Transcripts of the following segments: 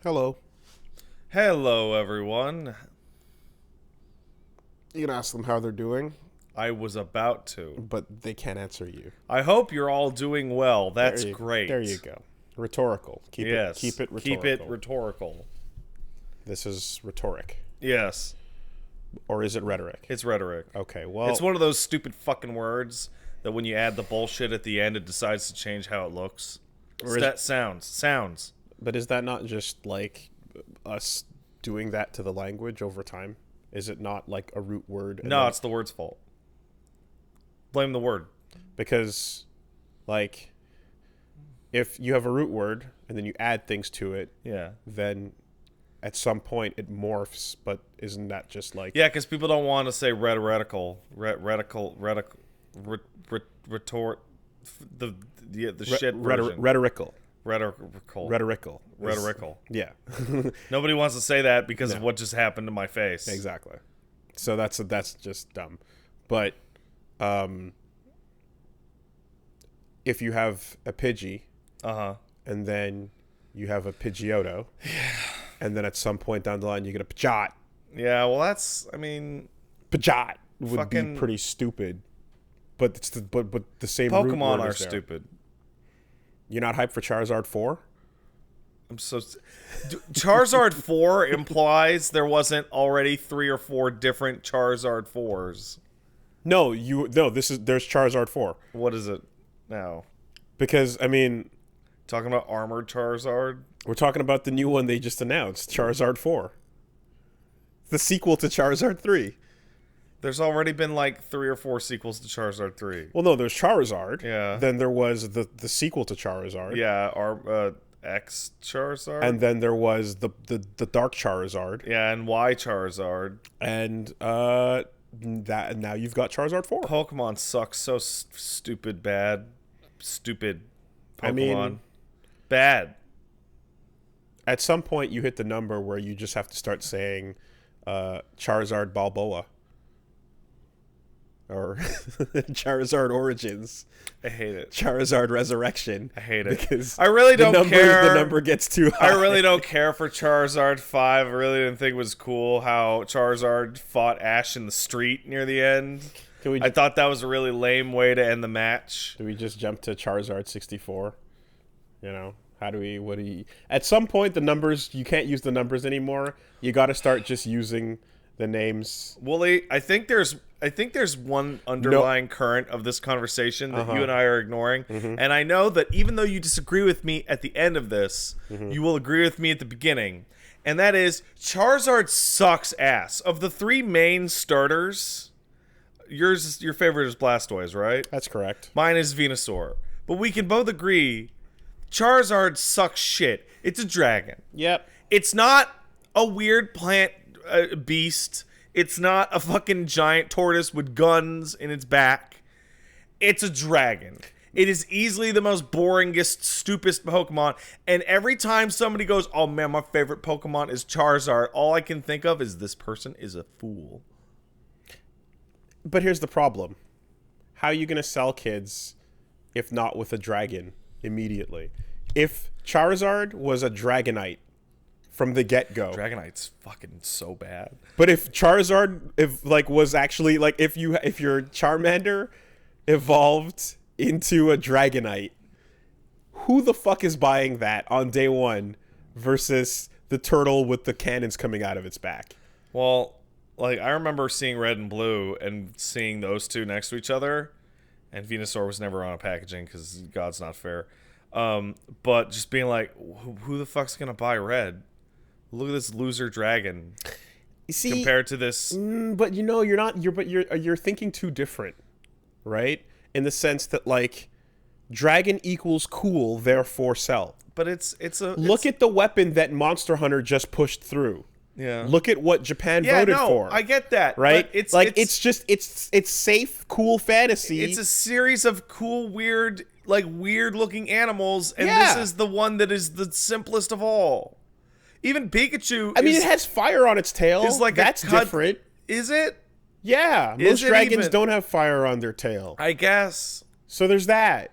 Hello. Hello, everyone. You can ask them how they're doing, I was about to. but they can't answer you. I hope you're all doing well. That's great. There you go. Rhetorical. Keep it rhetorical. Keep it rhetorical. This is rhetoric. Yes. Or is it rhetoric? It's rhetoric. Okay, well... It's one of those stupid fucking words that when you add the bullshit at the end, it decides to change how it looks. Sounds. But is that not just, like, us doing that to the language over time? Is it not, like, a root word? No, it's the word's fault. Blame the word. Because, like, if you have a root word and then you add things to it, then at some point it morphs, but isn't that just like... Yeah, because people don't want to say rhetorical, retort, the shit version. Rhetorical. Yeah. Nobody wants to say that because of what just happened to my face. Exactly. So that's just dumb. But if you have a Pidgey, and then you have a Pidgeotto, and then at some point down the line you get a Pidgeot. Yeah, well that's, I mean, Pidgeot would be pretty stupid. But it's but the same Pokemon root word are is there. stupid. You're not hyped for Charizard 4? I'm so... Charizard 4 implies there wasn't already 3 or 4 different Charizard 4s. There's Charizard 4. What is it now? Because, I mean... Talking about Armored Charizard? We're talking about the new one they just announced, Charizard 4. The sequel to Charizard 3. There's already been like 3 or 4 sequels to Charizard 3. Well, no, there's Charizard. Yeah. Then there was the sequel to Charizard. Yeah, X Charizard. And then there was the Dark Charizard. Yeah, and Y Charizard. And now you've got Charizard 4. Pokemon sucks so stupid bad. Stupid Pokemon. I mean, bad. At some point you hit the number where you just have to start saying Charizard Balboa. Or Charizard Origins. I hate it. Charizard Resurrection. I hate it. Because I really don't care. The number gets too high. I really don't care for Charizard 5. I really didn't think it was cool how Charizard fought Ash in the street near the end. I thought that was a really lame way to end the match. Do we just jump to Charizard 64? You know, at some point the numbers, you can't use the numbers anymore. You got to start just using the names. Wooly, I think there's one underlying current of this conversation that you and I are ignoring. And I know that even though you disagree with me at the end of this, you will agree with me at the beginning. And that is, Charizard sucks ass. Of the 3 main starters, your favorite is Blastoise, right? That's correct. Mine is Venusaur. But we can both agree, Charizard sucks shit. It's a dragon. Yep. It's not a weird plant beast. It's not a fucking giant tortoise with guns in its back. It's a dragon. It is easily the most boringest, stupidest Pokemon. And every time somebody goes, oh man, my favorite Pokemon is Charizard, all I can think of is this person is a fool. But here's the problem. How are you going to sell kids if not with a dragon immediately? If Charizard was a Dragonite from the get-go. Dragonite's fucking so bad. But if Charizard, was actually, if your Charmander evolved into a Dragonite, who the fuck is buying that on day one versus the turtle with the cannons coming out of its back? Well, I remember seeing Red and Blue and seeing those two next to each other, and Venusaur was never on a packaging because God's not fair. But just being like, who the fuck's gonna buy Red? Look at this loser dragon. See, compared to this, but you're thinking too different, right? In the sense that dragon equals cool, therefore sell. But it's look at the weapon that Monster Hunter just pushed through. Yeah. Look at what Japan voted for. I get that, right? But it's safe, cool fantasy. It's a series of cool, weird looking animals, and this is the one that is the simplest of all. Even Pikachu. I mean, it has fire on its tail. That's different. Is it? Yeah. Most dragons don't have fire on their tail. I guess. So there's that.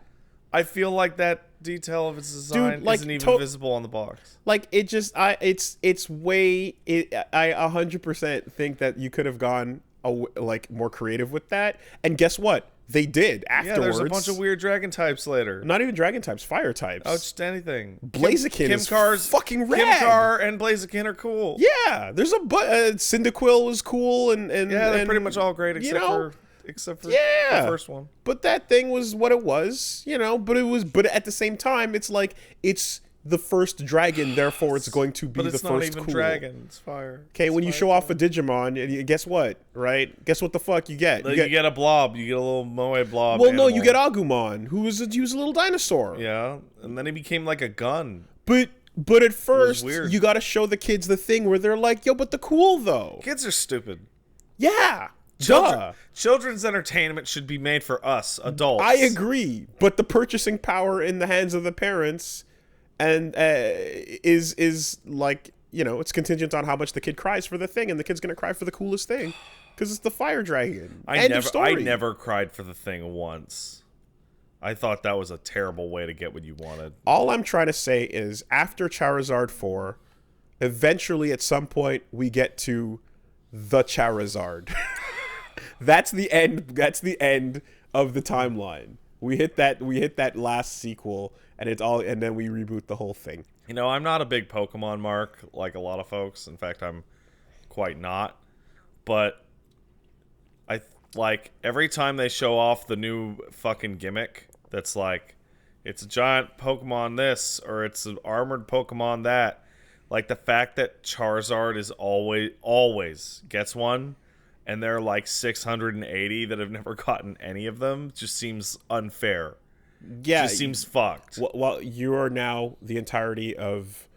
I feel like that detail of its design Dude, like, isn't even visible on the box. Like, it just, it's way, I 100% think that you could have gone, like, more creative with that. And guess what? They did afterwards. Yeah, there's a bunch of weird dragon types later. Not even dragon types, fire types. Oh, just anything. Blaziken is fucking rad. Kimkar and Blaziken are cool. Yeah, there's Cyndaquil was cool, and yeah, they're pretty much all great except for the first one. But that thing was what it was, but at the same time, it's like, it's the first dragon, therefore it's going to be the first cool. But it's not even dragon, it's fire. Okay, when you show off a Digimon, guess what, right? Guess what the fuck you get? You get a blob. You get a little moe blob. Well, no, you get Agumon, who was a little dinosaur. Yeah, and then he became like a gun. But at first, you got to show the kids the thing where they're like, yo, but the cool, though. Kids are stupid. Yeah. Children's entertainment should be made for us, adults. I agree, but the purchasing power in the hands of the parents and is like, it's contingent on how much the kid cries for the thing, and the kid's gonna cry for the coolest thing because it's the fire dragon. I never cried for the thing once. I thought that was a terrible way to get what you wanted. All I'm trying to say is, after Charizard 4, eventually at some point we get to the Charizard. That's the end. That's the end of the timeline. We hit that last sequel, and then we reboot the whole thing. I'm not a big Pokemon mark like a lot of folks. In fact, I'm quite not. But I like every time they show off the new fucking gimmick that's like, it's a giant Pokemon this, or it's an armored Pokemon that. Like, the fact that Charizard is always gets one, and there are like 680 that have never gotten any of them, just seems unfair. Yeah. Just seems fucked. Well, you are now the entirety of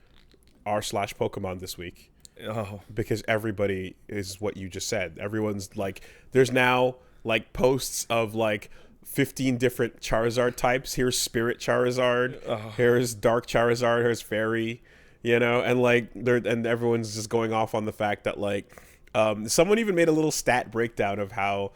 r/Pokemon this week. Oh. Because everybody is what you just said. Everyone's like, there's now like posts of like 15 different Charizard types. Here's Spirit Charizard. Here's Dark Charizard. Here's Fairy. And like and everyone's just going off on the fact that like someone even made a little stat breakdown of how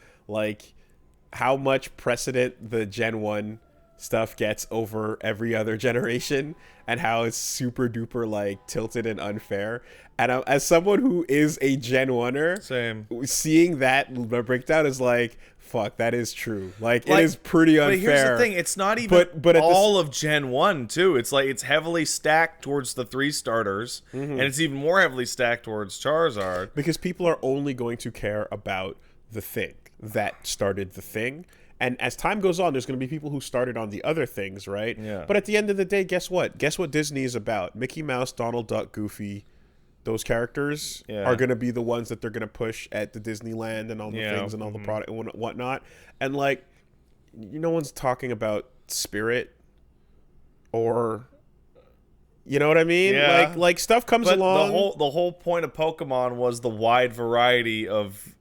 much precedent the Gen 1 stuff gets over every other generation, and how it's super duper like tilted and unfair. And as someone who is a Gen 1er, same, seeing that breakdown is like, fuck, that is true. Like it is pretty unfair. But here's the thing, it's not even all of Gen 1 too. It's like, it's heavily stacked towards the 3 starters, and it's even more heavily stacked towards Charizard. Because people are only going to care about the thing that started the thing. And as time goes on, there's going to be people who started on the other things, right? Yeah. But at the end of the day, guess what? Guess what Disney is about? Mickey Mouse, Donald Duck, Goofy, those characters are going to be the ones that they're going to push at the Disneyland and all the things and all the product and whatnot. And like, no one's talking about Spirit or, you know what I mean? Yeah. Like stuff comes along. The whole point of Pokemon was the wide variety of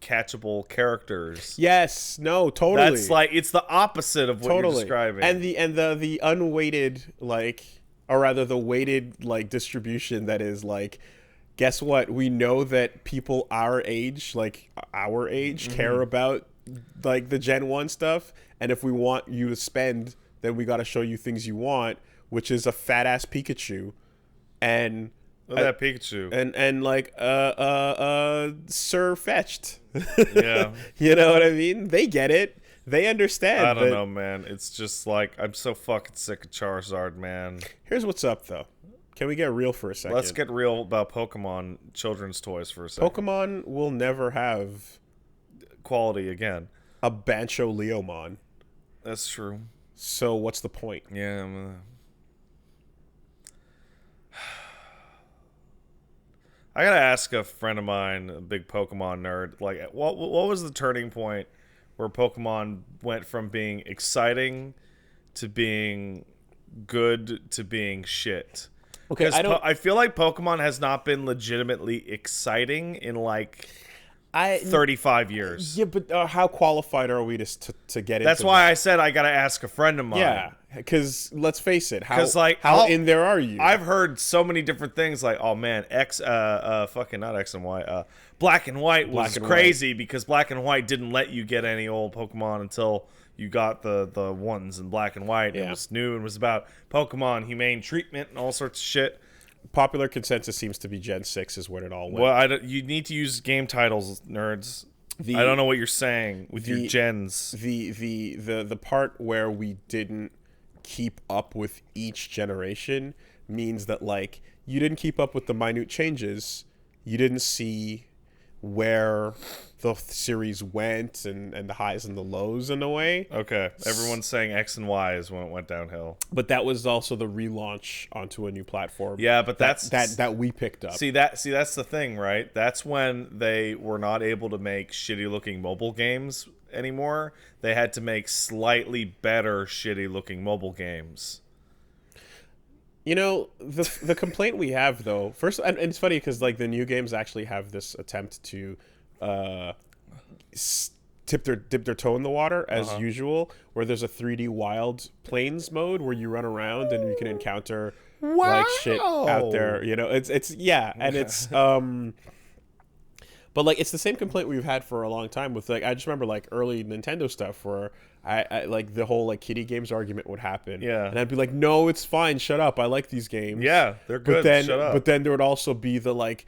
catchable characters. Yes, no, totally. That's like, it's the opposite of what you're describing. And the unweighted, like, or rather the weighted like distribution that is like, guess what? We know that people our age care about like the Gen 1 stuff, and if we want you to spend, then we got to show you things you want, which is a fat ass Pikachu and look at that Pikachu. And like Sir Fetched. Yeah. You know what I mean? They get it. They understand. I don't know, man. It's just like, I'm so fucking sick of Charizard, man. Here's what's up, though. Can we get real for a second? Let's get real about Pokemon children's toys for a second. Pokemon will never have quality again. A Bancho Leomon. That's true. So what's the point? Yeah. I gotta ask a friend of mine, a big Pokemon nerd, like, what was the turning point where Pokemon went from being exciting to being good to being shit? Okay, I feel like Pokemon has not been legitimately exciting in like 35 years. Yeah, but how qualified are we to get into That's why I said I gotta ask a friend of mine. Yeah, because let's face it, how in there are you? I've heard so many different things like, oh man, fucking not X and Y, Black and White was crazy because Black and White didn't let you get any old Pokemon until you got the ones in black and white. And it was new and was about Pokemon humane treatment and all sorts of shit. Popular consensus seems to be Gen 6 is what it all went. Well, you need to use game titles, nerds. I don't know what you're saying with your gens. The part where we didn't keep up with each generation means that, like, you didn't keep up with the minute changes. You didn't see where the series went and the highs and the lows in a way. Okay. Everyone's saying X and Y is when it went downhill. But that was also the relaunch onto a new platform. Yeah, but that we picked up. See that's the thing, right? That's when they were not able to make shitty looking mobile games anymore. They had to make slightly better shitty looking mobile games. You know, the complaint we have, though, first, and it's funny because, like, the new games actually have this attempt to dip their toe in the water, as usual, where there's a 3D wild plains mode where you run around and you can encounter, like, shit out there. You know, it's and it's, but, like, it's the same complaint we've had for a long time with, like, I just remember, like, early Nintendo stuff where I like the whole, like, kiddie games argument would happen. Yeah. And I'd be like, no, it's fine. Shut up. I like these games. Yeah, they're good. Shut up. But then there would also be the, like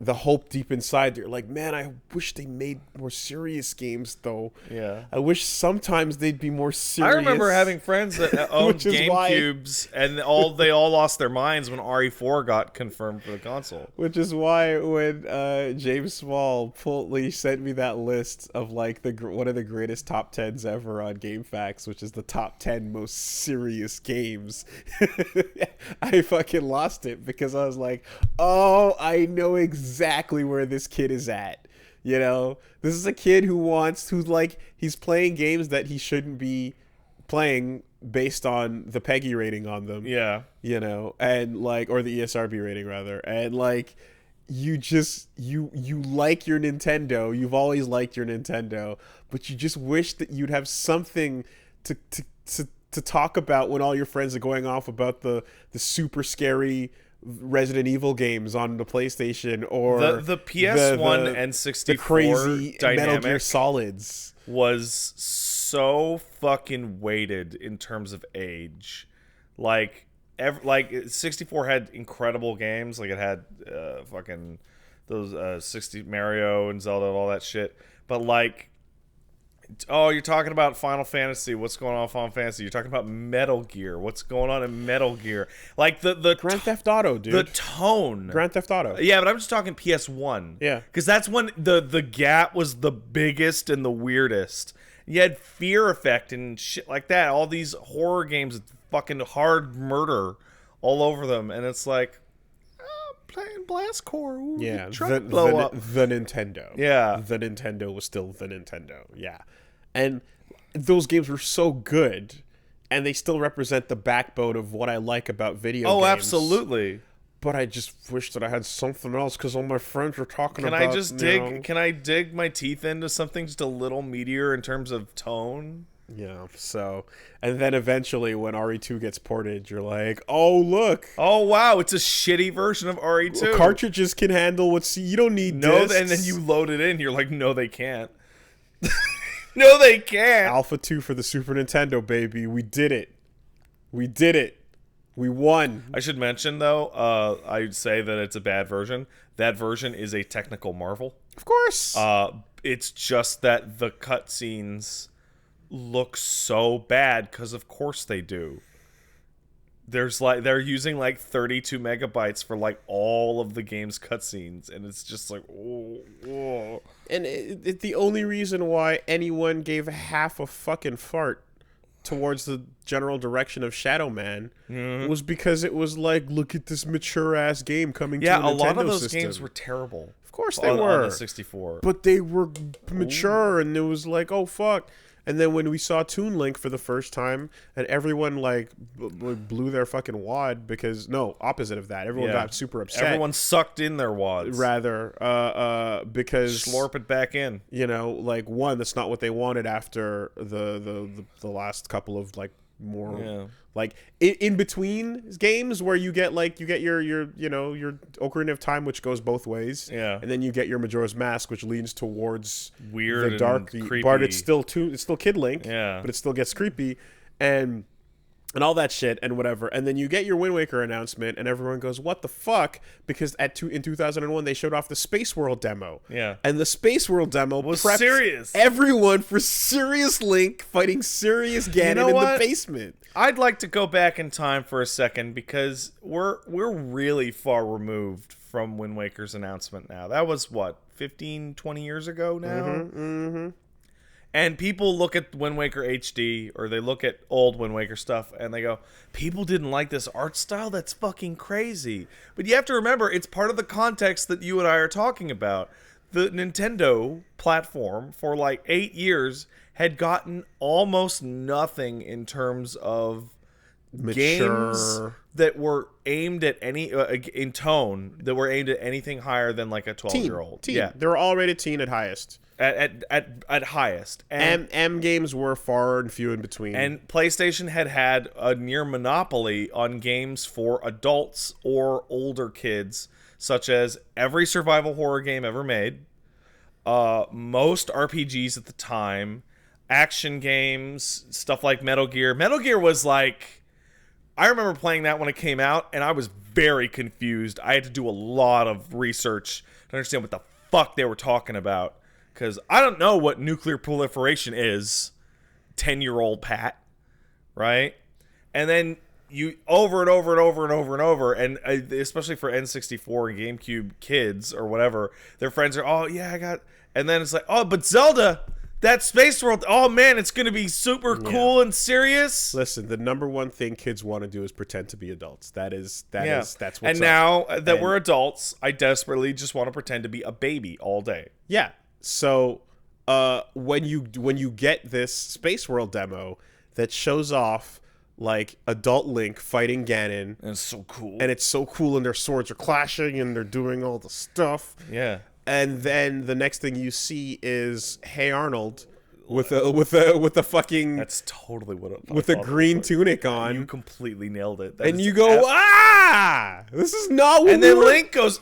the hope deep inside. You're like, man, I wish they made more serious games, though. Yeah. I wish sometimes they'd be more serious. I remember having friends that owned GameCubes, and they all lost their minds when RE4 got confirmed for the console. Which is why when James Small sent me that list of, like, one of the greatest top 10s ever on GameFAQs, which is the top 10 most serious games, I fucking lost it because I was like, oh, I know exactly where this kid is at. You know, this is a kid he's playing games that he shouldn't be playing based on the PEGI rating on them. Yeah. You know, and, like, or the ESRB rating rather. And, like, you like your Nintendo. You've always liked your Nintendo, but you just wish that you'd have something to talk about when all your friends are going off about the super scary Resident Evil games on the PlayStation, or the PS1 and 64 the crazy dynamic Metal Gear Solids was so fucking weighted in terms of age. Like 64 had incredible games. Like, it had fucking those 60 Mario and Zelda and all that shit. But, like, oh, you're talking about Final Fantasy. What's going on in Final Fantasy? You're talking about Metal Gear. What's going on in Metal Gear? Like, the Grand Theft Auto, dude. The tone. Grand Theft Auto. Yeah, but I'm just talking PS1. Yeah. Because that's when the gap was the biggest and the weirdest. You had Fear Effect and shit like that. All these horror games with fucking hard murder all over them. And it's like, playing Blast Core. Ooh, yeah, the Nintendo. Yeah. The Nintendo was still the Nintendo. Yeah. And those games were so good, and they still represent the backbone of what I like about video games. Oh, absolutely. But I just wish that I had something else because all my friends were talking about. Can I dig my teeth into something just a little meatier in terms of tone? Yeah, so, and then eventually when RE2 gets ported, you're like, oh, look. Oh, wow, it's a shitty version of RE2. Cartridges can handle you don't need discs. And then you load it in, you're like, no, they can't. No, they can't. Alpha 2 for the Super Nintendo, baby. We did it. We did it. We won. I should mention, though, I'd say that it's a bad version. That version is a technical marvel. Of course. It's just that the cutscenes look so bad because of course they do. They're using like 32 megabytes for like all of the game's cutscenes, and it's just like, oh. And the only reason why anyone gave half a fucking fart towards the general direction of Shadow Man was because it was like, look at this mature ass game coming to a Nintendo system. Yeah, a lot of those games were terrible. Of course they were. On the 64. But they were mature, and it was like, oh fuck. And then when we saw Toon Link for the first time, and everyone like blew their fucking wad because opposite of that, everyone got super upset. Everyone sucked in their wads. Rather, because slurp it back in. You know, like, one, that's not what they wanted after the last couple of like more like in between games where you get your your Ocarina of Time, which goes both ways, and then you get your Majora's Mask, which leans towards weird the dark, and creepy. but it's still Kid Link, but it still gets creepy and all that shit and whatever. And then you get your Wind Waker announcement and everyone goes, what the fuck? Because in 2001, they showed off the Space World demo. Yeah. And the Space World demo was prepped serious. everyone for serious Link fighting serious Ganon in the basement. I'd like to go back in time for a second because we're really far removed from Wind Waker's announcement now. That was, 15, 20 years ago now? Mm-hmm. And people look at Wind Waker HD, or they look at old Wind Waker stuff, and they go, people didn't like this art style? That's fucking crazy. But you have to remember, it's part of the context that you and I are talking about. The Nintendo platform, for 8 years, had gotten almost nothing in terms of games that were aimed at in tone, that were aimed at anything higher than a 12-year-old. Teen. Yeah. They were all rated teen at highest. At highest. And M games were far and few in between. And PlayStation had a near monopoly on games for adults or older kids, such as every survival horror game ever made, most RPGs at the time, action games, stuff like Metal Gear. Metal Gear was I remember playing that when it came out, and I was very confused. I had to do a lot of research to understand what the fuck they were talking about. Because I don't know what nuclear proliferation is, 10-year-old Pat, right? And then you over and over and over and over and over, and especially for N64 and GameCube kids or whatever, their friends are, oh, yeah, I got... And then it's oh, but Zelda, that Space World, oh, man, it's going to be super cool and serious. Listen, the number one thing kids want to do is pretend to be adults. That's what's up. And now that we're adults, I desperately just want to pretend to be a baby all day. Yeah. So when you get this Space World demo that shows off adult Link fighting Ganon, and it's so cool, and their swords are clashing and they're doing all the stuff, and then the next thing you see is Hey Arnold with a fucking, that's totally what it with a green tunic on. You completely nailed it. And you go, this is not what. And then Link goes,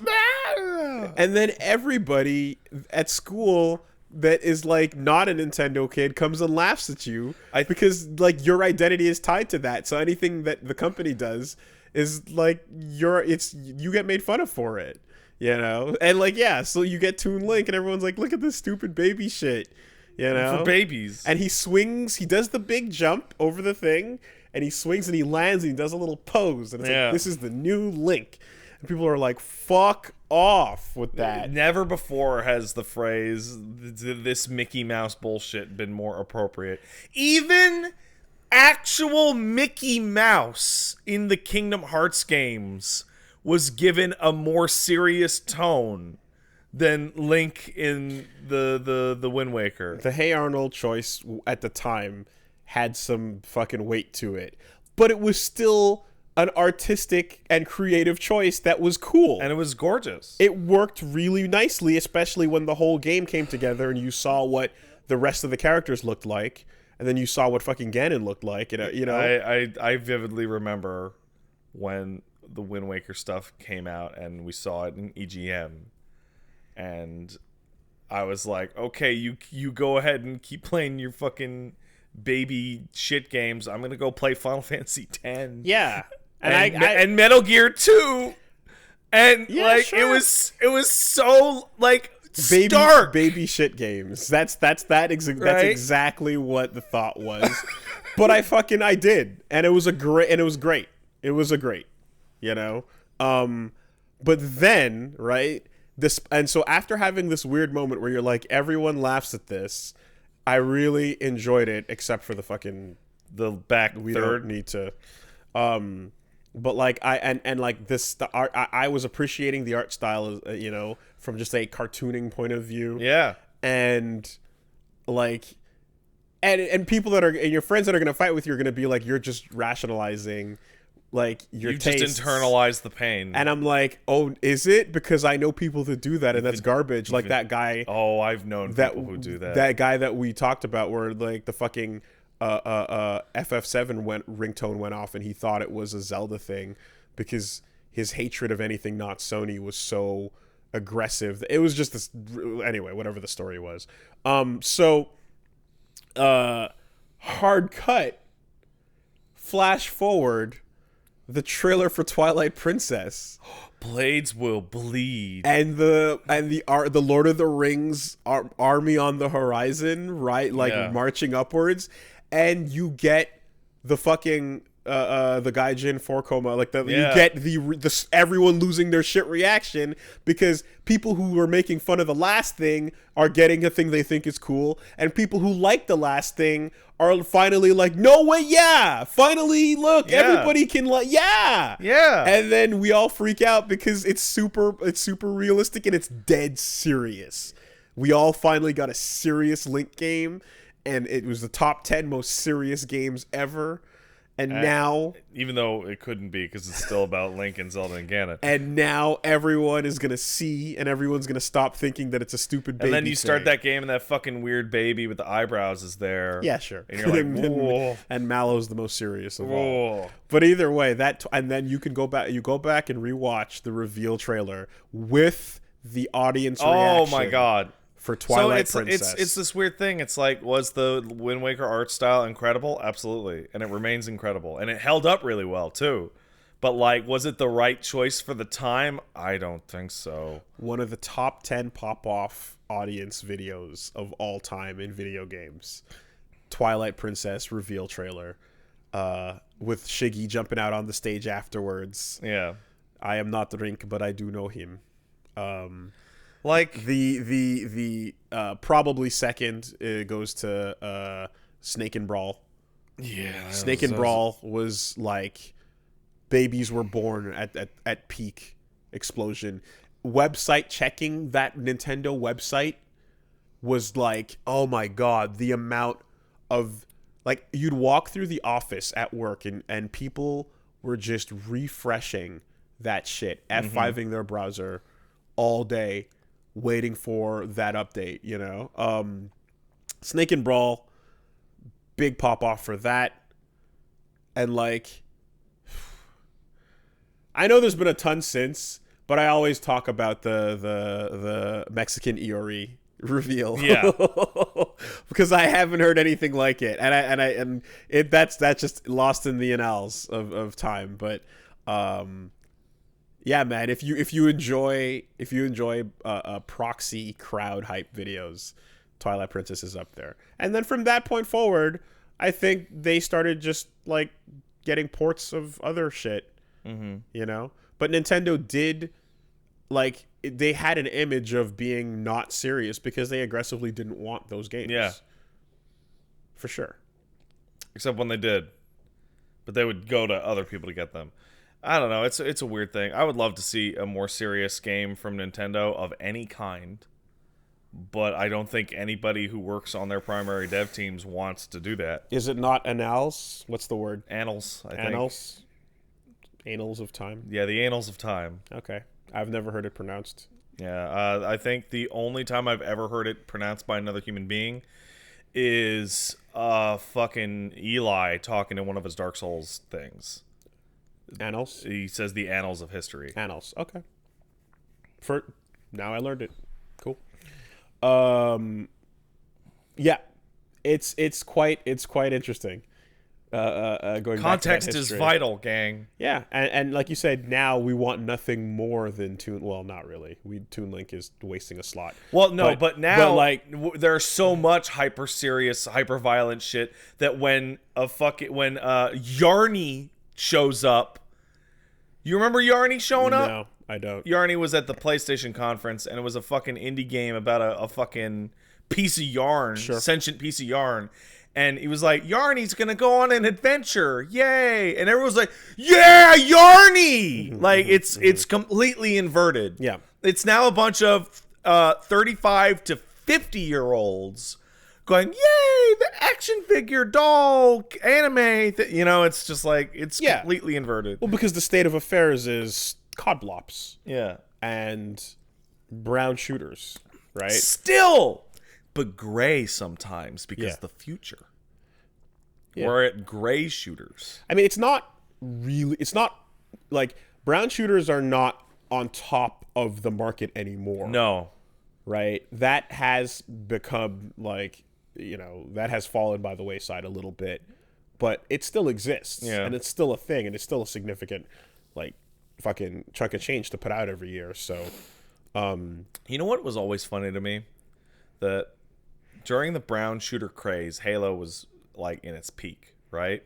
and then everybody at school that is not a Nintendo kid comes and laughs at you because your identity is tied to that. So anything that the company does is you get made fun of for it, and so you get Toon Link and everyone's look at this stupid baby shit, for babies. And he does the big jump over the thing, and he swings and he lands and he does a little pose, and it's this is the new Link. And people are fuck off with that. Never before has the phrase, this Mickey Mouse bullshit, been more appropriate. Even actual Mickey Mouse in the Kingdom Hearts games was given a more serious tone than Link in the Wind Waker. The Hey Arnold choice at the time had some fucking weight to it. But it was still an artistic and creative choice that was cool. And it was gorgeous. It worked really nicely, especially when the whole game came together and you saw what the rest of the characters looked like, and then you saw what fucking Ganon looked like. I vividly remember when the Wind Waker stuff came out and we saw it in EGM. And I was like, okay, you go ahead and keep playing your fucking baby shit games. I'm going to go play Final Fantasy X. Yeah. And Metal Gear 2, and it was so stark. Baby shit games. That's exactly what the thought was. But I did, and it was great. But then so after having this weird moment where you're everyone laughs at this, I really enjoyed it, except for the back we third. Don't need to. But I was appreciating the art style, from just a cartooning point of view. Yeah. And and people that are, and your friends that are going to fight with you are going to be you're just rationalizing your tastes. Just internalize the pain. And I'm oh, is it? Because I know people that do that, and that's garbage. That guy. Oh, I've known people who do that. That guy that we talked about, where the fucking FF7 ringtone went off, and he thought it was a Zelda thing because his hatred of anything not Sony was so aggressive. It was just this. Anyway, whatever the story was. Hard cut. Flash forward. The trailer for Twilight Princess. Blades will bleed. And the Lord of the Rings army on the horizon, right? Like marching upwards, and you get the fucking the Gaijin 4 coma, like you get the everyone losing their shit reaction because people who were making fun of the last thing are getting a thing they think is cool, and people who like the last thing are finally like, no way, finally, look, everybody can and then we all freak out because it's super realistic and it's dead serious. We all finally got a serious Link game, and it was the top 10 most serious games ever. And now, even though it couldn't be because it's still about Link and Zelda and Ganon. And now everyone is gonna see, and everyone's gonna stop thinking that it's a stupid baby. And then you start that game, and that fucking weird baby with the eyebrows is there. Yeah, sure. And you're like, whoa. And Mallow's the most serious of all. But either way, and then you can go back. You go back and rewatch the reveal trailer with the audience reaction. Oh my god. For Twilight Princess. It's this weird thing. It's like, was the Wind Waker art style incredible? Absolutely. And it remains incredible. And it held up really well, too. But, like, was it the right choice for the time? I don't think so. One of the top 10 pop-off audience videos of all time in video games. Twilight Princess reveal trailer. With Shiggy jumping out on the stage afterwards. Yeah. I am not Rink, but I do know him. Like the probably second it goes to Snake and Brawl. Yeah, Snake and Brawl was like babies were born at peak explosion. Website checking that Nintendo website was like, oh my god, the amount of, like, you'd walk through the office at work and people were just refreshing that shit, F5ing their browser all day, waiting for that update, you know? Snake and Brawl, big pop off for that. And, like, I know there's been a ton since, but I always talk about the Mexican Iori reveal. Yeah. Because I haven't heard anything like it. And that's just lost in the annals of time. But yeah, man, if you enjoy proxy crowd hype videos, Twilight Princess is up there. And then from that point forward, I think they started just like getting ports of other shit, you know. But Nintendo did, like, they had an image of being not serious because they aggressively didn't want those games. Yeah, for sure. Except when they did, but they would go to other people to get them. I don't know. It's a weird thing. I would love to see a more serious game from Nintendo of any kind, but I don't think anybody who works on their primary dev teams wants to do that. Is it not annals? What's the word? Annals, I Annals? Think. Annals of time? Yeah, the annals of time. Okay. I've never heard it pronounced. Yeah, I think the only time I've ever heard it pronounced by another human being is fucking Eli talking to one of his Dark Souls things. Annals? He says the annals of history. Annals. Okay. Now I learned it. Cool. Yeah. It's quite interesting. Going Context back to that is vital, gang. Yeah, and like you said, now we want nothing more than Toon. Well, not really. Toon Link is wasting a slot. Well, no, but now there's so much hyper serious, hyper violent shit that when Yarny shows up, you remember Yarny showing up? No, I don't. Yarny was at the PlayStation conference, and it was a fucking indie game about a fucking piece of yarn, sentient piece of yarn. And he was like, Yarny's going to go on an adventure. Yay. And everyone was like, yeah, Yarny. Like, it's completely inverted. Yeah. It's now a bunch of 35 to 50-year-olds going, yay, the action figure, doll, anime. You know, it's just like, it's completely inverted. Well, because the state of affairs is COD blops. Yeah. And brown shooters, right? Still. But gray sometimes because the future. Yeah. We're at gray shooters. I mean, it's not like brown shooters are not on top of the market anymore. No. Right? That has become like, that has fallen by the wayside a little bit, but it still exists. Yeah. And it's still a thing, and it's still a significant, like, fucking chunk of change to put out every year. So, you know what was always funny to me? That during the brown shooter craze, Halo was like in its peak, right?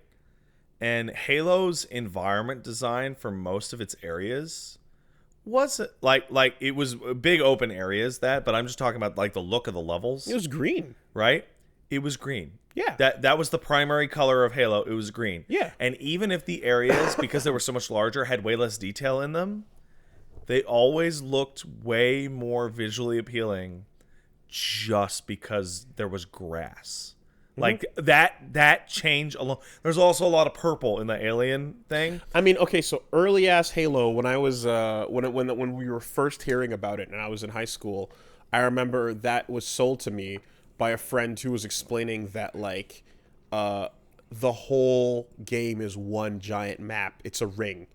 And Halo's environment design for most of its areas wasn't like it was big open areas but I'm just talking about like the look of the levels. it was green. Right? It was green. Yeah. That was the primary color of Halo. It was green. Yeah. And even if the areas, because they were so much larger, had way less detail in them, they always looked way more visually appealing just because there was grass. Like that change alone. There's also a lot of purple in the alien thing. I mean, okay, so early ass Halo, when I was when we were first hearing about it and I was in high school, I remember that was sold to me by a friend who was explaining that like the whole game is one giant map. It's a ring.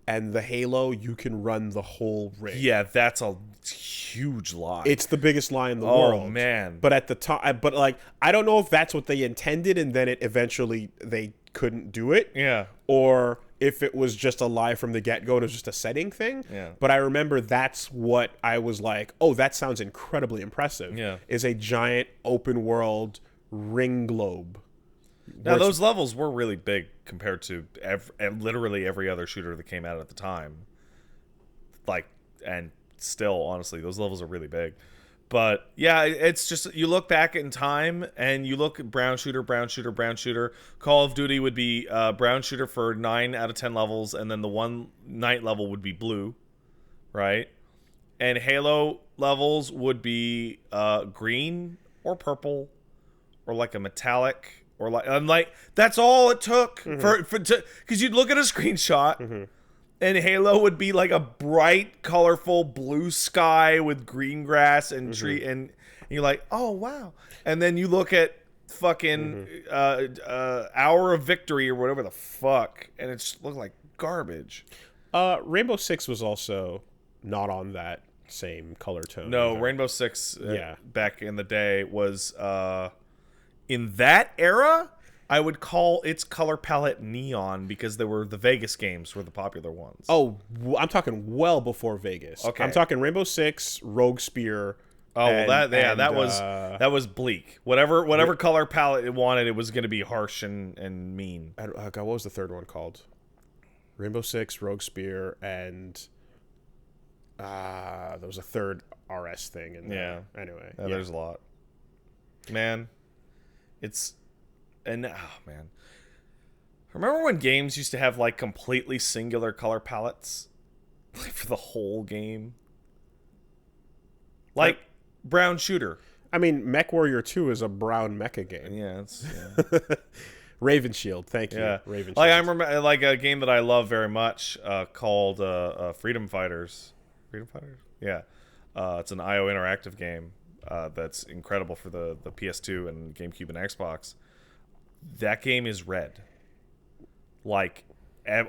And the Halo, you can run the whole ring. Yeah, that's a huge lie. It's the biggest lie in the world. Oh, man. But at the time, like, I don't know if that's what they intended and then they couldn't do it. Yeah. Or if it was just a lie from the get-go and it was just a setting thing. Yeah. But I remember that's what I was like, oh, that sounds incredibly impressive. Yeah. Is a giant open world ring globe. Now, those levels were really big compared to literally every other shooter that came out at the time. Like, and still, honestly, those levels are really big. But, yeah, it's just, you look back in time, and you look at brown shooter, brown shooter, brown shooter. Call of Duty would be brown shooter for 9 out of 10 levels, and then the one night level would be blue, right? And Halo levels would be green or purple or like a metallic. Or like that's all it took for because you'd look at a screenshot and Halo would be like a bright, colorful blue sky with green grass and tree, and you're like, oh wow. And then you look at fucking Hour of Victory or whatever the fuck, and it just looked like garbage. Rainbow Six was also not on that same color tone. No, either. Rainbow Six back in the day was in that era, I would call its color palette neon because the Vegas games were the popular ones. Oh, I'm talking well before Vegas. Okay. I'm talking Rainbow Six, Rogue Spear. Oh, that was bleak. Whatever color palette it wanted, it was going to be harsh and mean. God, what was the third one called? Rainbow Six, Rogue Spear, and there was a third RS thing in there. Yeah. Anyway, There's a lot. Man. Man. Remember when games used to have like completely singular color palettes? Like for the whole game? Like brown shooter. I mean, MechWarrior 2 is a brown mecha game. Yeah, Raven Shield, thank you. Yeah. Raven Shield. Like I remember like a game that I love very much called Freedom Fighters. Freedom Fighters? Yeah. It's an IO interactive game. That's incredible for the PS2 and GameCube and Xbox. That game is red. Like,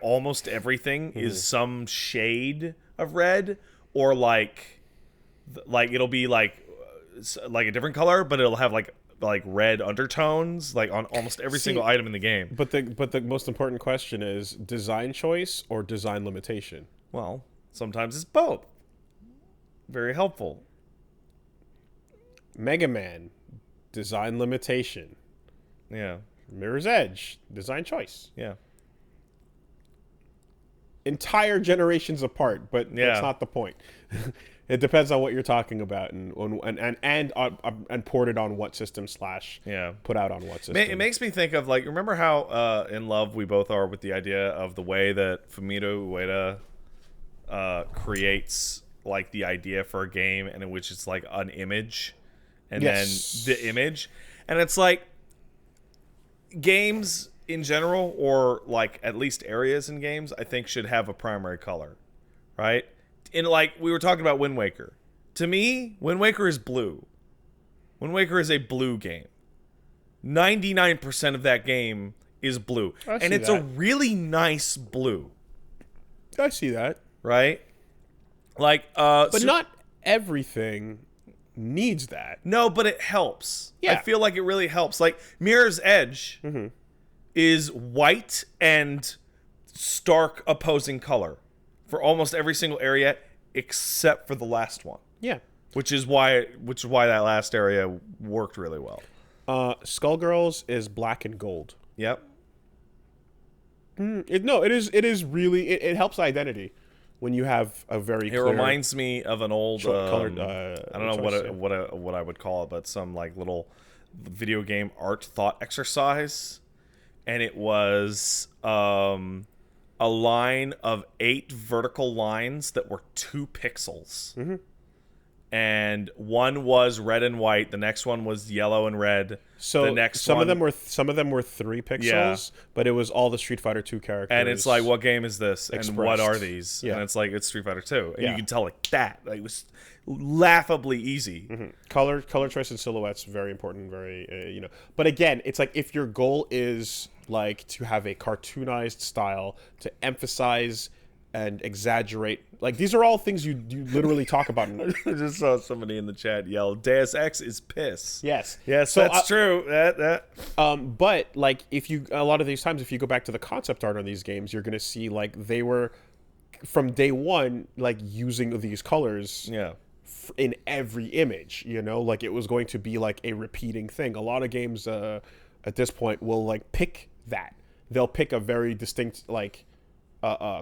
almost everything is some shade of red, or like it'll be like a different color, but it'll have like red undertones, like on almost every single item in the game. But the most important question is design choice or design limitation. Well, sometimes it's both. Very helpful. Mega Man, design limitation. Yeah. Mirror's Edge, design choice. Yeah. Entire generations apart, but that's not the point. It depends on what you're talking about and ported on what system / put out on what system. It makes me think of, like, remember how in love we both are with the idea of the way that Fumito Ueda creates like the idea for a game, and in which it's like an image and then the image, and it's like games in general, or like at least areas in games, I think should have a primary color, right? In like we were talking about Wind Waker. To me, Wind Waker is blue. Wind Waker is a blue game. 99% of that game is blue. I see And it's that. a really nice blue, I see that. right? Like, But not everything needs that. no, but it helps. Yeah. I feel like it really helps. Like, Mirror's Edge is white and stark opposing color for almost every single area except for the last one. Yeah. Which is why that last area worked really well. Skullgirls is black and gold. Yep. It is really it helps identity when you have a very It clear reminds me of an old colored. I don't know what I would call it, but some like little video game art thought exercise, and it was a line of 8 vertical lines that were 2 pixels. And one was red and white. The next one was yellow and red. So the next some one, of them were 3 pixels, but it was all the Street Fighter 2 characters. and it's like, what game is this? And what expressed. are these? Yeah. And it's like, it's Street Fighter 2. And Yeah. you can tell like that. Like, it was laughably easy. color choice and silhouettes very important, But again, it's like if your goal is like to have a cartoonized style to emphasize and exaggerate, like these are all things you literally talk about. I just saw somebody in the chat yell, Deus Ex is piss. Yes. Yes, So, that's true. But like a lot of these times, if you go back to the concept art on these games, you're gonna see like they were from day one like using these colors Yeah. in every image. Like it was going to be like a repeating thing. A lot of games at this point will like pick that. They'll pick a very distinct like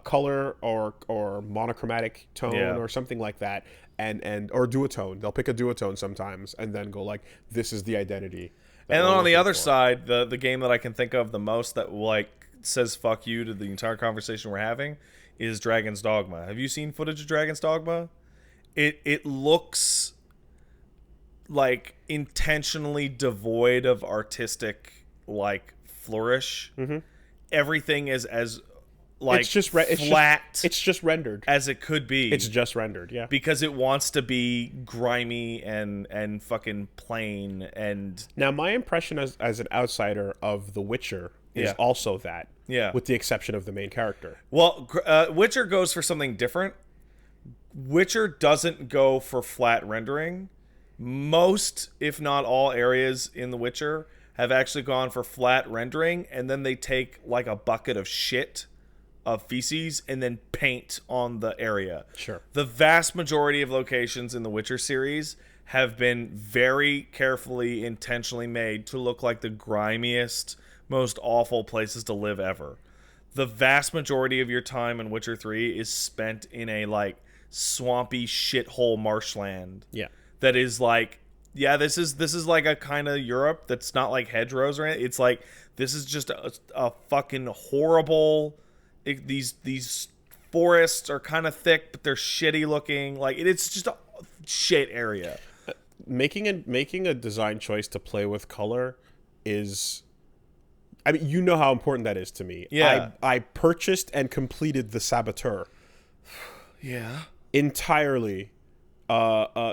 color or monochromatic tone Yeah. or something like that, and or duotone. They'll pick a duotone sometimes and then go like, this is the identity. And then we're on the looking other for. side, the game that I can think of the most that like says fuck you to the entire conversation we're having is Dragon's Dogma. Have you seen footage of Dragon's Dogma? It looks like intentionally devoid of artistic like flourish. Everything is as like it's just flat it's just rendered. as it could be. It's just rendered, yeah. because it wants to be grimy and fucking plain and Now, my impression as an outsider of The Witcher is Yeah. also that, Yeah. with the exception of the main character. well, Witcher goes for something different. Witcher doesn't go for flat rendering. Most, if not all, areas in The Witcher have actually gone for flat rendering, and then they take like a bucket of shit, of feces, and then paint on the area. Sure. The vast majority of locations in the Witcher series have been very carefully, intentionally made to look like the grimiest, most awful places to live ever. The vast majority of your time in Witcher 3 is spent in a like swampy shithole marshland. Yeah. That is like, yeah, this is like a kind of Europe that's not like hedgerows or anything. It's like, this is just a fucking horrible. These forests are kind of thick, but they're shitty looking. Like it's just a shit area. Making a design choice to play with color is, I mean, you know how important that is to me. Yeah. I purchased and completed the Saboteur Yeah. entirely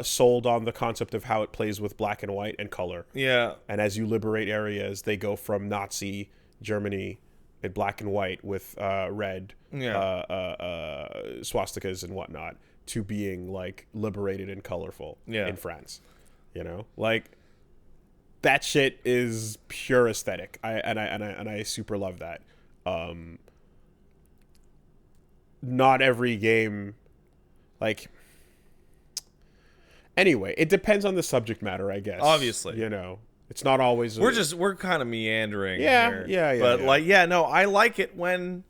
sold on the concept of how it plays with black and white and color. Yeah. And as you liberate areas, they go from Nazi Germany in black and white with red swastikas and whatnot to being like liberated and colorful in France. Like that shit is pure aesthetic. I super love that. Not every game, like. Anyway, it depends on the subject matter, I guess. Obviously. It's not always. We're kind of meandering. Yeah, here. yeah. But no, I like it when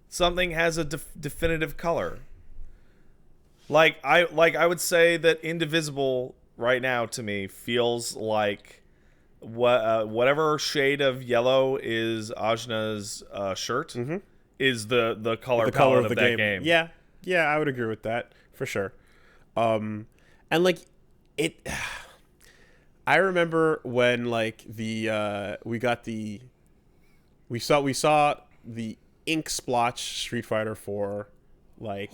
something has a definitive color. I would say that Indivisible right now to me feels like whatever shade of yellow is Ajna's shirt is the color palette of that game. Yeah, I would agree with that for sure. And like it, I remember when like we saw the ink splotch Street Fighter 4 like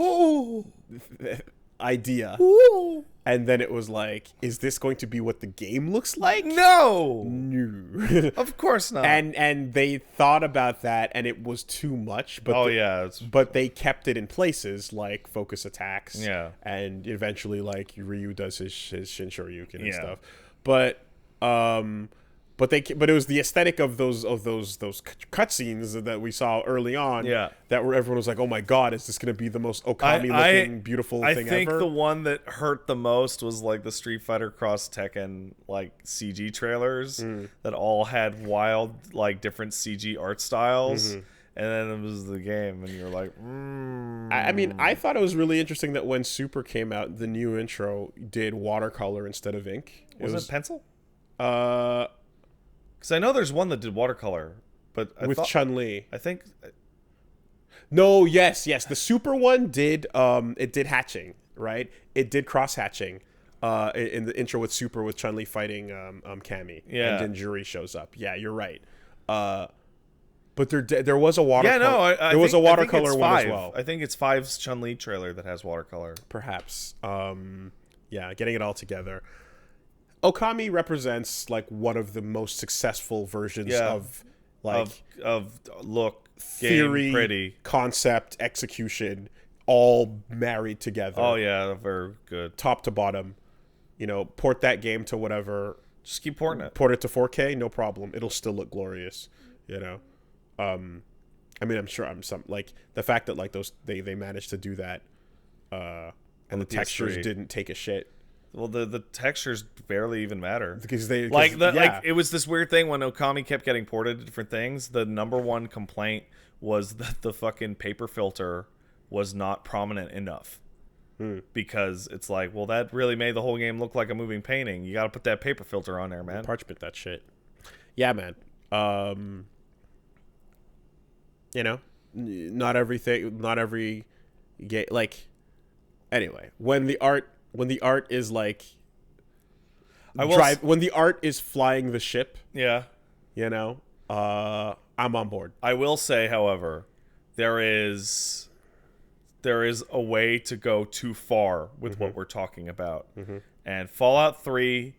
idea. Ooh. And then it was like, is this going to be what the game looks like? No. No. Of course not. And they thought about that, and it was too much. But but they kept it in places like focus attacks. Yeah. And eventually, like Ryu does his Shin Shoryuken and Yeah. stuff. But it was the aesthetic of those cutscenes that we saw early on. Yeah. That where everyone was like, oh my god, is this going to be the most Okami looking beautiful thing ever? I think the one that hurt the most was like the Street Fighter Cross Tekken like CG trailers that all had wild like different CG art styles. And then it was the game, and you're like, I mean, I thought it was really interesting that when Super came out, the new intro did watercolor instead of ink. Was it pencil? Because I know there's one that did watercolor, but with Chun-Li. I think. No, yes. The Super one did. It did hatching, right? It did cross hatching. In the intro with Super with Chun-Li fighting Kami. Yeah. And then Juri shows up. Yeah, you're right. But there was a watercolor. Yeah, no, there was a watercolor one as well. I think it's 5's Chun-Li trailer that has watercolor. Perhaps. Yeah, getting it all together. Okami represents like one of the most successful versions of like of look, theory, game, pretty concept, execution, all married together. Oh yeah, very good. Top to bottom. You know, port that game to whatever. Just keep porting it. Port it to 4K, no problem. It'll still look glorious. You know. I mean, I'm sure like the fact that like they managed to do that, and the textures didn't take a shit. Well, the textures barely even matter because like it was this weird thing when Okami kept getting ported to different things. The number one complaint was that the fucking paper filter was not prominent enough, because it's like, well, that really made the whole game look like a moving painting. You got to put that paper filter on there, man. Parchment that shit. Yeah, man. You know, not every game like. Anyway, when the art is like when the art is flying the ship, yeah, you know, I'm on board. I will say, however, there is a way to go too far with what we're talking about. And Fallout 3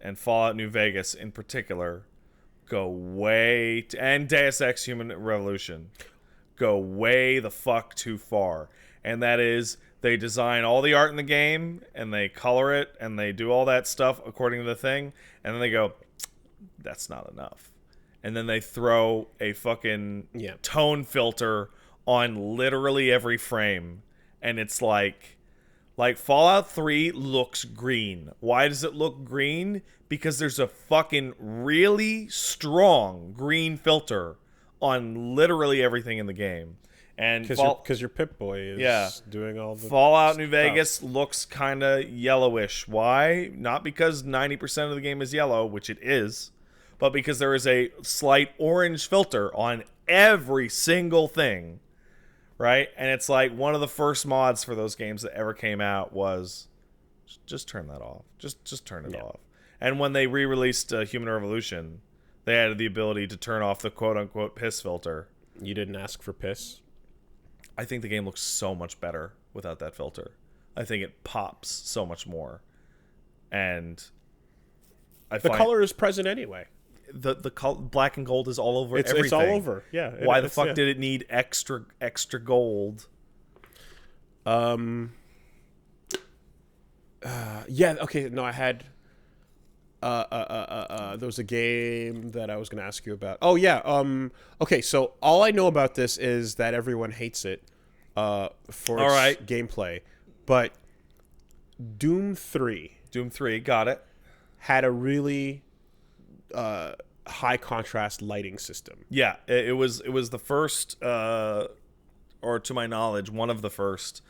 and Fallout New Vegas in particular go way and Deus Ex Human Revolution go way the fuck too far. And that is, they design all the art in the game, and they color it, and they do all that stuff according to the thing, and then they go, that's not enough. And then they throw a fucking tone filter on literally every frame, and it's like Fallout 3 looks green. Why does it look green? Because there's a fucking really strong green filter on literally everything in the game. And because your Pip-Boy is doing all the Fallout stuff. New Vegas looks kind of yellowish. Why? Not because 90% of the game is yellow, which it is, but because there is a slight orange filter on every single thing, right? And it's like one of the first mods for those games that ever came out was just turn that off. Just turn it off. And when they re-released Human Revolution, they added the ability to turn off the quote-unquote piss filter. You didn't ask for piss? I think the game looks so much better without that filter. I think it pops so much more. And the color is present anyway. The black and gold is all over everything. It's all over. Yeah. Why the fuck did it need extra gold? Yeah, okay, no, I had there was a game that I was going to ask you about. Oh yeah, okay, so all I know about this is that everyone hates it for its gameplay. But Doom 3 got it. had a really high contrast lighting system. Yeah, it was the first or to my knowledge, one of the first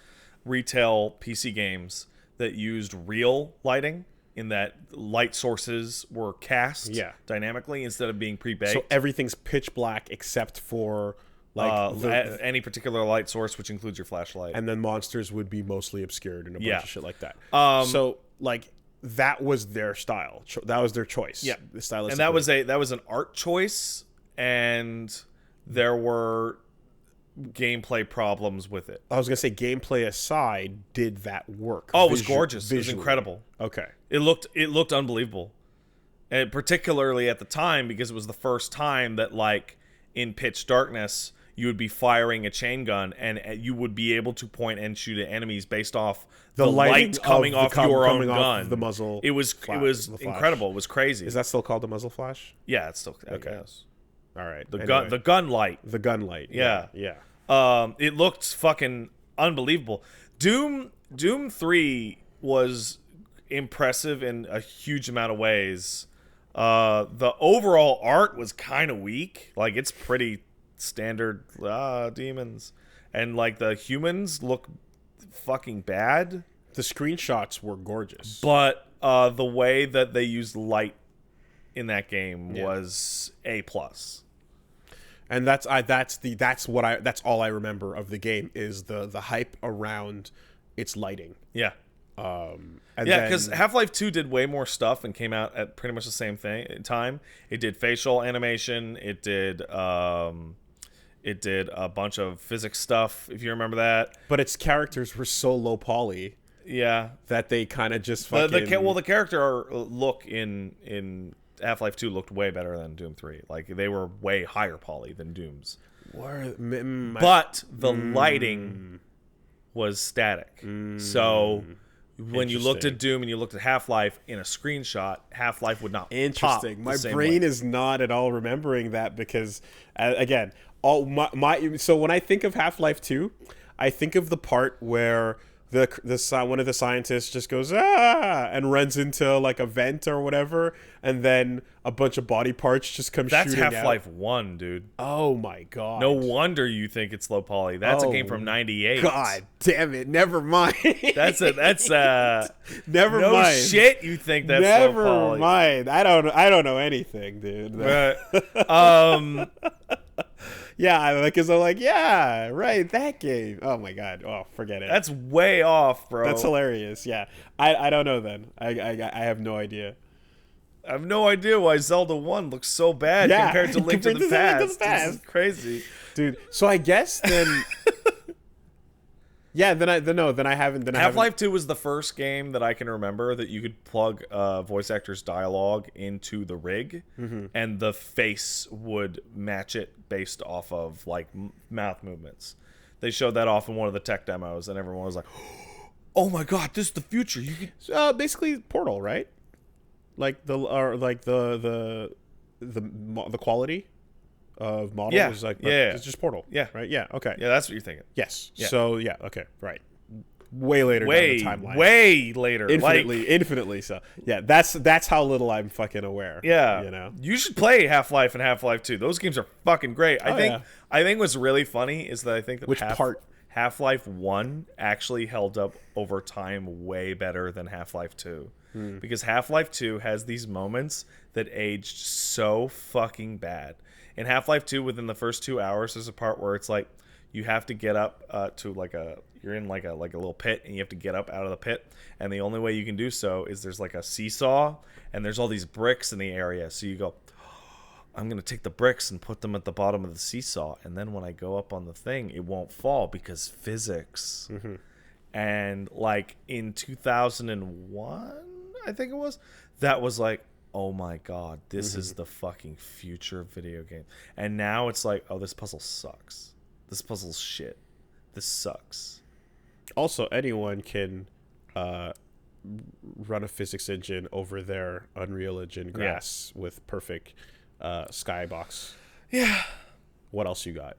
retail PC games that used real lighting, in that light sources were cast dynamically instead of being pre-baked. So everything's pitch black except for like any particular light source, which includes your flashlight. And then monsters would be mostly obscured and a bunch of shit like that. So like that was their style. That was their choice. Yeah, stylistically. And that was an art choice. And there were gameplay problems with it. I was gonna say, gameplay aside, did that work? Oh, it was gorgeous. Visually. It was incredible. Okay. It looked unbelievable, and particularly at the time because it was the first time that like in pitch darkness you would be firing a chain gun and you would be able to point and shoot at enemies based off the light coming off your own gun. The muzzle. It was incredible. It was crazy. Is that still called the muzzle flash? Yeah, it's still Okay. Yes. All right. The gun light. The gun light. Yeah. Yeah. It looked fucking unbelievable. Doom 3 was impressive in a huge amount of ways. The overall art was kind of weak. Like, it's pretty standard demons. And, like, the humans look fucking bad. The screenshots were gorgeous. But the way that they used light in that game was A+. And that's all I remember of the game is the hype around its lighting. Yeah. And because Half-Life 2 did way more stuff and came out at pretty much the same time. It did facial animation. It did a bunch of physics stuff, if you remember that. But its characters were so low poly. Yeah. That they kind of just fucking... the character look in Half-Life 2 looked way better than Doom 3. Like, they were way higher poly than Doom's. But the lighting was static. So when you looked at Doom and you looked at Half-Life in a screenshot, Half-Life would not Interesting. pop My the same brain way. is not at all remembering that because, again, so when I think of Half-Life 2, I think of the part where one of the scientists just goes and runs into like a vent or whatever, and then a bunch of body parts just come shooting out. That's Half-Life 1, dude. Oh my god. No wonder you think it's low poly. That's a game from '98. God damn it. Never mind. That's never no mind. Shit, you think that's never low poly. mind. I don't know anything, dude. Yeah, because I'm like, yeah, right, that game. Oh my god. Oh, forget it. That's way off, bro. That's hilarious. Yeah. I don't know then. I have no idea. I have no idea why Zelda 1 looks so bad compared to Link to the Past. This is crazy. Dude, so I guess then yeah, then I haven't Half-Life 2 was the first game that I can remember that you could plug voice actor's dialogue into the rig and the face would match it based off of like mouth movements. They showed that off in one of the tech demos and everyone was like, "Oh my god, this is the future." You could basically Portal, right? Like the quality of model is like it's just Portal. Yeah. Right? Yeah. Okay. Yeah, that's what you're thinking. Yes. Yeah. So yeah, okay, right. Way later down the timeline. Way later. Infinitely so. Yeah, that's how little I'm fucking aware. Yeah. You know? You should play Half-Life and Half-Life 2. Those games are fucking great. I think what's really funny is that I think that Which part? Half-Life 1 actually held up over time way better than Half-Life 2. Because Half-Life 2 has these moments that aged so fucking bad. In Half-Life 2, within the first 2 hours, there's a part where it's like you have to get up to you're in like a little pit and you have to get up out of the pit, and the only way you can do so is there's like a seesaw and there's all these bricks in the area. So you go, I'm gonna take the bricks and put them at the bottom of the seesaw, and then when I go up on the thing, it won't fall because physics. And like in 2001, I think it was, that was like, oh my god, this is the fucking future of video game. And now it's like, oh, this puzzle sucks. This puzzle's shit. This sucks. Also, anyone can run a physics engine over their Unreal Engine grass with perfect skybox. Yeah. What else you got?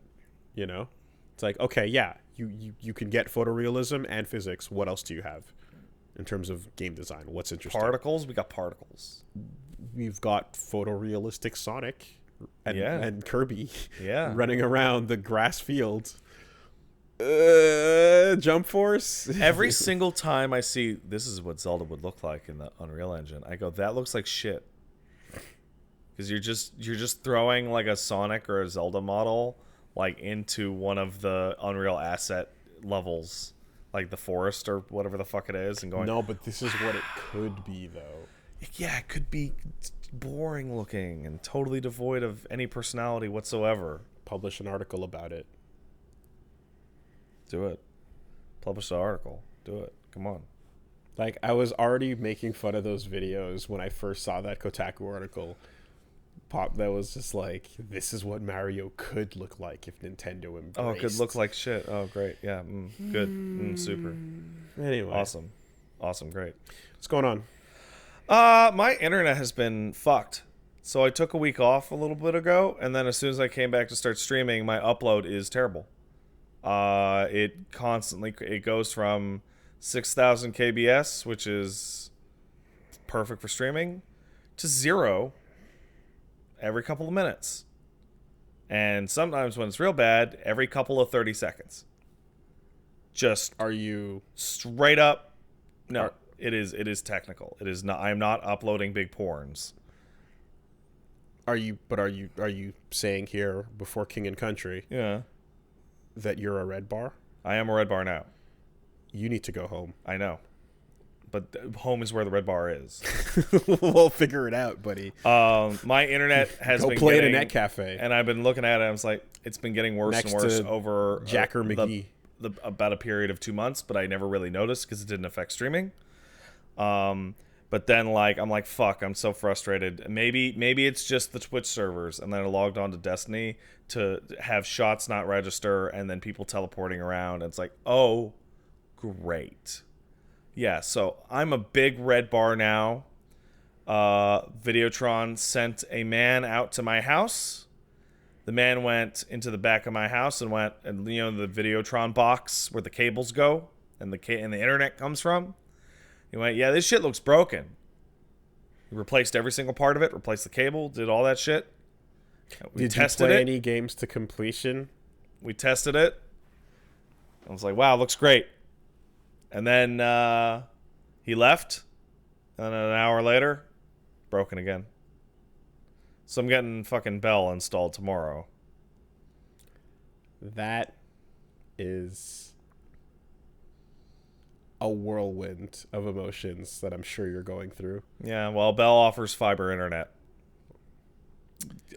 You know? It's like, okay, yeah, you can get photorealism and physics. What else do you have in terms of game design? What's interesting? Particles? We got particles. We've got photorealistic Sonic and Kirby running around the grass field. Jump Force. Every single time I see this is what Zelda would look like in the Unreal Engine, I go, that looks like shit. Because you're just throwing like a Sonic or a Zelda model like into one of the Unreal asset levels, like the forest or whatever the fuck it is, and going, no, but this is what it could be though. Yeah, it could be boring looking and totally devoid of any personality whatsoever. Publish an article about it. Do it. Publish the article. Do it. Come on. Like, I was already making fun of those videos when I first saw that Kotaku article pop that was just like, this is what Mario could look like if Nintendo embraced. Oh, it could look like shit. Oh, great. Yeah, good. Super. Anyway. Awesome, great. What's going on? My internet has been fucked. So I took a week off a little bit ago, and then as soon as I came back to start streaming, my upload is terrible. It goes from 6,000 kbs, which is perfect for streaming, to 0 every couple of minutes. And sometimes when it's real bad, every couple of 30 seconds. Just Are you straight up? No, it is technical. It is not. I am not uploading big porns. Are you saying here before King and Country? Yeah. That you're a red bar? I am a red bar now. You need to go home. I know. But home is where the red bar is. We'll figure it out, buddy. My internet has go been play getting, in a net cafe. And I've been looking at it, and I was like, it's been getting worse Next and worse to over Jacker McGee. About a period of 2 months, but I never really noticed because it didn't affect streaming. But then, like, I'm like, fuck, I'm so frustrated. Maybe it's just the Twitch servers, and then I logged on to Destiny to have shots not register, and then people teleporting around, and it's like, oh, great. Yeah, so I'm a big red bar now. Videotron sent a man out to my house. The man went into the back of my house and the Videotron box where the cables go and the internet comes from. He went, yeah, this shit looks broken. He replaced every single part of it, replaced the cable, did all that shit. Did you play any games to completion? We tested it. I was like, wow, looks great. And then he left. And an hour later, broken again. So I'm getting fucking Bell installed tomorrow. That is a whirlwind of emotions that I'm sure you're going through. Yeah, well, Bell offers fiber internet.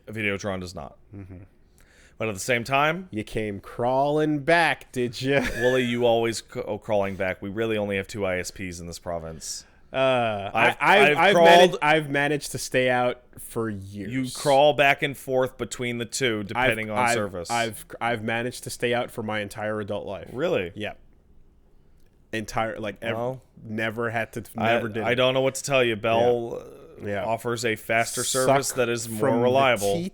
Videotron does not. Mm-hmm. But at the same time... You came crawling back, did you? Willie, you always crawling back. We really only have 2 ISPs in this province. I've managed to stay out for years. You crawl back and forth between the two, depending on service. I've managed to stay out for my entire adult life. Really? Yeah. Never did it. I don't know what to tell you. Bell offers a faster service that is more reliable.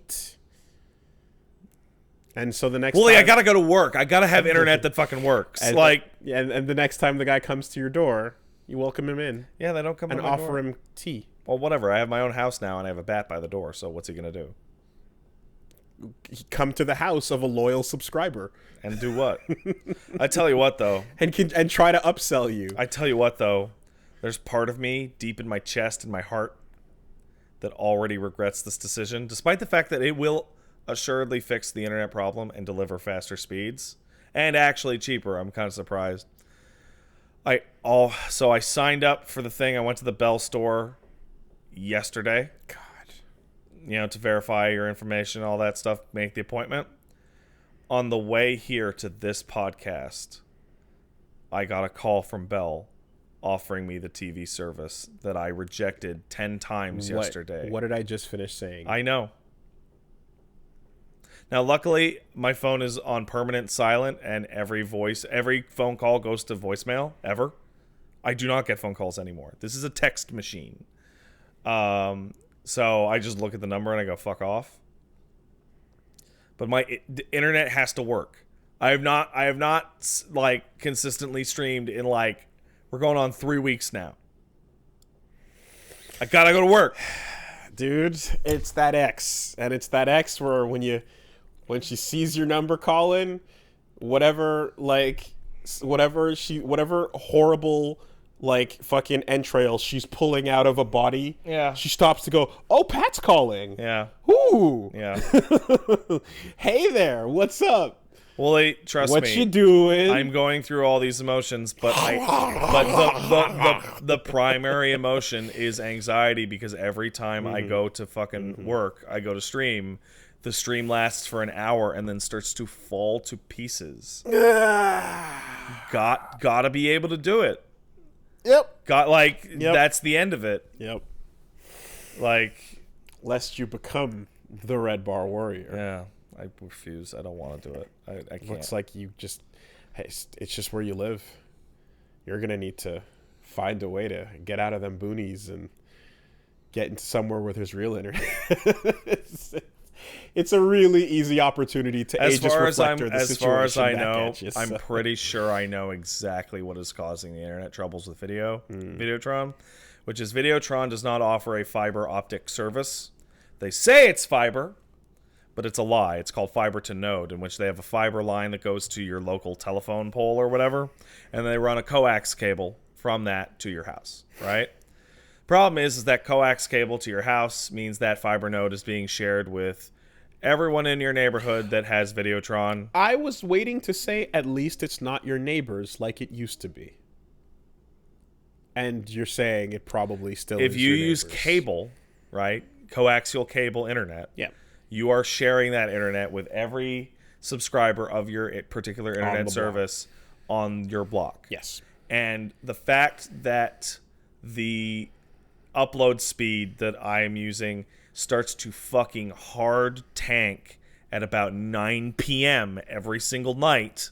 And so the next Willie, I gotta go to work. I gotta have internet that fucking works. And the next time the guy comes to your door, you welcome him in. Yeah, they don't come and offer him tea. Well, whatever. I have my own house now, and I have a bat by the door. So what's he gonna do? Come to the house of a loyal subscriber and do what? I tell you what, though, and try to upsell you. I tell you what, though, there's part of me deep in my chest and my heart that already regrets this decision, despite the fact that it will assuredly fix the internet problem and deliver faster speeds and actually cheaper. I'm kind of surprised. So I signed up for the thing. I went to the Bell store yesterday. God. To verify your information, all that stuff, make the appointment. On the way here to this podcast, I got a call from Bell offering me the TV service that I rejected 10 times yesterday. What did I just finish saying? I know. Now, luckily, my phone is on permanent silent, and every phone call goes to voicemail, ever. I do not get phone calls anymore. This is a text machine. So I just look at the number and I go, fuck off. But the internet has to work. I have not like consistently streamed in we're going on 3 weeks now. I gotta go to work. Dude, it's that X. And it's that X where when she sees your number calling, whatever horrible fucking entrails she's pulling out of a body. Yeah. She stops to go, oh, Pat's calling. Yeah. Ooh. Yeah. Hey there, what's up? Well, trust me. What you doing? I'm going through all these emotions, but the primary emotion is anxiety because every time I go to fucking work, I go to stream, the stream lasts for an hour and then starts to fall to pieces. Gotta be able to do it. Yep. That's the end of it. Yep. Like, lest you become the red bar warrior. Yeah, I refuse. I don't want to do it. I can't. Looks like you just, it's just where you live. You're gonna need to find a way to get out of them boonies and get into somewhere where there's real internet. It's a really easy opportunity to as Aegis Reflector the as far as I situation know, back at you, I'm so. pretty sure I know exactly what is causing the internet troubles with Videotron, which is Videotron does not offer a fiber optic service. They say it's fiber, but it's a lie. It's called fiber to node, in which they have a fiber line that goes to your local telephone pole or whatever, and they run a coax cable from that to your house, right? Problem is that coax cable to your house means that fiber node is being shared with everyone in your neighborhood that has Videotron. I was waiting to say at least it's not your neighbors like it used to be. And you're saying it probably still is if you your use neighbors. cable, right? Coaxial cable internet. Yeah. You are sharing that internet with every subscriber of your particular internet service on your block. Yes. And the fact that the upload speed that I am using starts to fucking hard tank at about 9 p.m. every single night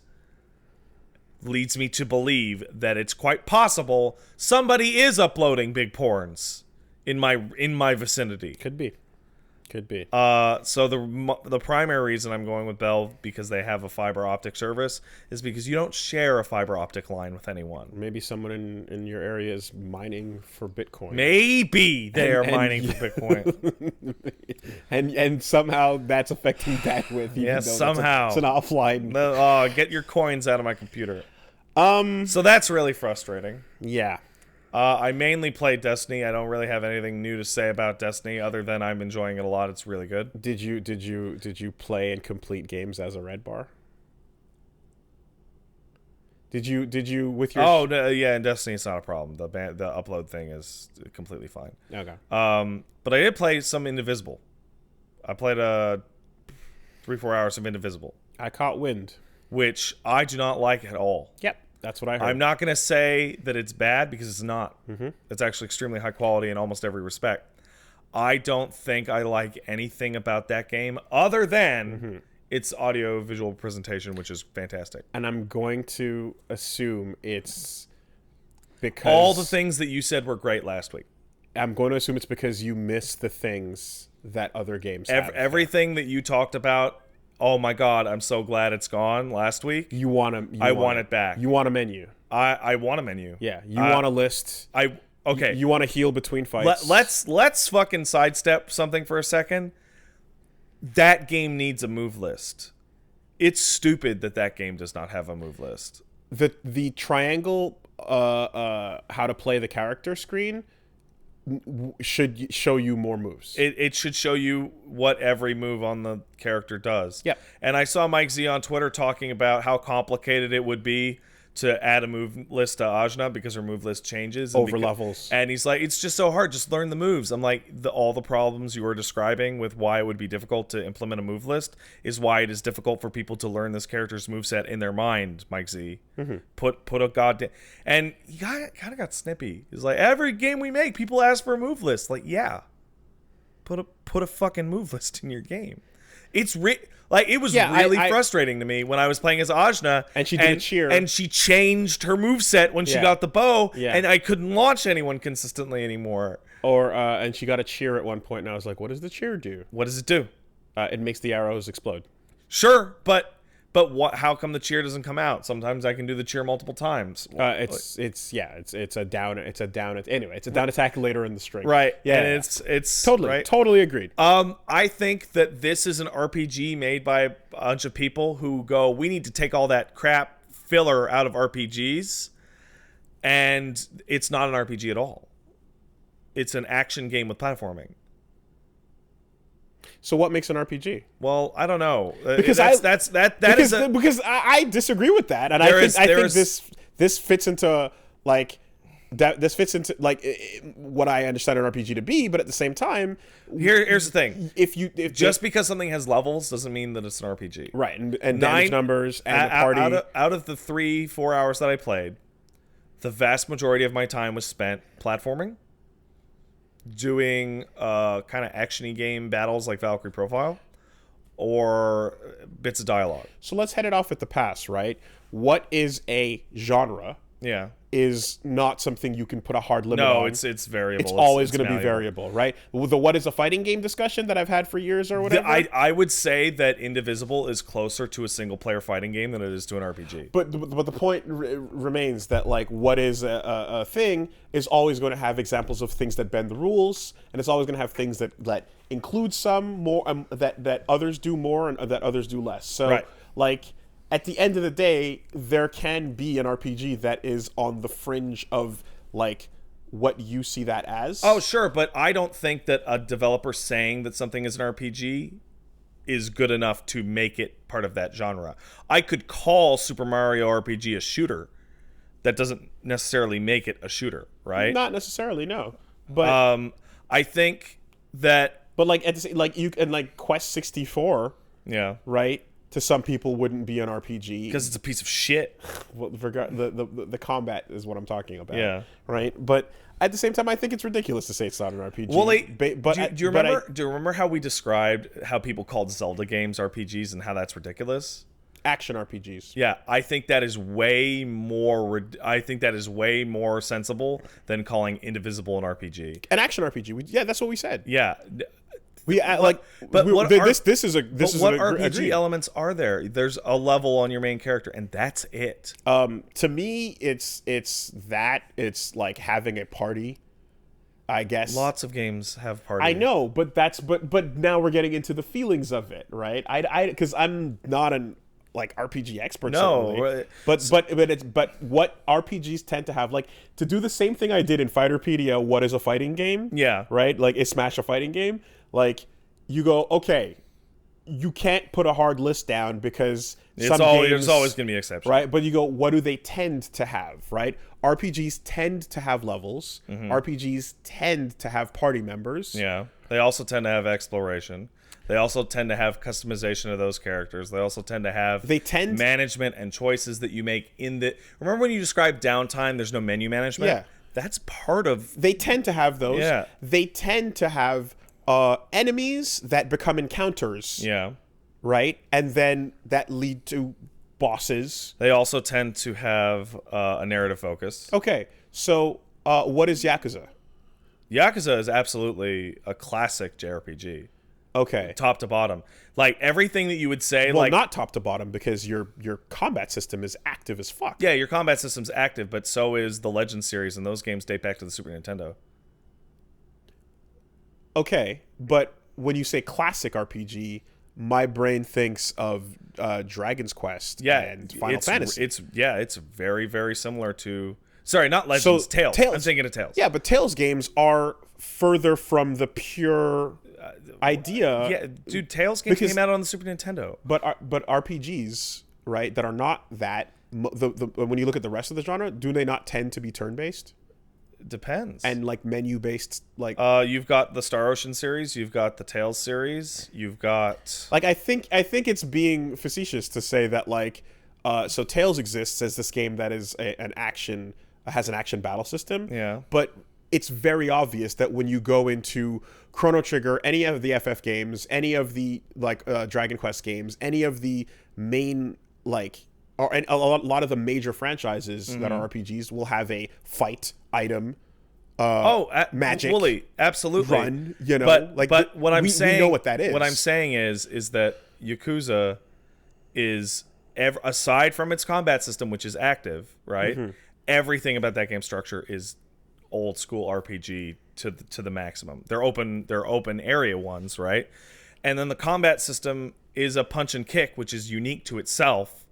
leads me to believe that it's quite possible somebody is uploading big porns in my vicinity. Could be. So the primary reason I'm going with Bell, because they have a fiber optic service, is because you don't share a fiber optic line with anyone. Maybe someone in your area is mining for Bitcoin. Maybe they are mining for Bitcoin. and somehow that's affecting bandwidth. Yeah, somehow. It's an offline. Get your coins out of my computer. So that's really frustrating. Yeah. I mainly play Destiny. I don't really have anything new to say about Destiny other than I'm enjoying it a lot. It's really good. Did you play and complete games as a red bar? Did you with your? Oh no, yeah, in Destiny it's not a problem. The upload thing is completely fine. Okay. But I did play some Indivisible. I played 3-4 hours of Indivisible. I caught wind, which I do not like at all. Yep. That's what I heard. I'm not going to say that it's bad because it's not. It's actually extremely high quality in almost every respect. I don't think I like anything about that game other than its audio-visual presentation, which is fantastic. And I'm going to assume it's because... all the things that you said were great last week. I'm going to assume it's because you miss the things that other games have. Everything that you talked about, oh my god, I'm so glad it's gone last week. I want it back. You want a menu. I want a menu. Yeah, you want a list. Okay. You want to heal between fights. Let's fucking sidestep something for a second. That game needs a move list. It's stupid that game does not have a move list. The triangle how to play the character screen should show you more moves. It should show you what every move on the character does. Yeah. And I saw Mike Z on Twitter talking about how complicated it would be to add a move list to Ajna because her move list changes. Over levels. And he's like, it's just so hard. Just learn the moves. I'm like, all the problems you were describing with why it would be difficult to implement a move list is why it is difficult for people to learn this character's moveset in their mind, Mike Z. Put a goddamn... And he kind of got snippy. He's like, every game we make, people ask for a move list. Like, yeah. Put a fucking move list in your game. It's it was really frustrating to me when I was playing as Ajna and she did a cheer and she changed her moveset when she got the bow and I couldn't launch anyone consistently anymore. Or and she got a cheer at one point and I was like, what does the cheer do? What does it do? It makes the arrows explode. Sure, but what? How come the cheer doesn't come out? Sometimes I can do the cheer multiple times. It's a down anyway. It's a down attack later in the string. Right. Yeah. And it's totally agreed. I think that this is an RPG made by a bunch of people who go, we need to take all that crap filler out of RPGs, and it's not an RPG at all. It's an action game with platforming. So what makes an RPG? Well, I don't know. Because I disagree with that, and I think this fits into like this fits into like what I understand an RPG to be, but at the same time, here's the thing: if just because something has levels doesn't mean that it's an RPG, right? And damage numbers and the party. Out of the 3-4 hours that I played, the vast majority of my time was spent platforming, doing kind of actiony game battles like Valkyrie Profile, or bits of dialogue. So let's head it off at the pass, right? What is a genre? Yeah. Is not something you can put a hard limit on. No, it's variable. It's always going to be variable, right? The what is a fighting game discussion that I've had for years or whatever. I would say that Indivisible is closer to a single player fighting game than it is to an RPG. But the point remains that like what is a thing is always going to have examples of things that bend the rules, and it's always going to have things that include some more that others do more and that others do less. So like. At the end of the day, there can be an RPG that is on the fringe of like what you see that as. Oh, sure, but I don't think that a developer saying that something is an RPG is good enough to make it part of that genre. I could call Super Mario RPG a shooter. That doesn't necessarily make it a shooter, right? Not necessarily, no. But I think that like like you and like Quest 64, yeah, right? To some people wouldn't be an RPG because it's a piece of shit. Well, the combat is what I'm talking about. Yeah. Right. But at the same time, I think it's ridiculous to say it's not an RPG. Well, but do you remember how we described how people called Zelda games RPGs and how that's ridiculous? Action RPGs. Yeah, I think that is way more. I think that is way more sensible than calling Indivisible an RPG. An action RPG. Yeah, that's what we said. Yeah. This is what RPG elements are there? There's a level on your main character, and that's it. To me, it's like having a party. I guess lots of games have parties. I know, but now we're getting into the feelings of it, right? Because I'm not an like RPG expert. No, certainly. but what RPGs tend to have, like to do the same thing I did in Fighterpedia. What is a fighting game? Yeah, right. Like is Smash a fighting game? Like you go, okay, you can't put a hard list down because there's always going to be exceptions, right? But you go, what do they tend to have, right? RPGs tend to have levels. Mm-hmm. RPGs tend to have party members. Yeah, they also tend to have exploration. They also tend to have customization of those characters. They also tend to have management and choices that you make in the. Remember when you described downtime? There's no menu management. Yeah, that's part of. They tend to have those. Yeah, they tend to have enemies that become encounters. Yeah, right, and then that lead to bosses. They also tend to have a narrative focus. Okay, so what is Yakuza? Yakuza is absolutely a classic JRPG. Okay. Top to bottom. Like everything that you would say. Well, like not top to bottom because your combat system is active as fuck. Yeah, your combat system's active, but so is the Legend series, and those games date back to the Super Nintendo. Okay, but when you say classic RPG, my brain thinks of Dragon's Quest and Final Fantasy. It's very, very similar to... Sorry, not Legends, Tales. I'm thinking of Tales. Yeah, but Tales games are further from the pure... idea. Yeah, dude, Tales games came out on the Super Nintendo. But RPGs, right, that are not that, when you look at the rest of the genre, do they not tend to be turn-based? Depends. And like menu-based, like... you've got the Star Ocean series, you've got the Tales series, you've got... Like, I think it's being facetious to say that, like, so Tales exists as this game that is has an action battle system. Yeah. But it's very obvious that when you go into Chrono Trigger, any of the FF games, any of the like Dragon Quest games, any of the main like, and a lot of the major franchises that are RPGs will have a fight item. Magic. Fully, absolutely. Run, you know, but what I'm saying, we know what that is. What I'm saying is that Yakuza is aside from its combat system, which is active, right? Mm-hmm. Everything about that game structure is old school RPG to the maximum. They're open area ones, right? And then the combat system is a punch and kick, which is unique to itself,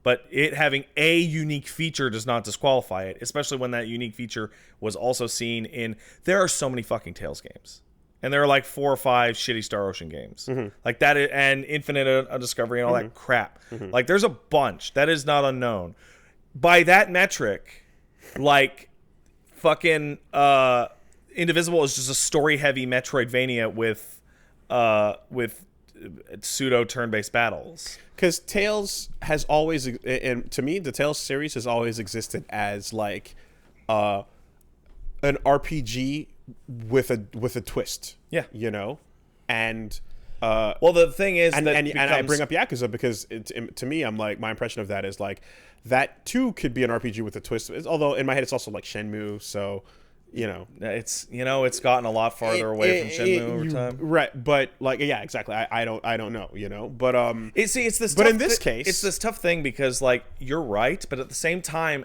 but it having a unique feature does not disqualify it, especially when that unique feature was also seen in... There are so many fucking Tales games. And there are like 4 or 5 shitty Star Ocean games. Mm-hmm. Like that, and Infinite Discovery and all that crap. Mm-hmm. Like there's a bunch. That is not unknown. By that metric, like... fucking Indivisible is just a story-heavy Metroidvania with pseudo turn-based battles. Because Tales has always, and to me, the Tales series has always existed as like an RPG with a twist. Yeah. You know, and well, the thing is and I bring up becomes- Yakuza because to me, I'm like, my impression of that is like that too could be an RPG with a twist. Although in my head, it's also like Shenmue, so. You know, it's gotten a lot farther away from Shenmue over time, right? But like, yeah, exactly. I don't know, you know. But it's this. But tough in this case, it's this tough thing because like you're right, but at the same time,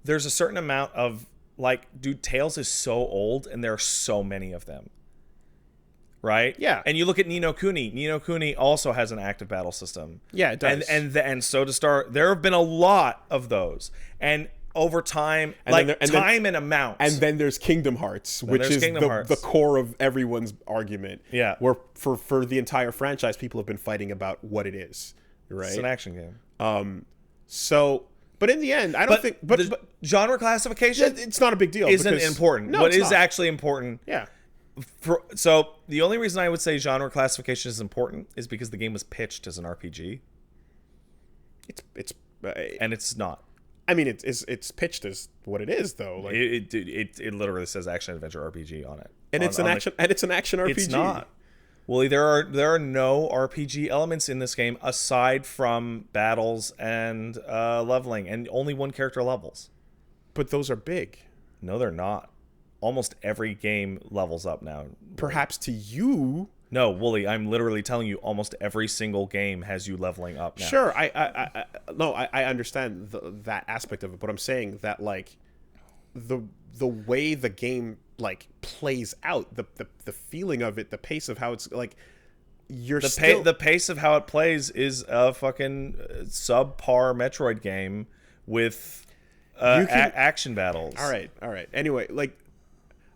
there's a certain amount of like, dude, Tales is so old, and there are so many of them, right? Yeah. And you look at Ni no Kuni. Ni no Kuni also has an active battle system. Yeah, it does. And so to start, there have been a lot of those, and over time, and amount. And then there's Kingdom Hearts, which is the core of everyone's argument. Yeah. Where for the entire franchise, people have been fighting about what it is, right? It's an action game. So, but in the end, I don't think... But the genre classification... It's not a big deal. Isn't important. No, what is not. actually important... Yeah. So, the only reason I would say genre classification is important is because the game was pitched as an RPG. And it's not. I mean, it's pitched as what it is, though. Like it literally says action adventure RPG on it, and it's an action RPG. It's not. Well, there are no RPG elements in this game aside from battles and leveling, and only one character levels. But those are big. No, they're not. Almost every game levels up now. Perhaps to you. No, Wooly, I'm literally telling you, almost every single game has you leveling up now. Sure, I understand that aspect of it, but I'm saying that like the way the game like plays out, the feeling of it, the pace of how it's like the pace of how it plays is a fucking subpar Metroid game with action battles. All right. Anyway, like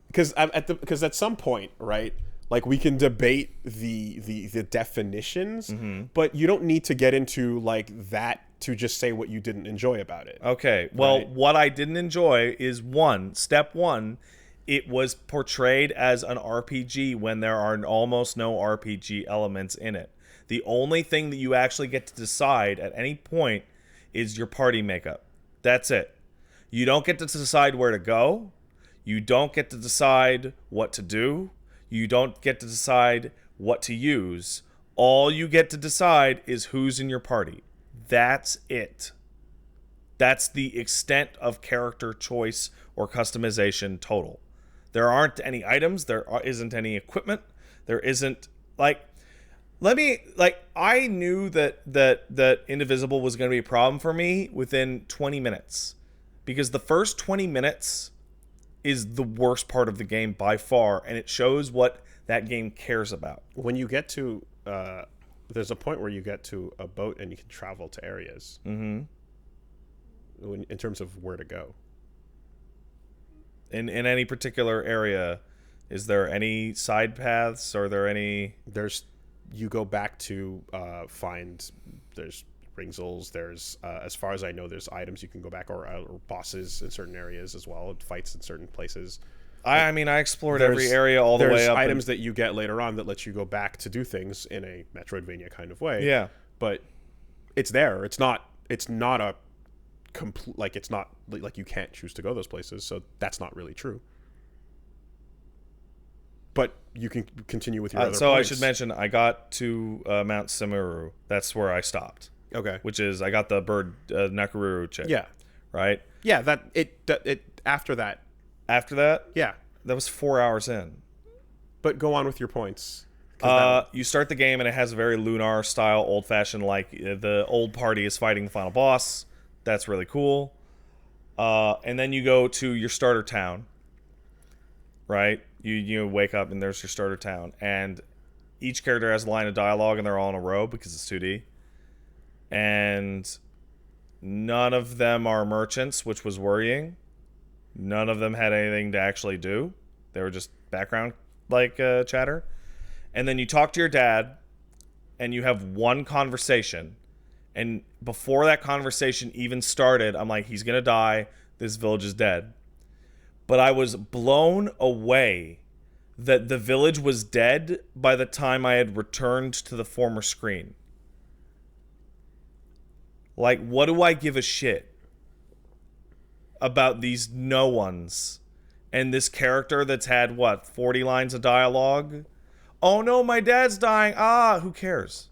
because at some point, right? Like we can debate the definitions, but you don't need to get into like that to just say what you didn't enjoy about it. Okay. Well, what I didn't enjoy is step one, it was portrayed as an RPG when there are almost no RPG elements in it. The only thing that you actually get to decide at any point is your party makeup. That's it. You don't get to decide where to go. You don't get to decide what to do. You don't get to decide what to use. All you get to decide is who's in your party. That's it. That's the extent of character choice or customization total. There aren't any items. There isn't any equipment. There isn't I knew that Indivisible was going to be a problem for me within 20 minutes. Because the first 20 minutes is the worst part of the game by far, and it shows what that game cares about. When you get to there's a point where you get to a boat and you can travel to areas. In terms of where to go. In any particular area, is there any side paths? Are there any... You go back to find... There's Ringsel's, there's as far as I know, there's items you can go back, or bosses in certain areas as well, fights in certain places. I explored every area all the way up. There's items that you get later on that lets you go back to do things in a Metroidvania kind of way. Yeah, but it's there. It's not a complete, like it's not like you can't choose to go those places. So that's not really true. But you can continue with your other so points. I should mention I got to Mount Simiru. That's where I stopped. Okay. Which is I got the bird Nakamura chick. Yeah. Right? Yeah, it after that. After that? Yeah. That was 4 hours in. But go on with your points. You start the game and it has a very Lunar style, old fashioned, like the old party is fighting the final boss. That's really cool. And then you go to your starter town. Right? You wake up and there's your starter town. And each character has a line of dialogue and they're all in a row because it's 2D. And none of them are merchants, which was worrying. None of them had anything to actually do. They were just background chatter. And then you talk to your dad and you have one conversation. And before that conversation even started, I'm like, he's going to die. This village is dead. but I was blown away that the village was dead by the time I had returned to the former screen. Like, what do I give a shit about these no ones and this character that's had, 40 lines of dialogue? Oh no, my dad's dying. Who cares?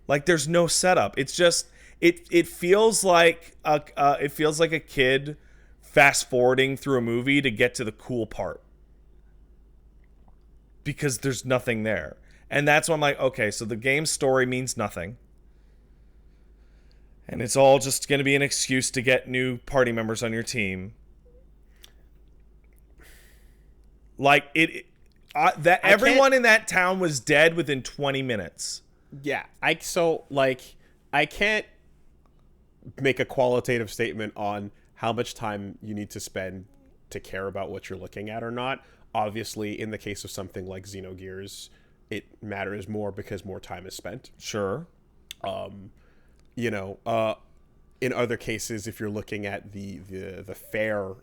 Like, there's no setup. It's just, it feels like a kid fast forwarding through a movie to get to the cool part. Because there's nothing there. And that's when I'm like, okay, so the game's story means nothing. And it's all just going to be an excuse to get new party members on your team. Like, everyone in that town was dead within 20 minutes. Yeah. I can't make a qualitative statement on how much time you need to spend to care about what you're looking at or not. Obviously, in the case of something like Xenogears, it matters more because more time is spent. Sure. In other cases, if you're looking at the fare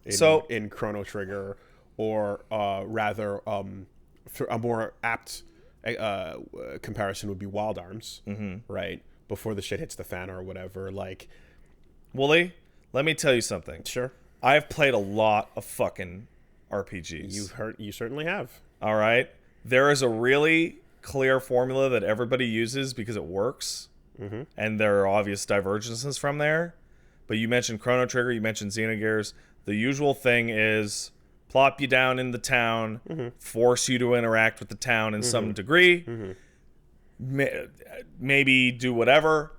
in Chrono Trigger, or rather, a more apt comparison would be Wild Arms, right? Before the shit hits the fan or whatever. Like, Wooly, let me tell you something. Sure. I've played a lot of fucking RPGs. You certainly have. All right. There is a really clear formula that everybody uses because it works. Mm-hmm. And there are obvious divergences from there. But you mentioned Chrono Trigger, you mentioned Xenogears. The usual thing is plop you down in the town, force you to interact with the town in some degree, maybe do whatever,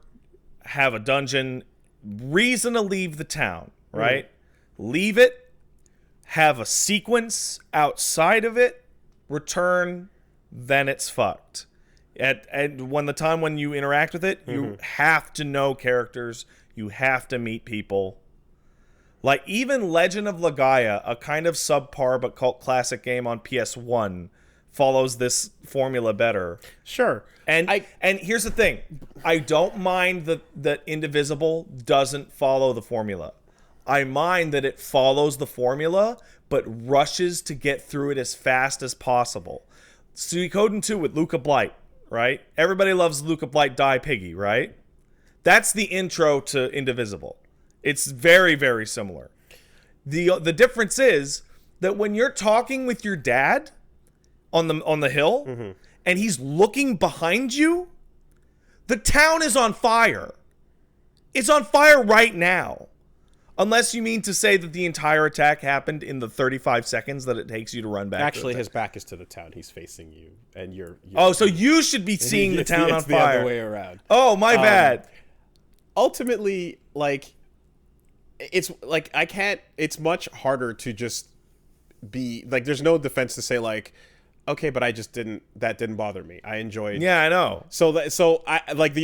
have a dungeon, reason to leave the town, right? Leave it, have a sequence outside of it, return, then it's fucked. When you interact with it, you have to know characters, you have to meet people. Like, even Legend of Legaia, a kind of subpar but cult classic game on PS1, follows this formula better. Sure. And here's the thing. I don't mind that Indivisible doesn't follow the formula. I mind that it follows the formula, but rushes to get through it as fast as possible. Suikoden 2 with Luca Blight, right? Everybody loves Luca Blight Die Piggy, right? That's the intro to Indivisible. It's very, very similar. The difference is that when you're talking with your dad on the hill, and he's looking behind you, the town is on fire. It's on fire right now. Unless you mean to say that the entire attack happened in the 35 seconds that it takes you to run back. Actually, his back is to the town. He's facing you, and you're so you should be seeing the town on fire. It's the other way around. Oh, my bad. Ultimately, like, it's like it's much harder to just be like, there's no defense to say like, okay, but that didn't bother me. I enjoyed. Yeah, I know. So I like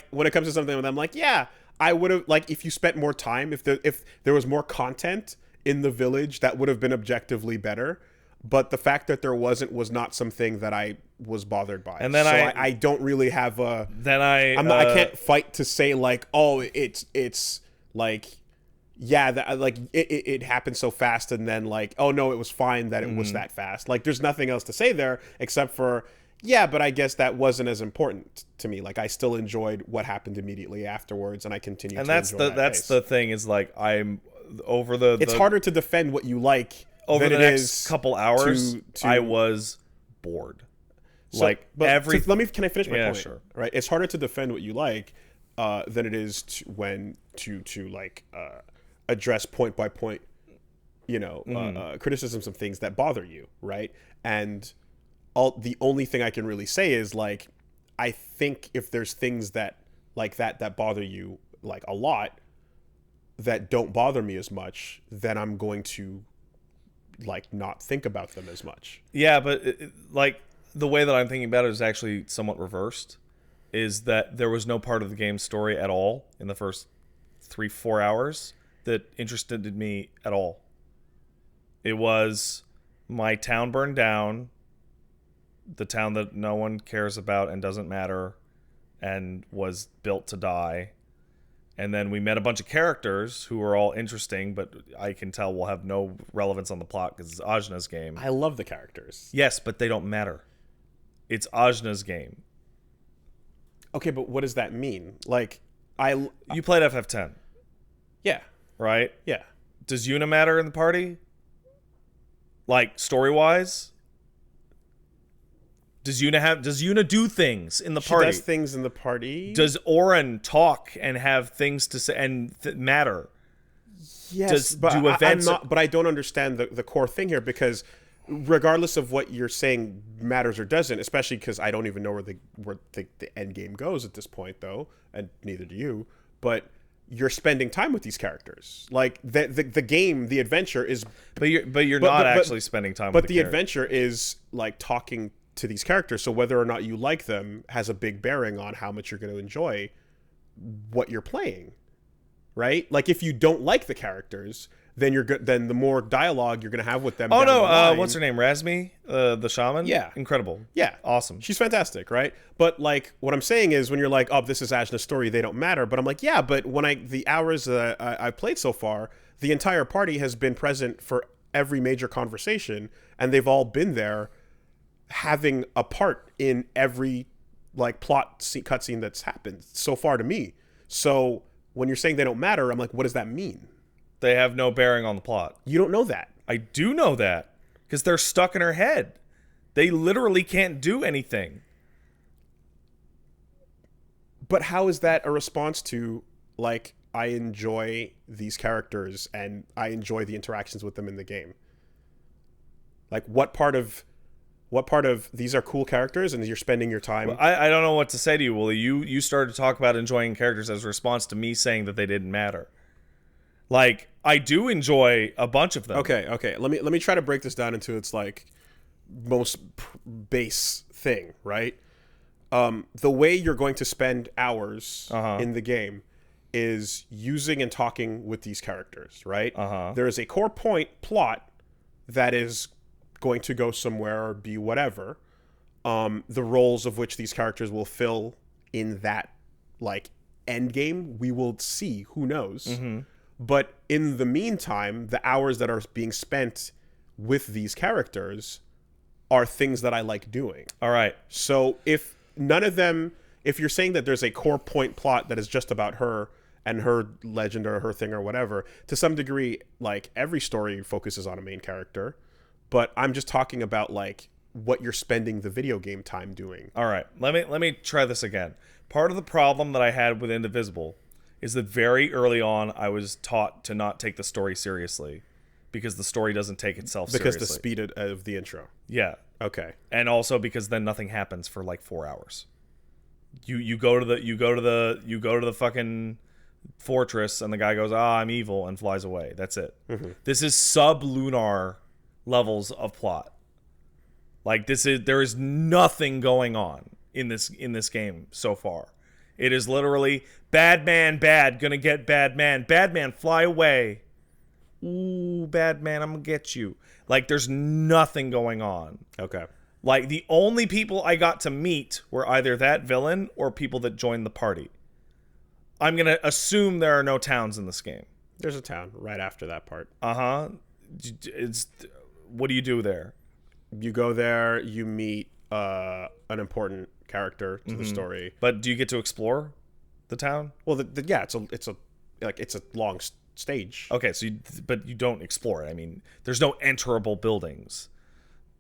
when it comes to something with them, like, yeah, I would have, like, if you spent more time, if there was more content in the village, that would have been objectively better. But the fact that there wasn't was not something that I was bothered by. And then I don't really have a. Then I can't fight to say like, oh, it's like, yeah, that like it happened so fast, and then like, oh no, it was fine that it was that fast. Like, there's nothing else to say there except for, yeah, but I guess that wasn't as important to me. Like, I still enjoyed what happened immediately afterwards, and I continue to enjoy that. And that's the thing is, like, I'm over the. It's harder to defend what you like over than the it next is couple hours. I was bored. Can I finish my point? Sure. Right, it's harder to defend what you like than it is to address point by point, criticisms of things that bother you, right? And the only thing I can really say is, like, I think if there's things that like that bother you, like, a lot, that don't bother me as much, then I'm going to, like, not think about them as much. Yeah, but like, the way that I'm thinking about it is actually somewhat reversed. Is that there was no part of the game's story at all in the first 3-4 hours that interested me at all. It was, my town burned down, the town that no one cares about and doesn't matter, and was built to die, And then we met a bunch of characters who were all interesting, but I can tell will have no relevance on the plot because it's Ajna's game. I love the characters. Yes, but they don't matter. It's Ajna's game. Okay, but what does that mean? Like, You played FF10, yeah, right? yeah. Does Yuna matter in the party? Like, story-wise? Does Yuna do things in the party? She does things in the party. Does Auron talk and have things to say and matter? Yes, but I don't understand the core thing here, because regardless of what you're saying matters or doesn't, especially because I don't even know where the end game goes at this point, though, and neither do you. But you're spending time with these characters. Like the game, the adventure is. But you're not actually spending time. But the adventure is like talking to these characters. So whether or not you like them has a big bearing on how much you're going to enjoy what you're playing, right? Like if you don't like the characters, then you're good. Then the more dialogue you're going to have with them. Oh no, what's her name? Razmi, the shaman. Yeah, incredible. Yeah, awesome. She's fantastic, right? But like what I'm saying is, when you're like, oh, this is Ajna's story, they don't matter. But I'm like, yeah, but when the hours I've played so far, the entire party has been present for every major conversation, and they've all been there, having a part in every like plot cutscene that's happened so far to me. So when you're saying they don't matter, I'm like, what does that mean? They have no bearing on the plot. You don't know that. I do know that because they're stuck in her head. They literally can't do anything. But how is that a response to, like, I enjoy these characters and I enjoy the interactions with them in the game? Like, what part of these are cool characters and you're spending your time? Well, I don't know what to say to you, Wooly. You started to talk about enjoying characters as a response to me saying that they didn't matter. Like, I do enjoy a bunch of them. Okay. Let me try to break this down into its like most base thing, right? The way you're going to spend hours in the game is using and talking with these characters, right? There is a core point plot that is going to go somewhere or be whatever. The roles of which these characters will fill in that like end game, we will see. Who knows? Mm-hmm. But in the meantime, the hours that are being spent with these characters are things that I like doing. All right. So if none of them, if you're saying that there's a core point plot that is just about her and her legend or her thing or whatever, to some degree, like every story focuses on a main character, but I'm just talking about like what you're spending the video game time doing. All right. Let me try this again. Part of the problem that I had with Indivisible is that very early on I was taught to not take the story seriously because the story doesn't take itself seriously. Because the speed of the intro. Yeah. Okay. And also because then nothing happens for like 4 hours. You go to the fucking fortress and the guy goes, I'm evil, and flies away. That's it. Mm-hmm. This is sub-lunar levels of plot. Like there is nothing going on in this game so far. It is literally bad man, gonna get bad man, fly away. Ooh, bad man, I'm gonna get you. Like, there's nothing going on. Okay. Like, the only people I got to meet were either that villain or people that joined the party. I'm gonna assume there are no towns in this game. There's a town right after that part. What do you do there? You go there, you meet an important character to the story. But do you get to explore the town? Well, yeah, it's a long stage. Okay, so but you don't explore it. I mean, there's no enterable buildings.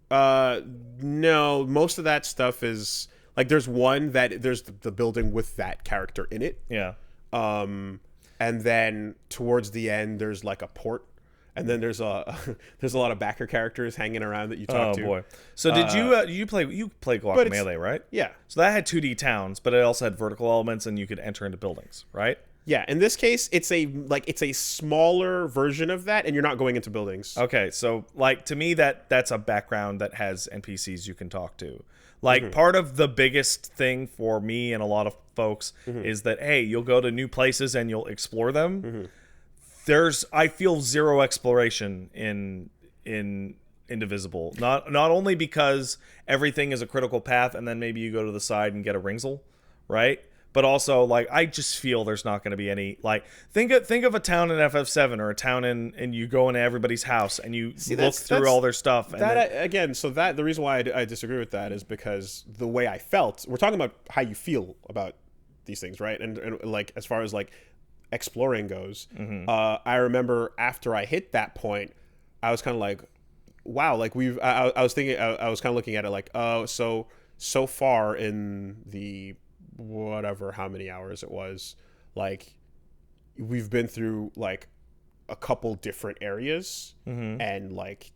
No, most of that stuff is like there's the building with that character in it. Yeah. And then towards the end there's like a port. And then there's a lot of backer characters hanging around that you talk to. Oh boy! So did you play Guacamelee, right? Yeah. So that had 2D towns, but it also had vertical elements, and you could enter into buildings, right? Yeah. In this case, it's a smaller version of that, and you're not going into buildings. Okay, so like to me that's a background that has NPCs you can talk to. Like part of the biggest thing for me and a lot of folks is that hey, you'll go to new places and you'll explore them. I feel zero exploration in Indivisible. Not only because everything is a critical path and then maybe you go to the side and get a Ringsel, right? But also, like, I just feel there's not going to be any, like, think of a town in FF7 or a town and you go into everybody's house and you look through all their stuff. And the reason why I disagree with that is because the way I felt, we're talking about how you feel about these things, right? And like, as far as like exploring goes, I remember after I hit that point, I was kind of like, wow, like I was thinking, I was kind of looking at it like, oh, so far in the whatever how many hours it was, like we've been through like a couple different areas and like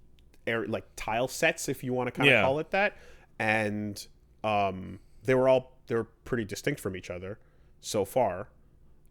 tile sets, if you want to kind of call it that, and they were pretty distinct from each other so far,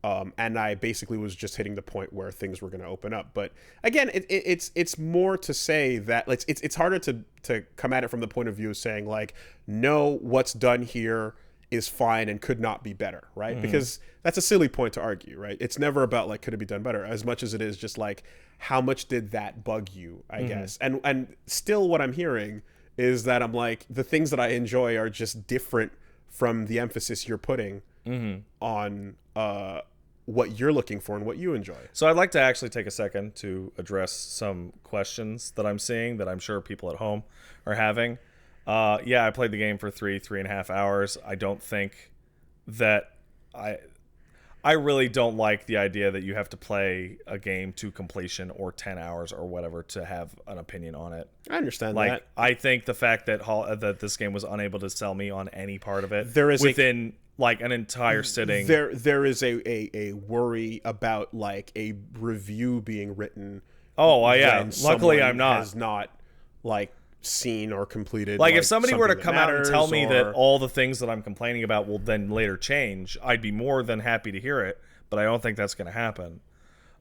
and I basically was just hitting the point where things were going to open up. But again, it's more to say that it's harder to come at it from the point of view of saying like, no, what's done here is fine and could not be better, right? Because that's a silly point to argue, right? It's never about like, could it be done better, as much as it is just like, how much did that bug you, I guess. And still what I'm hearing is that I'm like, the things that I enjoy are just different from the emphasis you're putting on what you're looking for and what you enjoy. So I'd like to actually take a second to address some questions that I'm seeing that I'm sure people at home are having. I played the game for 3.5 hours. I don't think that I really don't like the idea that you have to play a game to completion or 10 hours or whatever to have an opinion on it. I understand like, that. I think the fact that that this game was unable to sell me on any part of it within like an entire sitting. There is a worry about like a review being written. Oh, yeah. Luckily, I'm not. Has not like seen or completed. Like if somebody were to come out and tell me that all the things that I'm complaining about will then later change, I'd be more than happy to hear it, but I don't think that's going to happen.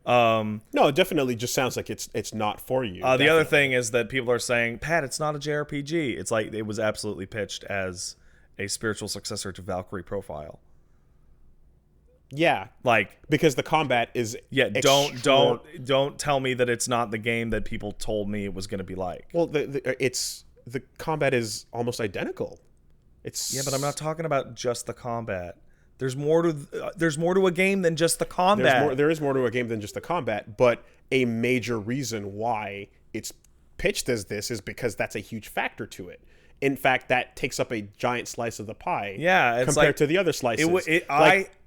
No, it definitely just sounds like it's not for you. The other thing is that people are saying, Pat, it's not a JRPG. It's like it was absolutely pitched as a spiritual successor to Valkyrie Profile. Yeah, like because the combat is don't tell me that it's not the game that people told me it was going to be like. Well, the combat is almost identical. But I'm not talking about just the combat. There's more to a game than just the combat. There is more to a game than just the combat, but a major reason why it's pitched as this is because that's a huge factor to it. In fact, that takes up a giant slice of the pie. Yeah, it's compared to the other slices.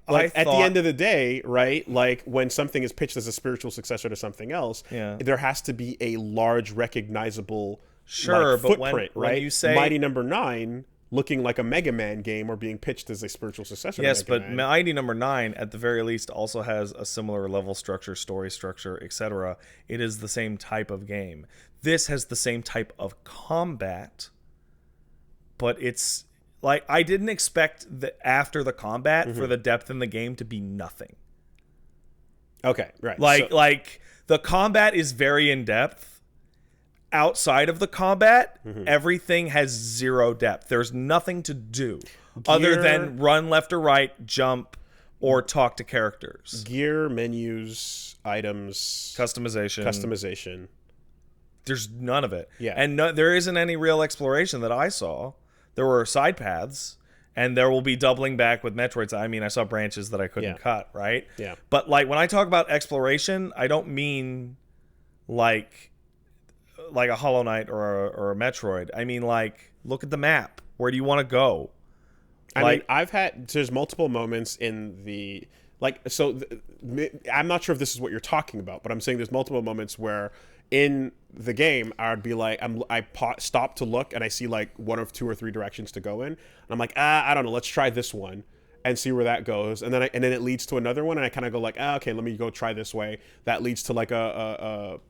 At the end of the day, right? Like when something is pitched as a spiritual successor to something else, there has to be a large recognizable footprint, right? When you say Mighty Number 9 looking like a Mega Man game or being pitched as a spiritual successor. Yes, to Mega but Man. Mighty Number 9 at the very least also has a similar level structure, story structure, etc. It is the same type of game. This has the same type of combat, but it's like I didn't expect that after the combat for the depth in the game to be nothing. Okay, right. Like the combat is very in depth. Outside of the combat, everything has zero depth. There's nothing to do other than run left or right, jump, or talk to characters. Gear, menus, items, customization. There's none of it. Yeah. And there isn't any real exploration that I saw. There were side paths, and there will be doubling back with Metroids. I mean, I saw branches that I couldn't cut, right? Yeah. But like when I talk about exploration, I don't mean like a Hollow Knight or a Metroid. I mean, like, look at the map. Where do you want to go? I mean, there's multiple moments in the, I'm not sure if this is what you're talking about, but I'm saying there's multiple moments where in the game, I'd be like, stop to look, and I see like one of 2 or 3 directions to go in. And I'm like, I don't know, let's try this one and see where that goes. And then it leads to another one, and I kind of go like, okay, let me go try this way. That leads to like a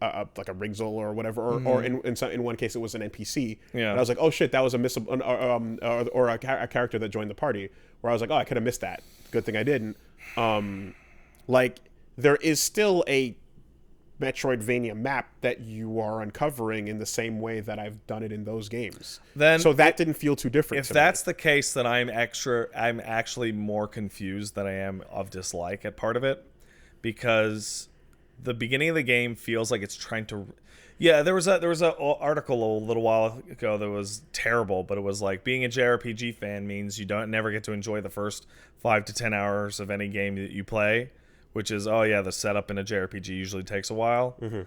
Rigzel or whatever, or in one case it was an NPC. Yeah. And I was like, oh shit, that was a character that joined the party. Where I was like, oh, I could have missed that. Good thing I didn't. Like there is still a Metroidvania map that you are uncovering in the same way that I've done it in those games. So that didn't feel too different. If that's the case, then I'm actually more confused than I am of dislike at part of it, because the beginning of the game feels like it's trying to. Yeah, there was a article a little while ago that was terrible, but it was like being a JRPG fan means you don't never get to enjoy the first 5 to 10 hours of any game that you play, which is the setup in a JRPG usually takes a while. Mm-hmm.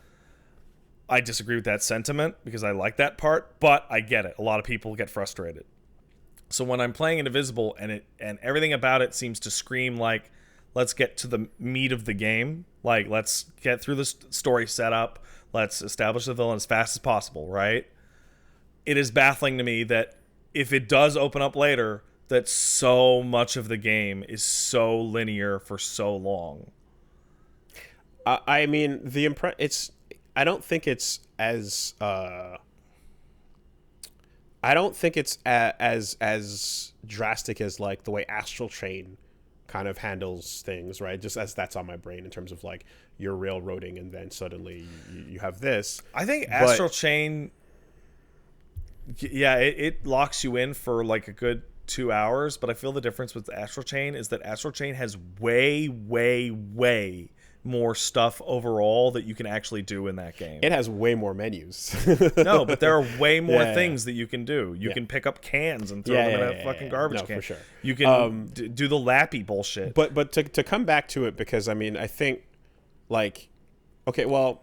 I disagree with that sentiment because I like that part, but I get it. A lot of people get frustrated. So when I'm playing Indivisible and everything about it seems to scream like, let's get to the meat of the game, like let's get through the story setup, let's establish the villain as fast as possible, right? It is baffling to me that if it does open up later, that so much of the game is so linear for so long. I mean, I don't think it's as as drastic as like the way Astral Chain kind of handles things, right? Just as that's on my brain in terms of like you're railroading and then suddenly you have this. I think Astral Chain, it locks you in for like a good 2 hours, but I feel the difference with Astral Chain is that Astral Chain has way, way, way more stuff overall that you can actually do in that game. It has way more menus. No, but there are way more things that you can do. You can pick up cans and throw them in a fucking garbage can. For sure. You can do the lappy bullshit. But to come back to it, because I mean, I think like, okay, well,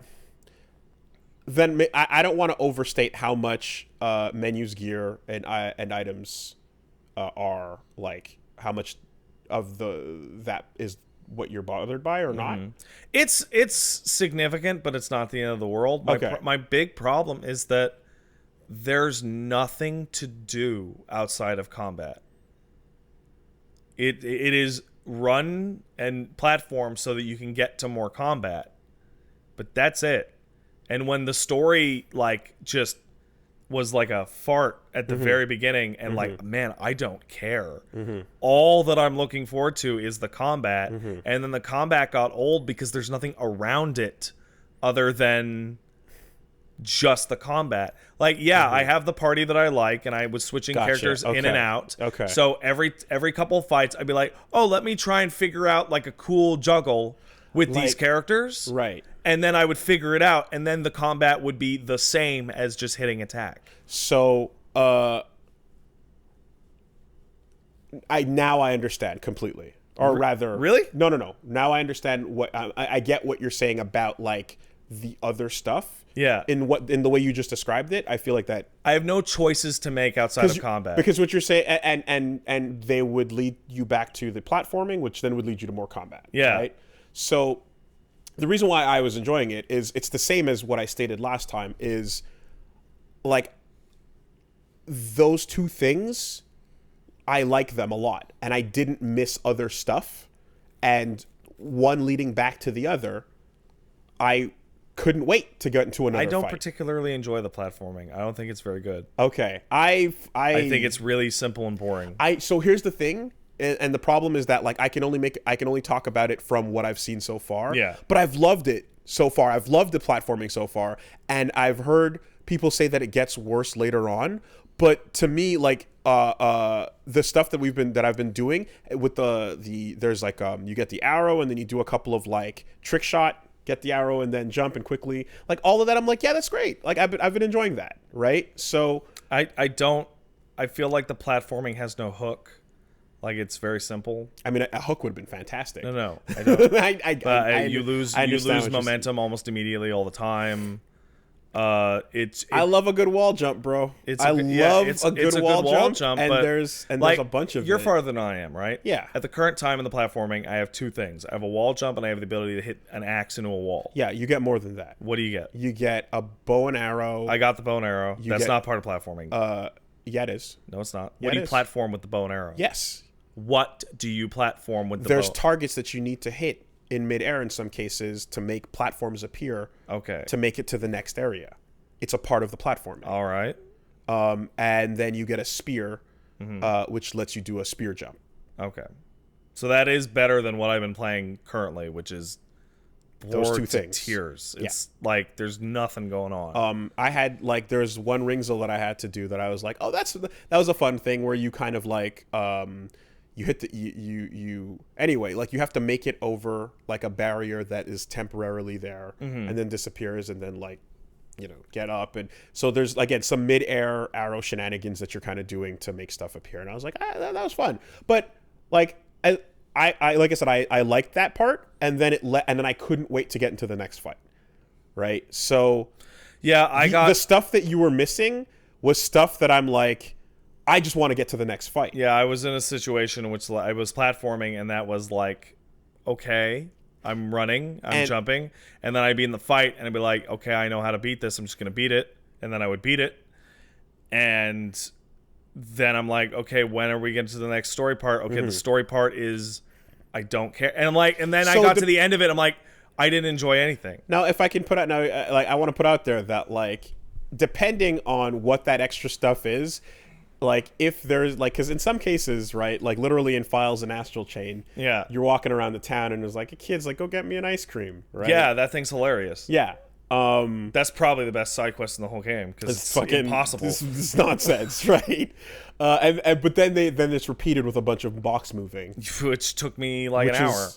then I don't want to overstate how much menus, gear, and items are, like how much of that is what you're bothered by or not. It's significant, but it's not the end of the world. My big problem is that there's nothing to do outside of combat. It is run and platform so that you can get to more combat, but that's it. And when the story like just was like a fart at the very beginning and like, man, I don't care. All that I'm looking forward to is the combat. And then the combat got old because there's nothing around it other than just the combat. Like, I have the party that I like and I was switching characters in and out. Okay. So every couple of fights I'd be like, oh, let me try and figure out like a cool juggle with these characters. Right. And then I would figure it out, and then the combat would be the same as just hitting attack. So, I understand completely, or rather, really? No. Now I understand what I get what you're saying about like the other stuff. Yeah. In the way you just described it, I feel like that I have no choices to make outside of combat. Because what you're saying, and they would lead you back to the platforming, which then would lead you to more combat. Yeah. Right. So. The reason why I was enjoying it is it's the same as what I stated last time, is like those two things, I like them a lot and I didn't miss other stuff, and one leading back to the other, I couldn't wait to get into another I don't fight. particularly enjoy the platforming. I don't think it's very good. Okay. I think it's really simple and boring. So here's the thing. And the problem is that like I can only talk about it from what I've seen so far. Yeah. But I've loved it so far. I've loved the platforming so far, and I've heard people say that it gets worse later on. But to me, like the stuff that I've been doing with the there's like you get the arrow and then you do a couple of like trick shot, get the arrow and then jump and quickly, like all of that. I'm like, yeah, that's great. Like I've been enjoying that, right? So I feel like the platforming has no hook. Like, it's very simple. I mean, a hook would have been fantastic. No, I don't. You lose momentum almost immediately all the time. I love a good wall jump, bro. I love a good wall jump, and there's a bunch of. You're farther than I am, right? Yeah. At the current time in the platforming, I have two things. I have a wall jump, and I have the ability to hit an axe into a wall. Yeah, you get more than that. What do you get? You get a bow and arrow. I got the bow and arrow. That's not part of platforming. Yeah, it is. No, it's not. What do you platform with the bow and arrow? Yes. What do you platform with the There's bow? targets that you need to hit in midair in some cases to make platforms appear. Okay. To make it to the next area. It's a part of the platforming. All right. And then you get a spear, which lets you do a spear jump. Okay. So that is better than what I've been playing currently, which is those two things. Tears. It's like there's nothing going on. I had like there's one Ringzel that I had to do that I was like, oh, that was a fun thing where you kind of like you hit the you anyway, like you have to make it over like a barrier that is temporarily there and then disappears, and then like, you know, get up. And so there's again some mid-air arrow shenanigans that you're kind of doing to make stuff appear. And I was like, that was fun. But like I like I said, I liked that part, and then and then I couldn't wait to get into the next fight. Right? So yeah, the stuff that you were missing was stuff that I'm like, I just want to get to the next fight. Yeah, I was in a situation in which I was platforming, and that was like, okay, I'm running, I'm jumping, and then I'd be in the fight, and I'd be like, okay, I know how to beat this, I'm just going to beat it, and then I would beat it, and then I'm like, okay, when are we getting to the next story part? Okay, the story part is, I don't care, and I'm like, and then I got to the end of it, I'm like, I didn't enjoy anything. Now, if I can put out now, like I want to put out there that like, depending on what that extra stuff is, like if there's like, because in some cases, right, like literally in Files and Astral Chain, yeah, you're walking around the town and there's like a kid's like, go get me an ice cream, right? Yeah, that thing's hilarious. Yeah. That's probably the best side quest in the whole game because it's fucking impossible. This nonsense, right? But then it's repeated with a bunch of box moving, which took me like an hour.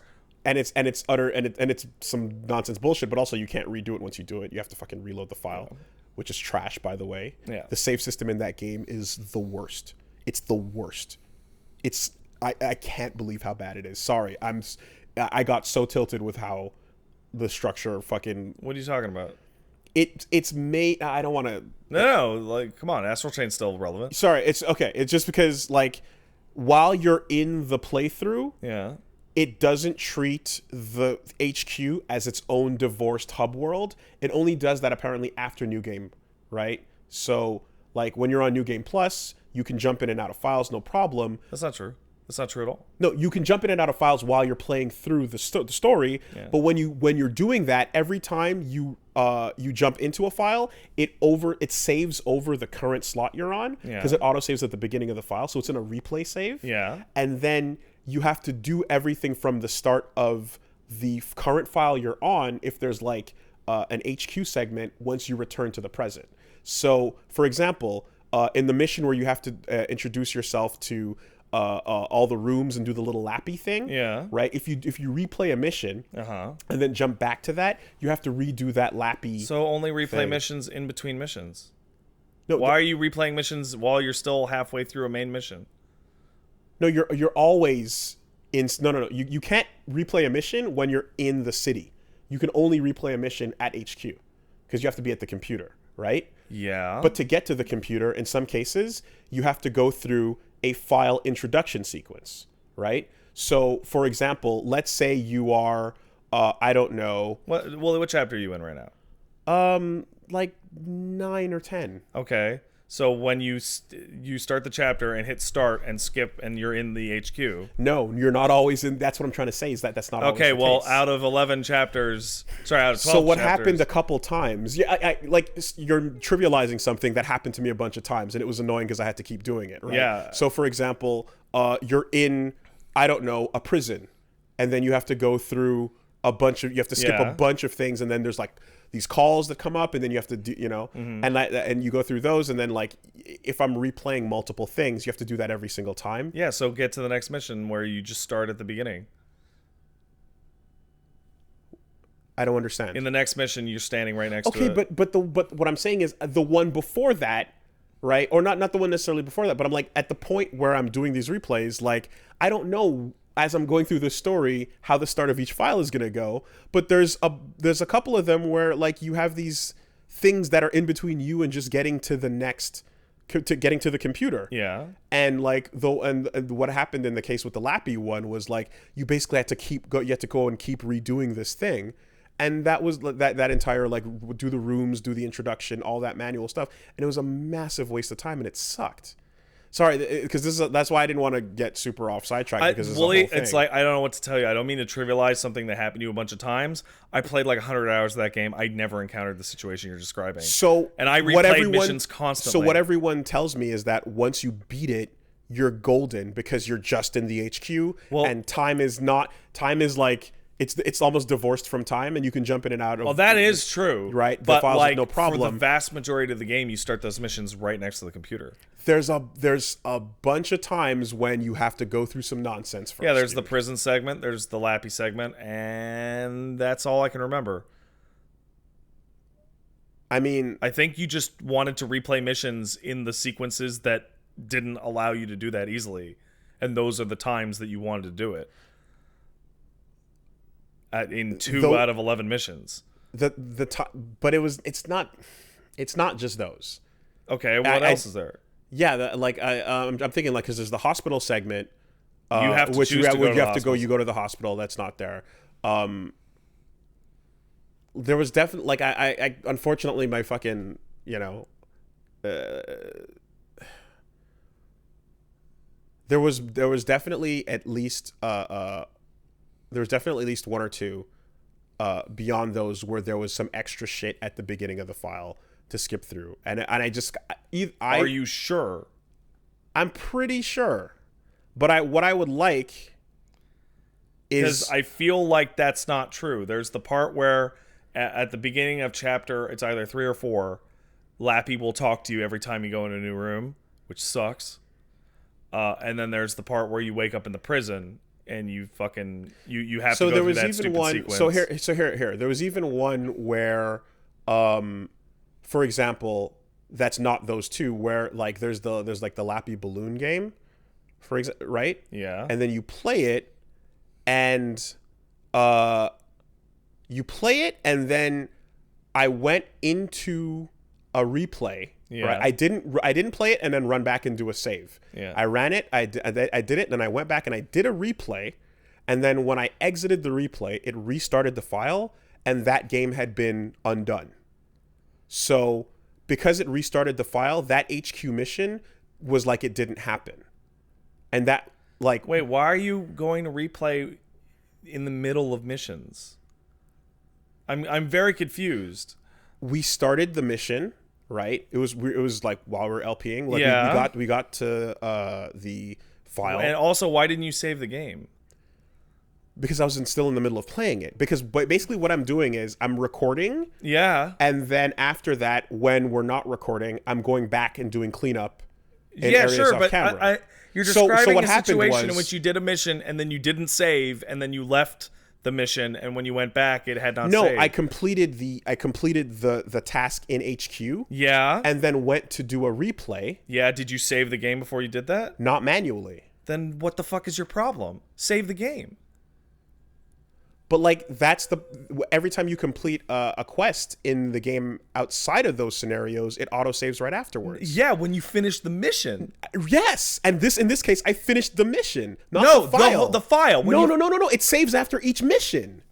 And it's utter and it's some nonsense bullshit. But also you can't redo it once you do it. You have to fucking reload the file, which is trash, by the way. Yeah. The save system in that game is the worst. It's the worst. I can't believe how bad it is. Sorry, I got so tilted with how the structure fucking. What are you talking about? It's made. I don't want to. No, like come on, Astral Chain's still relevant. Sorry, it's okay. It's just because like while you're in the playthrough, yeah, it doesn't treat the HQ as its own divorced hub world. It only does that apparently after New Game, right? So like when you're on New Game Plus, you can jump in and out of files, no problem. That's not true. That's not true at all. No, you can jump in and out of files while you're playing through the story. Yeah. But when you're doing that, every time you jump into a file, it saves over the current slot you're on because it auto saves at the beginning of the file, so it's in a replay save. Yeah, and then you have to do everything from the start of the current file you're on if there's like an HQ segment once you return to the present. So, for example, in the mission where you have to introduce yourself to all the rooms and do the little lappy thing, right? If you replay a mission and then jump back to that, you have to redo that lappy. So only replay thing. Missions in between missions. No, why are you replaying missions while you're still halfway through a main mission? No, you're always in. No. You can't replay a mission when you're in the city. You can only replay a mission at HQ because you have to be at the computer, right? Yeah. But to get to the computer, in some cases, you have to go through a file introduction sequence, right? So, for example, let's say you are, I don't know. What chapter are you in right now? Like 9 or 10. Okay. So when you start the chapter and hit start and skip and you're in the HQ. No, you're not always in. That's what I'm trying to say is that's not always the case. Out of 11 chapters, out of 12 So what chapters, happened a couple times, I like you're trivializing something that happened to me a bunch of times and it was annoying because I had to keep doing it, right? Yeah. So for example, you're in, I don't know, a prison and then you have to go through you have to skip a bunch of things and then there's like these calls that come up and then you have to do, and you go through those and then like if I'm replaying multiple things, you have to do that every single time. Yeah, so get to the next mission where you just start at the beginning. I don't understand. In the next mission, you're standing right next to it. Okay, but what I'm saying is the one before that, right? Or not the one necessarily before that, but I'm like at the point where I'm doing these replays, like I don't know as I'm going through the story how the start of each file is going to go, but there's a couple of them where like you have these things that are in between you and just getting to the next getting to the computer. Yeah. And like and what happened in the case with the Lappy one was like you basically had to you had to go and keep redoing this thing. And that was that entire like do the rooms, do the introduction, all that manual stuff, and it was a massive waste of time and it sucked. Sorry, because that's why I didn't want to get super off sidetracked because it's like I don't know what to tell you. I don't mean to trivialize something that happened to you a bunch of times. I played like 100 hours of that game. I never encountered the situation you're describing. And I replayed missions constantly. So what everyone tells me is that once you beat it, you're golden because you're just in the HQ, and time is like it's almost divorced from time, and you can jump in and out of. Well, that is true, right? The But files like with no problem. for the vast majority of the game, you start those missions right next to the computer. There's a bunch of times when you have to go through some nonsense first. Yeah, there's the prison segment, there's the Lappy segment, and that's all I can remember. I mean, I think you just wanted to replay missions in the sequences that didn't allow you to do that easily, and those are the times that you wanted to do it. In 2 out of 11 missions. But it's not just those. Okay, what else is there? Yeah, I'm thinking like because there's the hospital segment. You have to choose to go to the hospital. You go to the hospital. That's not there. There was definitely like I unfortunately my fucking there was definitely at least there was definitely at least one or two beyond those where there was some extra shit at the beginning of the file to skip through, and are you sure? I'm pretty sure, but what I would like is because I feel like that's not true. There's the part where at the beginning of chapter, it's either 3 or 4, Lappy will talk to you every time you go in a new room, which sucks. And then there's the part where you wake up in the prison and you fucking you have to go through that stupid sequence. So here there was even one where for example, that's not those two, where like there's like the Lappy balloon game, right? Yeah. And then you play it and then I went into a replay. Yeah. Right? I didn't play it and then run back and do a save. Yeah. I ran it, I did it, then I went back and I did a replay, and then when I exited the replay, it restarted the file, and that game had been undone. So because it restarted the file, that HQ mission was like it didn't happen. And that like wait, why are you going to replay in the middle of missions? I'm very confused. We started the mission. Right, it was like while we're LPing, like yeah. we got to the file, and also why didn't you save the game? Because I was still in the middle of playing it. Because basically what I'm doing is I'm recording, yeah, and then after that, when we're not recording, I'm going back and doing cleanup. In yeah, areas sure, off but camera. you're describing what a happened situation was, in which you did a mission and then you didn't save, and then you left the mission, and when you went back, it had not saved. No, I completed the task in HQ. Yeah. And then went to do a replay. Yeah, did you save the game before you did that? Not manually. Then what the fuck is your problem? Save the game. But like that's every time you complete a quest in the game outside of those scenarios, it auto saves right afterwards. Yeah, when you finish the mission. Yes, and in this case, I finished the mission, not no, the file. The file. No. It saves after each mission.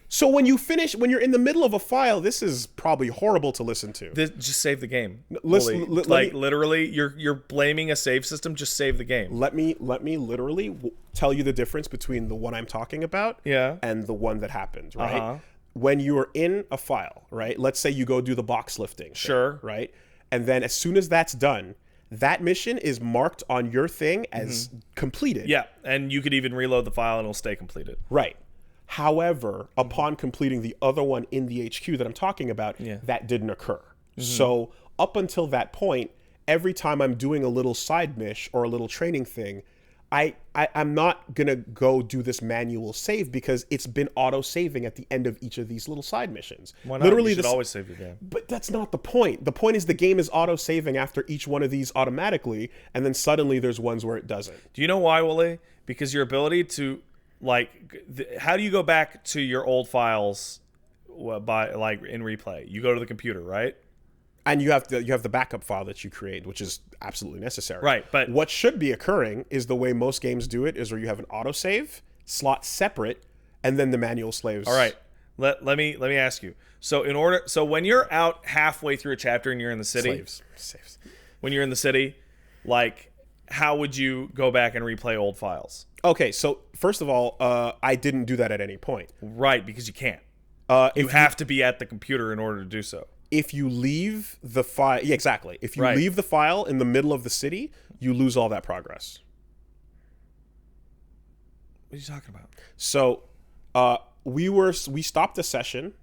So when you're in the middle of a file, this is probably horrible to listen to. Just save the game. Literally, you're blaming a save system. Just save the game. Let me literally tell you the difference between the one I'm talking about, yeah, and the one that happened. Right, when you are in a file, right? Let's say you go do the box lifting. Thing, sure. Right, and then as soon as that's done, that mission is marked on your thing as completed. Yeah, and you could even reload the file and it'll stay completed. Right. However, upon completing the other one in the HQ that I'm talking about, that didn't occur. So up until that point, every time I'm doing a little side mish or a little training thing, I'm not going to go do this manual save because it's been auto-saving at the end of each of these little side missions. Why not? You should always save your game. But that's not the point. The point is the game is auto-saving after each one of these automatically, and then suddenly there's ones where it doesn't. Do you know why, Willie? Because your ability to... how do you go back to your old files by in replay? You go to the computer, right? And you have the backup file that you create, which is absolutely necessary. Right, but what should be occurring is the way most games do it is where you have an autosave slot separate, and then the manual slaves. All right, let me ask you. So when you're out halfway through a chapter and you're in the city, saves. When you're in the city, how would you go back and replay old files? Okay, so first of all, I didn't do that at any point. Right, because you can't. You have to be at the computer in order to do so. If you leave the file, yeah, exactly. If you leave the file in the middle of the city, you lose all that progress. What are you talking about? So, we stopped the session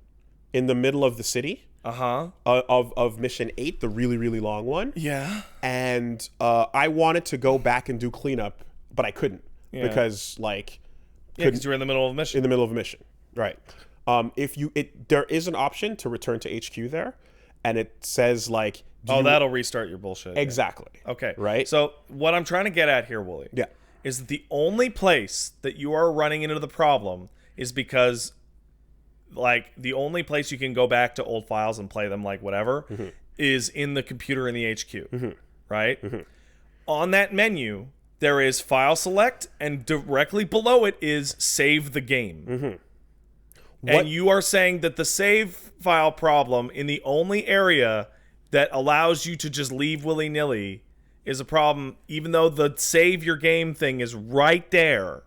in the middle of the city. Of mission 8, the really, really long one. Yeah. And I wanted to go back and do cleanup, but I couldn't because because you're in the middle of a mission. In the middle of a mission, right? There is an option to return to HQ there, and it says like, that'll restart your bullshit. Exactly. Okay. Right. So what I'm trying to get at here, Wooly, is that the only place that you are running into the problem is because, like, the only place you can go back to old files and play them, like, whatever, is in the computer in the HQ, right? On that menu, there is file select, and directly below it is save the game. And you are saying that the save file problem in the only area that allows you to just leave willy-nilly is a problem, even though the save your game thing is right there.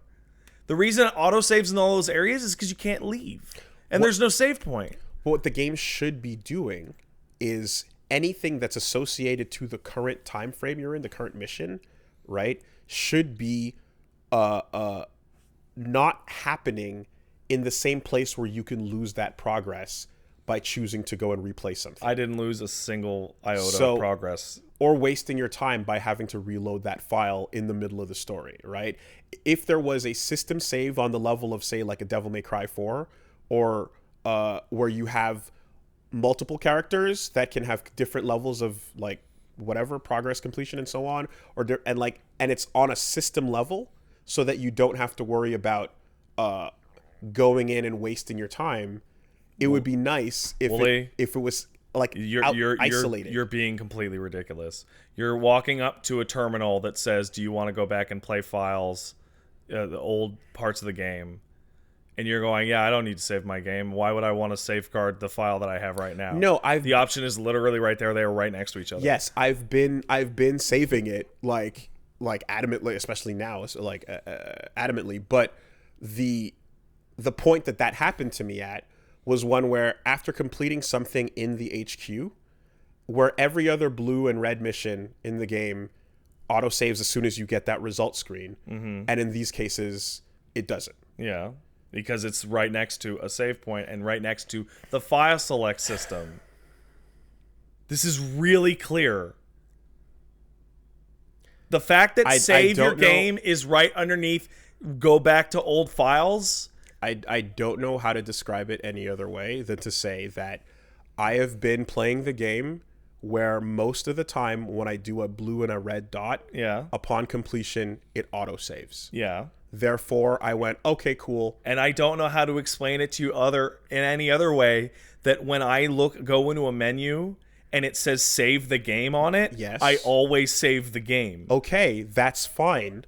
The reason it autosaves in all those areas is because you can't leave. And there's no save point. What the game should be doing is anything that's associated to the current time frame you're in, the current mission, right, should be not happening in the same place where you can lose that progress by choosing to go and replay something. I didn't lose a single iota of progress. Or wasting your time by having to reload that file in the middle of the story, right? If there was a system save on the level of, say, like a Devil May Cry 4, or where you have multiple characters that can have different levels of, like, whatever, progress, completion, and so on, and it's on a system level, so that you don't have to worry about going in and wasting your time. It would be nice if it was like isolated. You're being completely ridiculous. You're walking up to a terminal that says, "Do you want to go back and play files, the old parts of the game?" And you're going, "Yeah, I don't need to save my game. Why would I want to safeguard the file that I have right now?" No, the option is literally right there. They are right next to each other. Yes, I've been saving it like adamantly, especially now, so adamantly. But the point that happened to me at was one where, after completing something in the HQ, where every other blue and red mission in the game autosaves as soon as you get that result screen, and in these cases it doesn't. Yeah, because it's right next to a save point and right next to the file select system. This is really clear. The fact that save your game is right underneath go back to old files. I don't know how to describe it any other way than to say that I have been playing the game where most of the time when I do a blue and a red dot, upon completion, it autosaves. Yeah. Therefore, I went, okay, cool. And I don't know how to explain it to you in any other way that when I go into a menu and it says save the game on it, I always save the game. Okay, that's fine.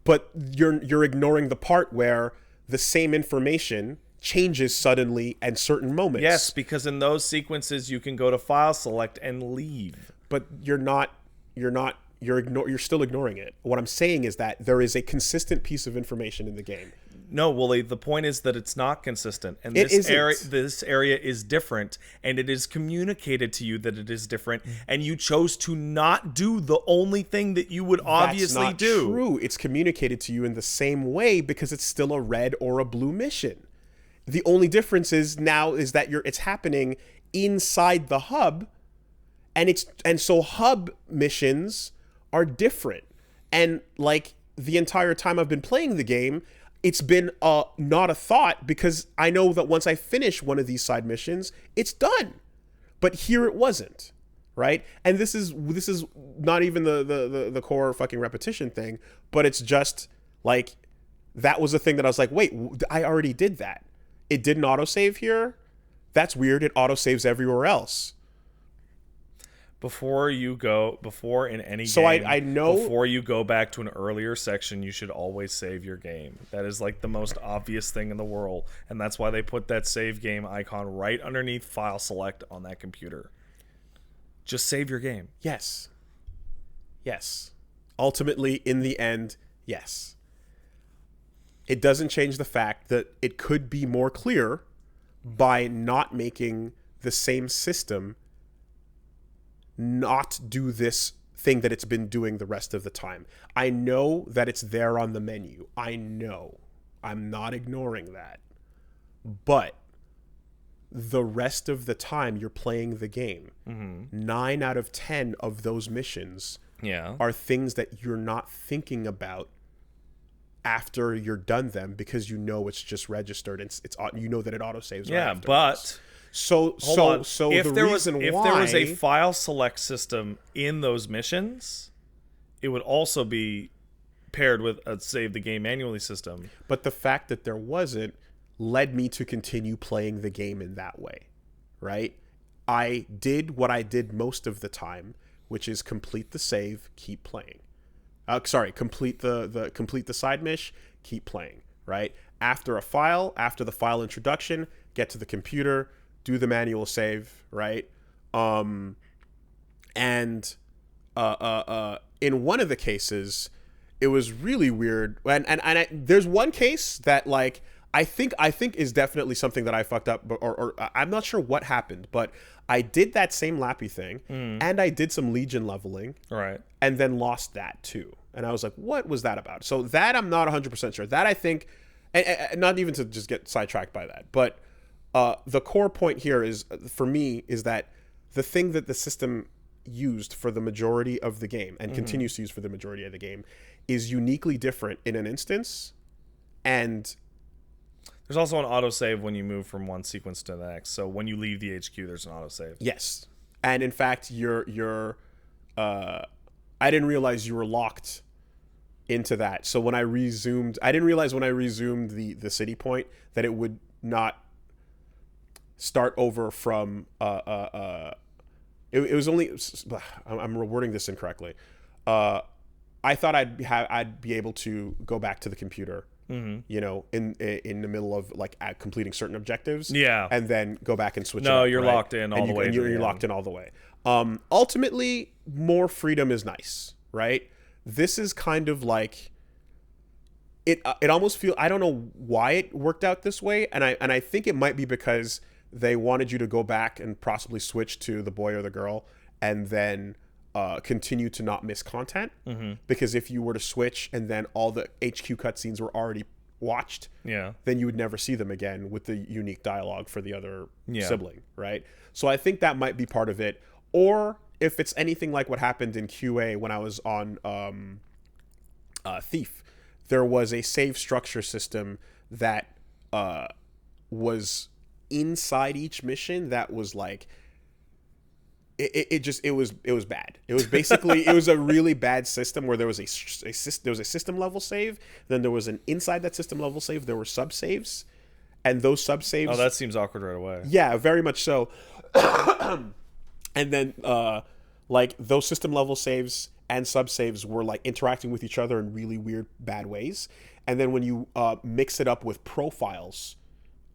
But you're ignoring the part where the same information changes suddenly at certain moments. Yes, because in those sequences you can go to file select and leave. But you're still ignoring it. What I'm saying is that there is a consistent piece of information in the game. No, Wooly, the point is that it's not consistent. And this area is different, and it is communicated to you that it is different, and you chose to not do the only thing that you would obviously do. That's not true. It's communicated to you in the same way because it's still a red or a blue mission. The only difference is that it's happening inside the hub, and so hub missions are different. And like the entire time I've been playing the game, it's been not a thought, because I know that once I finish one of these side missions, it's done. But here it wasn't, right? And this is not even the core fucking repetition thing, but it's just like that was the thing that I was like, wait, I already did that. It didn't autosave here? That's weird. It autosaves everywhere else. Before you go back to an earlier section, you should always save your game. That is like the most obvious thing in the world, and that's why they put that save game icon right underneath file select on that computer. Just save your game. Yes. Ultimately, in the end, yes. It doesn't change the fact that it could be more clear by not making the same system not do this thing that it's been doing the rest of the time. I know that it's there on the menu. I know. I'm not ignoring that. but the rest of the time you're playing the game, 9 out of 10 of those missions are things that you're not thinking about after you're done them, because you know it's just registered and it's you know that it autosaves. Yeah, right but so if the there reason if why there was a file select system in those missions, it would also be paired with a save the game manually system. but the fact that there wasn't led me to continue playing the game in that way, right? I did what I did most of the time, which is complete the save, keep playing. Complete the side mish, keep playing, right? After the file introduction, get to the computer, do the manual save, right? In one of the cases, it was really weird. And there's one case that like I think is definitely something that I fucked up, or I'm not sure what happened, but I did that same lappy thing, and I did some Legion leveling, Right. and then lost that too. And I was like, what was that about? So that I'm not 100% sure. That I think, and not even to just get sidetracked by that, but the core point here is, for me, is that the thing that the system used for the majority of the game, and continues to use for the majority of the game, is uniquely different in an instance, and there's also an autosave when you move from one sequence to the next. So when you leave the HQ, there's an autosave. yes. And in fact, I didn't realize you were locked into that. So when I resumed, I didn't realize when I resumed the city point that it would not start over from it was only, I'm rewording this incorrectly. I thought I'd be able to go back to the computer, you know, in the middle of like completing certain objectives, and then go back and switch. No, it up, you're right? locked in all the way. You're locked in all the way. Ultimately, more freedom is nice, right? This is kind of like it almost feel, I don't know why it worked out this way, and I think it might be because they wanted you to go back and possibly switch to the boy or the girl, and then continue to not miss content. Because if you were to switch and then all the HQ cutscenes were already watched, then you would never see them again with the unique dialogue for the other sibling, right? So I think that might be part of it. Or if it's anything like what happened in QA when I was on Thief, there was a save structure system that was inside each mission that was like, it was bad. It was basically, it was a really bad system where there was a system level save, then there was an inside that system level save, there were sub saves, and those sub saves, Oh, that seems awkward right away. yeah, very much so. And then like those system level saves and sub saves were like interacting with each other in really weird bad ways. And then when you mix it up with profiles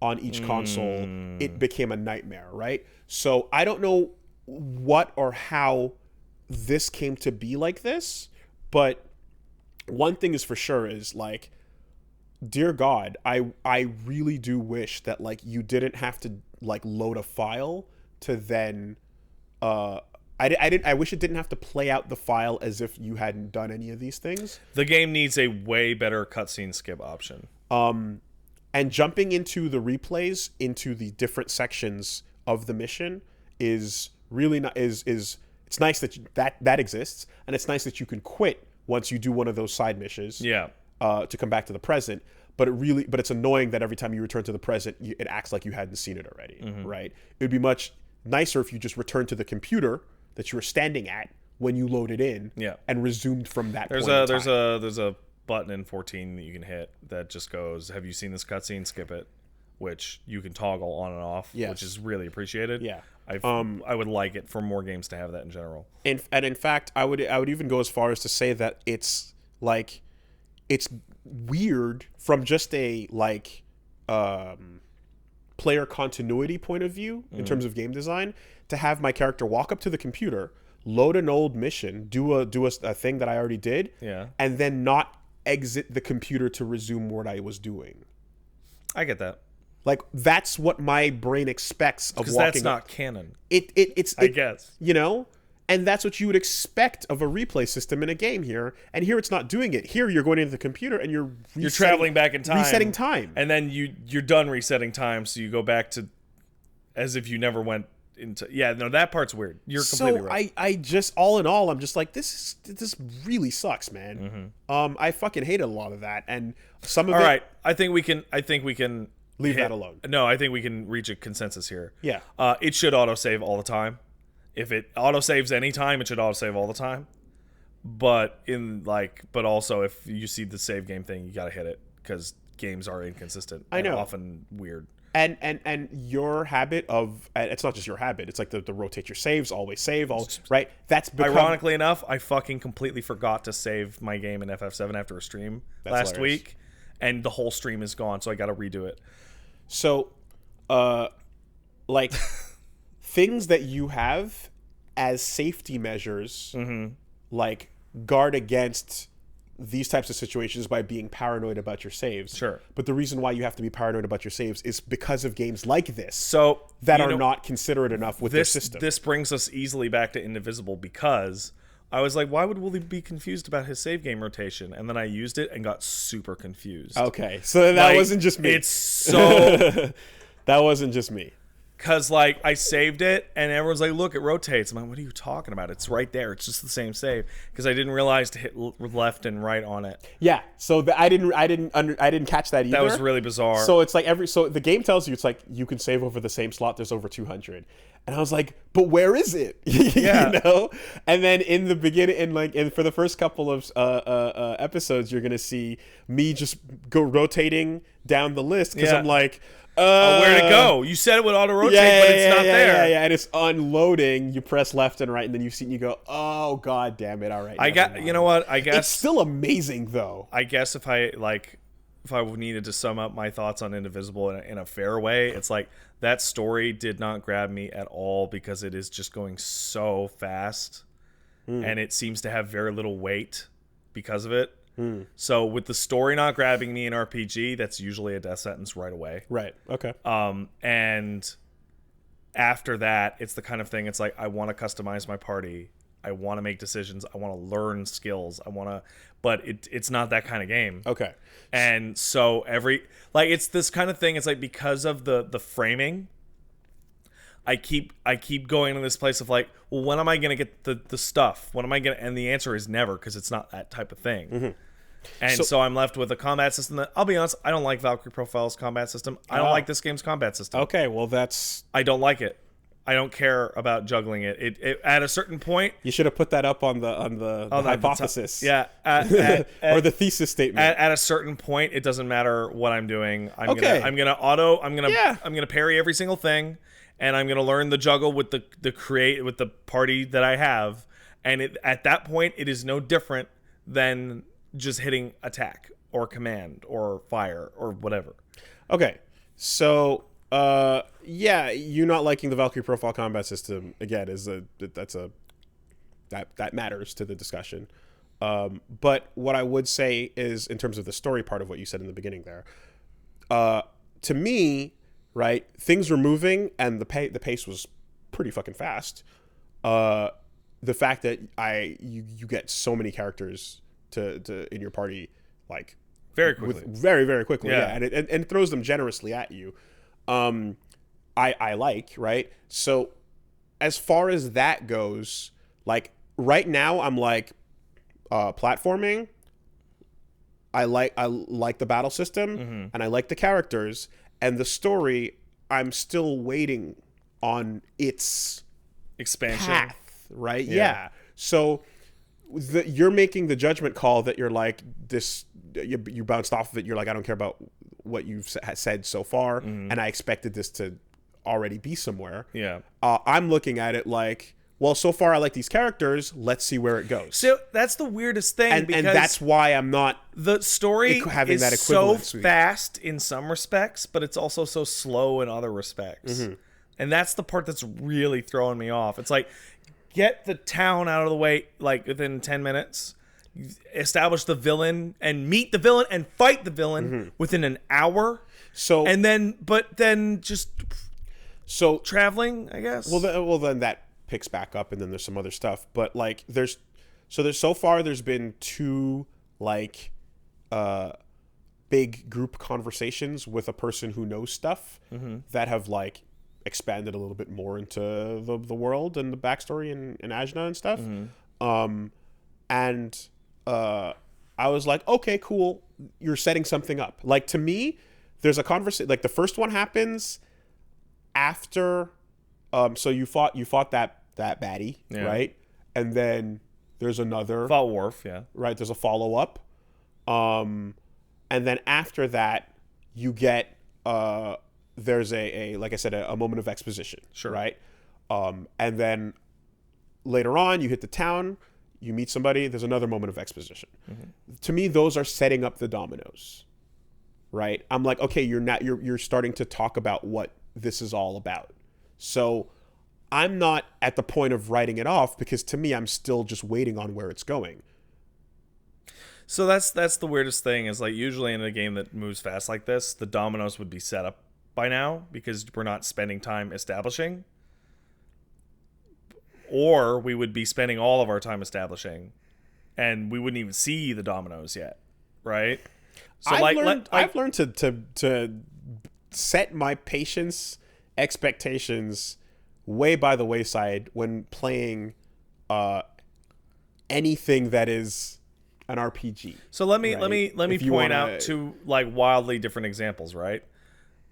on each console, it became a nightmare, right? So I don't know what or how this came to be like this, but one thing is for sure is like, dear God, I really do wish that like you didn't have to like load a file to then I wish it didn't have to play out the file as if you hadn't done any of these things. The game needs a way better cutscene skip option. And jumping into the replays into the different sections of the mission is really not it's nice that that exists, and it's nice that you can quit once you do one of those side missions. To come back to the present, but it's annoying that every time you return to the present, it acts like you hadn't seen it already, right? It would be much nicer if you just returned to the computer that you were standing at when you loaded in, and resumed from that point in time. There's a button in 14 that you can hit that just goes, have you seen this cutscene? Skip it, which you can toggle on and off, which is really appreciated. I would like it for more games to have that in general. And in fact, I would even go as far as to say that it's like, it's weird from just a like player continuity point of view in terms of game design to have my character walk up to the computer, load an old mission, do a thing that I already did, and then not exit the computer to resume what I was doing. I get that. Like, that's what my brain expects of walking. Because that's not canon. It's I guess. You know? And that's what you would expect of a replay system in a game here. And here it's not doing it. Here you're going into the computer and you're traveling back in time. Resetting time. And then you're done resetting time, so you go back to as if you never went into... Yeah, no, that part's weird. You're completely right. So I just, all in all, I'm just like, this really sucks, man. I fucking hated a lot of that. And some of all it... right, I think we can... Leave that alone. No, I think we can reach a consensus here. Yeah. It should autosave all the time. If it autosaves any time, it should autosave all the time. But also if you see the save game thing, you gotta hit it because games are inconsistent. I know. And often weird. And your habit of, it's not just your habit, it's like the rotate your saves, always save, right? That's become... Ironically enough, I fucking completely forgot to save my game in FF7 after a stream last week, and the whole stream is gone, so I gotta redo it. So, like, things that you have as safety measures, like, guard against these types of situations by being paranoid about your saves. Sure. But the reason why you have to be paranoid about your saves is because of games like this. So that are not considerate enough with their system. This brings us easily back to Indivisible because I was like, why would Wooly be confused about his save game rotation? And then I used it and got super confused. Okay. So that wasn't just me. It's so... That wasn't just me. Because, like, I saved it, and everyone's like, look, it rotates. I'm like, what are you talking about? It's right there. It's just the same save. Because I didn't realize to hit left and right on it. Yeah, so I didn't catch that either. That was really bizarre. So it's like the game tells you, it's like, you can save over the same slot. There's over 200. And I was like, but where is it? Yeah. You know? And then in the beginning, for the first couple of episodes, you're going to see me just go rotating down the list. Because I'm like... where to go? You said it would auto rotate, but it's not there. Yeah, and it's unloading. You press left and right, and then you see, and you go, "Oh god, damn it! All right." You know what? I guess it's still amazing, though. I guess if I needed to sum up my thoughts on Indivisible in a fair way, it's like that story did not grab me at all because it is just going so fast, and it seems to have very little weight because of it. So with the story not grabbing me in RPG, that's usually a death sentence right away. Right. Okay. And after that, it's the kind of thing, it's like, I want to customize my party. I want to make decisions. I want to learn skills. But it's not that kind of game. Okay. And so it's this kind of thing. It's like, because of the framing, I keep going to this place of like, well, when am I going to get the stuff? When am I going to, and the answer is never, because it's not that type of thing. And so I'm left with a combat system that, I'll be honest, I don't like Valkyrie Profile's combat system. I don't like this game's combat system. Okay, well I don't like it. I don't care about juggling it. It at a certain point, you should have put that up on the hypothesis. Yeah, or the thesis statement. At a certain point, it doesn't matter what I'm doing. I'm gonna parry every single thing, and I'm gonna learn the juggle with the party that I have. And at that point, it is no different than just hitting attack or command or fire or whatever. Okay, so you not liking the Valkyrie Profile combat system again that matters to the discussion. But what I would say is, in terms of the story part of what you said in the beginning there, to me, right, things were moving and the pace was pretty fucking fast. The fact that you get so many characters to in your party, like, very quickly, very, very quickly, yeah. And it throws them generously at you. I like, right? So as far as that goes, like, right now I'm like, platforming, I like the battle system, and I like the characters, and the story, I'm still waiting on its expansion path, right? Yeah. So you're making the judgment call that you're like, this, you bounced off of it. You're like, I don't care about what you've said so far, and I expected this to already be somewhere. Yeah. I'm looking at it like, well, so far I like these characters. Let's see where it goes. So that's the weirdest thing, and that's why I'm not. The story having is that so equivalency. fast in some respects, but it's also so slow in other respects. And that's the part that's really throwing me off. It's like, get the town out of the way, like, within 10 minutes. Establish the villain and meet the villain and fight the villain within an hour. But then just traveling, I guess. Well, then that picks back up, and then there's some other stuff. But like there's so far there's been 2 like big group conversations with a person who knows stuff that have like expanded a little bit more into the world and the backstory and Ajna and stuff. I was like, okay, cool. You're setting something up. Like, to me, there's a conversation. Like, the first one happens after. So you fought that baddie, right? And then there's another. Fought Worf, yeah. Right. There's a follow up. And then after that, you get there's a like I said, a moment of exposition. Sure. Right. And then later on, you hit the town. You meet somebody, there's another moment of exposition. To me, those are setting up the dominoes, right? I'm like, okay, you're starting to talk about what this is all about. So I'm not at the point of writing it off, because to me, I'm still just waiting on where it's going. So that's the weirdest thing, is like usually in a game that moves fast like this, the dominoes would be set up by now because we're not spending time establishing. Or we would be spending all of our time establishing, and we wouldn't even see the dominoes yet, right? So I've learned to set my patience expectations way by the wayside when playing anything that is an RPG. So let me point out 2 like wildly different examples, right?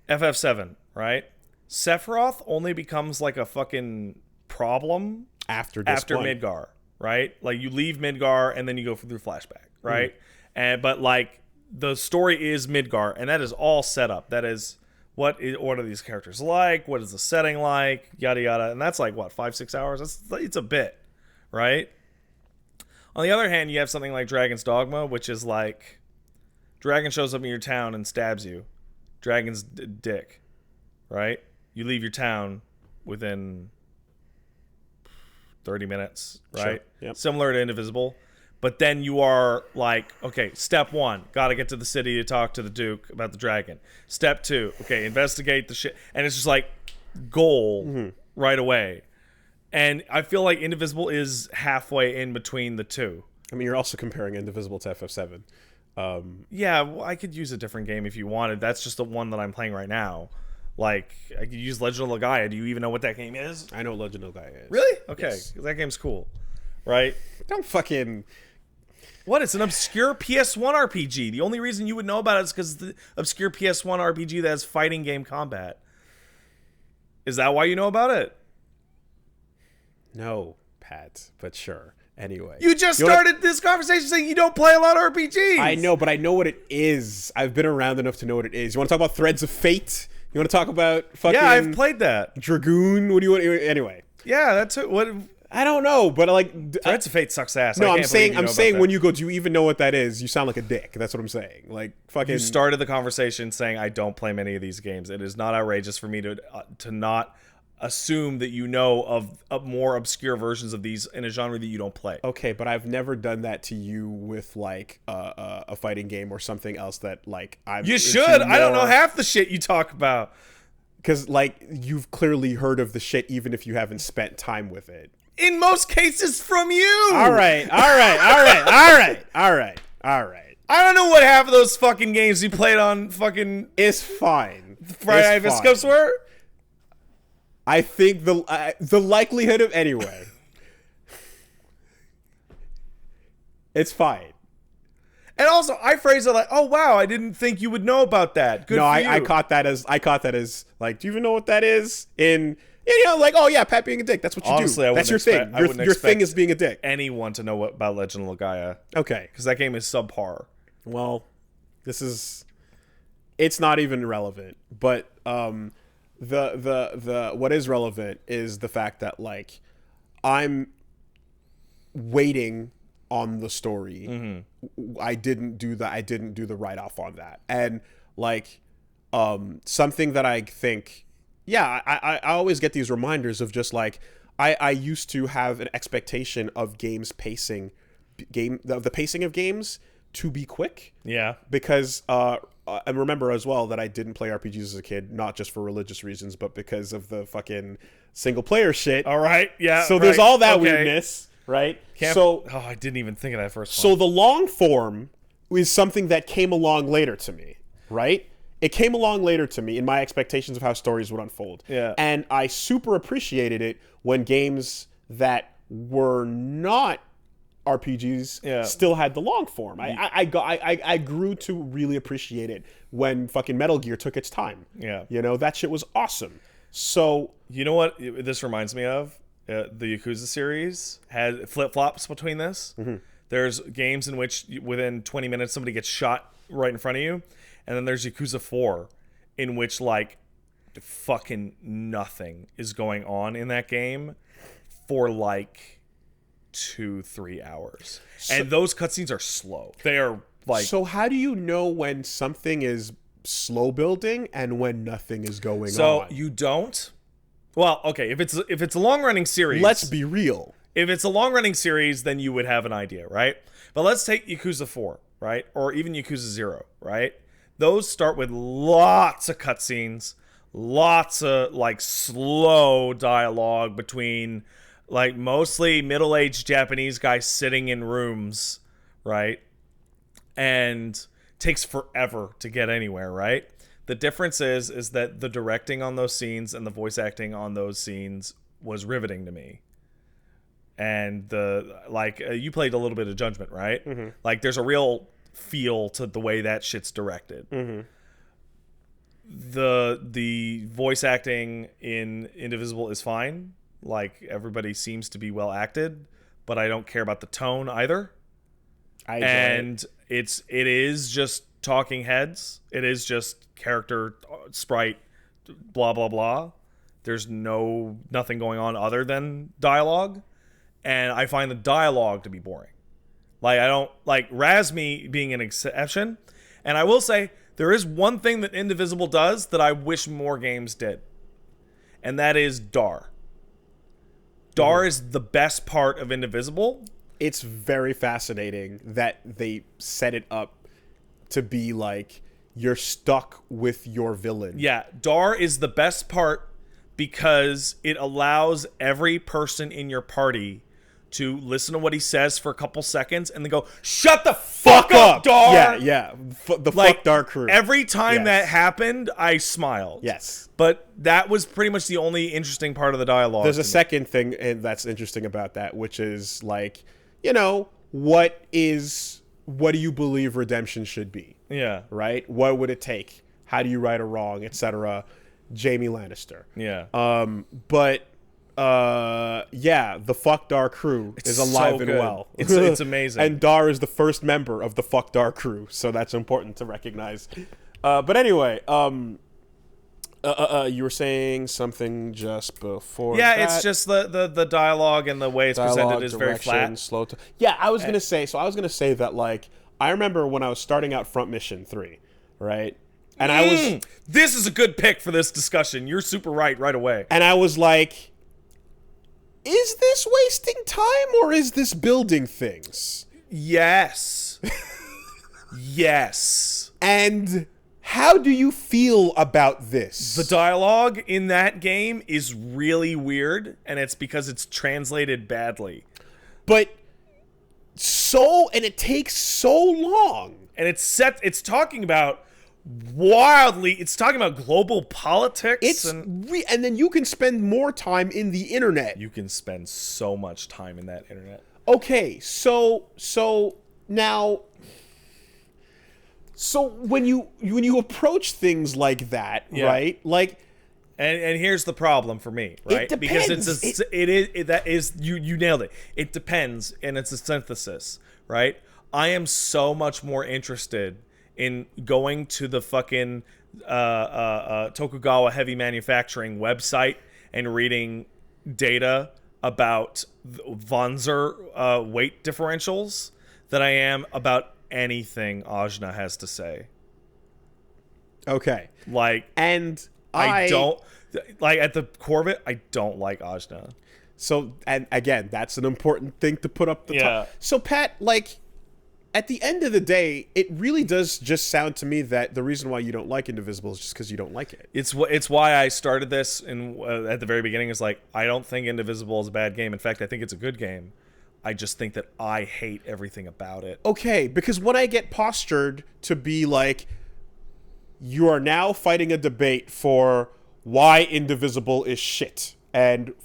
FF7, right? Sephiroth only becomes like a fucking problem after Midgar, right? Like you leave Midgar and then you go through flashback, right? But like the story is Midgar, and that is all set up. That is what are these characters like? What is the setting like? Yada yada, and that's like what 5-6 hours. It's a bit, right? On the other hand, you have something like Dragon's Dogma, which is like Dragon shows up in your town and stabs you. Dragon's dick, right? You leave your town within 30 minutes, right? Sure. Yep. Similar to Indivisible. But then you are like, okay, step 1, got to get to the city to talk to the Duke about the dragon. Step 2, okay, investigate the shit. And it's just like goal right away. And I feel like Indivisible is halfway in between the two. I mean, you're also comparing Indivisible to FF7. Yeah, well, I could use a different game if you wanted. That's just the one that I'm playing right now. Like, I could use Legend of Legaia. Do you even know what that game is? I know what Legend of Legaia is. Really? Okay, Yes. that game's cool. Right? Don't fucking... What? It's an obscure PS1 RPG. The only reason you would know about it is because it's the obscure PS1 RPG that has fighting game combat. Is that why you know about it? No, Pat, but sure. Anyway. You just started this conversation saying you don't play a lot of RPGs. I know, but I know what it is. I've been around enough to know what it is. You want to talk about Threads of Fate? You want to talk about fucking... Yeah, I've played that. Dragoon? What do you want... Anyway. Yeah, that's it. What... I don't know, but like... Threads of Fate sucks ass. No, I'm saying when you go, do you even know what that is? You sound like a dick. That's what I'm saying. Like, fucking... You started the conversation saying I don't play many of these games. It is not outrageous for me to not assume that you know of more obscure versions of these in a genre that you don't play. Okay, but I've never done that to you with like a fighting game or something else that like I'm... You should. I don't know half the shit you talk about. Because like you've clearly heard of the shit even if you haven't spent time with it. In most cases from you. All right. I don't know what half of those fucking games you played on fucking... It's fine. Friday Night Scopes were? I think the likelihood of... Anyway. It's fine. And also, I phrase it like, "Oh wow, I didn't think you would know about that." Good. No, for you. I caught that as like, do you even know what that is? Like, oh yeah, Pat being a dick. That's what you Honestly, do. That's your thing. Your thing is being a dick. Anyone to know about Legend of Legaia? Okay, because that game is subpar. Well, it's not even relevant. But the what is relevant is the fact that like I'm waiting on the story. I didn't do the write-off on that. And like something that I think, yeah, I always get these reminders of just like I used to have an expectation of games pacing, the pacing of games to be quick. Yeah. Because and remember as well that I didn't play RPGs as a kid, not just for religious reasons, but because of the fucking single player shit. All right, yeah. So there's all that weirdness, right? I didn't even think of that first one. So the long form is something that came along later to me, right? It came along later to me in my expectations of how stories would unfold. Yeah. And I super appreciated it when games that were not RPGs still had the long form. I grew to really appreciate it when fucking Metal Gear took its time. Yeah. You know, that shit was awesome. So, you know what this reminds me of? The Yakuza series had flip-flops between this. Mm-hmm. There's games in which within 20 minutes somebody gets shot right in front of you. And then there's Yakuza 4 in which like fucking nothing is going on in that game for like 2-3 hours. And those cutscenes are slow. They are like... So how do you know when something is slow building and when nothing is going on? So you don't... Well, okay, if it's a long-running series... Let's be real. If it's a long-running series, then you would have an idea, right? But let's take Yakuza 4, right? Or even Yakuza 0, right? Those start with lots of cutscenes, lots of, like, slow dialogue between, like, mostly middle-aged Japanese guys sitting in rooms, right? And takes forever to get anywhere, right? The difference is that the directing on those scenes and the voice acting on those scenes was riveting to me. And you played a little bit of Judgment, right? Mm-hmm. Like, there's a real feel to the way that shit's directed. Mm-hmm. The voice acting in Indivisible is fine. Like, everybody seems to be well acted, but I don't care about the tone either. It is just talking heads. It is just character, sprite, blah blah blah. There's nothing going on other than dialogue. And I find the dialogue to be boring. Like, I don't like Razmi being an exception. And I will say there is one thing that Indivisible does that I wish more games did. And that is Dar. Dar is the best part of Indivisible. It's very fascinating that they set it up to be like you're stuck with your villain. Yeah, Dar is the best part because it allows every person in your party to listen to what he says for a couple seconds and then go, shut the fuck up, Dar! Yeah. Fuck Dar crew. Every time that happened, I smiled. Yes. But that was pretty much the only interesting part of the dialogue. There's a second thing that's interesting about that, which is like, you know, what do you believe redemption should be? Yeah. Right? What would it take? How do you right a wrong, etc.? Jamie Lannister. Yeah. The Fuck Dar crew is alive and well. It's amazing. And Dar is the first member of the Fuck Dar crew, so that's important to recognize. But anyway, you were saying something just before. Yeah, that. It's just the dialogue and the way it's presented is very flat. Slow. I was gonna say. So I was gonna say that, like, I remember when I was starting out Front Mission 3, right? And I was. This is a good pick for this discussion. You're super right away. And I was like, is this wasting time or is this building things? Yes. Yes. And how do you feel about this? The dialogue in that game is really weird, and it's because it's translated badly. But it takes so long. And it's talking about it's talking about global politics. And then you can spend more time in the internet. You can spend so much time in that internet. Okay, so now, when you approach things like that, right? Like, and here's the problem for me, right? It depends. Because you nailed it. It depends, and it's a synthesis, right? I am so much more interested in going to the fucking Tokugawa Heavy Manufacturing website and reading data about Vonzer weight differentials than I am about anything Ajna has to say. Okay. Like, and I don't like, at the core of it, I don't like Ajna. So, and again, that's an important thing to put up the top. So, Pat, like, at the end of the day, it really does just sound to me that the reason why you don't like Indivisible is just because you don't like it. It's why I started this at the very beginning. Is like, I don't think Indivisible is a bad game. In fact, I think it's a good game. I just think that I hate everything about it. Okay, because when I get postured to be like, you are now fighting a debate for why Indivisible is shit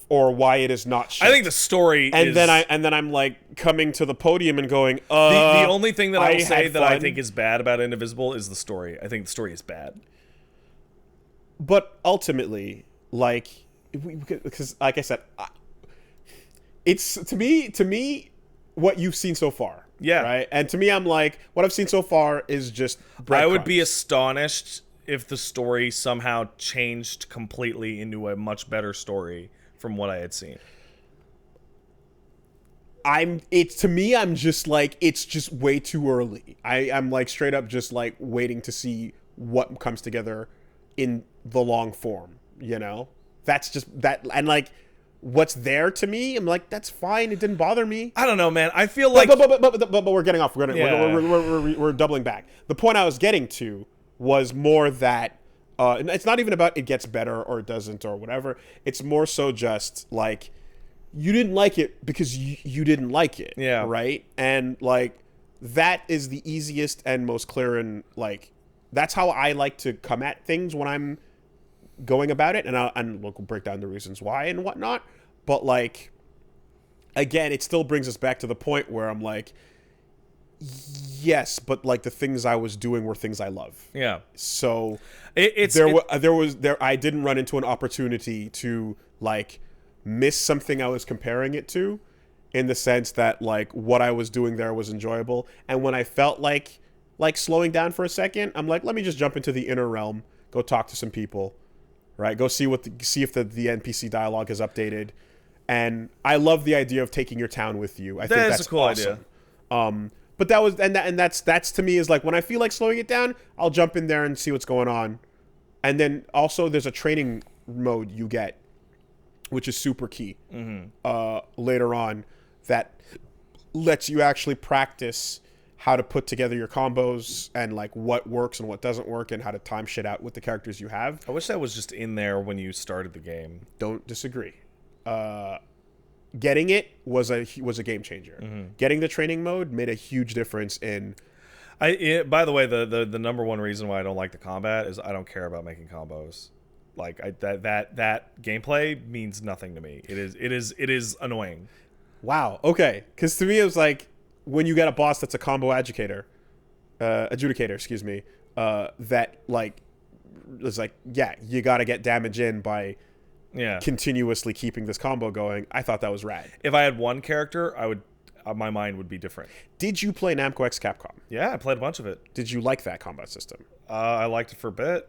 or why it is not shit. I think the story is... then I'm like coming to the podium and going, the only thing that I will say that I fun. think is bad about Indivisible is the story. I think the story is bad. But ultimately, like, because like I said, it's to me what you've seen so far. Yeah. Right? And to me, I'm like, what I've seen so far is just I would be astonished if the story somehow changed completely into a much better story from what I had seen. I'm just like, it's just way too early. I'm like straight up just like waiting to see what comes together in the long form, you know? That's just that, and like what's there to me, I'm like, that's fine. It didn't bother me. I don't know, man. I feel like but we're getting off. We're doubling back. The point I was getting to was more that and it's not even about it gets better or it doesn't or whatever. It's more so just like you didn't like it because you didn't like it. Yeah. Right? And like that is the easiest and most clear, and like that's how I like to come at things when I'm going about it, and we'll break down the reasons why and whatnot. But like again, it still brings us back to the point where I'm like, yes, but like the things I was doing were things I love. Yeah. So I didn't run into an opportunity to like miss something I was comparing it to, in the sense that like what I was doing there was enjoyable, and when I felt like slowing down for a second, I'm like, let me just jump into the inner realm, go talk to some people, right? Go see if the NPC dialogue is updated. And I love the idea of taking your town with you. I think that's a cool awesome idea. But that was that's to me is like when I feel like slowing it down, I'll jump in there and see what's going on. And then also there's a training mode you get, which is super key later on, that lets you actually practice how to put together your combos and like what works and what doesn't work and how to time shit out with the characters you have. I wish that was just in there when you started the game. Don't disagree. Getting it was a game changer. Getting the training mode made a huge difference in. By the way, the number one reason why I don't like the combat is I don't care about making combos. Like that gameplay means nothing to me. It is annoying. Wow. Okay. Because to me it was like when you get a boss that's a combo adjudicator, excuse me, that like is like, yeah, you got to get damage in by continuously keeping this combo going. I thought that was rad. If I had one character, I would my mind would be different. Did you play Namco X Capcom? Yeah, I played a bunch of it. Did you like that combat system? I liked it for a bit,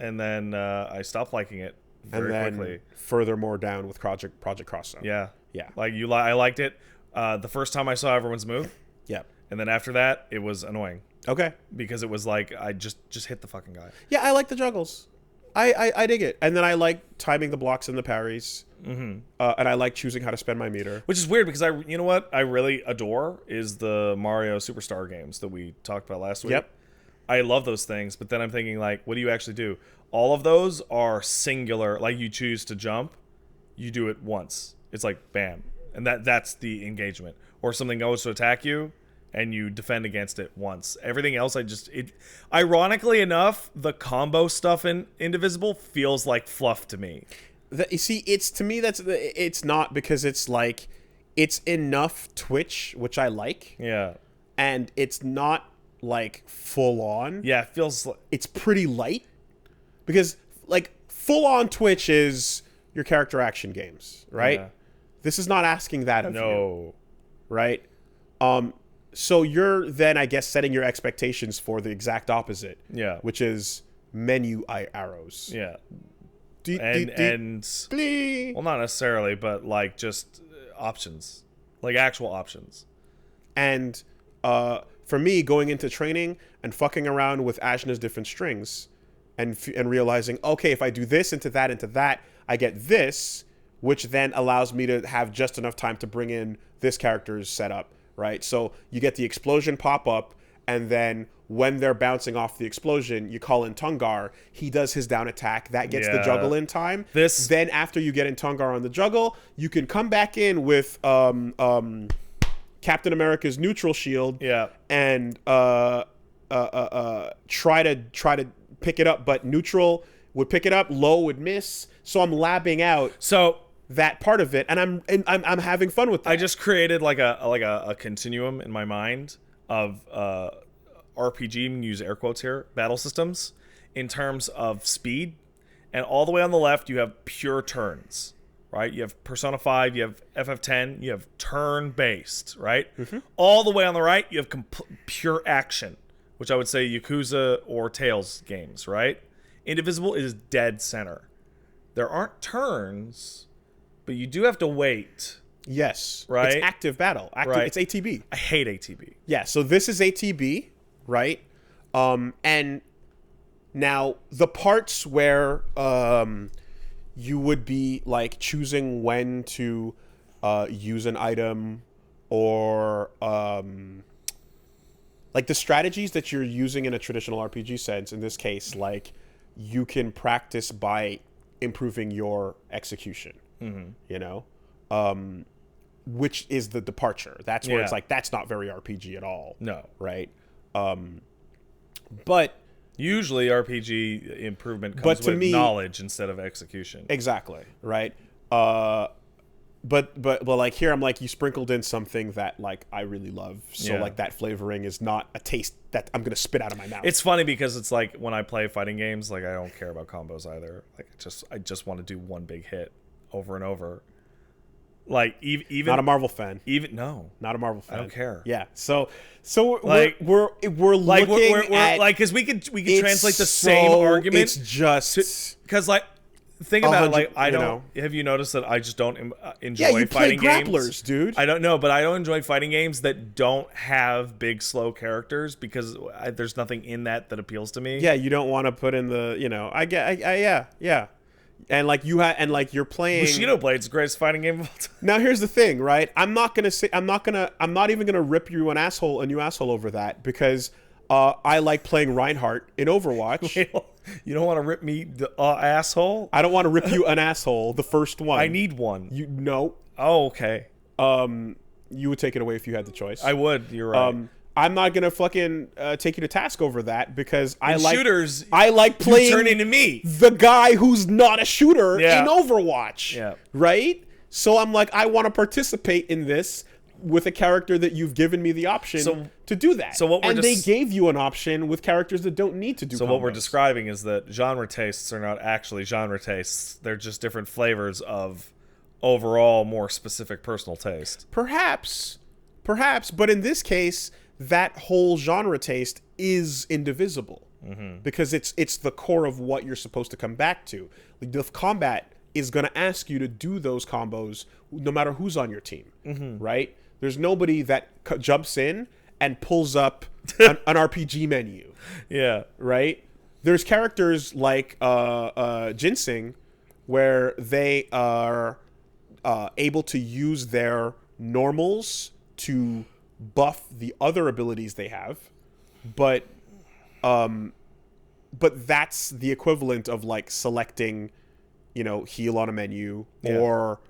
and then I stopped liking it very quickly. Furthermore down with Project Cross Zone. Yeah. Yeah. Like I liked it the first time I saw everyone's move. Yeah. And then after that, it was annoying. Okay. Because it was like I just hit the fucking guy. Yeah, I like the juggles. I dig it. And then I like timing the blocks and the parries. And I like choosing how to spend my meter. Which is weird because you know what I really adore is the Mario Superstar games that we talked about last week. Yep. I love those things, but then I'm thinking like, what do you actually do? All of those are singular. Like you choose to jump, you do it once. It's like bam, and that's the engagement. Or something goes to attack you, and you defend against it once. Everything else, ironically enough, the combo stuff in Indivisible feels like fluff to me. You see, it's not, because it's like, it's enough Twitch, which I like. Yeah. And it's not like full on. Yeah, it feels like it's pretty light, because like full on Twitch is your character action games, right? Yeah. This is not asking that of you. No. Right? So you're then, I guess, setting your expectations for the exact opposite. Yeah. Which is menu arrows. Yeah. And well, not necessarily, but like just options, like actual options. And for me, going into training and fucking around with Ajna's different strings, and realizing, okay, if I do this into that, I get this, which then allows me to have just enough time to bring in this character's setup, right? So you get the explosion pop up, and then when they're bouncing off the explosion, you call in Tungar. He does his down attack. That gets the juggle in time. Then after you get in Tungar on the juggle, you can come back in with Captain America's neutral shield. Yeah. And try to pick it up, but neutral would pick it up, low would miss. So I'm labbing out that part of it, and I'm having fun with that. I just created like a continuum in my mind of RPG, I'm gonna use air quotes here, battle systems in terms of speed. And all the way on the left, you have pure turns, right? You have Persona 5, you have FF10, you have turn-based, right? All the way on the right, you have pure action, which I would say Yakuza or Tales games, right? Indivisible is dead center. There aren't turns, but you do have to wait. Yes. Right? It's active battle. Right. It's ATB. I hate ATB. Yeah, so this is ATB, right? And now the parts where you would be like choosing when to use an item, or like the strategies that you're using in a traditional RPG sense, in this case, like you can practice by improving your execution, you know, which is the departure. That's where it's like, that's not very RPG at all. No. Right? But usually RPG improvement comes with knowledge instead of execution. Exactly. Right. But like here, I'm like, you sprinkled in something that like I really love. So like that flavoring is not a taste that I'm gonna spit out of my mouth. It's funny because it's like when I play fighting games, like I don't care about combos either. Like I just want to do one big hit over and over. Like even not a Marvel fan. Not a Marvel fan. I don't care. Yeah. So like we're like looking we're at, like, because we could translate the same argument. It's just because like. Think about it, like I don't. know. Have you noticed that I just don't enjoy you play fighting grapplers, games? Dude. I don't know, but I don't enjoy fighting games that don't have big slow characters because there's nothing in that appeals to me. Yeah, you don't want to put in the, yeah. And like you're playing Bushido Blade's the greatest fighting game of all time. Now here's the thing, right? I'm not even gonna rip you a new asshole over that, because I like playing Reinhardt in Overwatch. Wait, you don't want to rip me the asshole? I don't want to rip you an asshole, the first one. I need one. No. Oh, okay. You would take it away if you had the choice. I would. You're right. I'm not gonna fucking take you to task over that, because I like shooters. I like playing. You turn into me, the guy who's not a shooter in Overwatch. Yeah. Right. So I'm like, I want to participate in this with a character that you've given me the option to do that. So they gave you an option with characters that don't need to do. So what we're describing is that genre tastes are not actually genre tastes; they're just different flavors of overall more specific personal taste. Perhaps, but in this case, that whole genre taste is indivisible, because it's the core of what you're supposed to come back to. Like, the combat is going to ask you to do those combos no matter who's on your team, right? There's nobody that jumps in and pulls up an RPG menu. Yeah. Right? There's characters like Ginseng, where they are able to use their normals to buff the other abilities they have, but that's the equivalent of like selecting, heal on a menu, or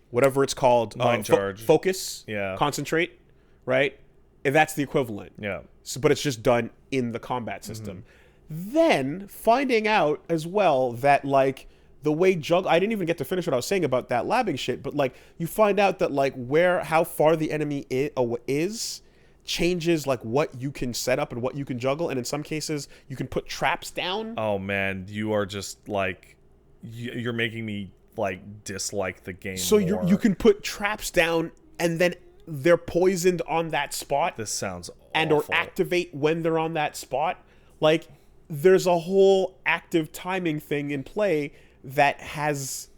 whatever it's called, mind charge, focus, concentrate, right? And that's the equivalent. Yeah. So, but it's just done in the combat system. Then finding out as well that like the way I didn't even get to finish what I was saying about that labbing shit, but like you find out that like how far the enemy is changes like what you can set up and what you can juggle, and in some cases you can put traps down. Oh man, you are just like you're making me like dislike the game. So more. you can put traps down, and then they're poisoned on that spot. This sounds awful. And or activate when they're on that spot. Like there's a whole active timing thing in play that has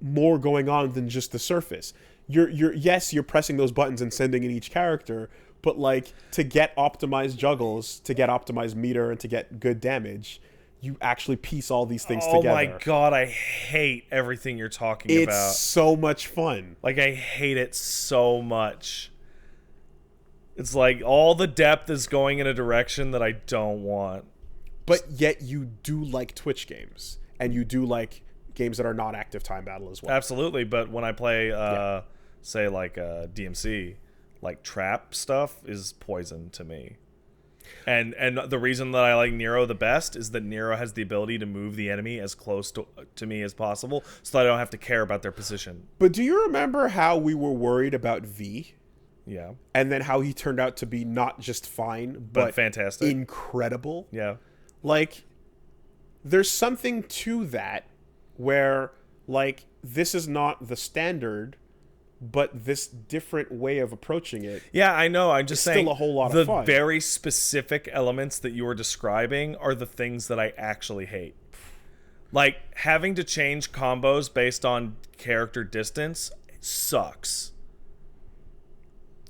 more going on than just the surface. You're pressing those buttons and sending in each character, but like to get optimized juggles, to get optimized meter, and to get good damage, you actually piece all these things together. Oh my god, I hate everything you're talking about. It's so much fun. Like I hate it so much. It's like all the depth is going in a direction that I don't want. But yet you do like Twitch games, and you do like games that are not active time battle as well. Absolutely, but when I play, say, like DMC, like trap stuff is poison to me. And the reason that I like Nero the best is that Nero has the ability to move the enemy as close to me as possible, so that I don't have to care about their position. But do you remember how we were worried about V? Yeah. And then how he turned out to be not just fine, but fantastic. Incredible. Yeah. Like, there's something to that where, like, this is not the standard, but this different way of approaching it. Yeah, I know. I'm just saying still a whole lot of fun. The very specific elements that you were describing are the things that I actually hate. Like, having to change combos based on character distance sucks.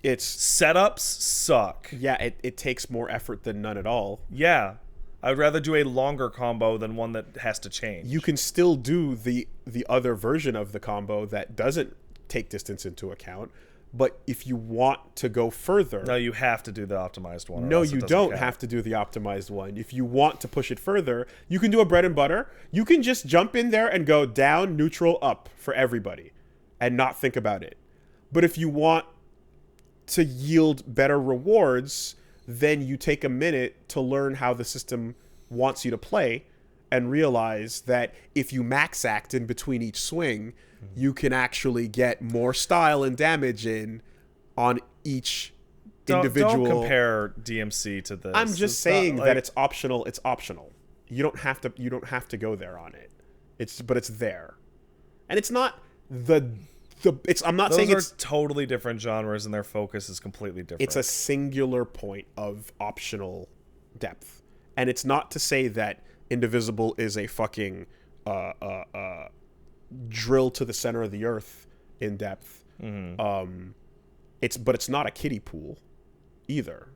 It's setups suck. Yeah, it takes more effort than none at all. Yeah. I would rather do a longer combo than one that has to change. You can still do the other version of the combo that doesn't take distance into account, but if you want to go further... No, you have to do the optimized one. No, you don't have to do the optimized one. If you want to push it further, you can do a bread and butter. You can just jump in there and go down, neutral, up for everybody and not think about it. But if you want to yield better rewards, then you take a minute to learn how the system wants you to play and realize that if you max act in between each swing, you can actually get more style and damage in on each individual. Don't compare DMC to this. I'm just saying that it's optional. It's optional. You don't have to go there on it. But it's there. And it's not I'm not saying it's totally different genres and their focus is completely different. It's a singular point of optional depth. And it's not to say that Indivisible is a fucking drill to the center of the earth in depth. Mm-hmm. But it's not a kiddie pool either.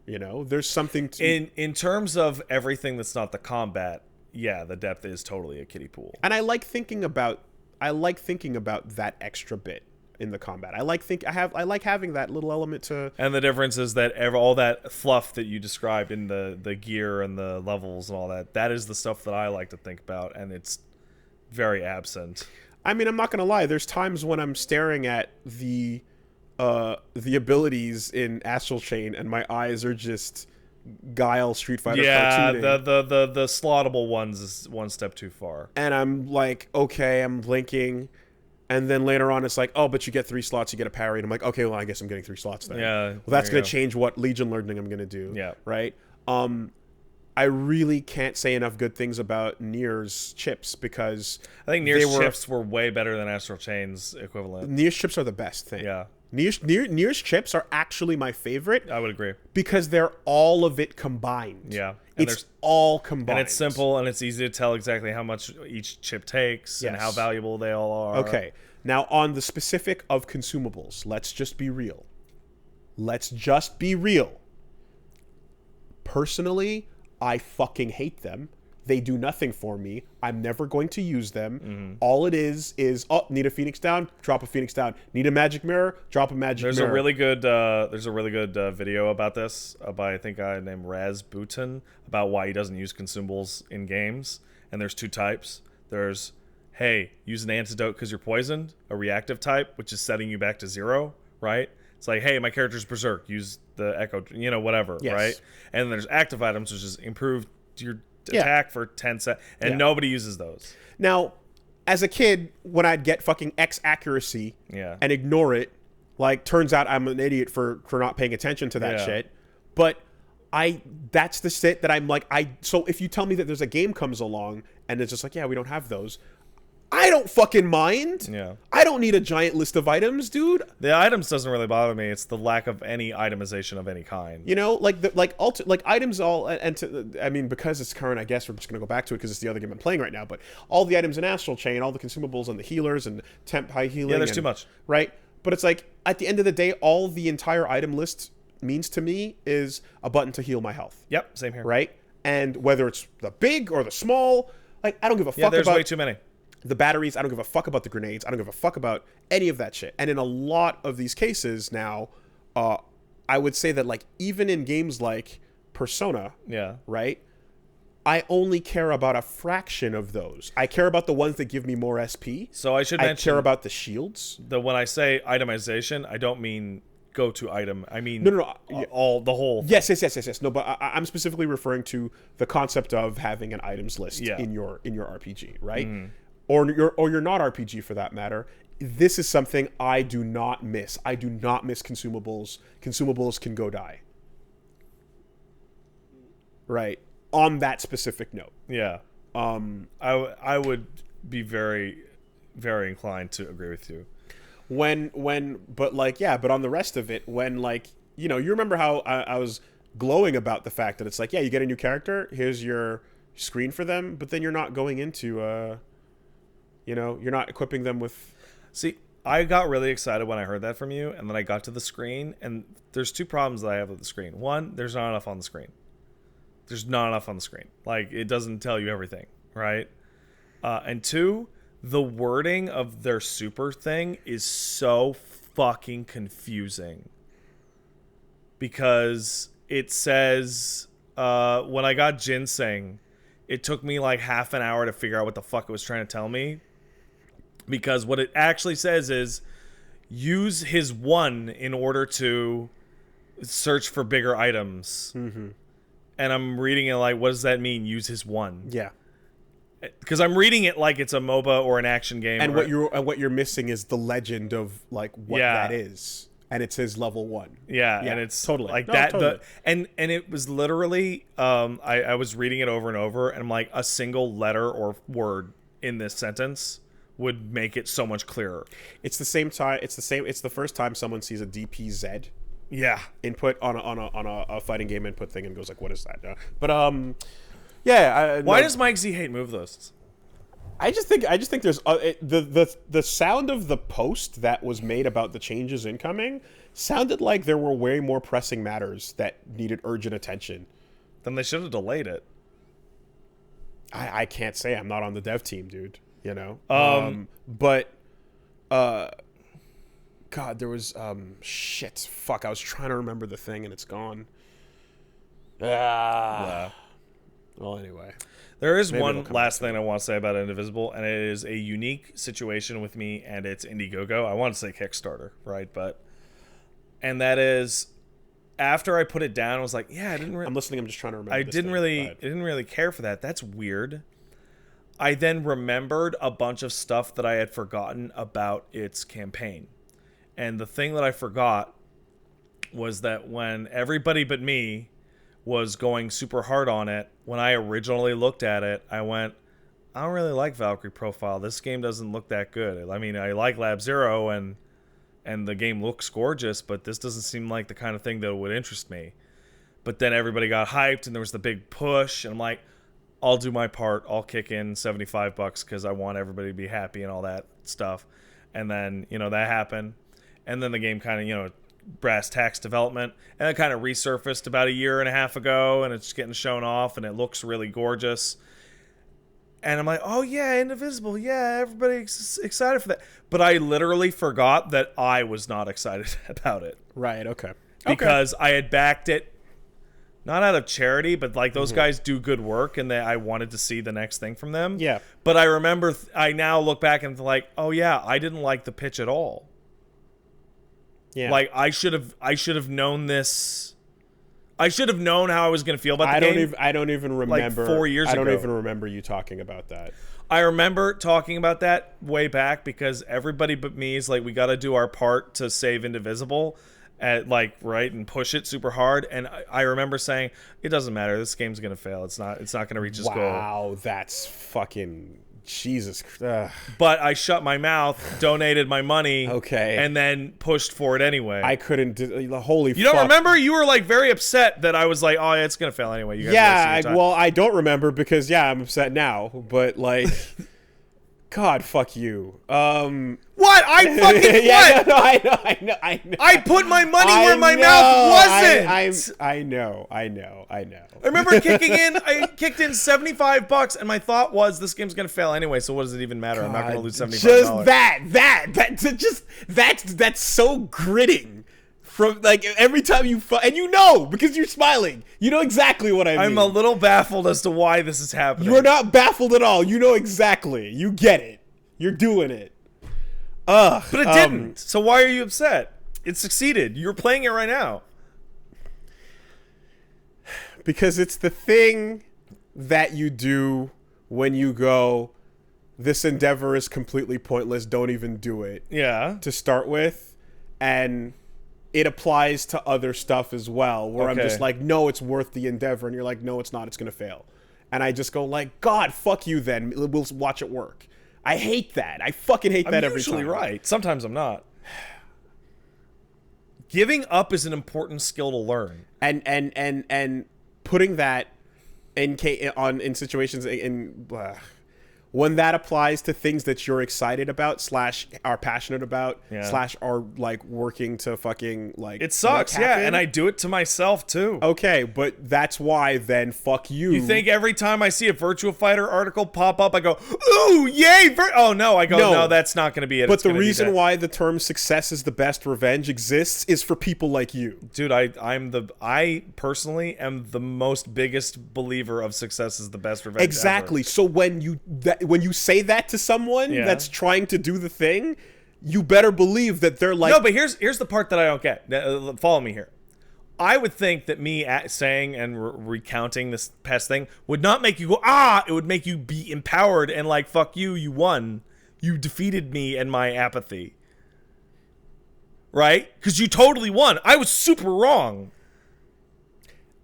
You know, there's something to in terms of everything that's not the combat. Yeah, the depth is totally a kiddie pool. And I like thinking about that extra bit in the combat. I like having that little element to. And the difference is that all that fluff that you described in the gear and the levels and all that is the stuff that I like to think about, and it's very absent. I mean, I'm not gonna lie. There's times when I'm staring at the abilities in Astral Chain, and my eyes are just Guile Street Fighter cartooning. the slottable ones is one step too far. And I'm like, okay, I'm blinking, and then later on it's like, oh, but you get 3 slots, you get a parry, and I'm like, okay, well, I guess I'm getting 3 slots then. Yeah. Well, that's gonna change what Legion learning I'm gonna do. Yeah. Right. I really can't say enough good things about Nier's chips because I think Nier's chips were way better than Astral Chain's equivalent. Nier's chips are the best thing. Yeah. Nier's chips are actually my favorite. I would agree. Because they're all of it combined. Yeah. And it's all combined. And it's simple, and it's easy to tell exactly how much each chip takes and how valuable they all are. Okay. Now, on the specific of consumables, let's just be real. Personally, I fucking hate them. They do nothing for me. I'm never going to use them. Mm-hmm. All it is, oh, need a Phoenix down, drop a Phoenix down. Need a magic mirror, drop a magic mirror. There's a really good video about this by I think a guy named Raz Bhutan about why he doesn't use consumables in games. And there's 2 types. There's, hey, use an antidote because you're poisoned. A reactive type, which is setting you back to 0, right? It's like, hey, my character's berserk. Use the echo, whatever, yes. Right? And then there's active items, which is improved your attack for 10 seconds, and nobody uses those. Now, as a kid, when I'd get fucking X accuracy and ignore it, like, turns out I'm an idiot for not paying attention to that shit. But that's the shit that I'm like, so if you tell me that there's a game comes along and it's just like, yeah, we don't have those, I don't fucking mind. Yeah. I don't need a giant list of items, dude. The items doesn't really bother me. It's the lack of any itemization of any kind. You know, like items all, I mean, because it's current, I guess we're just gonna go back to it because it's the other game I'm playing right now. But all the items in Astral Chain, all the consumables and the healers and temp high healing. Yeah, there's too much. Right. But it's like at the end of the day, all the entire item list means to me is a button to heal my health. Yep. Same here. Right. And whether it's the big or the small, like I don't give a fuck about. There's way too many. The batteries, I don't give a fuck about the grenades. I don't give a fuck about any of that shit. And in a lot of these cases now, I would say that like even in games like Persona, Yeah. right? I only care about a fraction of those. I care about the ones that give me more SP. So I should I mention care about the shields. that when I say itemization, I don't mean go to item. I mean No. the whole. Yes. No, but I'm specifically referring to the concept of having an items list in your RPG, right? Or your not RPG for that matter. This is something I do not miss. I do not miss consumables. Consumables can go die. Right. On that specific note. Yeah. I would be very, very inclined to agree with you. But on the rest of it, when like, you remember how I was glowing about the fact that it's like, yeah, you get a new character, here's your screen for them, but then you're not going into, you're not equipping them with. See, I got really excited when I heard that from you, and then I got to the screen, and there's two problems that I have with the screen. One, there's not enough on the screen. There's not enough on the screen. Like, it doesn't tell you everything, right? And two, the wording of their super thing is so fucking confusing. Because it says, when I got ginseng, it took me like half an hour to figure out what the fuck it was trying to tell me. Because what it actually says is, use his one in order to search for bigger items. Mm-hmm. And I'm reading it like, what does that mean, use his one? Yeah. Because I'm reading it like it's a MOBA or an action game. And what you're missing is the legend of like what that is. And it says level 1. Yeah, and it's totally like no, that. Totally. And it was literally, I was reading it over and over, and I'm like, a single letter or word in this sentence would make it so much clearer. It's the same time. It's the first time someone sees a DPZ. Yeah. Input on a fighting game input thing and goes like, what is that? But yeah. Why does Mike Z hate move lists? I just think there's the sound of the post that was made about the changes incoming sounded like there were way more pressing matters that needed urgent attention. Then they should have delayed it. I can't say. I'm not on the dev team, dude. But God, there was shit. Fuck, I was trying to remember the thing and it's gone. Yeah. Well, anyway. There is one last thing I want to say about Indivisible, and it is a unique situation with me, and it's Indiegogo. I want to say Kickstarter, right? And that is, after I put it down, I was like, yeah, I'm listening. I'm just trying to remember. I didn't really care for that. That's weird. I then remembered a bunch of stuff that I had forgotten about its campaign. And the thing that I forgot was that when everybody but me was going super hard on it, when I originally looked at it, I went, I don't really like Valkyrie Profile. This game doesn't look that good. I mean, I like Lab Zero and the game looks gorgeous, but this doesn't seem like the kind of thing that would interest me. But then everybody got hyped and there was the big push, and I'm like, I'll do my part. I'll kick in $75 because I want everybody to be happy and all that stuff. And then, that happened. And then the game kind of, brass tacks development, and it kind of resurfaced about a year and a half ago, and it's getting shown off, and it looks really gorgeous. And I'm like, oh yeah, Indivisible, yeah, everybody's excited for that. But I literally forgot that I was not excited about it. Right, okay. Because I had backed it, not out of charity, but like those guys do good work, and I wanted to see the next thing from them. Yeah. But I remember, I now look back and like, oh yeah, I didn't like the pitch at all. Yeah. Like I should have known this. I should have known how I was going to feel about the game. I don't even remember. Like 4 years ago. I don't even remember you talking about that. I remember talking about that way back because everybody but me is like, we got to do our part to save Indivisible, and push it super hard. And I remember saying, it doesn't matter. This game's going to fail. It's not going to reach its goal. Wow, that's fucking. Jesus. But I shut my mouth, donated my money, and then pushed for it anyway. I couldn't do holy You don't remember? You were like very upset that I was like, oh yeah, it's gonna fail anyway. You guys I don't remember because I'm upset now, but like God, fuck you. What? I fucking yeah, no, I know. I put my money where my mouth wasn't. I know. I remember I kicked in $75, and my thought was, this game's gonna fail anyway. So what does it even matter? I'm not gonna lose $75. Just that's so gritting. from like every time you and you know because you're smiling. You know exactly what I mean. I'm a little baffled as to why this is happening. You're not baffled at all. You know exactly. You get it. You're doing it. But it didn't. So why are you upset? It succeeded. You're playing it right now. Because it's the thing that you do when you go, this endeavor is completely pointless, don't even do it. Yeah. To start with. And it applies to other stuff as well, where I'm just like, no, it's worth the endeavor. And you're like, no, it's not. It's going to fail. And I just go like, God, fuck you then. We'll watch it work. I hate that. I fucking hate that every time. I'm usually right. Sometimes I'm not. Giving up is an important skill to learn. And putting that in situations when that applies to things that you're excited about / are passionate about / are like working to fucking like it sucks, yeah, and I do it to myself too. Okay, but that's why then fuck you. You think every time I see a Virtua Fighter article pop up, I go, ooh, yay! Oh no, I go, no, that's not going to be it. But the reason why the term "success is the best revenge" exists is for people like you, dude. I personally am the most biggest believer of success is the best revenge. Exactly. Ever. So when you say that to someone that's trying to do the thing, you better believe that they're like... No, but here's the part that I don't get. Follow me here. I would think that me saying and recounting this past thing would not make you go, it would make you be empowered and like, fuck you, you won. You defeated me and my apathy. Right? Because you totally won. I was super wrong.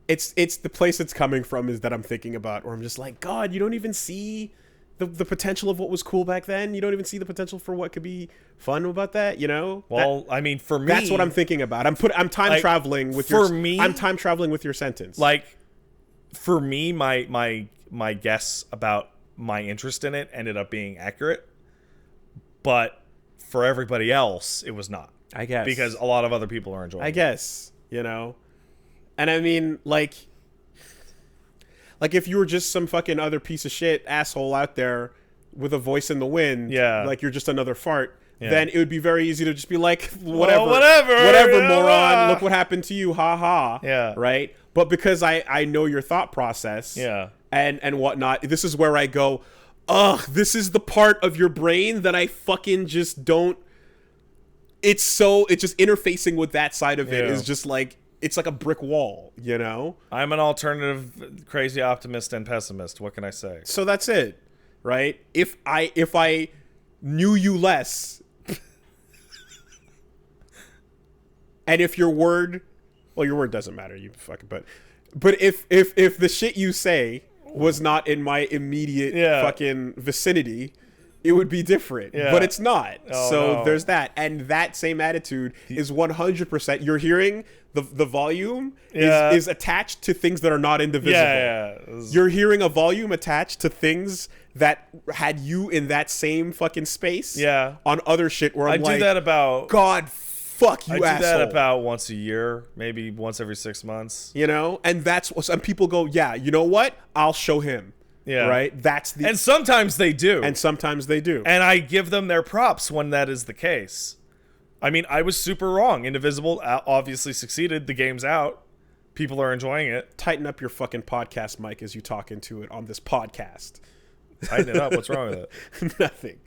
It's the place it's coming from is that I'm thinking about, where I'm just like, God, you don't even see... The potential of what was cool back then. You don't even see the potential for what could be fun about that, you know? Well, I mean, for me, that's what I'm thinking about. I'm time traveling with your I'm time traveling with your sentence. Like, for me, my guess about my interest in it ended up being accurate, but for everybody else, it was not. I guess because a lot of other people are enjoying it. I guess, you know, and I mean, like if you were just some fucking other piece of shit asshole out there with a voice in the wind, like you're just another fart, then it would be very easy to just be like, whatever, moron, look what happened to you, ha ha, right? But because I know your thought process, and whatnot, this is where I go, this is the part of your brain that I fucking just don't. It's just interfacing with that side of it is just like. It's like a brick wall, you know? I'm an alternative crazy optimist and pessimist. What can I say? So that's it, right? If I knew you less, and if your word doesn't matter, you fucking, but if the shit you say was not in my immediate fucking vicinity, it would be different, but it's not. There's that, and that same attitude is 100%. You're hearing the volume is attached to things that are not indivisible. You're hearing a volume attached to things that had you in that same fucking space. On other shit where I do that about God. Fuck you, asshole. I do that about once a year, maybe once every 6 months. You know, and that's what some people go. Yeah, you know what? I'll show him. Yeah. Right? And sometimes they do. And I give them their props when that is the case. I mean, I was super wrong. Indivisible obviously succeeded. The game's out. People are enjoying it. Tighten up your fucking podcast mic as you talk into it on this podcast. Tighten it up. What's wrong with it? Nothing.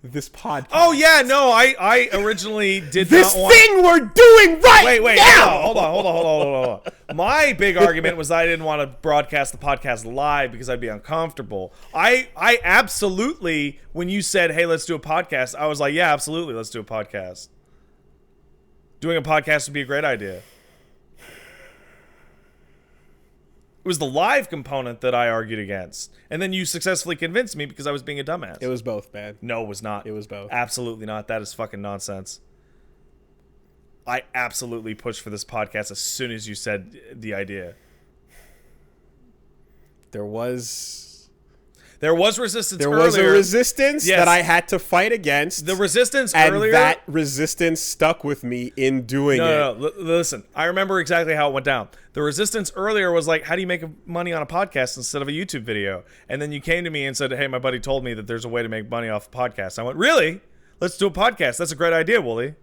This podcast. Oh, yeah. No, I originally did this not want... thing we're doing right Wait, now! Hold on. My big argument was I didn't want to broadcast the podcast live because I'd be uncomfortable. I absolutely, when you said, hey, let's do a podcast, I was like, yeah, absolutely, let's do a podcast. Doing a podcast would be a great idea. It was the live component that I argued against. And then you successfully convinced me because I was being a dumbass. It was both, man. No, it was not. It was both. Absolutely not. That is fucking nonsense. I absolutely pushed for this podcast as soon as you said the idea. There was resistance earlier. There was a resistance that I had to fight against. The resistance and earlier... And that resistance stuck with me in doing it. No. Listen, I remember exactly how it went down. The resistance earlier was like, how do you make money on a podcast instead of a YouTube video? And then you came to me and said, hey, my buddy told me that there's a way to make money off a podcast. I went, really? Let's do a podcast. That's a great idea, Wooly.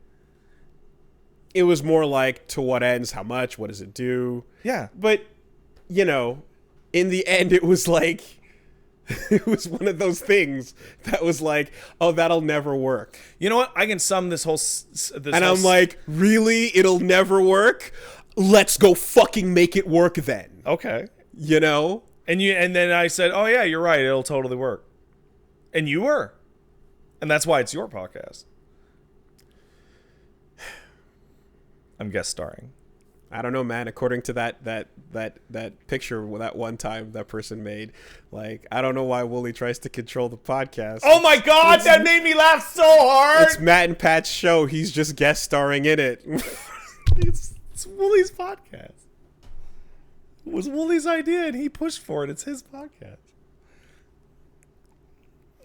it was more like, to what ends, how much, what does it do? Yeah. But, you know, in the end, it was like, it was one of those things that was like, oh, that'll never work. You know what? I can sum this whole... I'm like, really? It'll never work? Let's go fucking make it work then. Okay. You know? And then I said, oh, yeah, you're right. It'll totally work. And you were. And that's why it's your podcast. I'm guest starring. I don't know, man. According to that picture that one time that person made, like, I don't know why Wooly tries to control the podcast. Oh my god, that made me laugh so hard! It's Matt and Pat's show. He's just guest starring in it. It's Wooly's podcast. It was Wooly's idea and he pushed for it. It's his podcast.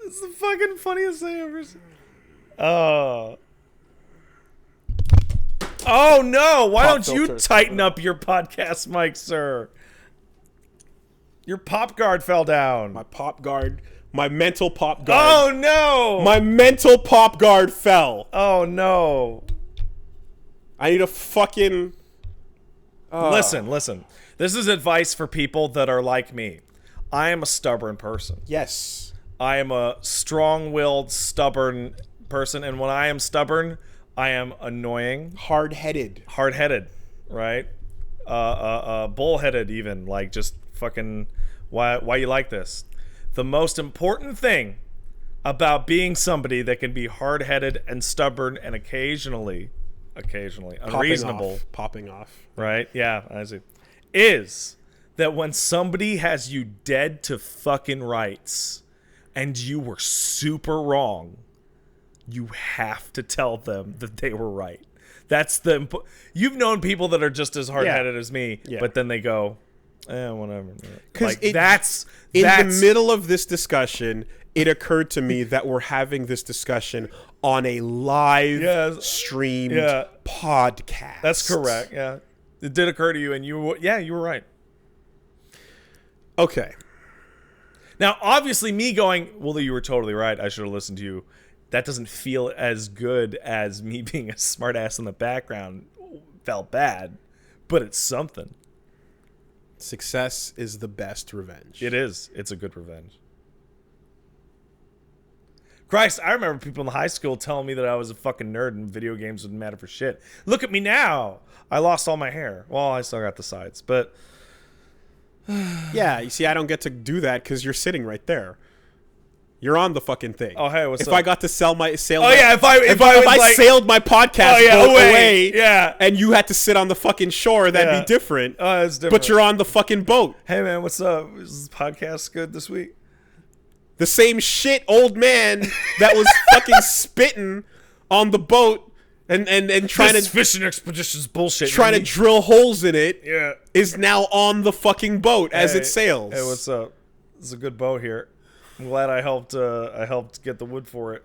It's the fucking funniest thing I've ever seen. Oh no! Why don't you tighten up your podcast mic, sir? Your pop guard fell down. My pop guard, my mental pop guard. Oh no! My mental pop guard fell. Oh no! I need a fucking... Listen. This is advice for people that are like me. I am a stubborn person. Yes. I am a strong-willed, stubborn person, and when I am stubborn, I am annoying. Hard-headed, right? Bullheaded even, like just fucking why you like this? The most important thing about being somebody that can be hard-headed and stubborn and occasionally unreasonable, popping off. Right? Yeah, I see. Is that when somebody has you dead to fucking rights and you were super wrong, you have to tell them that they were right. That's the... You've known people that are just as hard-headed as me, but then they go, whatever. Like, that's... In the middle of this discussion, it occurred to me that we're having this discussion on a live streamed podcast. That's correct, yeah. It did occur to you, and you were right. Okay. Now, obviously, me going, well, you were totally right. I should have listened to you. That doesn't feel as good as me being a smartass in the background. Felt bad, but it's something. Success is the best revenge. It is. It's a good revenge. Christ, I remember people in high school telling me that I was a fucking nerd and video games wouldn't matter for shit. Look at me now. I lost all my hair. Well, I still got the sides, but... Yeah, you see, I don't get to do that because you're sitting right there. You're on the fucking thing. Oh, hey, what's up? If I got to sail my... If I sailed my podcast boat away yeah, and you had to sit on the fucking shore, that'd be different. Oh, it's different. But you're on the fucking boat. Hey, man, what's up? Is this podcast good this week? The same shit old man that was fucking spitting on the boat and trying this to... fishing expedition's bullshit. Trying to drill holes in it Yeah. is now on the fucking boat as it sails. Hey, what's up? This is a good boat here. I'm glad I helped get the wood for it.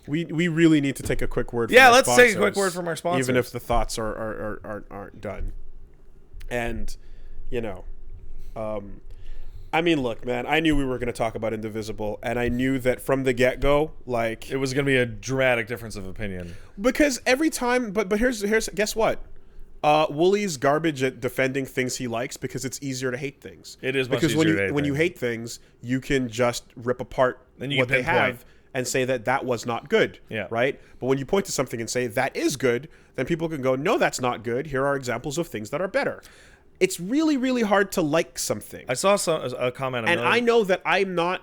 We really need to take a quick word. Yeah, from our let's sponsors, take a quick word from our sponsors, even if the thoughts aren't done. And you know, I mean, look, man, I knew we were going to talk about Indivisible, and I knew that from the get-go, like, it was going to be a dramatic difference of opinion. Because every time, but here's guess what? Wooly's garbage at defending things he likes because it's easier to hate things. It is much because easier to hate when you things. hate things, you can just rip apart what they have and say that was not good. Yeah. Right? But when you point to something and say that is good, then people can go, no, that's not good. Here are examples of things that are better. It's really, really hard to like something. I saw a comment, and I know that I'm not,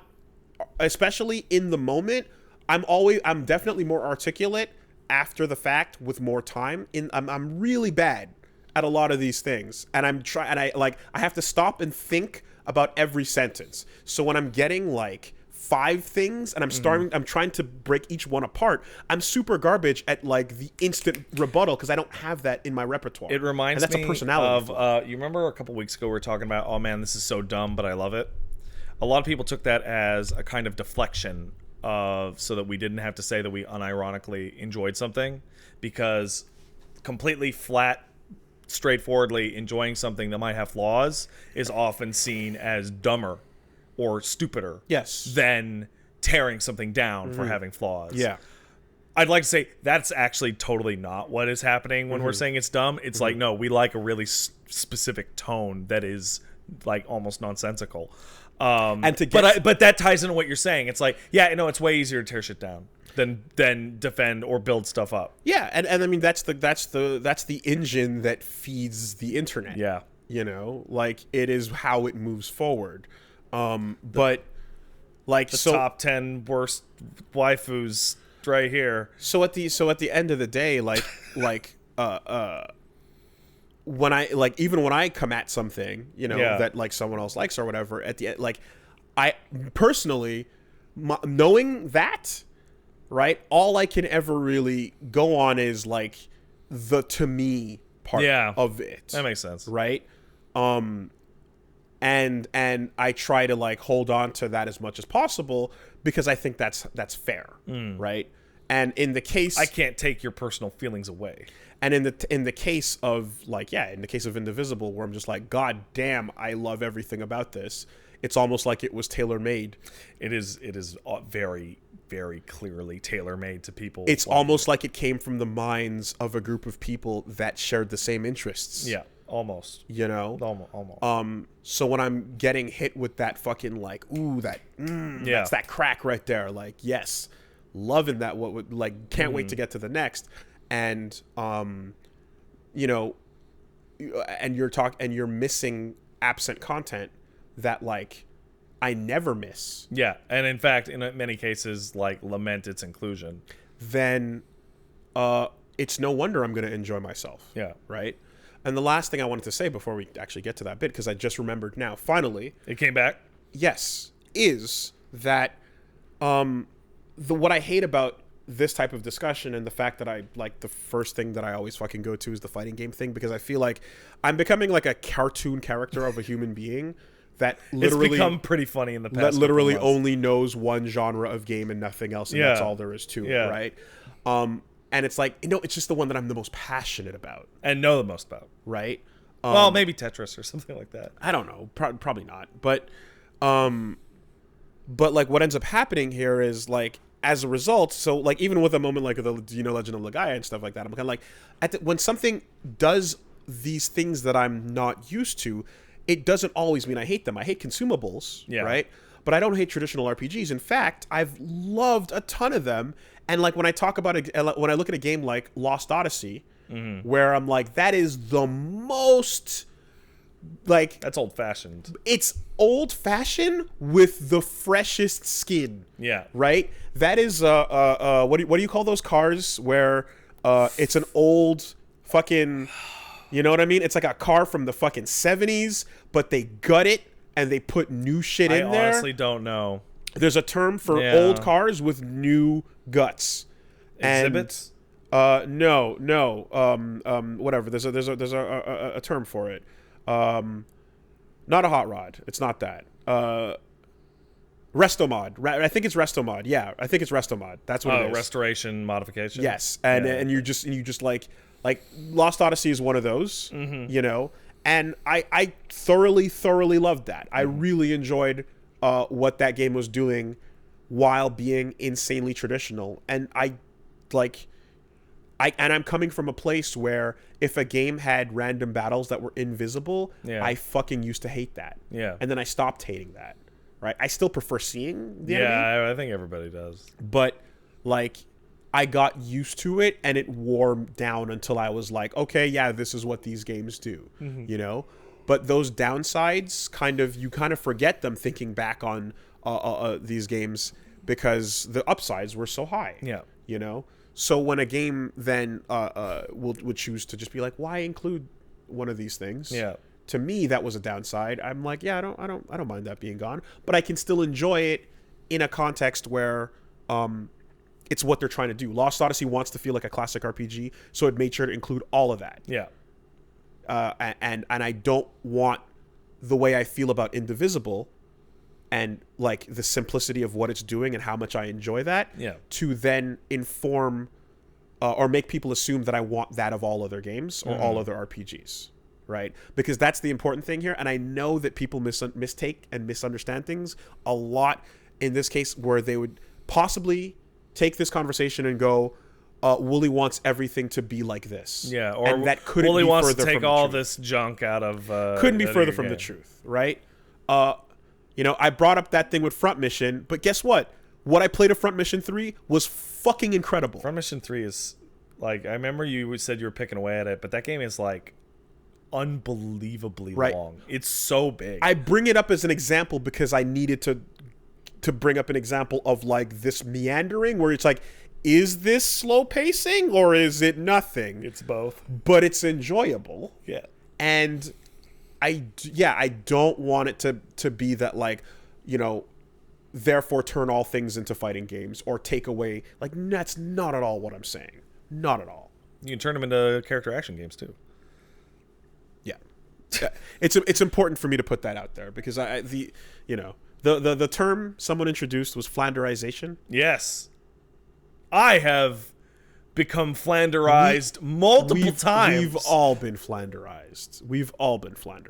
especially in the moment. I'm definitely more articulate after the fact with more time. I'm really bad at a lot of these things, and I have to stop and think about every sentence. So when I'm getting like 5 things and I'm trying to break each one apart, I'm super garbage at like the instant rebuttal because I don't have that in my repertoire. It reminds me a personality of you remember a couple weeks ago we were talking about, oh man, this is so dumb but I love it. A lot of people took that as a kind of deflection so that we didn't have to say that we unironically enjoyed something, because completely flat, straightforwardly enjoying something that might have flaws is often seen as dumber or stupider than tearing something down for having flaws. Yeah. I'd like to say that's actually totally not what is happening when we're saying it's dumb. It's like, no, we like a really specific tone that is like almost nonsensical. And to get but that ties into what you're saying. It's like, yeah, no, it's way easier to tear shit down than defend or build stuff up. Yeah, and I mean that's the engine that feeds the internet. Yeah. You know, like it is how it moves forward. But like the top 10 worst waifus right here. So at the end of the day, when I even when I come at something, you know, that like someone else likes or whatever, at the end, like I personally knowing that, right, all I can ever really go on is like the to me part of it. That makes sense. Right? And I try to like hold on to that as much as possible because I think that's fair, right? And in the case, I can't take your personal feelings away. And in the case of in the case of Indivisible, where I'm just like, God damn, I love everything about this. It's almost like it was tailor made. It is very, very clearly tailor made to people. It's almost like it came from the minds of a group of people that shared the same interests. Yeah. Almost. You know? Almost. So when I'm getting hit with that fucking like, ooh, that's that crack right there. Like, yes, loving that. What would like, can't wait to get to the next. And, you know, and you're missing absent content that like I never miss. Yeah. And in fact, in many cases, like lament its inclusion. Then, it's no wonder I'm going to enjoy myself. Yeah. Right. And the last thing I wanted to say before we actually get to that bit, because I just remembered now, finally. It came back? Yes. Is that what I hate about this type of discussion and the fact that I, like, the first thing that I always fucking go to is the fighting game thing, because I feel like I'm becoming like a cartoon character of a human being that literally... It's become pretty funny in the past. That literally only knows one genre of game and nothing else, and that's all there is to it, right? And it's like, you know, it's just the one that I'm the most passionate about. And know the most about. Right? Well, maybe Tetris or something like that. I don't know. Probably not. But like what ends up happening here is like, as a result, so like even with a moment like the, you know, Legend of Legaia and stuff like that, I'm kind of like, when something does these things that I'm not used to, it doesn't always mean I hate them. I hate consumables, right? But I don't hate traditional RPGs. In fact, I've loved a ton of them. And like when I talk about when I look at a game like Lost Odyssey, where I'm like, that is the most like, that's old fashioned. It's old fashioned with the freshest skin. Yeah. Right. That is what do you call those cars where it's an old fucking, you know what I mean? It's like a car from the fucking 70s, but they gut it and they put new shit in there. I honestly don't know. There's a term for old cars with new guts. Exhibits? No. Whatever. There's a term for it. Not a hot rod. It's not that. Restomod. I think it's Restomod. Yeah, I think it's Restomod. That's what it is. Restoration modification. Yes, and you just like Lost Odyssey is one of those. You know, and I thoroughly loved that. I really enjoyed what that game was doing while being insanely traditional, and I'm coming from a place where if a game had random battles that were invisible, I fucking used to hate that. Yeah. And then I stopped hating that. Right? I still prefer seeing the enemy. Yeah, I think everybody does. But like I got used to it and it wore down until I was like, okay, yeah, this is what these games do. You know? But those downsides you kind of forget them thinking back on these games because the upsides were so high. Yeah. You know? So when a game then would choose to just be like, why include one of these things? Yeah. To me, that was a downside. I'm like, yeah, I don't mind that being gone, but I can still enjoy it in a context where it's what they're trying to do. Lost Odyssey wants to feel like a classic RPG, so it made sure to include all of that. Yeah. And I don't want the way I feel about Indivisible and like the simplicity of what it's doing and how much I enjoy that to then inform or make people assume that I want that of all other games or all other RPGs, right? Because that's the important thing here. And I know that people mistake and misunderstand things a lot. in this case where they would possibly take this conversation and go, Wooly wants everything to be like this. Yeah, or and that couldn't Wooly be wants further to take from the all truth. this junk out of Couldn't be out of further your from the game. truth, right? I brought up that thing with Front Mission, but guess what? What I played of Front Mission 3 was fucking incredible. Front Mission 3 is like, I remember you said you were picking away at it, but that game is like unbelievably long. It's so big. I bring it up as an example because I needed to bring up an example of like this meandering where it's like, is this slow pacing or is it nothing? It's both. But it's enjoyable. Yeah. And I don't want it to be that like, therefore turn all things into fighting games or take away, like, that's not at all what I'm saying. Not at all. You can turn them into character action games too. Yeah. It's important for me to put that out there because the term someone introduced was Flanderization. Yes. I have become Flanderized multiple times. We've all been Flanderized.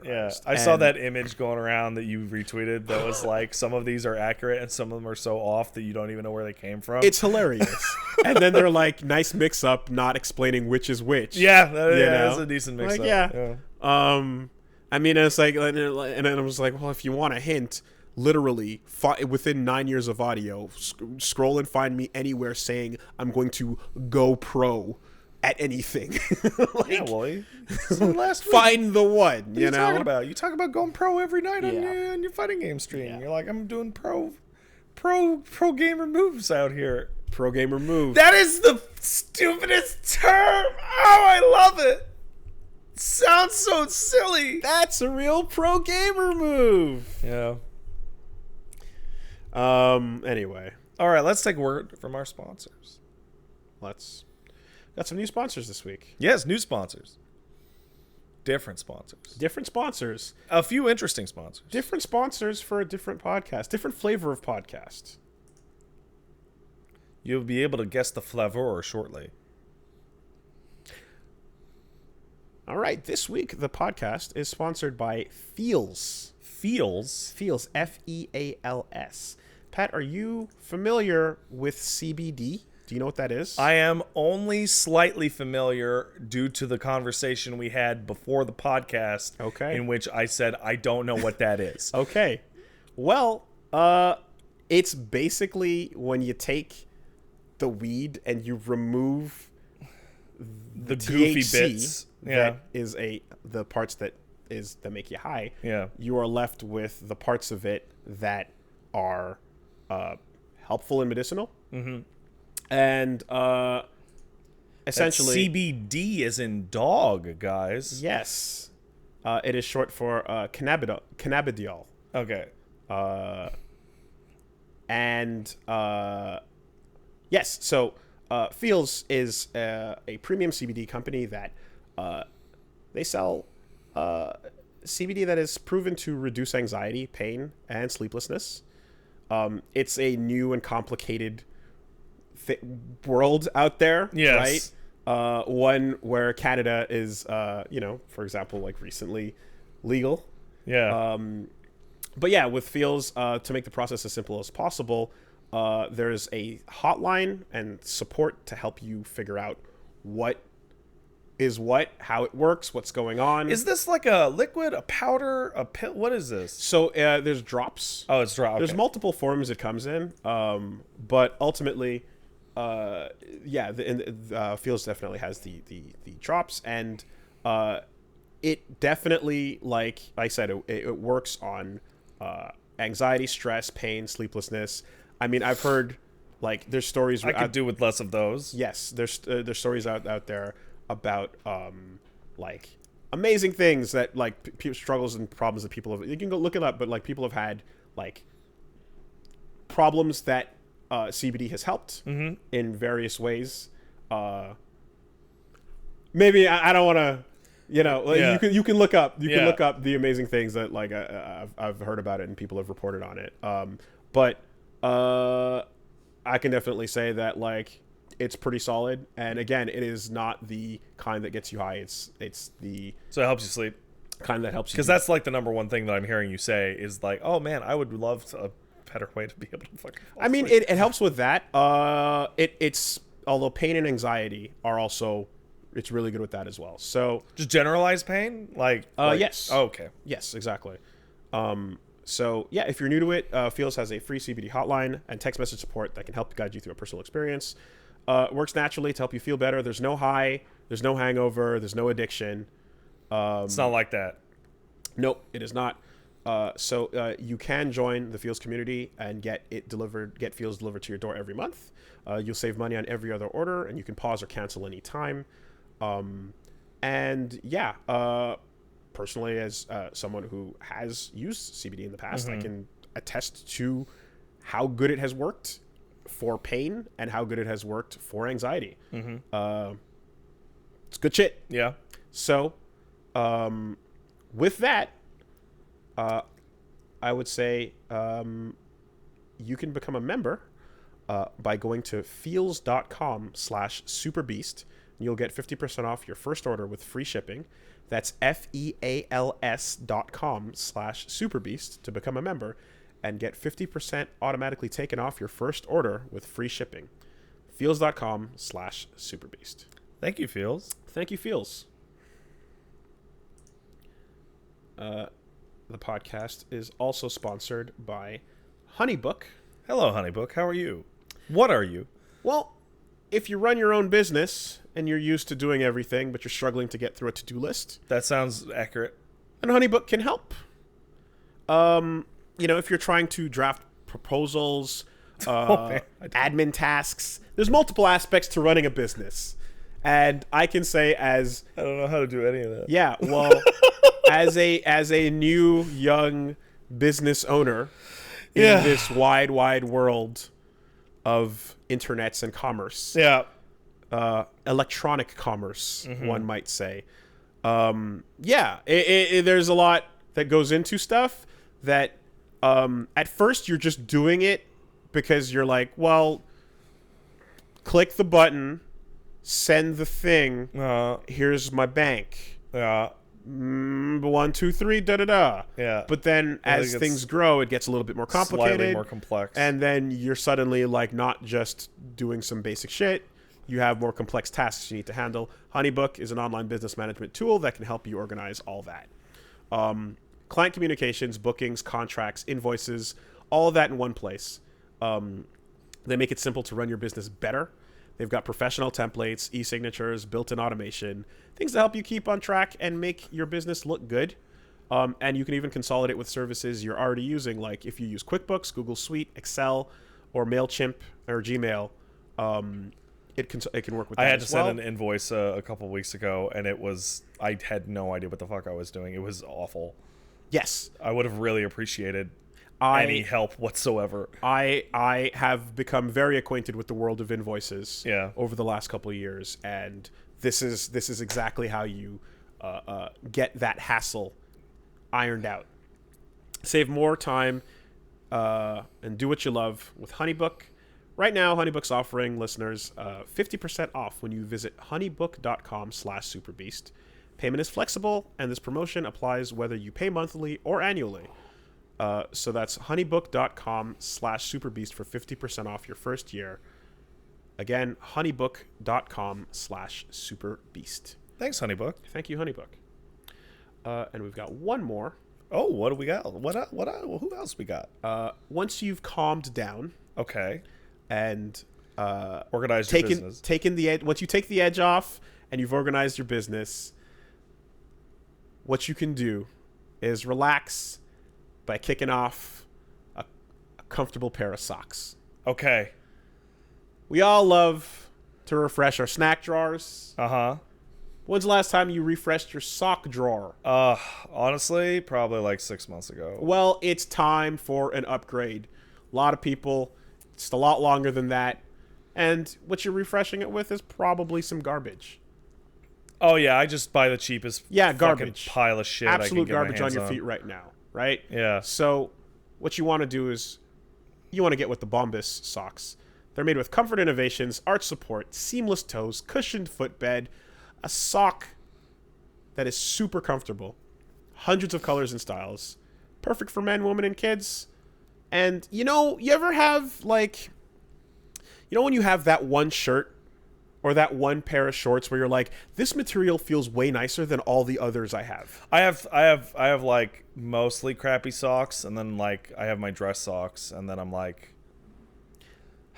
Yeah, I saw that image going around that you retweeted that was like, some of these are accurate and some of them are so off that you don't even know where they came from. It's hilarious. And then they're like, nice mix-up, not explaining which is which. Yeah, that's a decent mix-up. Like, yeah. I mean, it's like, and then I was like, well, if you want a hint, literally within 9 years of audio, scroll and find me anywhere saying I'm going to go pro at anything. Like, yeah, Wooly. Last week. Find the one. What are you talking about? You talk about going pro every night on your fighting game stream. Yeah. You're like, I'm doing pro gamer moves out here. Pro gamer move. That is the stupidest term. Oh, I love it. Sounds so silly. That's a real pro gamer move. Yeah. Anyway. All right, let's take a word from our sponsors. Got some new sponsors this week. Yes, new sponsors. Different sponsors. A few interesting sponsors. Different sponsors for a different podcast. Different flavor of podcast. You'll be able to guess the flavor shortly. All right, this week the podcast is sponsored by Feels. Feels, Feals. Pat, are you familiar with CBD? Do you know what that is? I am only slightly familiar due to the conversation we had before the podcast. Okay. In which I said I don't know what that is. Okay. Well, it's basically when you take the weed and you remove the goofy THC bits. that is the parts that make you high. Yeah. You are left with the parts of it that are helpful and medicinal. Mm-hmm. And essentially, CBD is in dog, guys. yes, it is short for cannabidiol. Okay. Yes, so Feels is a premium CBD company that they sell CBD that is proven to reduce anxiety, pain, and sleeplessness. It's a new and complicated world out there, yes. Right? One where Canada is, for example, like recently legal. Yeah. But yeah, with Feels, to make the process as simple as possible, there's a hotline and support to help you figure out what is what, how it works, what's going on. Is this like a liquid, a powder, a pill? What is this? So there's drops. Oh, it's drops. Okay. There's multiple forms it comes in, but ultimately, Feels definitely has the drops, and it definitely, like I said, it works on anxiety, stress, pain, sleeplessness. I mean, I've heard like there's stories. I could do with less of those. Yes, there's stories out there about like amazing things that like struggles and problems that people have. You can go look it up, but like people have had like problems that CBD has helped in various ways. Maybe I don't want to, you can look up look up the amazing things that like I've heard about it and people have reported on it. But I can definitely say that like it's pretty solid, and again, it is not the kind that gets you high. It's the So it helps you sleep. kind that helps you. Because that's like the number one thing that I'm hearing you say is like, oh man, I would love to better way to be able to fucking fall I mean, asleep. it helps with that. It's although pain and anxiety are also, it's really good with that as well. So Just generalized pain? yes. Oh, okay. Yes, exactly. So yeah, if you're new to it, Feels has a free CBD hotline and text message support that can help guide you through a personal experience. It works naturally to help you feel better. There's no high, there's no hangover, there's no addiction. It's not like that. Nope, it is not. So you can join the Feels community and get Feels delivered to your door every month. You'll save money on every other order, and you can pause or cancel any time. And yeah, personally, as someone who has used CBD in the past, I can attest to how good it has worked for pain and how good it has worked for anxiety. It's good shit. Yeah. So, with that, I would say you can become a member by going to feels.com/superbeast. You'll get 50% off your first order with free shipping. That's feals.com/superbeast to become a member and get 50% automatically taken off your first order with free shipping. Feels.com/superbeast. Thank you, Feels. Thank you, Feels. The podcast is also sponsored by HoneyBook. Hello, Honeybook. How are you? What are you? Well, if you run your own business and you're used to doing everything, but you're struggling to get through a to-do list, That sounds accurate. and HoneyBook can help. If you're trying to draft proposals, Man, admin tasks, there's multiple aspects to running a business. And I can say as I don't know how to do any of that. yeah, well, as a new young business owner in this wide world of internets and commerce, Yeah. electronic commerce, one might say. There's a lot that goes into stuff that at first you're just doing it because you're like, well, click the button, send the thing, here's my bank. Yeah. 1, 2, 3, da da da. Yeah. But then as things grow, it gets a little bit more complicated, Slightly more complex. and then you're suddenly like not just doing some basic shit. You have more complex tasks you need to handle. HoneyBook is an online business management tool that can help you organize all that. Client communications, bookings, contracts, invoices, all of that in one place. They make it simple to run your business better. They've got professional templates, e-signatures, built-in automation, things to help you keep on track and make your business look good. And you can even consolidate with services you're already using, like if you use QuickBooks, Google Suite, Excel, or MailChimp or Gmail. It can work with that I had to as well. send an invoice a couple weeks ago, and I had no idea what the fuck I was doing. It was awful. Yes. I would have really appreciated any help whatsoever. I have become very acquainted with the world of invoices over the last couple of years, and this is exactly how you get that hassle ironed out. Save more time and do what you love with HoneyBook. Right now, HoneyBook's offering listeners 50% off when you visit honeybook.com/superbeast. Payment is flexible, and this promotion applies whether you pay monthly or annually. So that's honeybook.com/superbeast for 50% off your first year. Again, honeybook.com/superbeast. Thanks, Honeybook. Thank you, HoneyBook. And we've got one more. Oh, what do we got? Who else we got? Once you've calmed down Okay. and Organize your business. once you take the edge off and you've organized your business, what you can do is relax by kicking off a comfortable pair of socks. Okay. We all love to refresh our snack drawers. Uh-huh. When's the last time you refreshed your sock drawer? Honestly, probably like 6 months ago. Well, it's time for an upgrade. A lot of people, it's a lot longer than that. And what you're refreshing it with is probably some garbage. Oh, yeah, I just buy the cheapest garbage. pile of shit Absolute I can get garbage my on hands your feet right now, right? Yeah. So what you want to do is you want to get with the Bombas socks. They're made with comfort innovations, arch support, seamless toes, cushioned footbed, a sock that is super comfortable, hundreds of colors and styles, perfect for men, women, and kids. And you ever have like, when you have that one shirt or that one pair of shorts where you're like, this material feels way nicer than all the others I have. I have like mostly crappy socks, and then like I have my dress socks, and then I'm like,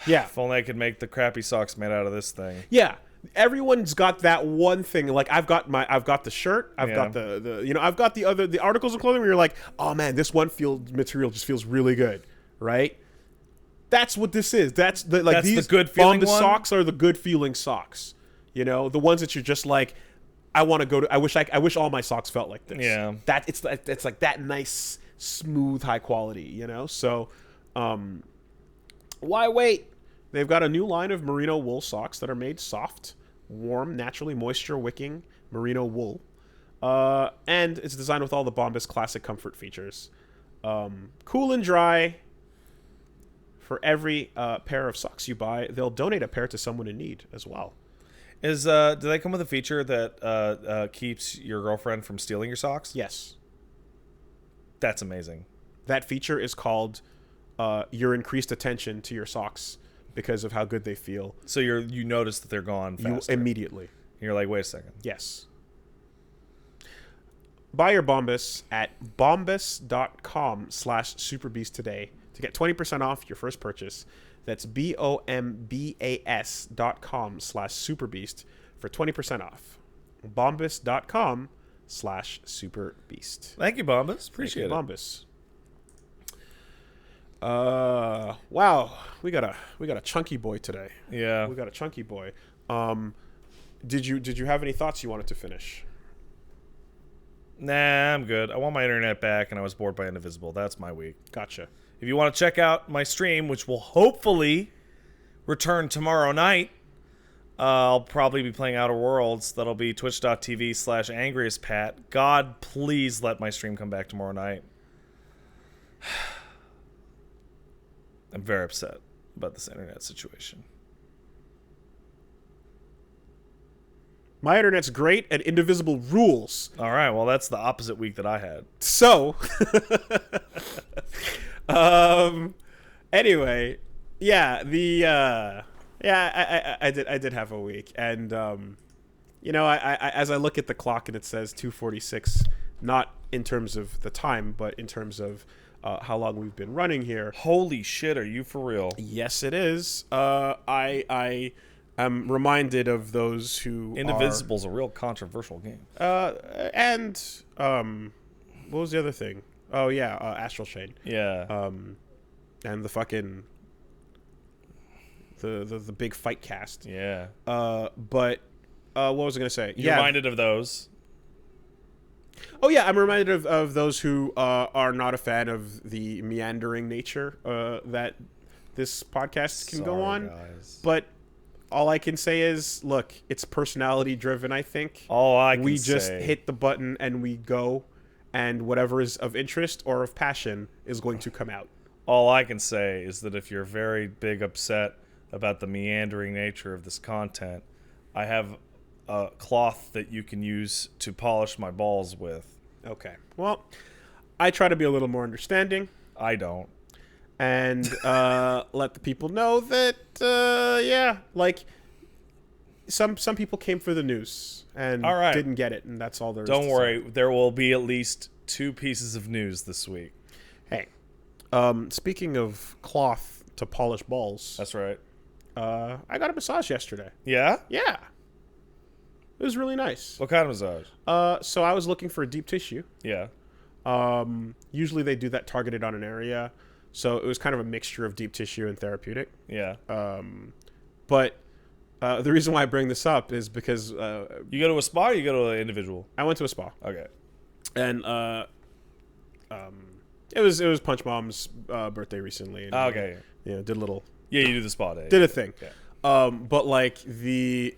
Yeah. if only I could make the crappy socks made out of this thing. Yeah. Everyone's got that one thing. Like I've got the shirt, I've got I've got the articles of clothing where you're like, oh man, this one material just feels really good, right? That's what this is. That's these the good feeling Bombas one? socks are the good feeling socks. The ones that you're just like, I want to go to. I wish all my socks felt like this. Yeah. That it's like that nice, smooth, high quality. So, why wait? They've got a new line of merino wool socks that are made soft, warm, naturally moisture wicking merino wool, and it's designed with all the Bombas classic comfort features. Cool and dry. For every pair of socks you buy, they'll donate a pair to someone in need as well. Do they come with a feature that keeps your girlfriend from stealing your socks? Yes. That's amazing. That feature is called your increased attention to your socks because of how good they feel. So you notice that they're gone faster. Immediately. And you're like, wait a second. Yes. Buy your Bombas at bombas.com/superbeast today to get 20% off your first purchase. That's bombas.com/superbeast for 20% off. bombas.com/superbeast. Thank you, Bombas. Appreciate it. Bombas. Wow, we got a chunky boy today. Yeah. We got a chunky boy. Did you have any thoughts you wanted to finish? Nah, I'm good. I want my internet back, and I was bored by Indivisible. That's my week. Gotcha. If you want to check out my stream, which will hopefully return tomorrow night, I'll probably be playing Outer Worlds. That'll be twitch.tv/angriestpat. God, please let my stream come back tomorrow night. I'm very upset about this internet situation. My internet's great and Indivisible rules. All right, well, that's the opposite week that I had. So, anyway, yeah, I did have a week, and I as I look at the clock and it says 2:46, not in terms of the time, but in terms of how long we've been running here. Holy shit, are you for real? Yes, it is. I'm reminded of those who Indivisible's a real controversial game. And what was the other thing? Oh yeah, Astral Chain. Yeah. And the fucking the big fight cast. Yeah. But what was I gonna say? You're reminded of those. Oh yeah, I'm reminded of those who are not a fan of the meandering nature that this podcast can go on. Guys. But all I can say is, look, it's personality driven, I think. All I can we say. just hit the button and we go, and whatever is of interest or of passion is going to come out. All I can say is that if you're very big upset about the meandering nature of this content, I have a cloth that you can use to polish my balls with. Okay. Well, I try to be a little more understanding. I don't. And let the people know that like some people came for the news and all right. didn't get it, and that's all there is. Don't worry, say. there will be at least 2 pieces of news this week. Hey, speaking of cloth to polish balls, That's right. I got a massage yesterday. Yeah? Yeah, it was really nice. What kind of massage? So I was looking for a deep tissue. Yeah. Usually they do that targeted on an area. So it was kind of a mixture of deep tissue and therapeutic. Yeah. But the reason why I bring this up is because You go to a spa or you go to an individual? I went to a spa. Okay. And it was Punch Mom's birthday recently. And, Okay. did a little. Yeah, you do the spa day. Did a thing. Yeah. But like the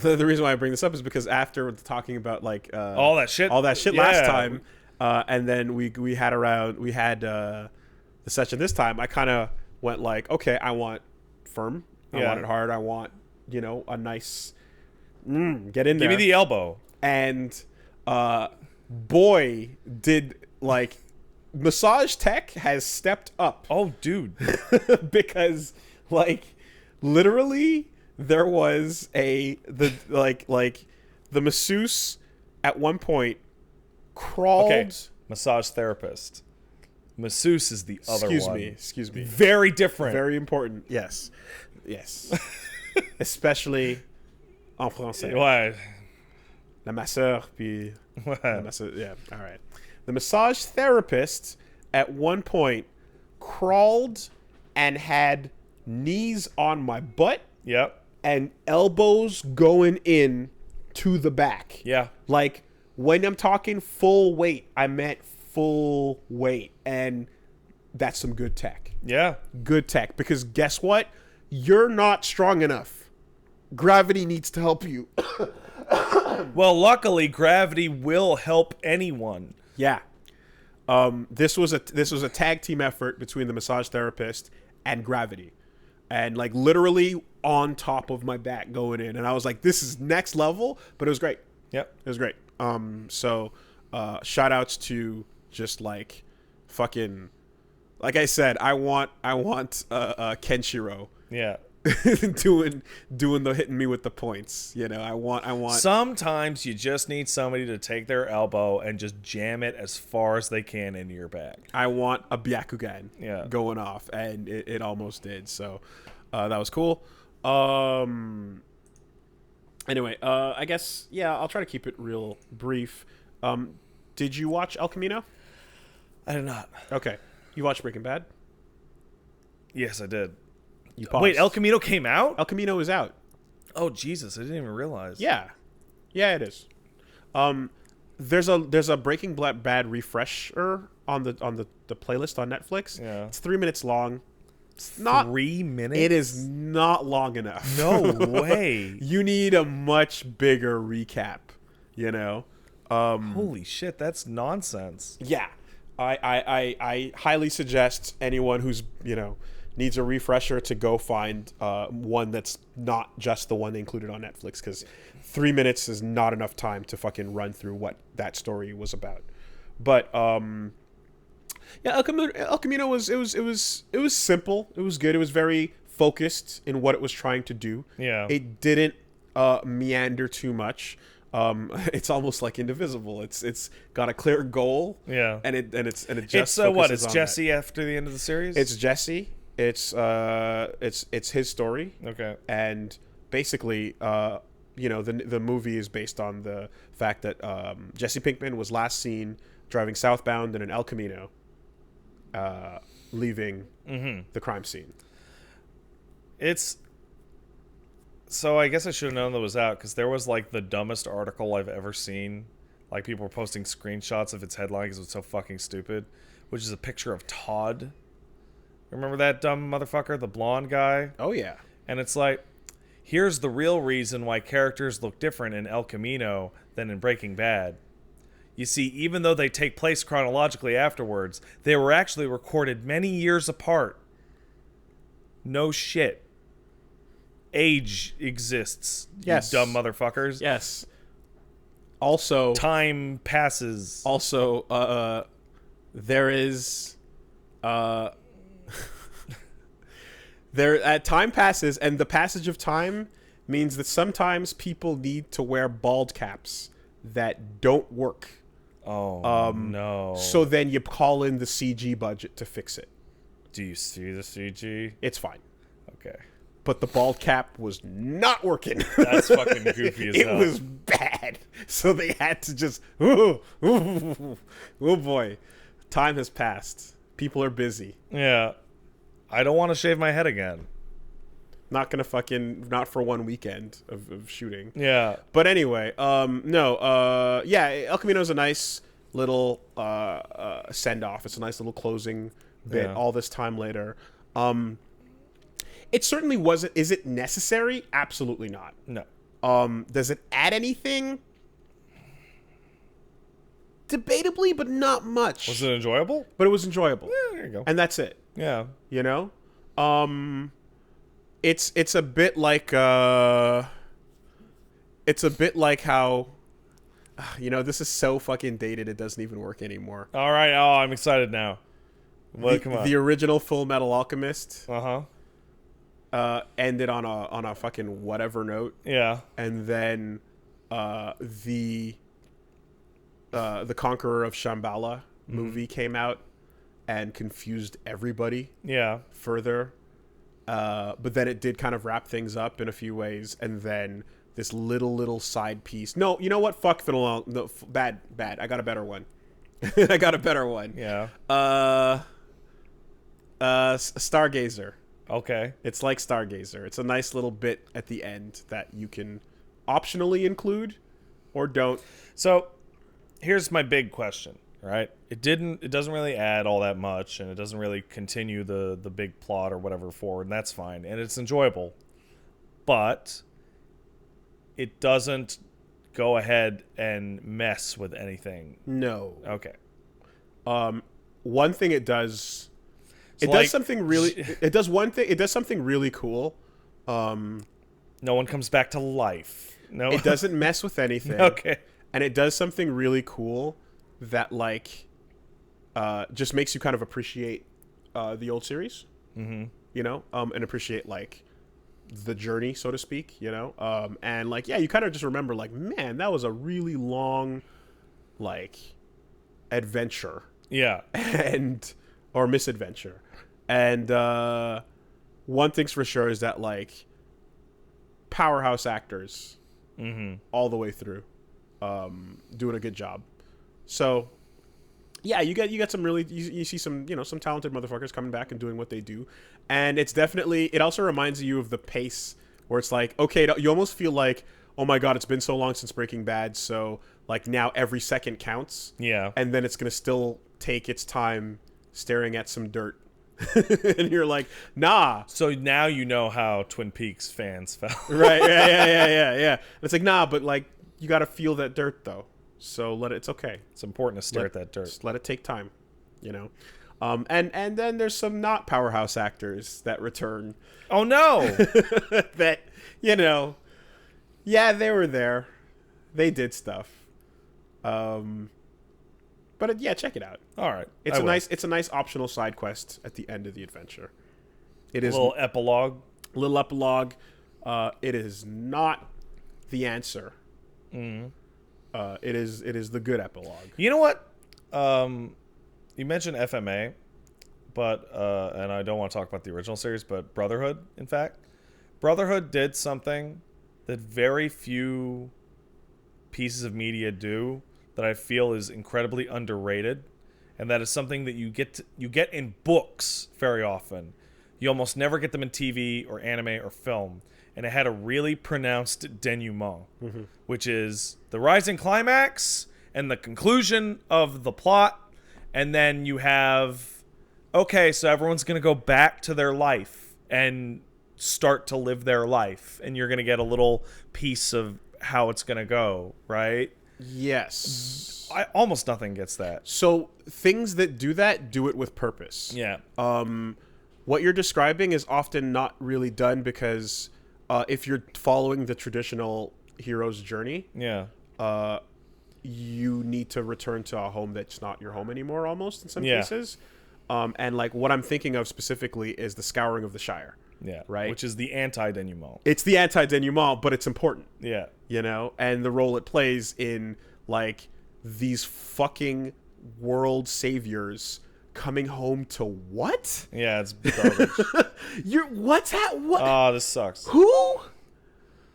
reason why I bring this up is because after talking about like all that shit last Yeah. time, and then we had the session this time, I kind of went like, okay, I want firm, I want it hard, I want a nice get in there. Give me the elbow. And boy, did like Massage tech has stepped up. Oh, dude. Because like literally there was the masseuse at one point crawled. Okay, massage therapist. Masseuse is the other one. Excuse me. Very different. Very important. Yes. Especially en français. Ouais. La masseur, puis la masseur, yeah, all right. The massage therapist at one point crawled and had knees on my butt. Yep. And elbows going in to the back. Yeah. Like, when I'm talking full weight, I meant full weight. And that's some good tech. Yeah. Good tech. Because guess what? You're not strong enough. Gravity needs to help you. Well, luckily, gravity will help anyone. Yeah. This was a tag team effort between the massage therapist and gravity. And like literally on top of my back going in. And I was like, this is next level, but it was great. Yep. It was great. So shout outs to just like fucking, like I said, I want Kenshiro. Yeah. doing the hitting me with the points. You know, I want Sometimes you just need somebody to take their elbow and just jam it as far as they can into your back. I want a Byakugan going off, and it almost did. So that was cool. Anyway, I guess I'll try to keep it real brief. Did you watch El Camino? I did not. Okay, you watched Breaking Bad? Yes, I did. You paused. Wait, El Camino came out? El Camino is out. Oh Jesus, I didn't even realize. Yeah, it is. There's a Breaking Bad refresher on the playlist on Netflix. Yeah, it's 3 minutes long. It's not 3 minutes. It is not long enough. No way. You need a much bigger recap. You know. Holy shit, that's nonsense. Yeah, I highly suggest anyone who's needs a refresher to go find one that's not just the one included on Netflix, because 3 minutes is not enough time to fucking run through what that story was about. But El Camino was simple. It was good. It was very focused in what it was trying to do. Yeah. It didn't meander too much. It's almost like Indivisible. It's got a clear goal. Yeah. And it just it's what? It's on Jesse that. after the end of the series. It's Jesse. It's his story. Okay. And basically, the movie is based on the fact that Jesse Pinkman was last seen driving southbound in an El Camino, leaving the crime scene. So I guess I should have known that was out, because there was like the dumbest article I've ever seen. Like, people were posting screenshots of its headline because it was so fucking stupid, which is a picture of Todd. Remember that dumb motherfucker, the blonde guy? Oh, yeah. And it's like, here's the real reason why characters look different in El Camino than in Breaking Bad. You see, even though they take place chronologically afterwards, they were actually recorded many years apart. No shit. Age exists, yes. You dumb motherfuckers. Yes. Also, time passes. Also, there is time passes, and the passage of time means that sometimes people need to wear bald caps that don't work. Oh, no. So then you call in the CG budget to fix it. Do you see the CG? It's fine. Okay. But the bald cap was not working. That's fucking goofy as hell. It was bad. So they had to just, oh boy. Time has passed. People are busy. Yeah. I don't want to shave my head again. Not for one weekend of shooting. Yeah. But anyway, El Camino is a nice little send-off. It's a nice little closing bit all this time later. It certainly wasn't. Is it necessary? Absolutely not. No. Does it add anything? Debatably, but not much. Was it enjoyable? But it was enjoyable. Yeah, there you go. And that's it. Yeah. You know? It's a bit like how You know, this is so fucking dated. It doesn't even work anymore. All right. Oh, I'm excited now. What? Come on. The original Full Metal Alchemist ended on a fucking whatever note. Yeah. And then the Conqueror of Shambhala movie came out and confused everybody. Yeah. Further. But then it did kind of wrap things up in a few ways, and then this little side piece. No, you know what? Fuck Finalong. No, bad. I got a better one. I got a better one. Yeah. Stargazer. Okay. It's like Stargazer. It's a nice little bit at the end that you can optionally include or don't. So, here's my big question, right? It doesn't really add all that much, and it doesn't really continue the big plot or whatever forward, and that's fine. And it's enjoyable. But it doesn't go ahead and mess with anything. No. Okay. One thing it does... So it does something really... It does one thing... It does something really cool. No one comes back to life. No. It doesn't mess with anything. Okay. And it does something really cool that, like, just makes you kind of appreciate the old series. Mm-hmm. You know? And appreciate, like, the journey, so to speak, you know? And, like, yeah, you kind of just remember, like, man, that was a really long, like, adventure. Yeah. Or misadventure. And one thing's for sure is that, like, powerhouse actors all the way through doing a good job. So yeah, you get some really you see some, you know, some talented motherfuckers coming back and doing what they do. And it's definitely, it also reminds you of the pace where it's like, okay, you almost feel like, oh my god, it's been so long since Breaking Bad, so like now every second counts. Yeah. And then it's gonna still take its time staring at some dirt. And you're like, nah. So now you know how Twin Peaks fans felt. Right. Yeah. And it's like, nah, but like you got to feel that dirt though. So it's okay. It's important to stare at that dirt. Just let it take time, you know. And then there's some not powerhouse actors that return. Oh no. That, you know, yeah, they were there. They did stuff. But yeah, check it out. All right. It's a nice optional side quest at the end of the adventure. It is a little epilogue. Little epilogue. It is not the answer. Mm-hmm. It is the good epilogue. You know what? You mentioned FMA, but and I don't want to talk about the original series, but Brotherhood. In fact, Brotherhood did something that very few pieces of media do, that I feel is incredibly underrated, and that is something that you get in books very often. You almost never get them in TV or anime or film, and it had a really pronounced denouement, which is the rising climax and the conclusion of the plot, and then you have, okay, so everyone's going to go back to their life and start to live their life, and you're going to get a little piece of how it's going to go, right? Yes. Almost nothing gets that. So things that do that do it with purpose. Yeah. What you're describing is often not really done because if you're following the traditional hero's journey, you need to return to a home that's not your home anymore, almost in some cases. And like what I'm thinking of specifically is the Scouring of the Shire. Yeah. Right. Which is the anti-denouement. It's the anti-denouement, but it's important. Yeah. You know, and the role it plays in like these fucking world saviors coming home to what? Yeah, it's garbage. What? Oh, this sucks. Who?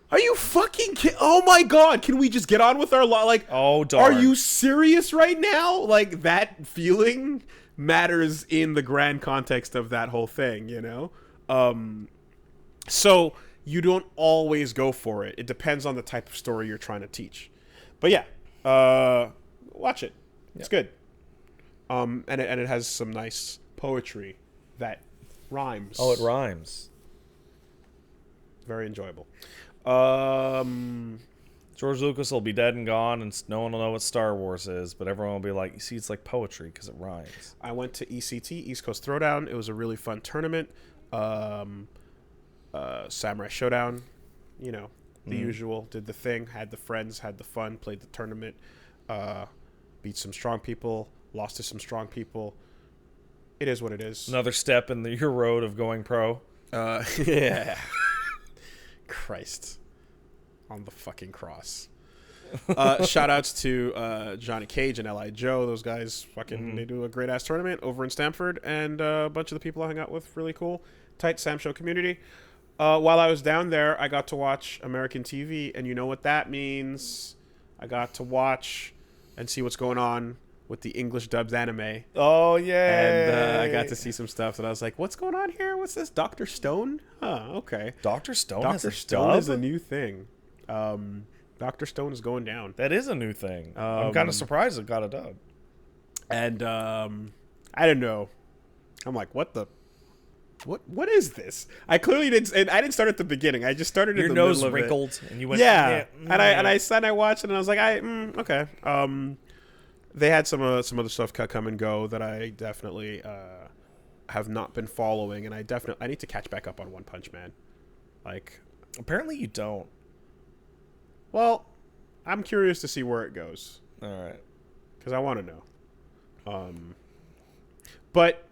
Are you fucking oh my god, can we just get on with our like, oh darn. Are you serious right now? Like that feeling matters in the grand context of that whole thing, you know? So you don't always go for it. It depends on the type of story you're trying to teach. But yeah, watch it. It's good. And it has some nice poetry that rhymes. Oh, it rhymes. Very enjoyable. George Lucas will be dead and gone, and no one will know what Star Wars is, but everyone will be like, you see, it's like poetry because it rhymes. I went to ECT, East Coast Throwdown. It was a really fun tournament. Samurai Showdown, you know, the usual. Did the thing, had the friends, had the fun, played the tournament, beat some strong people, lost to some strong people. It is what it is. Another step in your road of going pro. Yeah. Christ. On the fucking cross. Shout outs to Johnny Cage and L.I. Joe. Those guys fucking they do a great ass tournament over in Stamford, and a bunch of the people I hung out with really cool. Tight Sam Show community. While I was down there, I got to watch American TV, and you know what that means. I got to watch and see what's going on with the English dubbed anime. Oh, yeah. And I got to see some stuff that I was like, what's going on here? What's this? Dr. Stone? Huh, okay. Dr. Stone Dr. Stone is a new thing. Dr. Stone is going down. That is a new thing. I'm kind of surprised it got a dub. And I don't know. I'm like, what is this? I clearly didn't, and I didn't start at the beginning. I just started at the middle of it. Your nose wrinkled, and you went, yeah. And I watched it, and I was like, okay. They had some other stuff come and go that I definitely have not been following, and I need to catch back up on One Punch Man. Like, apparently you don't. Well, I'm curious to see where it goes. All right. Because I want to know. But,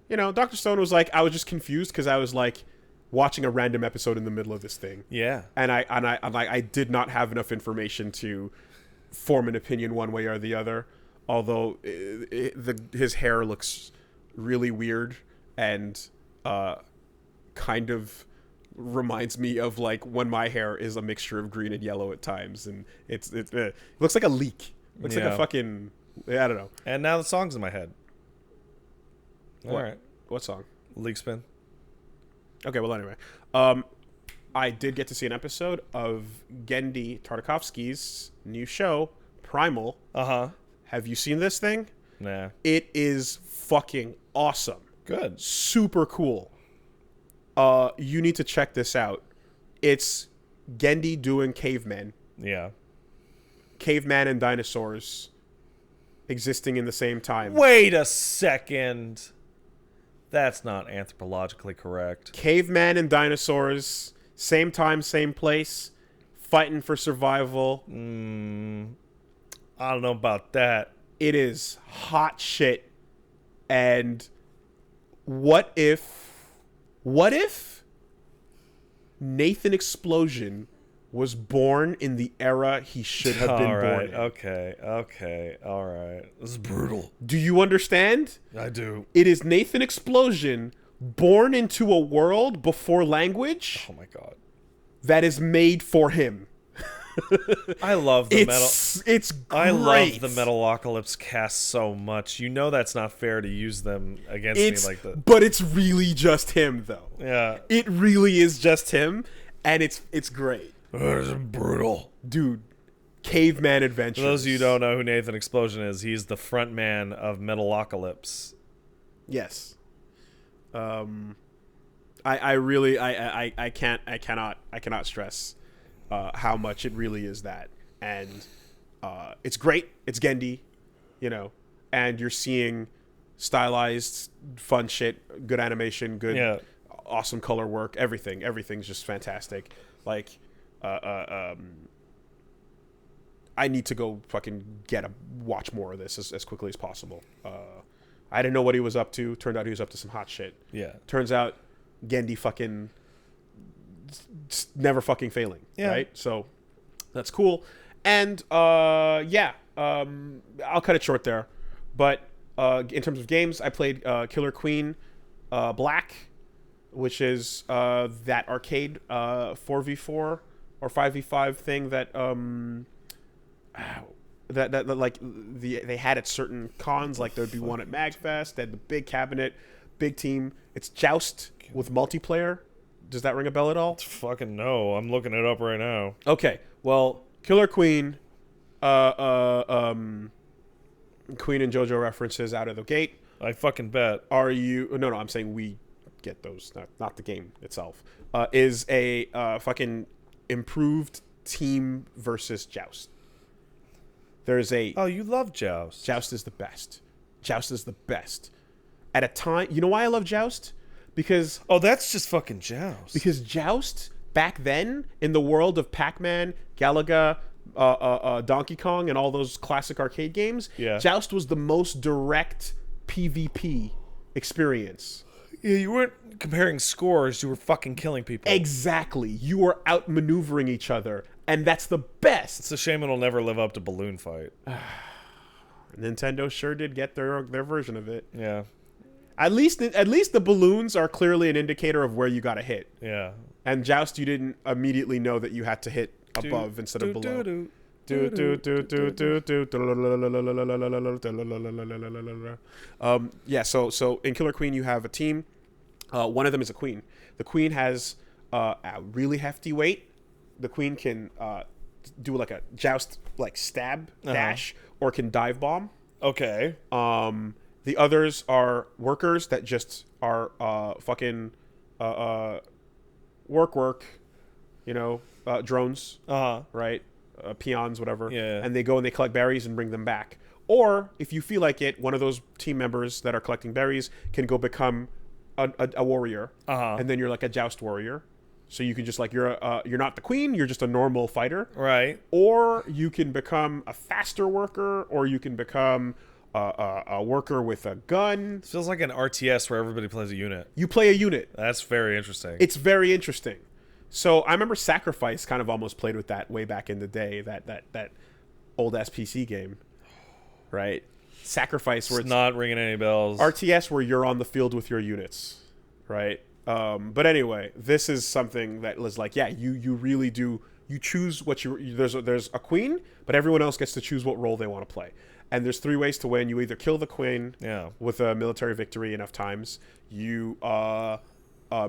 you know, Dr. Stone was like, I was just confused because I was like watching a random episode in the middle of this thing. Yeah. And I did not have enough information to form an opinion one way or the other. Although his hair looks really weird and kind of reminds me of like when my hair is a mixture of green and yellow at times, and it looks like a leak. Looks like a fucking, I don't know. And now the song's in my head. All right. What song? Leak spin. Okay, well anyway. I did get to see an episode of Genndy Tartakovsky's new show, Primal. Uh-huh. Have you seen this thing? Nah. It is fucking awesome. Good. Super cool. You need to check this out. It's Genndy doing cavemen. Yeah. Caveman and dinosaurs existing in the same time. Wait a second. That's not anthropologically correct. Caveman and dinosaurs, same time, same place, fighting for survival. I don't know about that. It is hot shit. And what if Nathan Explosion was born in the era he should have been born in? Okay, all right. This is brutal. Do you understand? I do. It is Nathan Explosion born into a world before language. Oh my god. That is made for him. I love the It's great. I love the Metalocalypse cast so much. You know that's not fair to use them against me like that. But it's really just him, though. Yeah. It really is just him, and it's great. It's brutal. Dude, Caveman Adventures. For those of you who don't know who Nathan Explosion is, he's the front man of Metalocalypse. Yes. I cannot stress how much it really is that. And it's great. It's Genndy, you know, and you're seeing stylized, fun shit, good animation, good, awesome color work, everything. Everything's just fantastic. Like, I need to go fucking watch more of this as quickly as possible. I didn't know what he was up to. Turned out he was up to some hot shit. Yeah. Turns out Genndy fucking never fucking failing. Yeah. Right? So that's cool. And I'll cut it short there. But in terms of games, I played Killer Queen Black, which is that arcade 4v4 or 5v5 thing that that like they had at certain cons. Like there'd be one at MagFest. They had the big cabinet, big team. It's Joust with multiplayer. Does that ring a bell at all? Fucking no. I'm looking it up right now. Okay. Well, Killer Queen, Queen and JoJo references out of the gate. I fucking bet. Are you? No, I'm saying we get those, not the game itself. Is a fucking improved team versus Joust. There's a... Oh, you love Joust. Joust is the best. Joust is the best. At a time... You know why I love Joust? Because... Oh, that's just fucking Joust. Because Joust, back then in the world of Pac-Man, Galaga, Donkey Kong, and all those classic arcade games, Joust was the most direct PvP experience. Yeah, you weren't comparing scores, you were fucking killing people. Exactly. You were outmaneuvering each other, and that's the best. It's a shame it'll never live up to Balloon Fight. Nintendo sure did get their version of it. Yeah. At least the balloons are clearly an indicator of where you got to hit. Yeah. And Joust, you didn't immediately know that you had to hit above instead of below. Yeah, so in Killer Queen you have a team. One of them is a queen. The queen has a really hefty weight. The queen can do like a joust, like stab dash, or can dive bomb. Okay. The others are workers that just are fucking work, you know, drones, right? Peons, whatever. Yeah. And they go and they collect berries and bring them back. Or if you feel like it, one of those team members that are collecting berries can go become a warrior, and then you're like a joust warrior. So you can just like you're not the queen, you're just a normal fighter, right? Or you can become a faster worker, or you can become a worker with a gun. It feels like an RTS where everybody plays a unit. You play a unit. That's very interesting. It's very interesting. So I remember Sacrifice kind of almost played with that way back in the day. That old ass PC game, right? Sacrifice where it's not ringing any bells. RTS where you're on the field with your units, right? But anyway, this is something that was like, yeah, you really do. You choose what there's a queen, but everyone else gets to choose what role they want to play. And there's 3 ways to win. You either kill the queen with a military victory enough times, you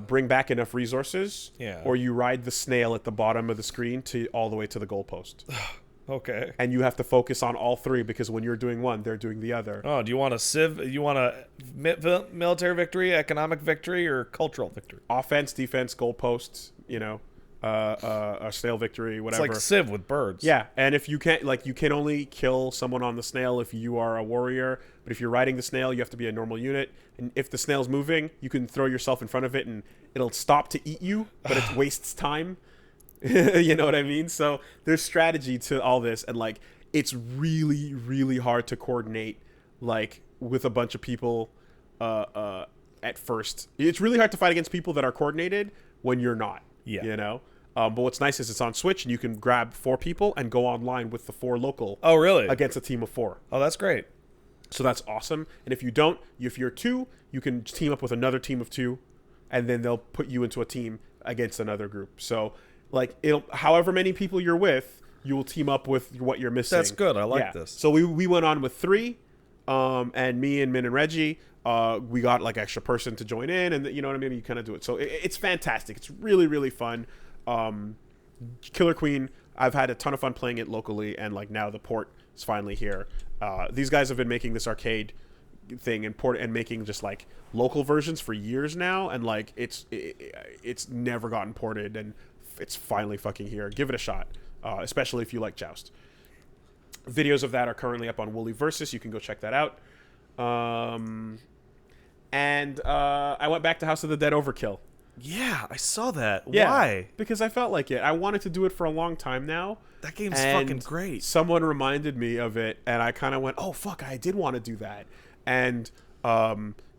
bring back enough resources, or you ride the snail at the bottom of the screen to all the way to the goalpost. Okay. And you have to focus on all 3 because when you're doing one, they're doing the other. Oh, do you want you want a military victory, economic victory, or cultural victory? Offense, defense, goalposts, you know, a snail victory, whatever. It's like Civ with birds. Yeah, and if you can't, like, you can only kill someone on the snail if you are a warrior, but if you're riding the snail, you have to be a normal unit. And if the snail's moving, you can throw yourself in front of it and it'll stop to eat you, but it wastes time. You know what I mean? So there's strategy to all this, and like it's really, really hard to coordinate like with a bunch of people at first. It's really hard to fight against people that are coordinated when you're not. Yeah. You know? But what's nice is it's on Switch and you can grab 4 people and go online with the 4 local. Oh, really? Against a team of 4. Oh, that's great. So that's awesome. And if you're 2, you can team up with another team of 2, and then they'll put you into a team against another group. So like however many people you're with, you will team up with what you're missing. That's good. I like this. So we went on with 3, and me and Min and Reggie, we got like extra person to join in, and you know what I mean. You kind of do it. So it's fantastic. It's really, really fun. Killer Queen, I've had a ton of fun playing it locally, and like now the port is finally here. These guys have been making this arcade thing and making just like local versions for years now, and like it's never gotten ported, and it's finally fucking here. Give it a shot, especially if you like Joust. Videos of that are currently up on Woolly Versus. You can go check that out. And I went back to House of the Dead Overkill. Yeah, I saw that. Yeah, why? Because I felt like it. I wanted to do it for a long time now. That game's fucking great. Someone reminded me of it, and I kind of went, oh, fuck, I did want to do that. And,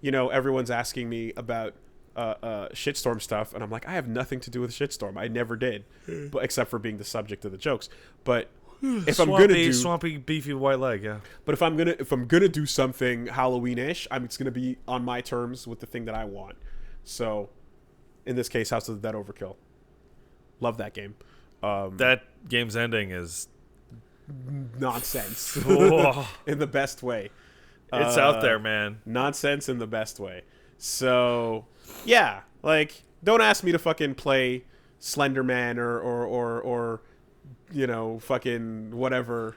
you know, everyone's asking me about Shitstorm stuff, and I'm like, I have nothing to do with Shitstorm. I never did, but except for being the subject of the jokes. But if I'm gonna do swampy beefy white leg, yeah. But if I'm gonna do something Halloween-ish, it's gonna be on my terms with the thing that I want. So, in this case, House of the Dead Overkill. Love that game. That game's ending is nonsense oh. In the best way. It's out there, man. Nonsense in the best way. So, yeah, like, don't ask me to fucking play Slenderman or you know, fucking whatever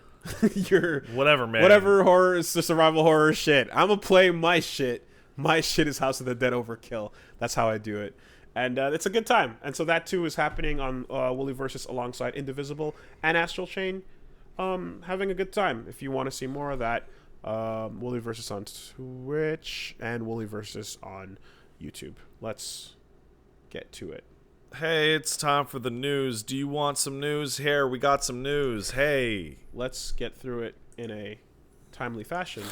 whatever horror, survival horror shit. I'm gonna play my shit. My shit is House of the Dead Overkill. That's how I do it. And it's a good time. And so that too is happening on Woolly Versus alongside Indivisible and Astral Chain. Having a good time. If you want to see more of that, Woolly Versus on Twitch and Woolly Versus on YouTube. Let's get to it. Hey, it's time for the news. Do you want some news? Here, we got some news. Hey. Let's get through it in a timely fashion.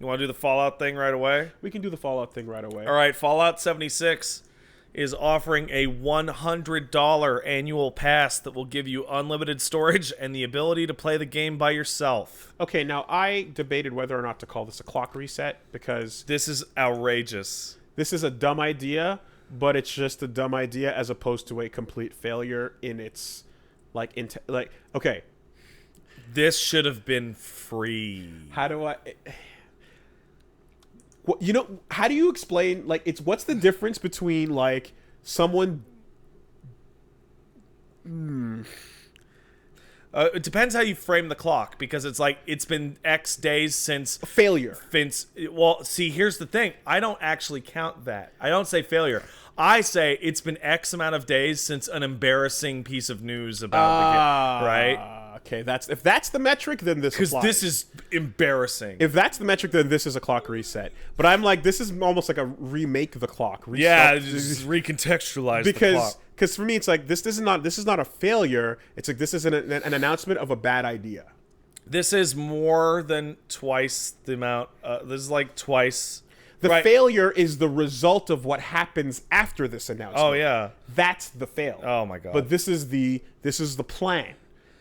You want to do the Fallout thing right away? We can do the Fallout thing right away. All right, Fallout 76 is offering a $100 annual pass that will give you unlimited storage and the ability to play the game by yourself. Okay, now I debated whether or not to call this a clock reset because This is outrageous. this is a dumb idea, but it's just a dumb idea as opposed to a complete failure in its okay, This should have been free. how do I how do you explain what's the difference between someone It depends how you frame the clock, because it's been X days since failure? Well, see, here's the thing. I don't actually count that. I don't say failure. I say it's been X amount of days since an embarrassing piece of news about the game, right? Okay, if that's the metric, then this Because applies. this is embarrassing. If that's the metric, then this is a clock reset. But I'm like, this is almost like a remake the clock. Yeah, just recontextualize the clock. Because for me, it's like this is not a failure. It's like this is an announcement of a bad idea. This is more than twice the amount. This is like twice. The right. failure is the result of what happens after this announcement. Oh yeah, that's the fail. Oh my god. But this is the plan.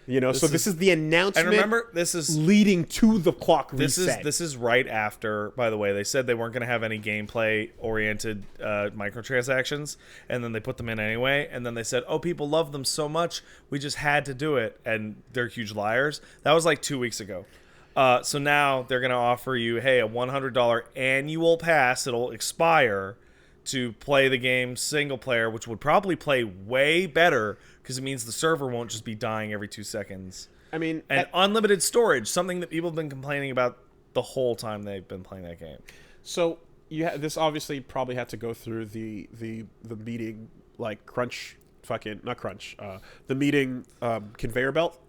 This is the announcement. And remember, this is leading to the clock reset. This is right after. By the way, they said they weren't going to have any gameplay-oriented microtransactions, and then they put them in anyway. And then they said, "Oh, people love them so much, we just had to do it." And they're huge liars. That was like 2 weeks ago. So now they're going to offer you, hey, a $100 annual pass. It'll expire to play the game single player, which would probably play way better because it means the server won't just be dying every 2 seconds. I mean, and unlimited storage, something that people have been complaining about the whole time they've been playing that game. So this obviously probably had to go through the meeting the meeting conveyor belt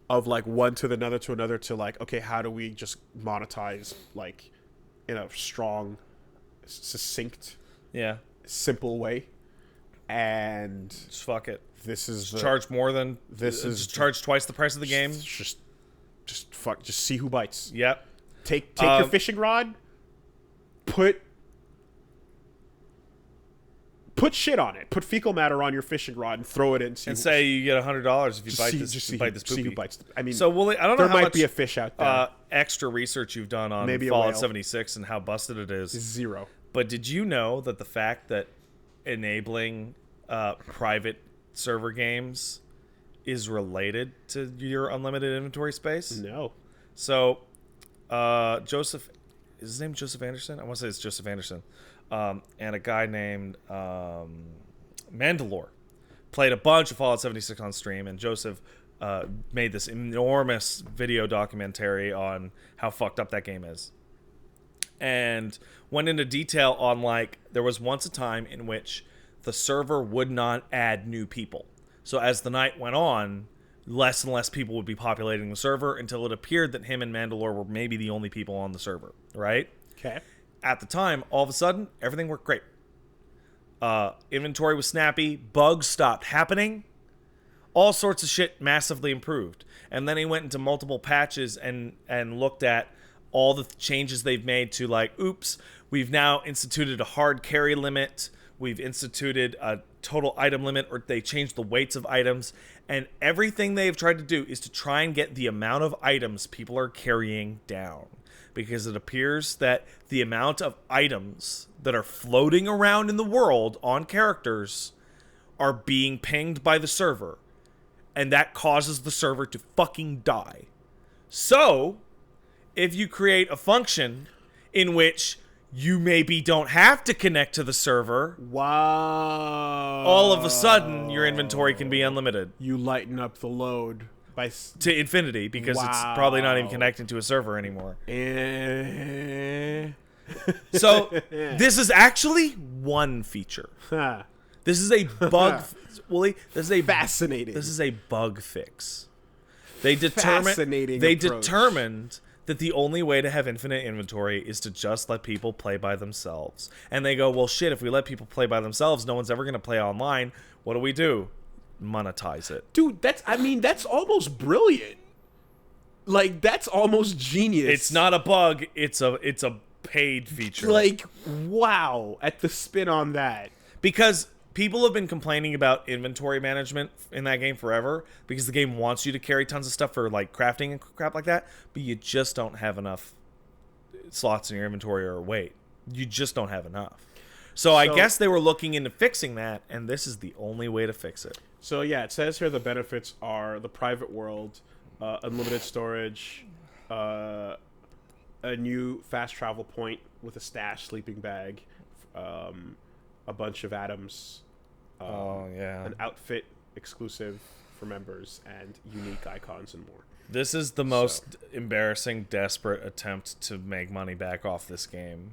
of one to another to okay, how do we just monetize in a strong, succinct, simple way, and just fuck it. This is charge more than charge twice the price of the game. Just see who bites. Yep. Take your fishing rod, put shit on it. Put fecal matter on your fishing rod and throw it in. And say you get $100 if you bite this poopy. See who bites. I mean, so I don't know how might much be a fish out there. Extra research you've done on Maybe Fallout 76 and how busted it is. 0. But did you know that the fact that enabling private server games is related to your unlimited inventory space? No. So, Joseph, is his name Joseph Anderson? I want to say it's Joseph Anderson. And a guy named Mandalore played a bunch of Fallout 76 on stream, and Joseph made this enormous video documentary on how fucked up that game is. And went into detail on there was once a time in which the server would not add new people. So as the night went on, less and less people would be populating the server until it appeared that him and Mandalore were maybe the only people on the server, right? Okay. At the time, all of a sudden, everything worked great. Inventory was snappy. Bugs stopped happening. All sorts of shit massively improved. And then he went into multiple patches and looked at all the changes they've made to oops, we've now instituted a hard carry limit. We've instituted a total item limit, or they changed the weights of items. And everything they've tried to do is to try and get the amount of items people are carrying down. Because it appears that the amount of items that are floating around in the world on characters are being pinged by the server. And that causes the server to fucking die. So, if you create a function in which you maybe don't have to connect to the server, wow, all of a sudden your inventory can be unlimited. You lighten up the load to infinity, because it's probably not even connecting to a server anymore. So this is actually one feature. This is a bug. Wooly, this is a fascinating. This is a bug fix. They determined that the only way to have infinite inventory is to just let people play by themselves. And they go, well, shit, if we let people play by themselves, no one's ever going to play online. What do? Monetize it. Dude, that's almost brilliant. Like, that's almost genius. It's not a bug. It's a paid feature. Like, wow, at the spin on that. Because people have been complaining about inventory management in that game forever, because the game wants you to carry tons of stuff for like crafting and crap like that, but you just don't have enough slots in your inventory or weight. You just don't have enough. So I guess they were looking into fixing that, and this is the only way to fix it. So yeah, it says here the benefits are the private world, unlimited storage, a new fast travel point with a stash sleeping bag, a bunch of atoms, an outfit exclusive for members, and unique icons and more. This is the most embarrassing, desperate attempt to make money back off this game.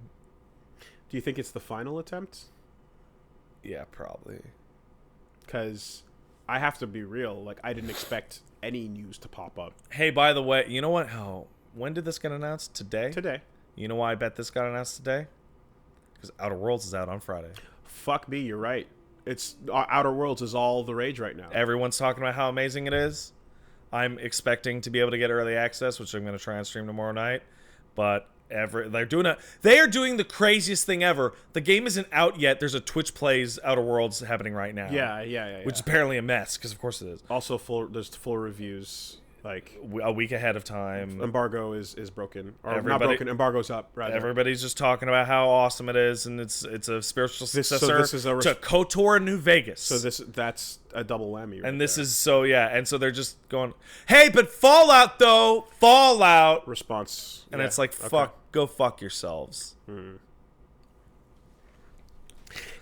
Do you think it's the final attempt? Yeah, probably. Because I have to be real. Like, I didn't expect any news to pop up. Hey, by the way, you know what? When did this get announced? Today? Today. You know why I bet this got announced today? Because Outer Worlds is out on Friday. Fuck me, you're right. It's Outer Worlds is all the rage right now. Everyone's talking about how amazing it is. I'm expecting to be able to get early access, which I'm going to try and stream tomorrow night. But they are doing the craziest thing ever. The game isn't out yet. There's a Twitch Plays Outer Worlds happening right now. Yeah. Which is apparently a mess, because of course it is. Also, there's full reviews. Like a week ahead of time. Embargo is broken. Or not broken, embargo's up. Right. Everybody's just talking about how awesome it is, and it's a spiritual successor to KOTOR and New Vegas. So that's a double whammy. And this is and so they're just going, hey, but Fallout though, Fallout response. And it's like, go fuck yourselves.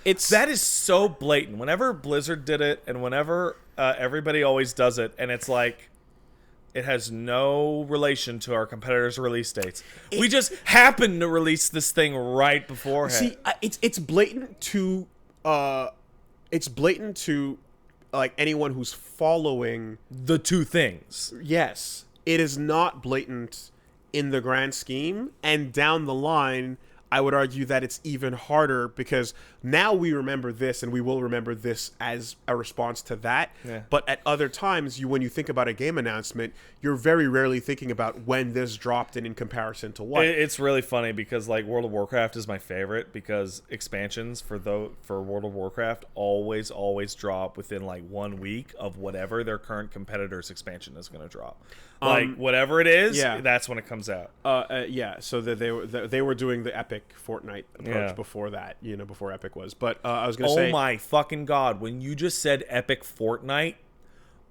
That is so blatant. Whenever Blizzard did it, and whenever everybody always does it, and it's like, it has no relation to our competitors' release dates. We just happen to release this thing right beforehand. See, it's blatant to like anyone who's following the two things. Yes, it is not blatant in the grand scheme, and down the line, I would argue that it's even harder, because now we remember this, and we will remember this as a response to that. Yeah. But at other times, when you think about a game announcement, you're very rarely thinking about when this dropped and in comparison to what. It's really funny, because like World of Warcraft is my favorite, because expansions for World of Warcraft always drop within like 1 week of whatever their current competitor's expansion is going to drop. Like whatever it is, that's when it comes out. So they were doing the Epic Fortnite approach before that, before Epic was. But I was going to say, oh my fucking god, when you just said Epic Fortnite,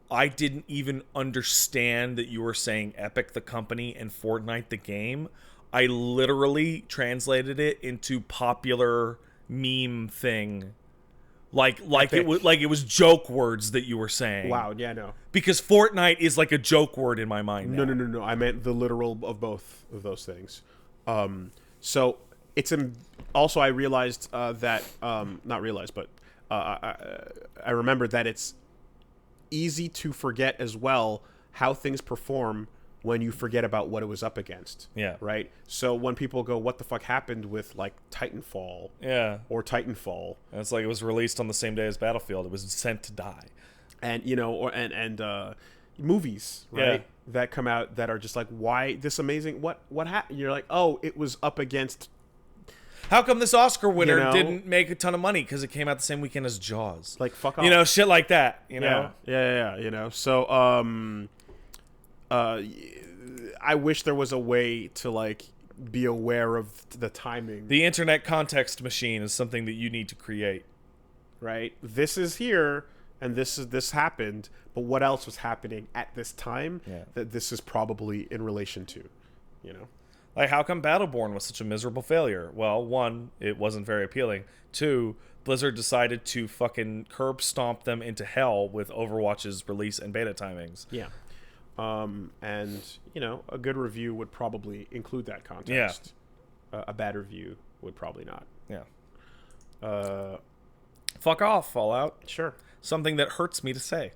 I didn't even understand that you were saying Epic the company and Fortnite the game. I literally translated it into popular meme thing. Like it was joke words that you were saying. Wow, yeah, no. Because Fortnite is like a joke word in my mind now. No. I meant the literal of both of those things. So it's also I realized that not realized, but I remembered that it's easy to forget as well how things perform when you forget about what it was up against. Yeah. Right? So when people go, what the fuck happened with, like, Titanfall? Yeah. Or Titanfall? And it's like it was released on the same day as Battlefield. It was sent to die. And, movies, right? Yeah. That come out that are just like, why this amazing... What happened? You're like, oh, it was up against... How come this Oscar winner didn't make a ton of money? Because it came out the same weekend as Jaws. Like, fuck off. Shit like that, know? Yeah. So, I wish there was a way to like be aware of the timing. The internet context machine is something that you need to create. Right? This is here and this happened, but what else was happening at this time that this is probably in relation to, Like, how come Battleborn was such a miserable failure? Well, one, it wasn't very appealing. Two, Blizzard decided to fucking curb stomp them into hell with Overwatch's release and beta timings. Yeah. And, a good review would probably include that context. Yeah. A bad review would probably not. Yeah. Fuck off, Fallout. Sure. Something that hurts me to say.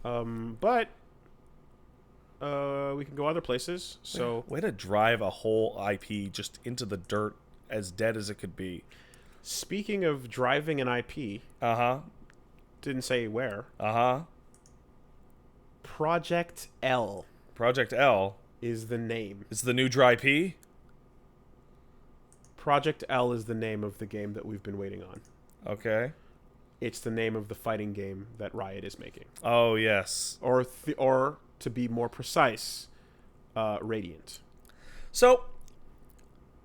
But we can go other places. So Way to drive a whole IP just into the dirt, as dead as it could be. speaking of driving an IP, didn't say where. Project L Project L is the name. is the new dry P. Project L is the name of the game that we've been waiting on. Okay. It's the name of the fighting game that Riot is making. Oh yes. Or to be more precise, Radiant. So,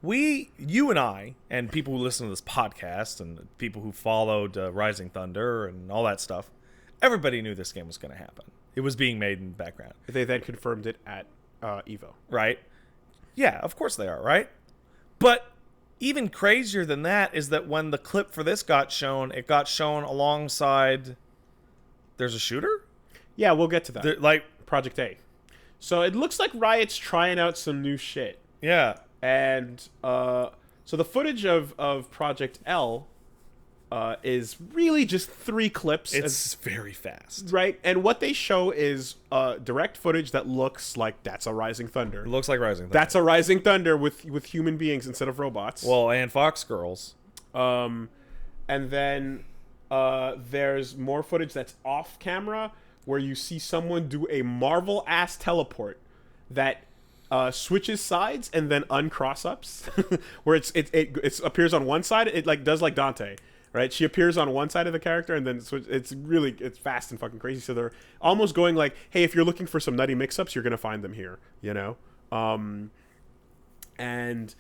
you and I, and people who listen to this podcast, and people who followed Rising Thunder and all that stuff, everybody knew this game was going to happen. It was being made in the background. They then confirmed it at EVO. Right? Yeah, of course they are, right? But even crazier than that is that when the clip for this got shown, it got shown alongside... There's a shooter? Yeah, we'll get to that. Like... Project A. So it looks like Riot's trying out some new shit. Yeah. And so the footage of Project L is really just 3 clips. It's very fast. Right? And what they show is direct footage that looks like that's a Rising Thunder. It looks like Rising Thunder. That's a Rising Thunder with human beings instead of robots. Well, and Fox Girls. And then there's more footage that's off camera where you see someone do a Marvel-ass teleport that switches sides and then uncross-ups, where it appears on one side. It does like Dante, right? She appears on one side of the character and then it's fast and fucking crazy. So they're almost going like, hey, if you're looking for some nutty mix-ups, you're gonna find them here, you know. And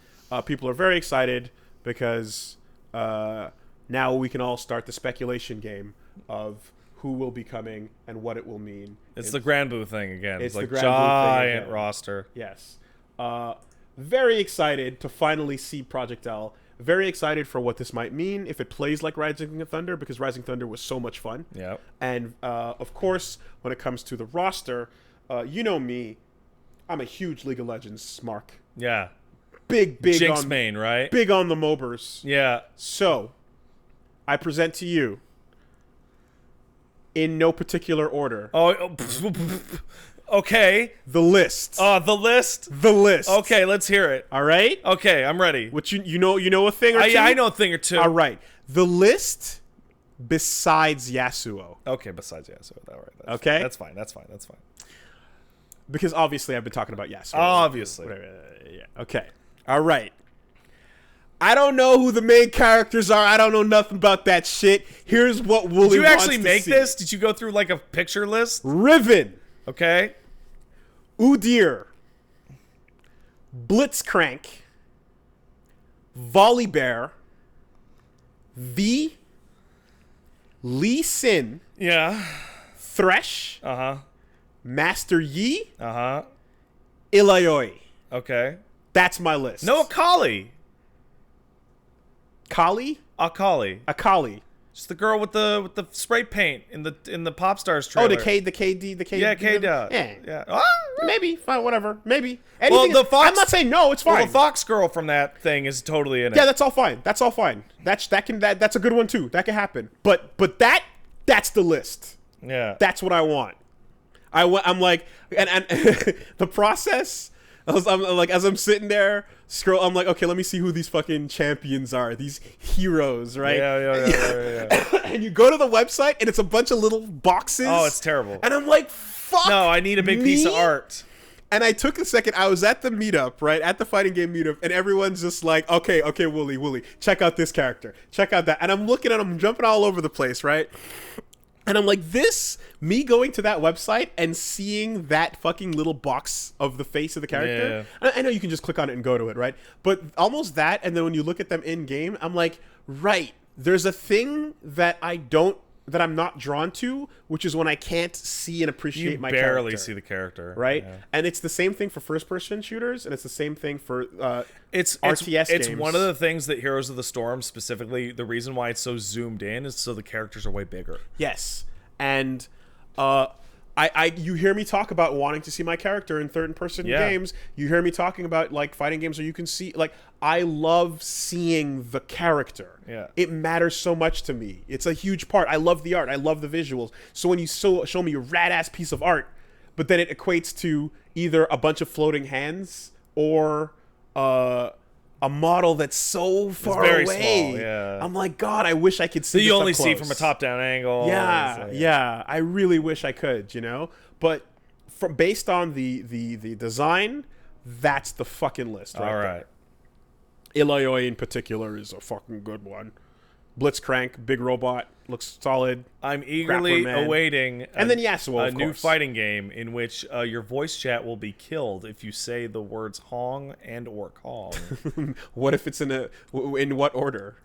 people are very excited because now we can all start the speculation game of who will be coming and what it will mean. It's the Granblue thing again. It's like the Granblue giant thing roster. Yes. Very excited to finally see Project L. Very excited for what this might mean if it plays like Rising Thunder, because Rising Thunder was so much fun. Yeah. And of course, when it comes to the roster, you know me, I'm a huge League of Legends mark. Yeah. Big Jinx on main, right? Big on the MOBers. Yeah. So, I present to you, in no particular order, okay. the list. The list? The list. Okay, let's hear it. All right? Okay, I'm ready. Which you know a thing or two? Yeah, I know a thing or two. All right. The list besides Yasuo. Okay, besides Yasuo. All right. Okay? That's fine. Because obviously I've been talking about Yasuo. Obviously. Yeah. Okay. All right. I don't know who the main characters are. I don't know nothing about that shit. Here's what Wooly wants to see. Did you actually make this? Did you go through like a picture list? Riven. Okay. Udyr. Blitzcrank. Volibear. V. Lee Sin. Yeah. Thresh. Master Yi. Ilayoi. Okay. That's my list. No Akali. Kali? Akali. Just the girl with the spray paint in the Pop Stars trailer. Oh, the KD. Yeah, KD. Yeah. Ah, maybe. Fine, whatever. Maybe. Well, I'm not saying no, it's fine. Well, the Fox girl from that thing is totally in it. Yeah, that's all fine. That's a good one too. That can happen. But that's the list. Yeah. That's what I want. I'm like, and the process. I'm like, as I'm sitting there, I'm like, okay, let me see who these fucking champions are. These heroes, right? Yeah. And you go to the website, and it's a bunch of little boxes. Oh, it's terrible. And I'm like, fuck. No, I need a big piece of art. And I took a second. I was at the meetup, right? At the fighting game meetup, and everyone's just like, okay, Wooly, check out this character. Check out that. And I'm looking at them, jumping all over the place, right? And I'm like, me going to that website and seeing that fucking little box of the face of the character. Yeah. I know you can just click on it and go to it, right? But almost that, and then when you look at them in game, I'm like, right, there's a thing that I'm not drawn to, which is when I can't see and appreciate my character. You barely see the character. Right? Yeah. And it's the same thing for first-person shooters, and it's the same thing for RTS games. It's one of the things that Heroes of the Storm, specifically, the reason why it's so zoomed in is so the characters are way bigger. Yes. And you hear me talk about wanting to see my character in third-person games. You hear me talking about, like, fighting games where you can see, like, I love seeing the character. Yeah. It matters so much to me. It's a huge part. I love the art. I love the visuals. So when you show me a rad-ass piece of art but then it equates to either a bunch of floating hands or a model that's so far very away. small, yeah. I'm like, God, I wish I could see. So you this only up see close. from a top-down angle. Yeah. I really wish I could, But based on the design, that's the fucking list right All there. right. Ilayoi in particular is a fucking good one. Blitzcrank, big robot, looks solid. I'm eagerly Grappler Man. awaiting And then Yasuo, a of new course. fighting game in which your voice chat will be killed if you say the words Hong and or Kong. What if it's in what order?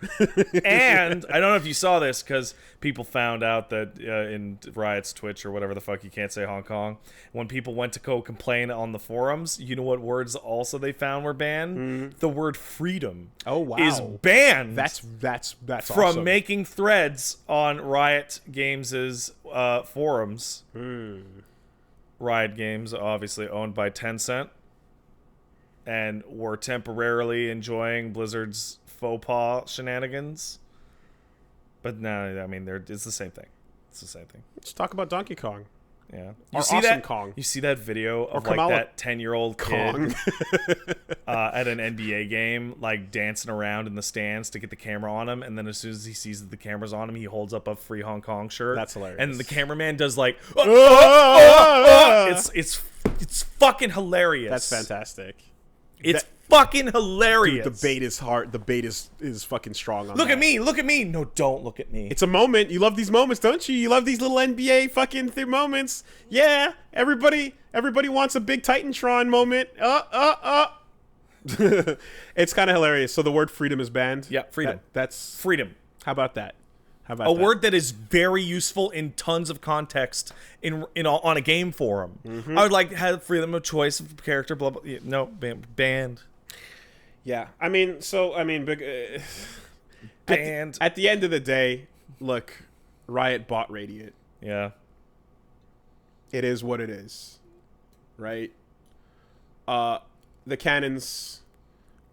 And I don't know if you saw this because people found out that in Riot's Twitch or whatever the fuck you can't say Hong Kong. When people went to go complain on the forums, you know what words also they found were banned? The word freedom. Oh, wow. Is banned. That's from awesome. making threads on Riot Games' forums. Riot Games, obviously owned by Tencent, and were temporarily enjoying Blizzard's faux pas shenanigans. But now, I mean, it's the same thing. It's the same thing. Let's talk about Donkey Kong. Yeah. Or Awesome Kong. You see that video of Kamala that 10-year-old Kong. kid at an NBA game, like dancing around in the stands to get the camera on him, and then as soon as he sees that the camera's on him, he holds up a free Hong Kong shirt. That's hilarious. And the cameraman does like, it's fucking hilarious. That's fantastic. It's fucking hilarious. Dude, the bait is hard. The bait is fucking strong on Look that. at me. Look at me. No, don't look at me. It's a moment. You love these moments, don't you? You love these little NBA fucking moments. Yeah, everybody wants a big Titantron moment. It's kind of hilarious. So the word freedom is banned. Yeah, freedom. That's freedom. How about that? A word that is very useful in tons of context on a game forum. I would like to have freedom of choice of character. Blah blah. No, banned. Yeah, banned. At the end of the day, look, Riot bought Radiant. Yeah. It is what it is, right? The cannons,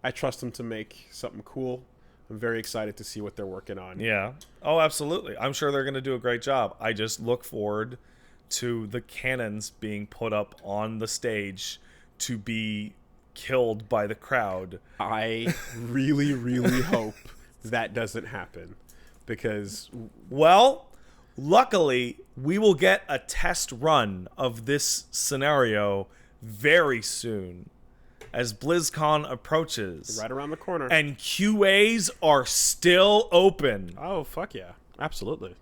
I trust them to make something cool. I'm very excited to see what they're working on. Yeah. Oh, absolutely. I'm sure they're going to do a great job. I just look forward to the cannons being put up on the stage to be killed by the crowd. I really, really hope that doesn't happen because... Well, luckily, we will get a test run of this scenario very soon as BlizzCon approaches. Right around the corner. And QAs are still open. Oh, fuck yeah. Absolutely.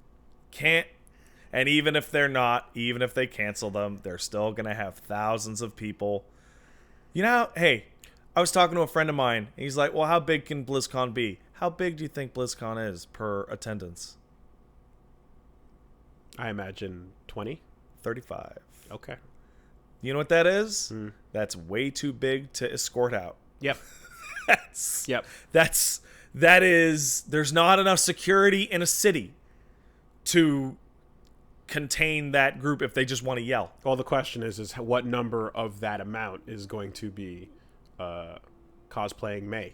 And even if they're not, even if they cancel them, they're still going to have thousands of people. Hey, I was talking to a friend of mine. And he's like, well, how big can BlizzCon be? How big do you think BlizzCon is per attendance? I imagine 20? 35. Okay. You know what that is? That's way too big to escort out. Yep. That is, there's not enough security in a city to contain that group if they just want to yell. Well, the question is what number of that amount is going to be cosplaying May?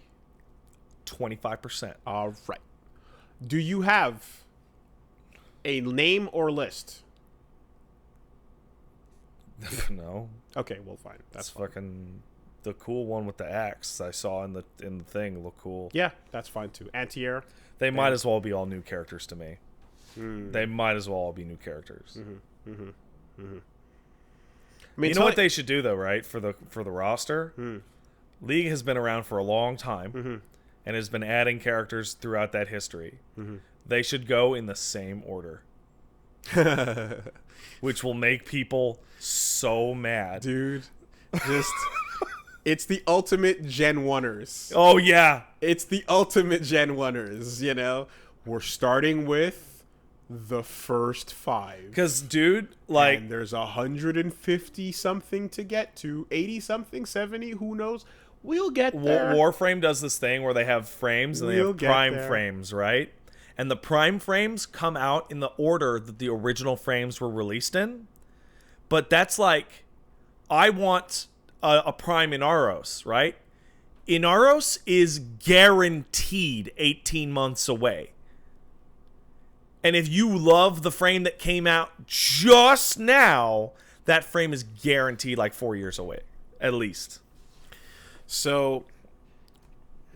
25%. All right. Do you have a name or list? No. Okay, well, fine. That's fine. Fucking the cool one with the axe I saw in the thing look cool. Yeah, that's fine too. Anti-air. They might as well be all new characters to me. They might as well all be new characters. I mean, you know what they should do though, right? For the roster, League has been around for a long time and has been adding characters throughout that history. They should go in the same order. Which will make people so mad. Dude, just it's the ultimate Gen 1ers. Oh yeah. It's the ultimate Gen 1ers, We're starting with the first 5. Cuz dude, like, and there's 150 something to get to, 80 something, 70, who knows? We'll get there. Warframe does this thing where they have frames and they have prime frames, right? And the prime frames come out in the order that the original frames were released in. But that's like, I want a prime Inaros, right? Inaros is guaranteed 18 months away. And if you love the frame that came out just now, that frame is guaranteed like 4 years away, at least. So,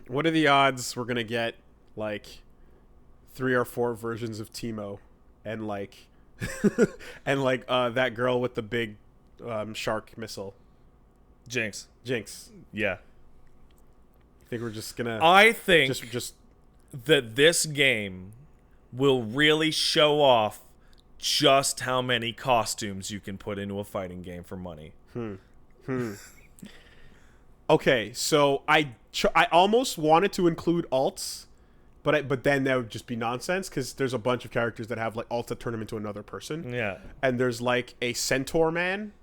what are the odds we're gonna get like 3 or 4 versions of Teemo, and like, and like that girl with the big shark missile, Jinx. Yeah. I think we're just gonna. I think just that this game will really show off just how many costumes you can put into a fighting game for money. Okay, so I almost wanted to include alts, but then that would just be nonsense because there's a bunch of characters that have like alts that turn them into another person. Yeah. And there's like a centaur man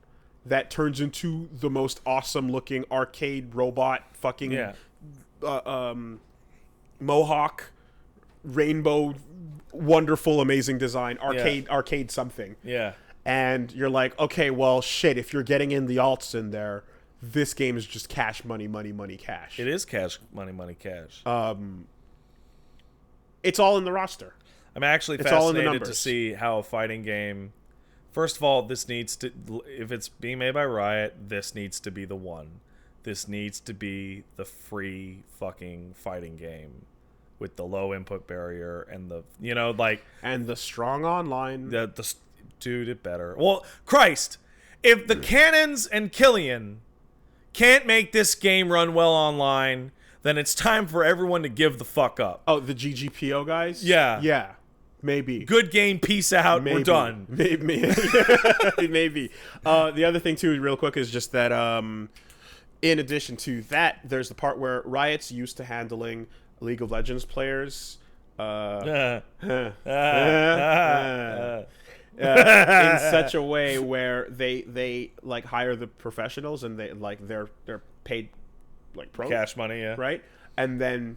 that turns into the most awesome looking arcade robot fucking mohawk rainbow wonderful amazing design arcade something. Yeah. And you're like, okay, well shit, if you're getting in the alts in there, this game is just cash money cash. It is cash money cash. It's all in the roster. I'm actually fascinated to see how a fighting game. First of all, this needs to, if it's being made by Riot, this needs to be the one. This needs to be the free fucking fighting game with the low input barrier and the, you know, like, and the strong online. The dude, it better. Well, Christ, if the Cannons and Killian can't make this game run well online, then it's time for everyone to give the fuck up. Oh, the GGPO guys? Yeah. Maybe. Good game, peace out, we're done. Maybe. Maybe. The other thing, too, real quick, is just that in addition to that, there's the part where Riot's used to handling League of Legends players in such a way where they like hire the professionals and they like they're paid like pro cash money, yeah, right? And then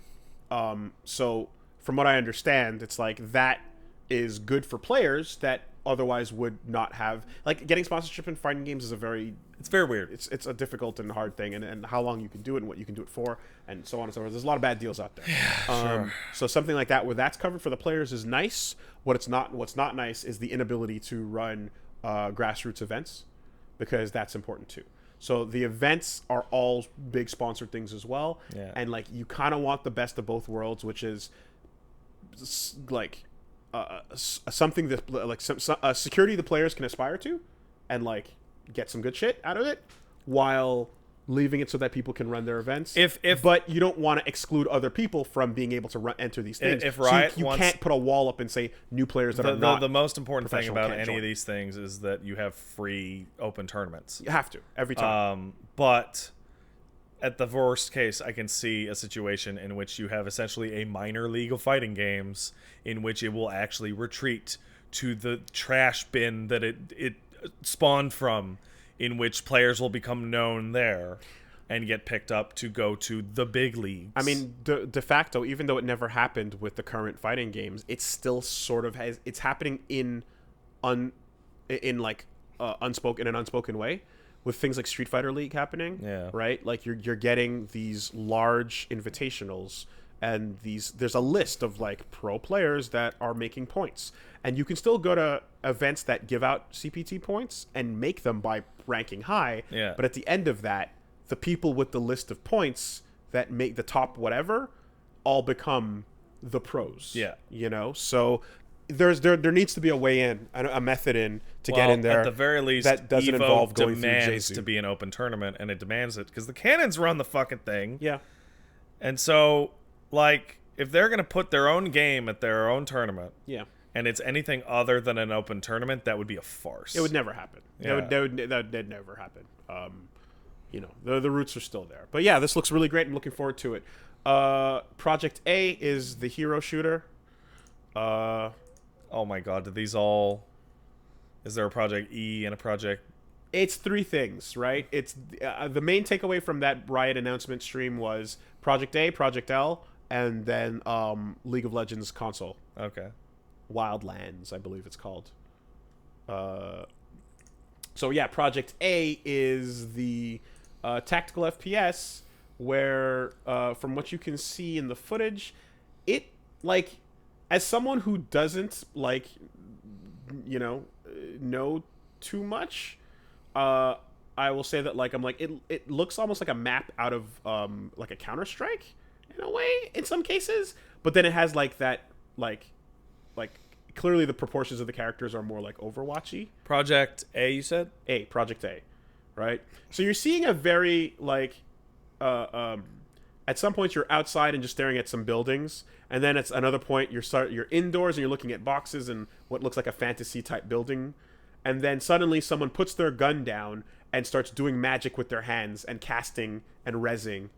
so from what I understand, it's like that is good for players that otherwise would not have, like, getting sponsorship in fighting games is it's very weird. It's a difficult and hard thing, and how long you can do it and what you can do it for and so on and so forth. There's a lot of bad deals out there. Sure. So something like that where that's covered for the players is nice. What's not nice is the inability to run grassroots events, because that's important too. So the events are all big sponsored things as well. Yeah. And like you kind of want the best of both worlds, which is like something that like security the players can aspire to, and like get some good shit out of it, while leaving it so that people can run their events. But you don't want to exclude other people from being able to enter these things. If Riot you can't put a wall up and say new players that are not the most important thing about any join. of these things is that you have free open tournaments. You have to every time. But at the worst case, I can see a situation in which you have essentially a minor league of fighting games in which it will actually retreat to the trash bin that it spawned from, in which players will become known there and get picked up to go to the big leagues. I mean, de facto, even though it never happened with the current fighting games, it still sort of has. It's happening in an unspoken way, with things like Street Fighter League happening. Yeah. Right. Like you're getting these large invitationals, and there's a list of like pro players that are making points, and you can still go to events that give out CPT points and make them by ranking high. Yeah. But at the end of that, the people with the list of points that make the top whatever all become the pros. Yeah. You know, so there needs to be a way in, a method in to get in there. At the very least, that doesn't Evo involve going through demands Jesu. to be an open tournament, and it demands it because the Cannons run the fucking thing. Yeah. And so, like, if they're gonna put their own game at their own tournament, Yeah. and it's anything other than an open tournament, that would be a farce. It would never happen. Yeah. That'd never happen. You know, the roots are still there. But yeah, this looks really great. I'm looking forward to it. Project A is the hero shooter. Oh my god, did these all... Is there a Project E and a Project... It's 3 things, right? It's the main takeaway from that Riot announcement stream was Project A, Project L, and then League of Legends console. Okay. Wildlands, I believe it's called. So yeah, Project A is the tactical FPS where, from what you can see in the footage, it, like, as someone who doesn't, like, you know too much I will say that like I'm like it looks almost like a map out of like a Counter-Strike in a way in some cases, but then it has like that like clearly the proportions of the characters are more like Overwatchy. Project A, you said? Project A, right? So you're seeing a very like at some point you're outside and just staring at some buildings, and then at another point you're indoors and you're looking at boxes and what looks like a fantasy type building, and then suddenly someone puts their gun down and starts doing magic with their hands and casting and rezzing,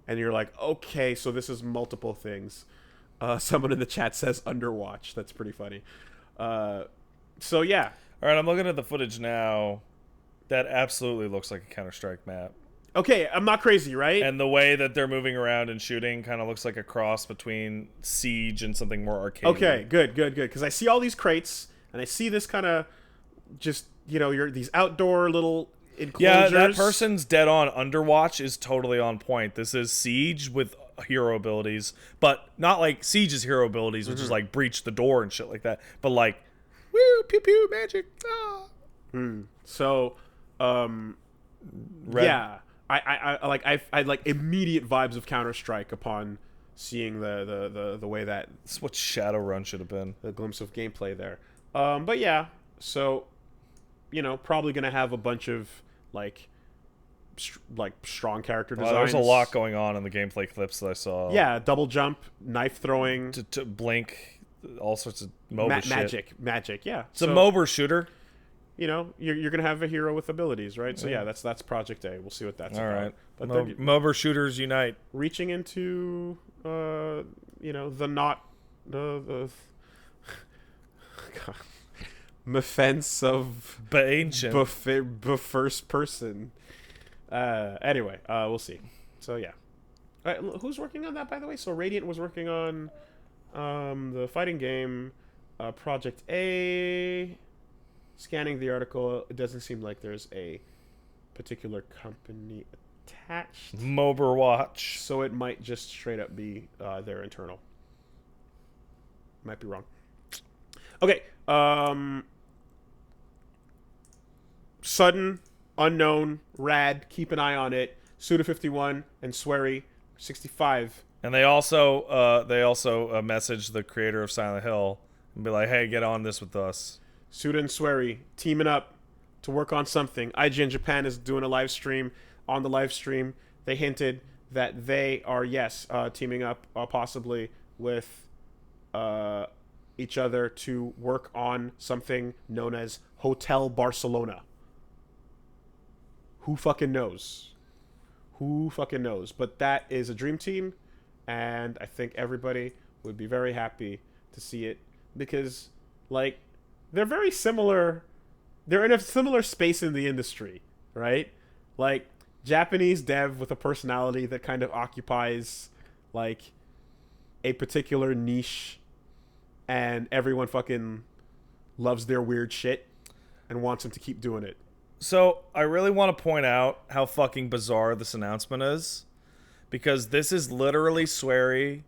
and you're like, okay, so this is multiple things. Someone in the chat says Underwatch. That's pretty funny. So yeah. All right, I'm looking at the footage now. That absolutely looks like a Counter-Strike map. Okay, I'm not crazy, right? And the way that they're moving around and shooting kind of looks like a cross between Siege and something more arcade. Okay, good. Because I see all these crates, and I see this kind of just, these outdoor little enclosures. Yeah, that person's dead on. Underwatch is totally on point. This is Siege with hero abilities, but not like Siege's hero abilities, which is like breach the door and shit like that, but like, woo, pew pew, magic. Ah. So, yeah, I like immediate vibes of Counter-Strike upon seeing the way that That's what Shadowrun should have been. the glimpse of gameplay there. But yeah, so probably gonna have a bunch of like strong character designs. There's a lot going on in the gameplay clips that I saw. Yeah, double jump, knife throwing, to blink, all sorts of MOBA shit. magic. Yeah, It's a MOBA shooter. You're gonna have a hero with abilities, right? So yeah, that's Project A. We'll see what that's all about. right. But MOBA shooters unite. reaching into the God. Defense of But ancient. first person. Anyway, we'll see. So yeah, who's working on that, by the way? So Radiant was working on the fighting game Project A. Scanning the article, it doesn't seem like there's a particular company attached. Moberwatch. So it might just straight up be their internal. Might be wrong. Okay. Sudden, unknown, rad. Keep an eye on it. Suda51 and Swery 65. And they also messaged the creator of Silent Hill and be like, "Hey, get on this with us." Suda and Swery teaming up to work on something. IGN Japan is doing a live stream. On the live stream, they hinted that they are, teaming up possibly with each other to work on something known as Hotel Barcelona. Who fucking knows? But that is a dream team, and I think everybody would be very happy to see it because, like, they're very similar. They're in a similar space in the industry, right? Like, Japanese dev with a personality that kind of occupies, like, a particular niche, and everyone fucking loves their weird shit and wants them to keep doing it. So I really want to point out how fucking bizarre this announcement is, because this is literally Swery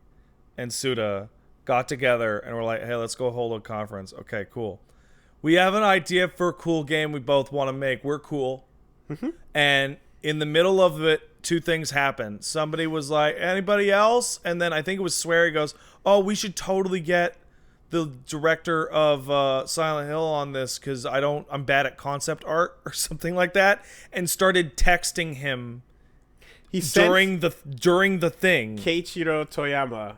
and Suda got together and were like, "Hey, let's go hold a conference." Okay, cool. We have an idea for a cool game we both want to make. We're cool. And in the middle of it, two things happen. Somebody was like, "Anybody else?" And then I think it was Swery goes, "Oh, we should totally get the director of Silent Hill on this because I'm bad at concept art," or something like that, and started texting him during the thing. Keiichiro Toyama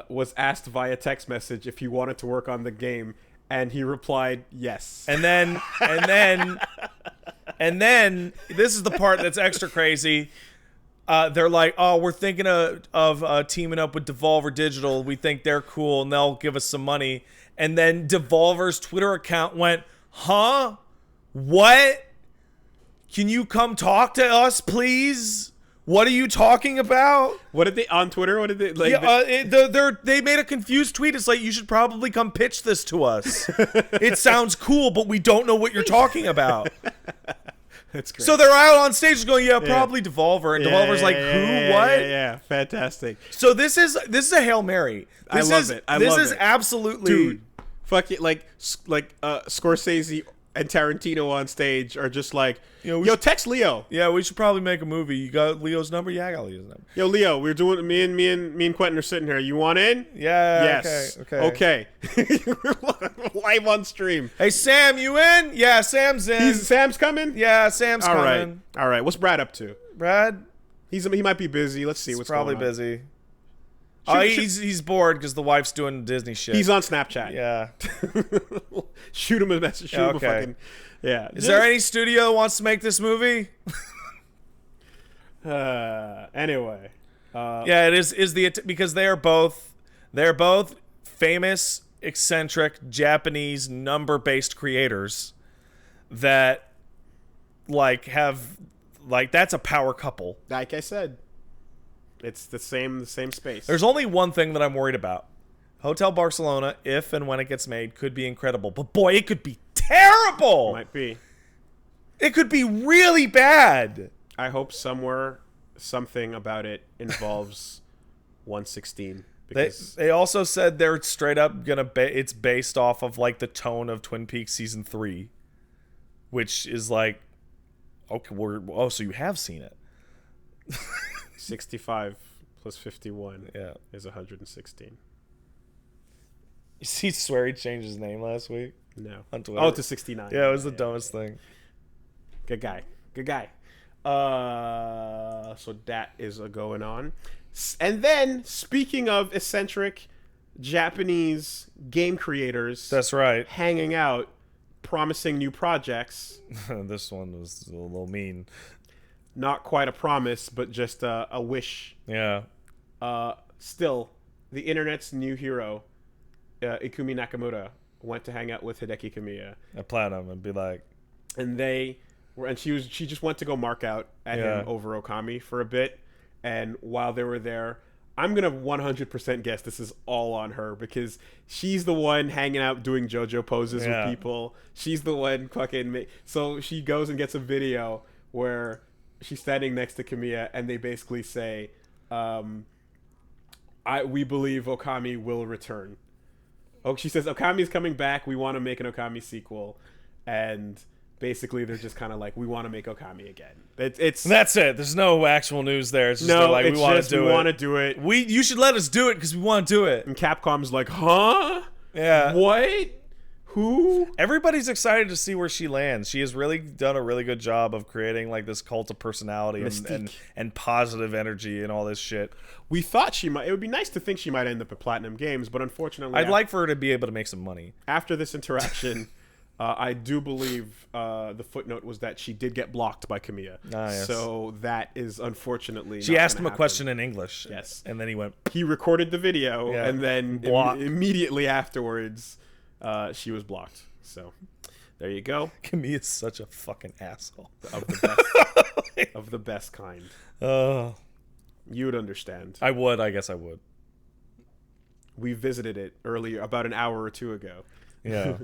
was asked via text message if he wanted to work on the game, and he replied yes. And then this is the part that's extra crazy. They're like, "Oh, we're thinking of teaming up with Devolver Digital. We think they're cool and they'll give us some money." And then Devolver's Twitter account went, "Huh? What? Can you come talk to us, please? What are you talking about?" What did they on Twitter? What did they like? Yeah, they made a confused tweet. It's like, "You should probably come pitch this to us. It sounds cool, but we don't know what you're talking about." That's great. So they're out on stage going, "Yeah, probably Devolver," and Devolver's like, "Who? What?" Yeah, fantastic. So this is a Hail Mary. I love it. This is absolutely, dude. Fuck it, like Scorsese and Tarantino on stage are just like, You know, yo, text Leo. Yeah, we should probably make a movie. You got Leo's number? Yeah, I got Leo's number. Yo, Leo, we're doing me and Quentin are sitting here. You want in? Yeah. Yes. Okay. Live on stream. Hey, Sam, you in? Yeah, Sam's in. Sam's coming? Yeah, Sam's coming. All right. What's Brad up to? Brad? He might be busy. Let's see what's probably going on. busy. He's bored because the wife's doing Disney shit. He's on Snapchat. Yeah. Shoot him a message. Shoot him a fucking... Yeah. Is there any studio that wants to make this movie? Anyway. Yeah, it is because they're both famous, eccentric Japanese number-based creators that that's a power couple. Like I said, it's the same space. There's only one thing that I'm worried about. Hotel Barcelona, if and when it gets made, could be incredible. But boy, it could be terrible. Might be. It could be really bad. I hope something about it involves 116. Because They also said they're straight up gonna it's based off of like the tone of Twin Peaks season 3, which is like, okay, so you have seen it. 65 plus 51 Yeah. is 116. You see Swery changed his name last week? No. On Twitter. Oh, to 69. Yeah, it was the dumbest thing. Good guy. So that is going on. And then, speaking of eccentric Japanese game creators, That's right. hanging out, promising new projects. This one was a little mean. Not quite a promise, but just a wish. Yeah. Still, the internet's new hero, Ikumi Nakamura, went to hang out with Hideki Kamiya. At Platinum and be like, And she just went to go mark out at him over Okami for a bit. And while they were there, I'm going to 100% guess this is all on her because she's the one hanging out doing JoJo poses with people. She's the one fucking... So she goes and gets a video where she's standing next to Kamiya and they basically say, we believe Okami will return. Oh, she says, Okami's coming back. We want to make an Okami sequel. And basically they're just kind of like, we want to make Okami again. That's it. There's no actual news there. It's just no, like, it's we want just to do we it. want to do it. You should let us do it because we want to do it. And Capcom's like, huh? Yeah. What? Who? Everybody's excited to see where she lands. She has really done a really good job of creating like this cult of personality and positive energy and all this shit. We thought she might. It would be nice to think she might end up at Platinum Games, but unfortunately, I'd like for her to be able to make some money. After this interaction, I do believe the footnote was that she did get blocked by Kamiya. Yes. So that is unfortunately. She asked him a question in English. Yes. And then he went. He recorded the video, and then immediately afterwards, she was blocked. So there you go. Kamiya is such a fucking asshole. Of the best, of the best kind. You would understand. I would. I guess I would. We visited it earlier, about an hour or two ago. Yeah.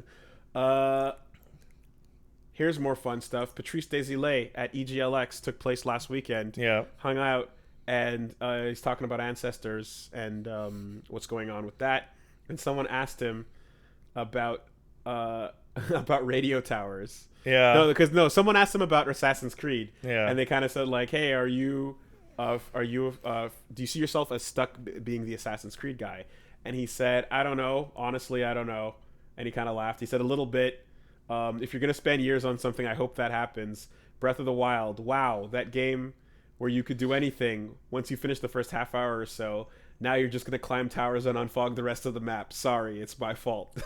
Here's more fun stuff. Patrice Désilets at EGLX took place last weekend. Yeah. Hung out, and he's talking about ancestors and what's going on with that. And someone asked him about radio towers. Yeah. Someone asked him about Assassin's Creed. Yeah. And they kind of said like, hey, do you see yourself as stuck being the Assassin's Creed guy? And he said, I don't know. Honestly, I don't know. And he kind of laughed. He said, a little bit. If you're going to spend years on something, I hope that happens. Breath of the Wild. Wow, that game where you could do anything. Once you finish the first half hour or so, now you're just going to climb towers and unfog the rest of the map. Sorry, it's my fault.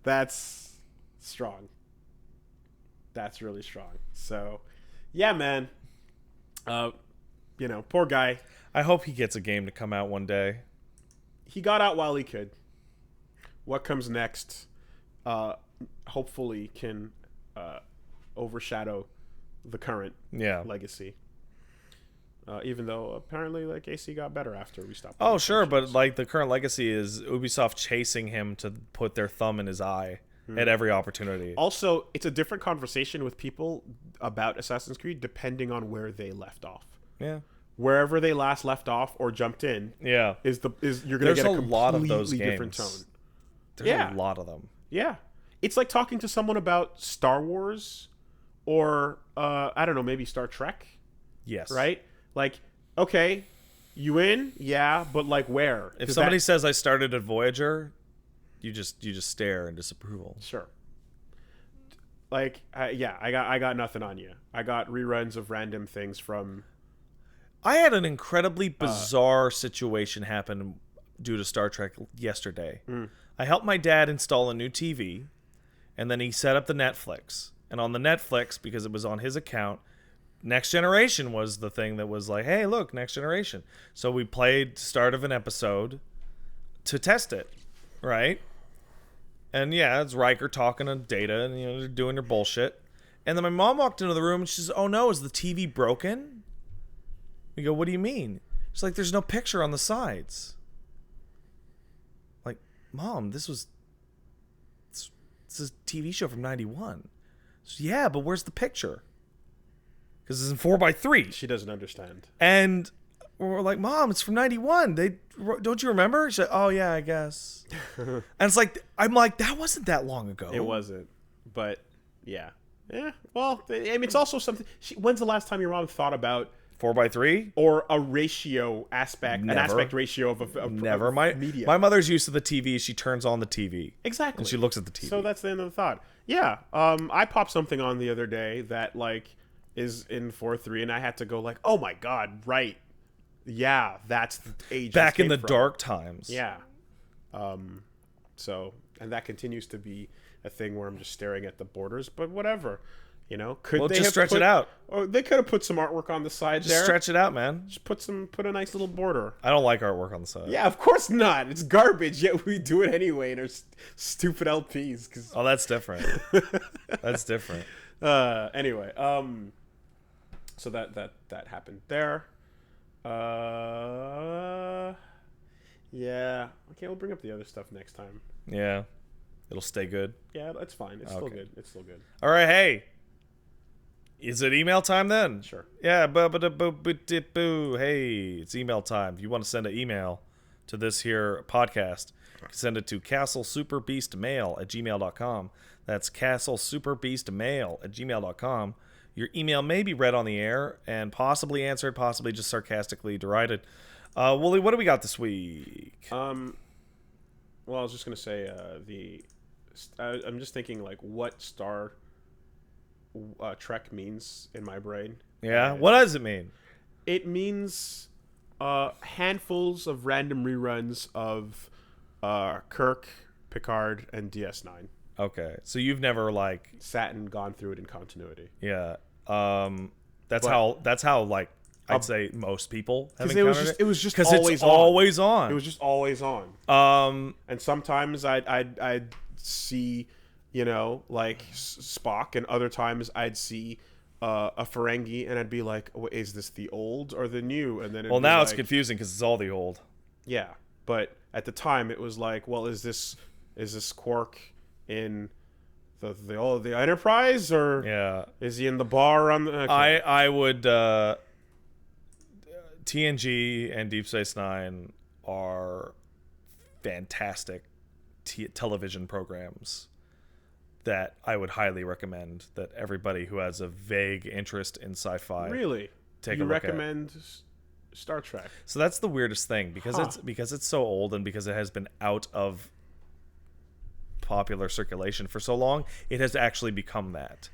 That's strong. That's really strong. So, yeah, man. Poor guy. I hope he gets a game to come out one day. He got out while he could. What comes next, hopefully, can overshadow the current legacy. Even though apparently, like, AC got better after we stopped. Oh, sure, but like the current legacy is Ubisoft chasing him to put their thumb in his eye at every opportunity. Also, it's a different conversation with people about Assassin's Creed depending on where they left off. Yeah. wherever they last left off or jumped in Yeah. is you're gonna get a completely lot of those different games. tone. There's a lot of them. Yeah, it's like talking to someone about Star Wars, or I don't know, maybe Star Trek. Yes. Right? Like, okay, you in? Yeah, but like where? If somebody says I started at Voyager, you just stare in disapproval. Sure. Like, I got nothing on you. I got reruns of random things from. I had an incredibly bizarre situation happen due to Star Trek yesterday. I helped my dad install a new TV, and then he set up the Netflix. And on the Netflix, because it was on his account, Next Generation was the thing that was like, hey, look, Next Generation. So we played start of an episode to test it, right? And yeah, it's Riker talking to Data, and they're doing their bullshit. And then my mom walked into the room and she says, "Oh no, is the TV broken?" We go, "What do you mean?" She's like, "There's no picture on the sides." Like, Mom, this is a TV show from '91. So, yeah, but where's the picture? Because it's in 4:3. She doesn't understand. And we're like, "Mom, it's from '91. Don't you remember?" She's like, "Oh yeah, I guess." And it's like, I'm like, that wasn't that long ago. It wasn't, but yeah. Well, I mean, it's also something. When's the last time your mom thought about 4:3 or a ratio aspect, Never. an aspect ratio of Never. media? My mother's used to the TV. She turns on the TV. Exactly. And she looks at the TV. So that's the end of the thought. Yeah. I popped something on the other day that like is in 4:3, and I had to go like, oh my god, right? Yeah, that's the age back in the from. dark times. Yeah. So, and that continues to be a thing where I'm just staring at the borders, but whatever. You know, Well, just stretch it out. Or they could have put some artwork on the side there. Just stretch it out, man. Just put a nice little border. I don't like artwork on the side. Yeah, of course not. It's garbage. Yet we do it anyway in our stupid LPs. Cause... Oh, that's different. That's different. Anyway, so that happened there. Yeah. Okay, we'll bring up the other stuff next time. Yeah. It'll stay good. Yeah, that's fine. It's still good. It's still good. All right, hey. Is it email time then? Sure. Yeah, boo. Hey, it's email time. If you want to send an email to this here podcast, you can send it to castlesuperbeastmail@gmail.com. That's castlesuperbeastmail@gmail.com. Your email may be read on the air and possibly answered, possibly just sarcastically derided. Wooly, what do we got this week? Well, I was just gonna say I'm just thinking like what Star Trek means in my brain. Yeah, what does it mean? It means handfuls of random reruns of Kirk, Picard, and DS9. Okay, so you've never like sat and gone through it in continuity. Yeah, that's how like I'd say most people have encountered it. It was just because always it's always on. It was just always on. And sometimes I'd see, you know, like Spock, and other times I'd see a Ferengi, and I'd be like, oh, is this the old or the new? And then now it's confusing because it's all the old. Yeah, but at the time it was like, well, is this Quark in the Enterprise, or is he in the bar on the? Okay. I would. TNG and Deep Space Nine are fantastic television programs that I would highly recommend that everybody who has a vague interest in sci-fi really take you a look recommend Star Trek. So that's the weirdest thing because it's so old, and because it has been out of popular circulation for so long, it has actually become that.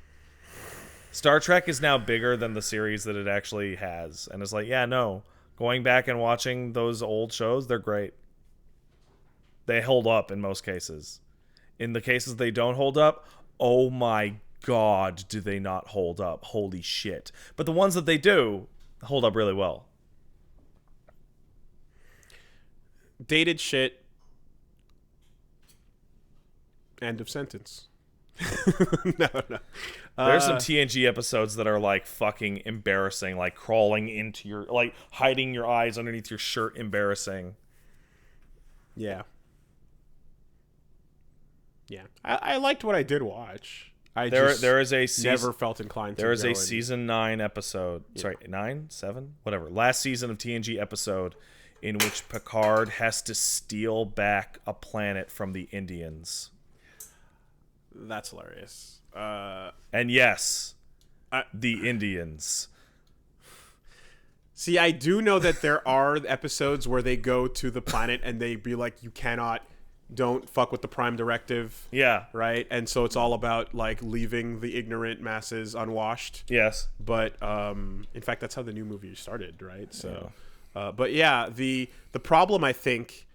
Star Trek is now bigger than the series that it actually has, and it's like, yeah, no, going back and watching those old shows, they're great. They hold up in most cases. In the cases they don't hold up, oh my god, do they not hold up? Holy shit. But the ones that they do hold up really well. Dated shit. End of sentence. No. There's some TNG episodes that are like fucking embarrassing, like crawling into your, like hiding your eyes underneath your shirt, embarrassing. Yeah. I liked what I did watch. There is a season, never felt inclined to. There is a season 9 episode. Yeah. Sorry, 9, 7, whatever. Last season of TNG episode in which Picard has to steal back a planet from the Indians. That's hilarious. And yes, the Indians. See, I do know that there are episodes where they go to the planet and they be like, don't fuck with the Prime Directive. Yeah. Right? And so it's all about, like, leaving the ignorant masses unwashed. Yes. But, in fact, that's how the new movie started, right? So, but yeah, the problem, I think,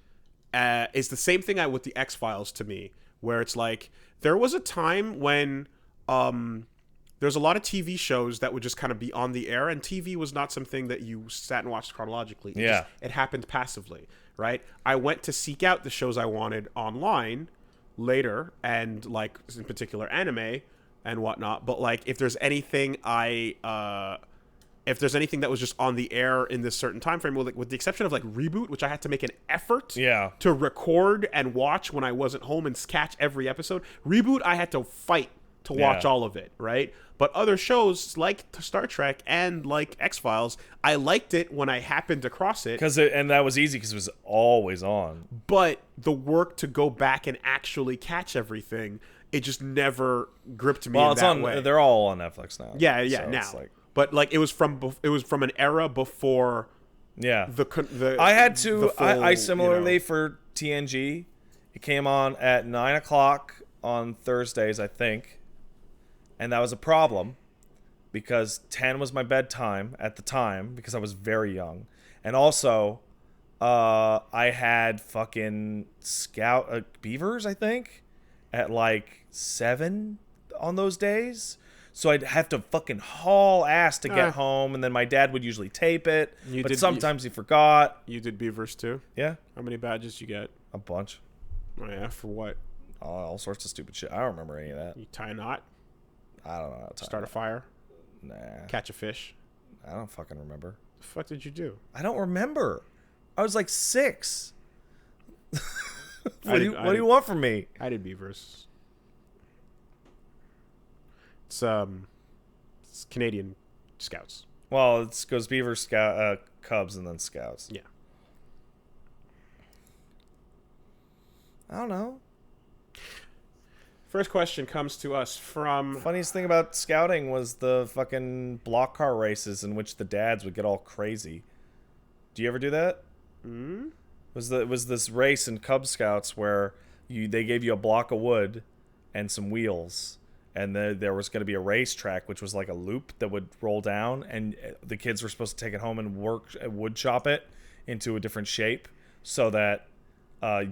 is the same thing with the X-Files to me, where it's like, there was a time when, there's a lot of TV shows that would just kind of be on the air, and TV was not something that you sat and watched chronologically. It happened passively, right? I went to seek out the shows I wanted online later, and, like, in particular anime and whatnot. But, like, if there's anything that was just on the air in this certain time frame, with the exception of, like, Reboot, which I had to make an effort to record and watch when I wasn't home and catch every episode. Reboot, I had to fight to watch all of it, right? But other shows like Star Trek and like X-Files, I liked it when I happened across it. And that was easy because it was always on. But the work to go back and actually catch everything, it just never gripped me in that way. They're all on Netflix now. Yeah, so now. But like it was from an era before. Yeah. I similarly for TNG, it came on at 9:00 on Thursdays, I think. And that was a problem because 10 was my bedtime at the time because I was very young. And also, I had fucking Scout Beavers, I think, at like 7 on those days. So I'd have to fucking haul ass to get home, and then my dad would usually tape it. But sometimes he forgot. You did Beavers too? Yeah. How many badges you get? A bunch. Oh yeah, for what? All sorts of stupid shit. I don't remember any of that. You tie a knot? I don't know how to tie Start a fire? Nah. Catch a fish? I don't fucking remember. The fuck did you do? I don't remember. I was like 6. What do you want from me? I did Beavers. It's Canadian Scouts. Well, it goes Beavers, Scout, Cubs, and then Scouts. Yeah. I don't know. First question comes to us from... Funniest thing about scouting was the fucking block car races in which the dads would get all crazy. Do you ever do that? Mm-hmm. It was this race in Cub Scouts where they gave you a block of wood and some wheels, and there was going to be a racetrack, which was like a loop that would roll down, and the kids were supposed to take it home and wood chop it into a different shape so that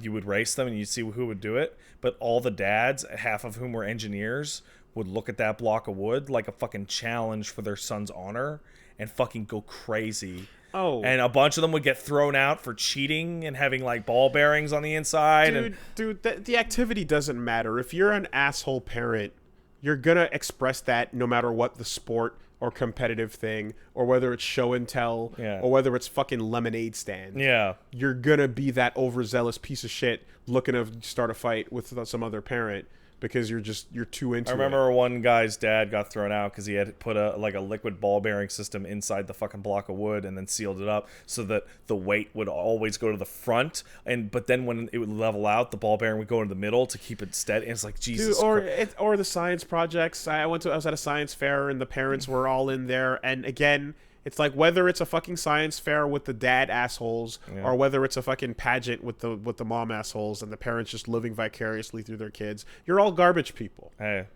you would race them and you'd see who would do it. But all the dads, half of whom were engineers, would look at that block of wood like a fucking challenge for their son's honor and fucking go crazy. Oh. And a bunch of them would get thrown out for cheating and having like ball bearings on the inside. Dude, the activity doesn't matter. If you're an asshole parent, you're gonna express that no matter what the sport or competitive thing, or whether it's show and tell, or whether it's fucking lemonade stand. Yeah. You're gonna be that overzealous piece of shit looking to start a fight with some other parent because you're too into it. I remember one guy's dad got thrown out because he had put a liquid ball bearing system inside the fucking block of wood and then sealed it up so that the weight would always go to the front, but then when it would level out, the ball bearing would go into the middle to keep it steady. And it's like, Jesus. Dude, or the science projects. I was at a science fair and the parents were all in there, and again, it's like whether it's a fucking science fair with the dad assholes or whether it's a fucking pageant with the mom assholes and the parents just living vicariously through their kids, you're all garbage people. Hey.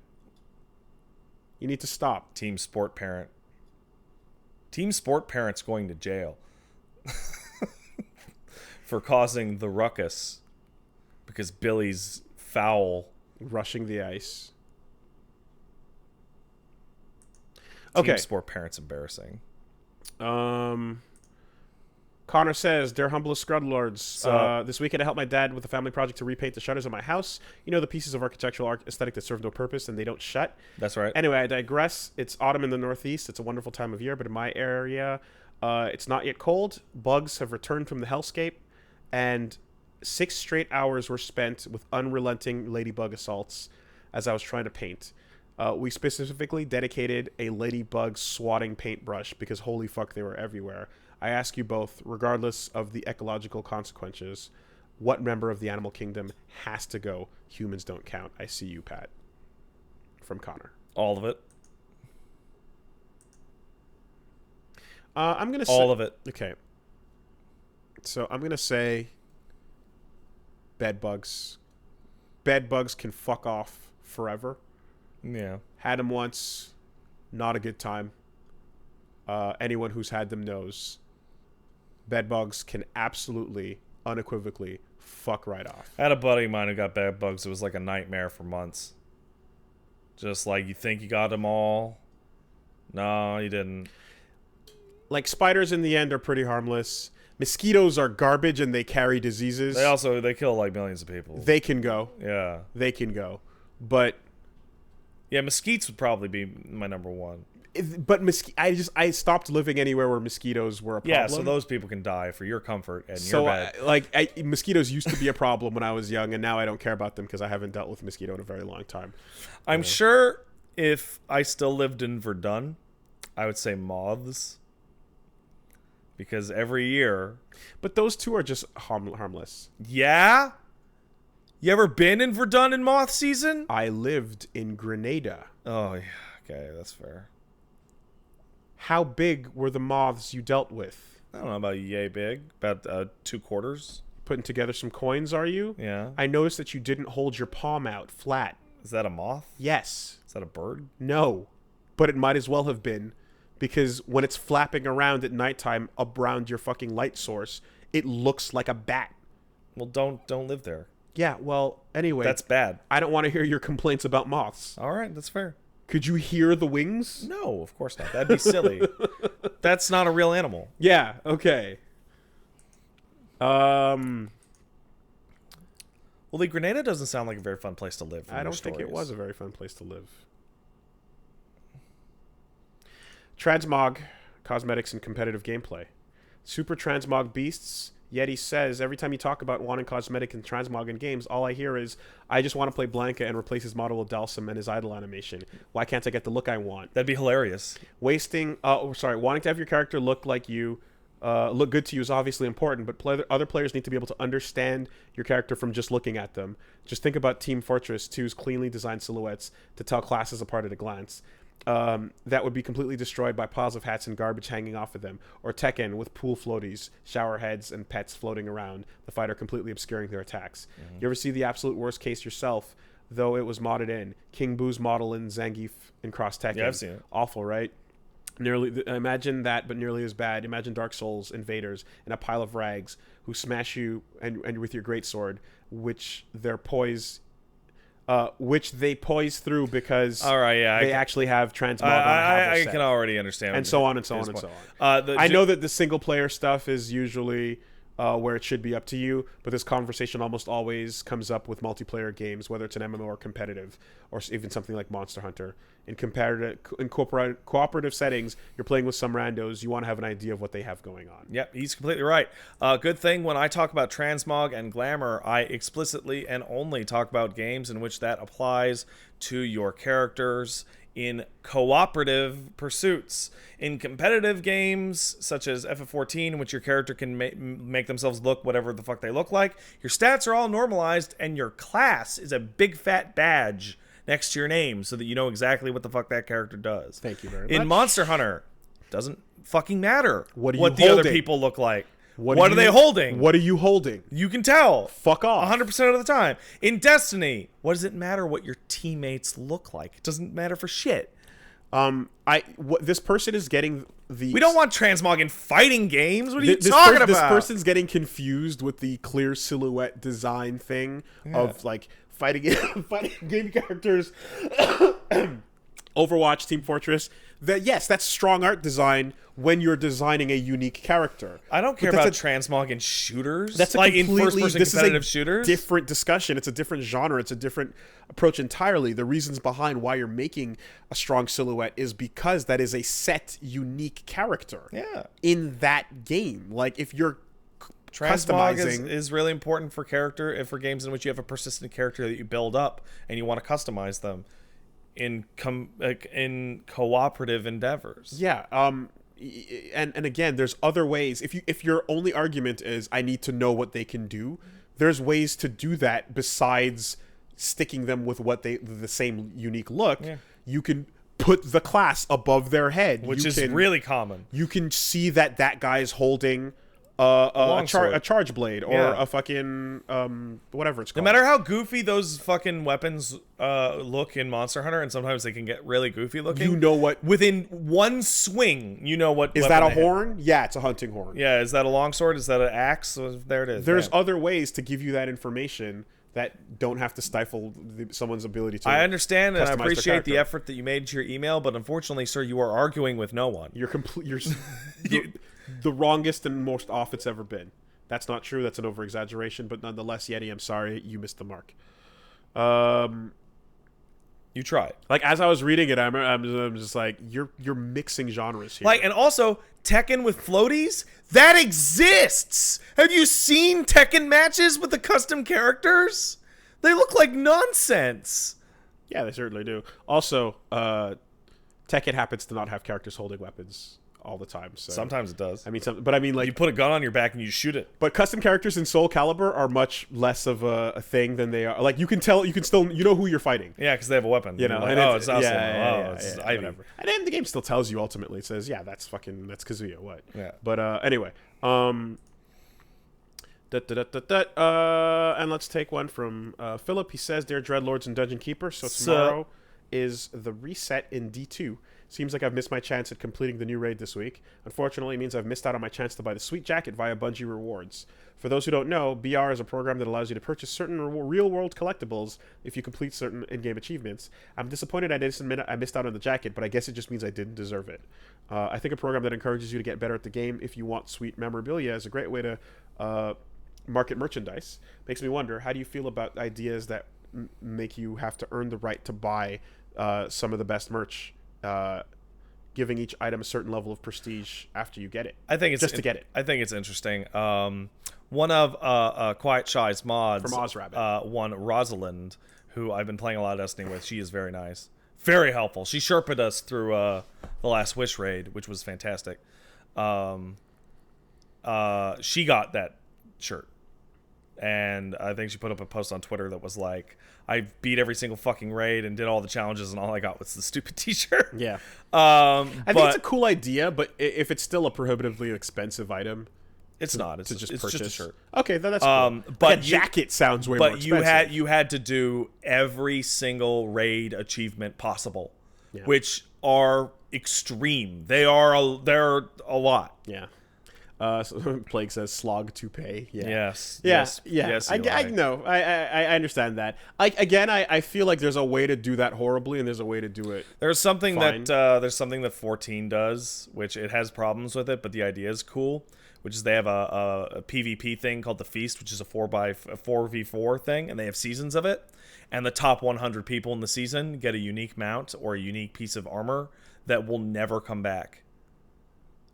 You need to stop. Team sport parent. Team sport parent's going to jail for causing the ruckus because Billy's foul. Rushing the ice. Team sport parent's embarrassing. Connor says, "Dear humblest scrudlords, this weekend I helped my dad with a family project to repaint the shutters of my house. You know, the pieces of architectural aesthetic that serve no purpose and they don't shut." That's right. Anyway, I digress. It's autumn in the Northeast. It's a wonderful time of year, but in my area, it's not yet cold. Bugs have returned from the hellscape, and 6 straight hours were spent with unrelenting ladybug assaults as I was trying to paint. We specifically dedicated a ladybug swatting paintbrush because holy fuck, they were everywhere. I ask you both, regardless of the ecological consequences, what member of the animal kingdom has to go? Humans don't count. I see you, Pat. From Connor. All of it. I'm gonna say all of it. Okay. So I'm gonna say bed bugs. Bed bugs can fuck off forever. Yeah. Had them once, not a good time. Anyone who's had them knows. Bed bugs can absolutely, unequivocally fuck right off. I had a buddy of mine who got bed bugs. It was like a nightmare for months. Just like you think you got them all. No, you didn't. Like spiders in the end are pretty harmless. Mosquitoes are garbage and they carry diseases. They kill like millions of people. They can go. Yeah. They can go. But yeah, mesquites would probably be my number one. But I stopped living anywhere where mosquitoes were a problem. Yeah, so those people can die for your comfort and your bed. Mosquitoes used to be a problem when I was young, and now I don't care about them because I haven't dealt with mosquito in a very long time. I'm sure if I still lived in Verdun, I would say moths. Because every year... But those two are just harmless. Yeah? You ever been in Verdun in moth season? I lived in Grenada. Oh, yeah. Okay, that's fair. How big were the moths you dealt with? I don't know, about yay big. About 2 quarters. Putting together some coins, are you? Yeah. I noticed that you didn't hold your palm out flat. Is that a moth? Yes. Is that a bird? No. But it might as well have been. Because when it's flapping around at nighttime up around your fucking light source, it looks like a bat. Well, don't live there. Yeah, well, anyway. That's bad. I don't want to hear your complaints about moths. All right, that's fair. Could you hear the wings? No, of course not. That'd be silly. That's not a real animal. Yeah, okay. Well, the Grenada doesn't sound like a very fun place to live. I don't think it was a very fun place to live. Transmog, cosmetics and competitive gameplay. Super Transmog Beasts, Yeti says, every time you talk about wanting cosmetic and transmog in games, all I hear is, I just want to play Blanca and replace his model with Dalsum and his idle animation. Why can't I get the look I want? That'd be hilarious. Wanting to have your character look like you, look good to you is obviously important, but other players need to be able to understand your character from just looking at them. Just think about Team Fortress 2's cleanly designed silhouettes to tell classes apart at a glance. That would be completely destroyed by piles of hats and garbage hanging off of them, or Tekken with pool floaties, shower heads, and pets floating around, the fighter completely obscuring their attacks. Mm-hmm. You ever see the absolute worst case yourself, though it was modded in? King Boo's model in Zangief in Cross Tekken. Yeah, I've seen it. Awful, right? Imagine that, but nearly as bad. Imagine Dark Souls invaders in a pile of rags who smash you and with your greatsword, which they poise through because they actually have transmog on a I set. can already understand. And so on and so on and so on. I know that the single player stuff is usually where it should be up to you, but this conversation almost always comes up with multiplayer games, whether it's an MMO or competitive, or even something like Monster Hunter. In cooperative settings, you're playing with some randos. You want to have an idea of what they have going on. Yep, he's completely right. Good thing when I talk about transmog and glamour, I explicitly and only talk about games in which that applies to your characters in cooperative pursuits. In competitive games, such as FF14, in which your character can make themselves look whatever the fuck they look like, your stats are all normalized, and your class is a big fat badge next to your name so that you know exactly what the fuck that character does. Thank you very much. In Monster Hunter, doesn't fucking matter what the other people look like. What are they holding? What are you holding? You can tell. Fuck off. 100% of the time. In Destiny, what does it matter what your teammates look like? It doesn't matter for shit. This person is getting the... We don't want transmog in fighting games. What are you talking about? This person's getting confused with the clear silhouette design thing of like fighting game characters. Overwatch, Team Fortress. That's strong art design when you're designing a unique character. I don't care about transmog in shooters. That's like in first-person competitive shooters. Different discussion. It's a different genre. It's a different approach entirely. The reasons behind why you're making a strong silhouette is because that is a set, unique character. Yeah. In that game, like if you're transmog customizing, is really important for games in which you have a persistent character that you build up and you want to customize them. in cooperative endeavors. Yeah. And again, there's other ways. If your only argument is I need to know what they can do, there's ways to do that besides sticking them with the same unique look. Yeah. You can put the class above their head, which is really common. You can see that guy is holding a charge blade or a fucking whatever it's called. No matter how goofy those fucking weapons look in Monster Hunter, and sometimes they can get really goofy looking. You know what? Within one swing, you know what. Is that a horn? Yeah, it's a hunting horn. Yeah, is that a longsword? Is that an axe? So there it is. There's other ways to give you that information that don't have to stifle someone's ability to. I understand and I appreciate the effort that you made to your email, but unfortunately, sir, you are arguing with no one. You're the wrongest and most off it's ever been. That's not true. That's an over-exaggeration, but nonetheless, Yeti, I'm sorry, you missed the mark. You tried. Like, as I was reading it, I'm just like, you're mixing genres here. Like, and also Tekken with floaties that exists. Have you seen Tekken matches with the custom characters? They look like nonsense. Yeah, they certainly do. Also, Tekken happens to not have characters holding weapons all the time. So sometimes it does. I mean, but I mean, like, you put a gun on your back and you shoot it. But custom characters in Soul Calibur are much less of a thing than they are. Like, you can tell, you can still, you know who you're fighting. Yeah, because they have a weapon. You know, like, and it's awesome. It's Ivy. Whatever. And then the game still tells you ultimately. It says, yeah, that's Kazuya. What? Yeah. But anyway, and let's take one from Philip. He says, "Dear Dreadlords and Dungeon Keeper, so tomorrow is the reset in D2. Seems like I've missed my chance at completing the new raid this week. Unfortunately, it means I've missed out on my chance to buy the Sweet Jacket via Bungie Rewards. For those who don't know, BR is a program that allows you to purchase certain real-world collectibles if you complete certain in-game achievements. I'm disappointed I missed out on the jacket, but I guess it just means I didn't deserve it. I think a program that encourages you to get better at the game if you want sweet memorabilia is a great way to market merchandise. Makes me wonder, how do you feel about ideas that make you have to earn the right to buy some of the best merch, giving each item a certain level of prestige after you get it? I think it's just to get it. I think it's interesting. One of Quiet Shy's mods from Ozrabbit, one Rosalind, who I've been playing a lot of Destiny with. She is very nice, very helpful. She Sherpa'd us through the last Wish raid, which was fantastic. She got that shirt. And I think she put up a post on Twitter that was like, I beat every single fucking raid and did all the challenges, and all I got was the stupid t-shirt. Yeah. I think it's a cool idea, but if it's still a prohibitively expensive item, it's not. It's just a shirt. Okay, that's cool. But a jacket sounds way more expensive. But you had to do every single raid achievement possible, which are extreme. They're a lot. Yeah. Plague says slog to pay. Yeah. Yes. Yes. Yeah. Yes, I know. I understand that. I feel like there's a way to do that horribly, and there's a way to do it. There's something fine. that 14 does, which it has problems with it, but the idea is cool. Which is they have a PvP thing called the Feast, which is a 4v4 thing, and they have seasons of it. And the top 100 people in the season get a unique mount or a unique piece of armor that will never come back,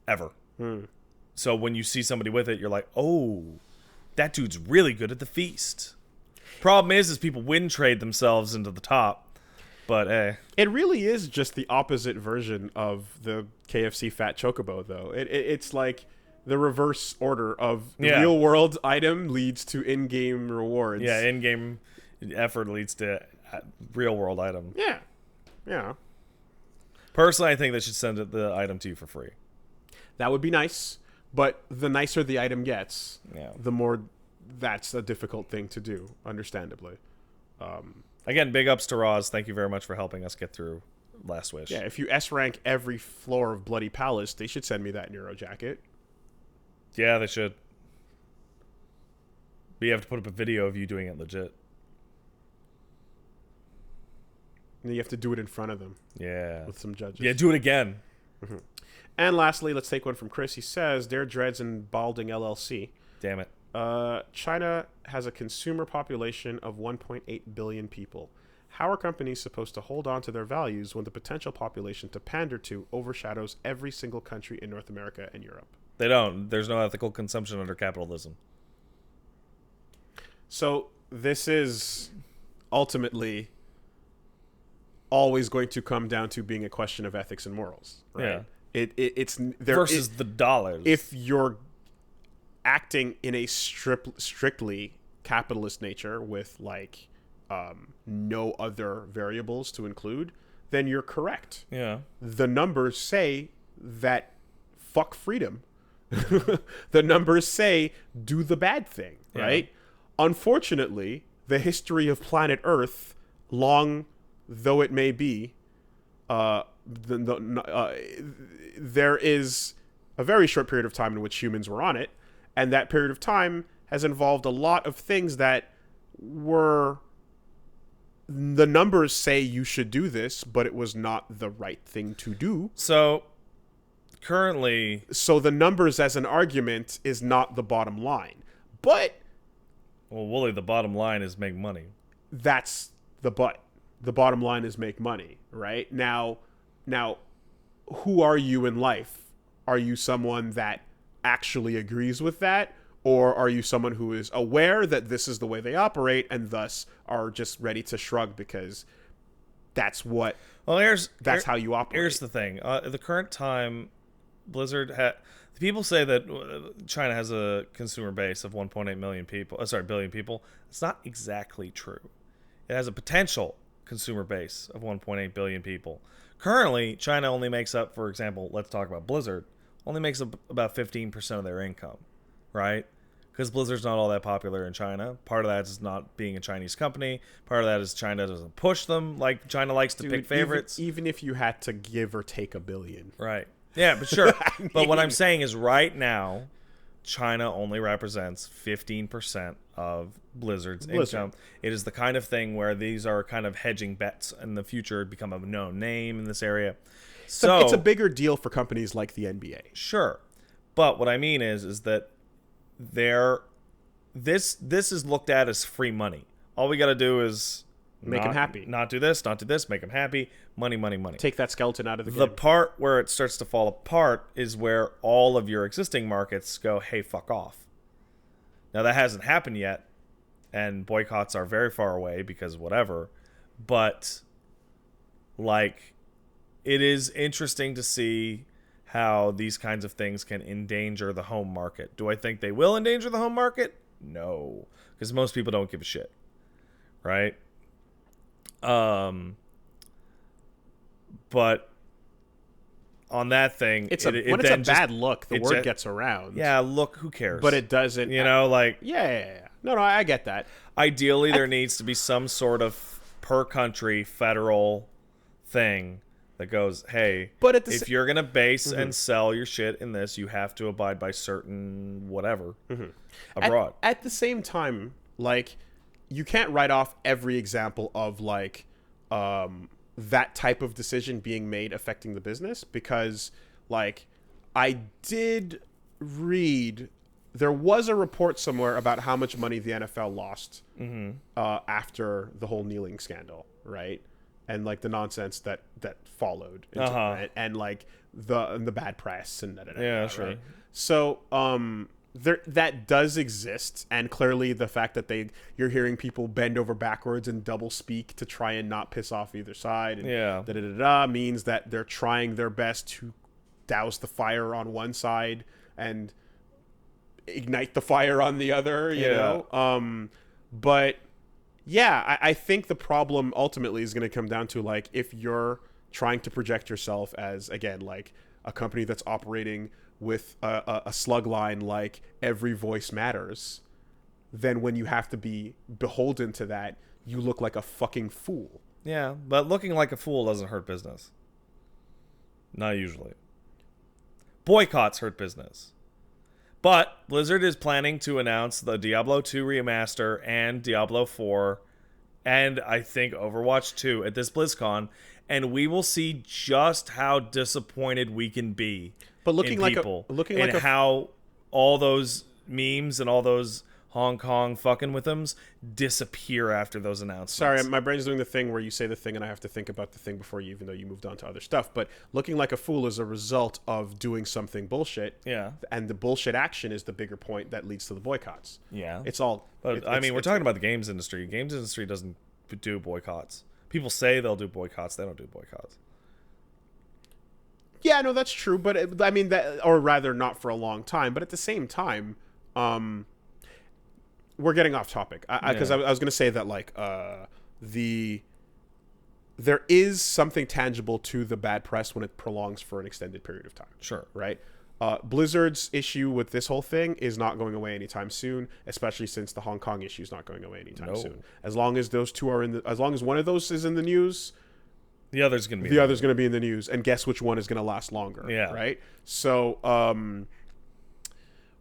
ever. So when you see somebody with it, you're like, oh, that dude's really good at the Feast. Problem is people win trade themselves into the top. But hey. It really is just the opposite version of the KFC Fat Chocobo, though. It's like the reverse order of real world item leads to in-game rewards. Yeah, in-game effort leads to real world item. Yeah. Yeah. Personally, I think they should send the item to you for free. That would be nice. But the nicer the item gets, the more that's a difficult thing to do, understandably. Again, big ups to Roz. Thank you very much for helping us get through Last Wish. Yeah, if you S-rank every floor of Bloody Palace, they should send me that Neuro jacket. Yeah, they should. But you have to put up a video of you doing it legit. And you have to do it in front of them. Yeah. With some judges. Yeah, do it again. Mm-hmm. And lastly, let's take one from Chris. He says, "Dear Dreads and Balding LLC. Damn it. China has a consumer population of 1.8 billion people. How are companies supposed to hold on to their values when the potential population to pander to overshadows every single country in North America and Europe?" They don't. There's no ethical consumption under capitalism. So this is ultimately always going to come down to being a question of ethics and morals, right? Yeah. It's there versus the dollars. If you're acting in a strictly capitalist nature with like no other variables to include, then you're correct. Yeah. The numbers say that fuck freedom. The numbers say do the bad thing, right? Unfortunately, the history of planet Earth, long though it may be, there is a very short period of time in which humans were on it, and that period of time has involved a lot of things that were, the numbers say you should do this, but it was not the right thing to do. So currently, so the numbers as an argument is not the bottom line. But well, Wooly, the bottom line is make money. That's the but. The bottom line is make money, right? Now, who are you in life? Are you someone that actually agrees with that? Or are you someone who is aware that this is the way they operate and thus are just ready to shrug because that's what, that's how you operate? Here's the thing. At the current time, Blizzard people say that China has a consumer base of 1.8 million people. Billion people. It's not exactly true. It has a potential consumer base of 1.8 billion people. Currently, China only makes up, for example, let's talk about Blizzard, only makes up about 15% of their income, right? Because Blizzard's not all that popular in China. Part of that is not being a Chinese company. Part of that is China doesn't push them like China likes to pick favorites. Even if you had to give or take $1 billion. Right. Yeah, but sure. But what I'm saying is right now, China only represents 15% of Blizzard's income. It is the kind of thing where these are kind of hedging bets in the future, become a known name in this area. So it's a bigger deal for companies like the NBA. Sure. But what I mean is that this is looked at as free money. All we got to do is make them happy. Not do this, make them happy. Money, money, money. Take that skeleton out of the game. The part where it starts to fall apart is where all of your existing markets go, hey, fuck off. Now, that hasn't happened yet, and boycotts are very far away because whatever. But, like, it is interesting to see how these kinds of things can endanger the home market. Do I think they will endanger the home market? No, because most people don't give a shit, right? But on that thing, it's a bad look. The word gets around. Yeah, look, who cares? But it doesn't. Yeah. No, I get that. Ideally, there needs to be some sort of per country federal thing that goes, hey, but if you're gonna base and sell your shit in this, you have to abide by certain whatever abroad. At the same time, like, you can't write off every example of like that type of decision being made affecting the business, because like I did read, there was a report somewhere about how much money the NFL lost after the whole kneeling scandal, right? And like the nonsense that followed into it, and like the bad press and sure. Right? So that does exist, and clearly the fact that you're hearing people bend over backwards and double speak to try and not piss off either side, and means that they're trying their best to douse the fire on one side and ignite the fire on the other, you know. But yeah, I think the problem ultimately is going to come down to, like, if you're trying to project yourself as, again, like a company that's operating with a slug line like every voice matters, then when you have to be beholden to that, you look like a fucking fool. Yeah, but looking like a fool doesn't hurt business. Not usually. Boycotts hurt business. But Blizzard is planning to announce the Diablo 2 remaster and Diablo 4 and I think Overwatch 2 at this BlizzCon, and we will see just how disappointed we can be. But looking like how all those memes and all those Hong Kong fucking with them disappear after those announcements. Sorry, my brain's doing the thing where you say the thing and I have to think about the thing before you, even though you moved on to other stuff. But looking like a fool is a result of doing something bullshit. Yeah. And the bullshit action is the bigger point that leads to the boycotts. Yeah. It's all... But, I mean, we're talking about the games industry. Games industry doesn't do boycotts. People say they'll do boycotts. They don't do boycotts. Yeah, no, that's true. But I mean, or rather, not for a long time. But at the same time, we're getting off topic. Because I was going to say that, like, there is something tangible to the bad press when it prolongs for an extended period of time. Sure. Right? Blizzard's issue with this whole thing is not going away anytime soon, especially since the Hong Kong issue is not going away anytime soon. As long as those two are as long as one of those is in the news, the other's going to be in the news, and guess which one is going to last longer. Yeah. Right. So,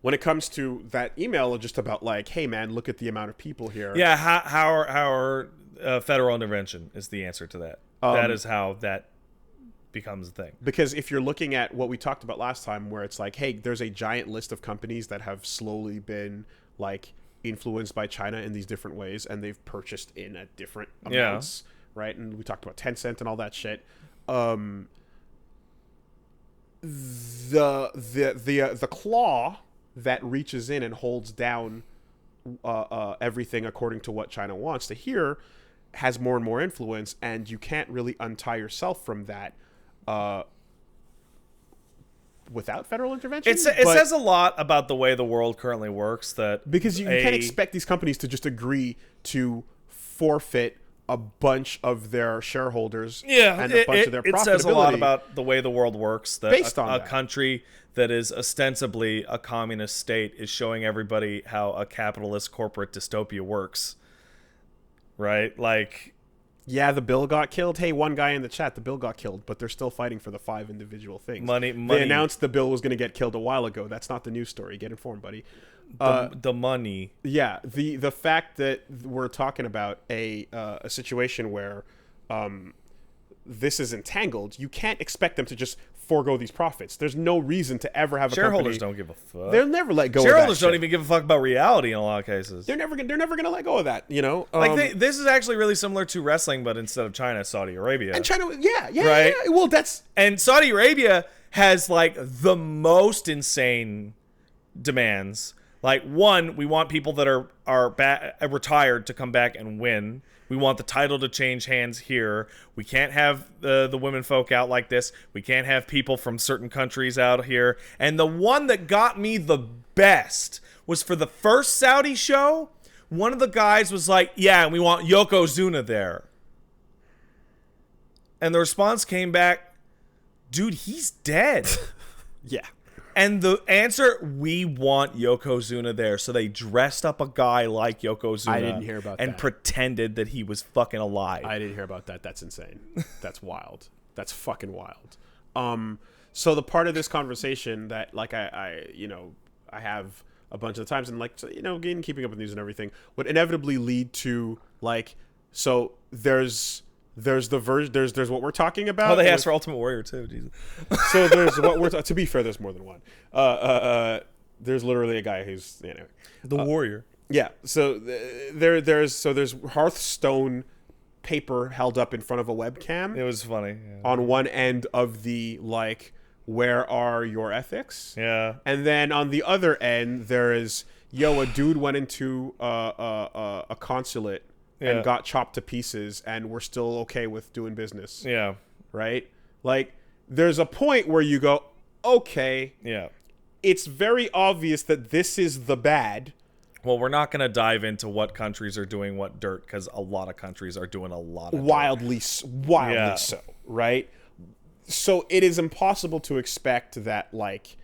when it comes to that email, just about like, hey man, look at the amount of people here. Yeah. How are federal intervention is the answer to that. That is how that becomes a thing. Because if you're looking at what we talked about last time, where it's like, hey, there's a giant list of companies that have slowly been like influenced by China in these different ways, and they've purchased in at different amounts, right? And we talked about Tencent and all that shit. The claw that reaches in and holds down everything according to what China wants to hear has more and more influence, and you can't really untie yourself from that without federal intervention. It says a lot about the way the world currently works, that because you can't expect these companies to just agree to forfeit a bunch of their shareholders and a bunch of their profitability. It says a lot about the way the world works, that based on a country that is ostensibly a communist state is showing everybody how a capitalist corporate dystopia works. Right? Like, yeah, the bill got killed. Hey, one guy in the chat, the bill got killed, but they're still fighting for the 5 individual things. Money. They announced the bill was going to get killed a while ago. That's not the news story. Get informed, buddy. The money. Yeah, the fact that we're talking about a situation where this is entangled, you can't expect them to just forego these profits. There's no reason to ever have a shareholders company. don't give a fuck. They'll never let go. Shareholders of that don't shit. even give a fuck about reality in a lot of cases. They're never gonna let go of that. You know, like this is actually really similar to wrestling, but instead of China, Saudi Arabia. And China, yeah, right. Yeah. Well, and Saudi Arabia has like the most insane demands. Like, one, we want people that are retired to come back and win. We want the title to change hands here. We can't have the women folk out like this. We can't have people from certain countries out here. And the one that got me the best was for the first Saudi show. One of the guys was like, yeah, and we want Yokozuna there. And the response came back, dude, he's dead. Yeah. And the answer, we want Yokozuna there. So they dressed up a guy like Yokozuna. I didn't hear about that. And pretended that he was fucking alive. I didn't hear about that. That's insane. That's wild. That's fucking wild. So the part of this conversation that, like, I have a bunch of the times, and, like, again, keeping up with news and everything, would inevitably lead to, like, so there's what we're talking about. Oh, they asked for Ultimate Warrior too. Jesus. So there's what we're to be fair, there's more than one. There's literally a guy who's the warrior. Yeah. So there's Hearthstone paper held up in front of a webcam. It was funny. Yeah. On one end of the, like, where are your ethics? Yeah. And then on the other end there is, a dude went into a consulate. Yeah. And got chopped to pieces, and we're still okay with doing business. Yeah. Right? Like, there's a point where you go, okay. Yeah. It's very obvious that this is the bad. Well, we're not going to dive into what countries are doing what dirt, because a lot of countries are doing a lot of wildly so, right? So it is impossible to expect that, like,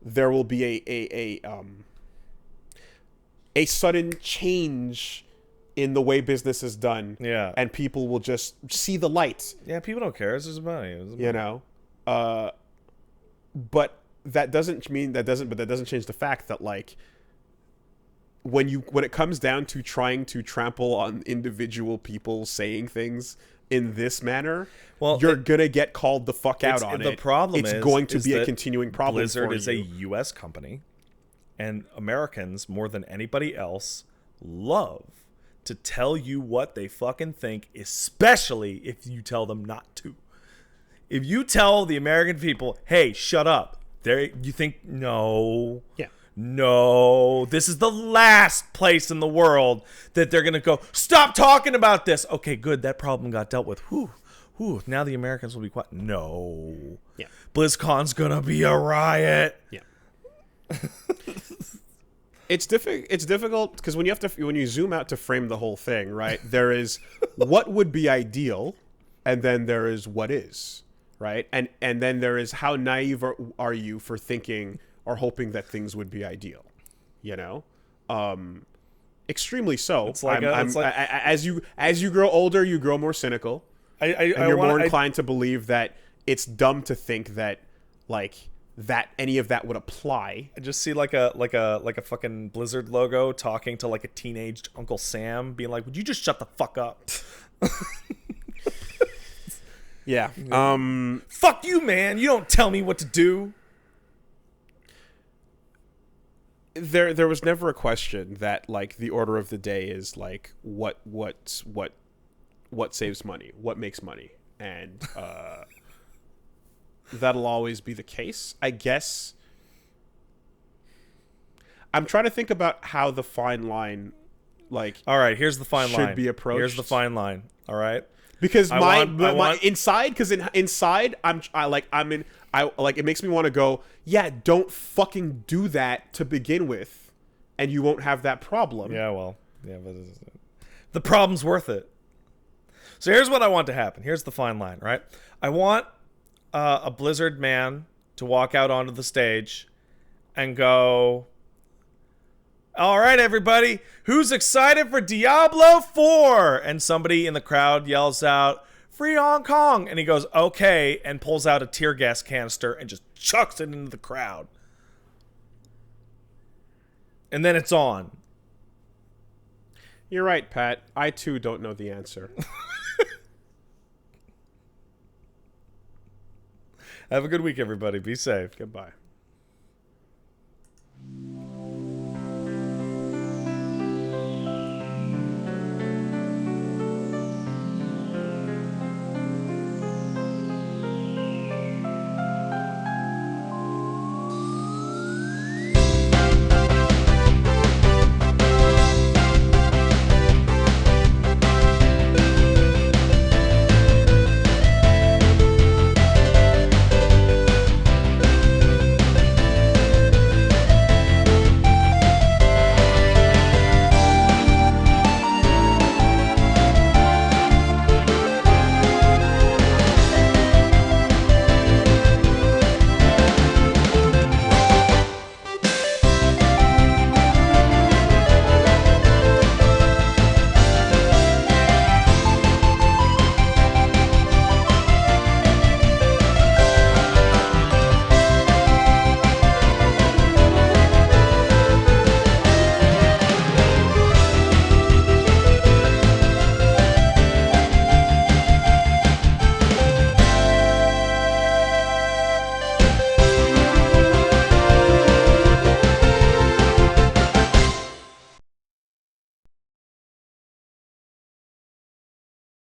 there will be a sudden change in the way business is done, and people will just see the light. Yeah, people don't care. It's just money. But that doesn't change the fact that, like, when it comes down to trying to trample on individual people saying things in this manner, you're gonna get called the fuck out on it. The problem it's going to be a continuing problem. Blizzard is a U.S. company, and Americans, more than anybody else, love to tell you what they fucking think, especially if you tell them not to. If you tell the American people, hey, shut up, you think, no. Yeah. No, this is the last place in the world that they're going to go, stop talking about this. Okay, good. That problem got dealt with. Whew. Now the Americans will be quiet. No. Yeah. BlizzCon's going to be a riot. Yeah. It's difficult because when you zoom out to frame the whole thing, right? There is what would be ideal, and then there is what is, right? And then there is how naive are you for thinking or hoping that things would be ideal, you know? Extremely so. It's like, as you grow older, you grow more cynical. And you're more inclined to believe that it's dumb to think that like that any of that would apply. I just see like a fucking Blizzard logo talking to like a teenaged Uncle Sam, being like, "Would you just shut the fuck up?" Yeah. Fuck you, man. You don't tell me what to do. There was never a question that like the order of the day is like what saves money, what makes money, and that'll always be the case, I guess. I'm trying to think about how the fine line, like, all right, here's the fine line. Should be approached. Here's the fine line. All right, because inside, because inside, it makes me want to go, yeah, don't fucking do that to begin with, and you won't have that problem. Yeah, well, yeah, but the problem's worth it. So here's what I want to happen. Here's the fine line, right? I want a Blizzard man to walk out onto the stage and go, all right, everybody, who's excited for Diablo 4? And somebody in the crowd yells out, free Hong Kong. And he goes, okay, and pulls out a tear gas canister and just chucks it into the crowd. And then it's on. You're right, Pat. I, too, don't know the answer. Have a good week, everybody. Be safe. Goodbye.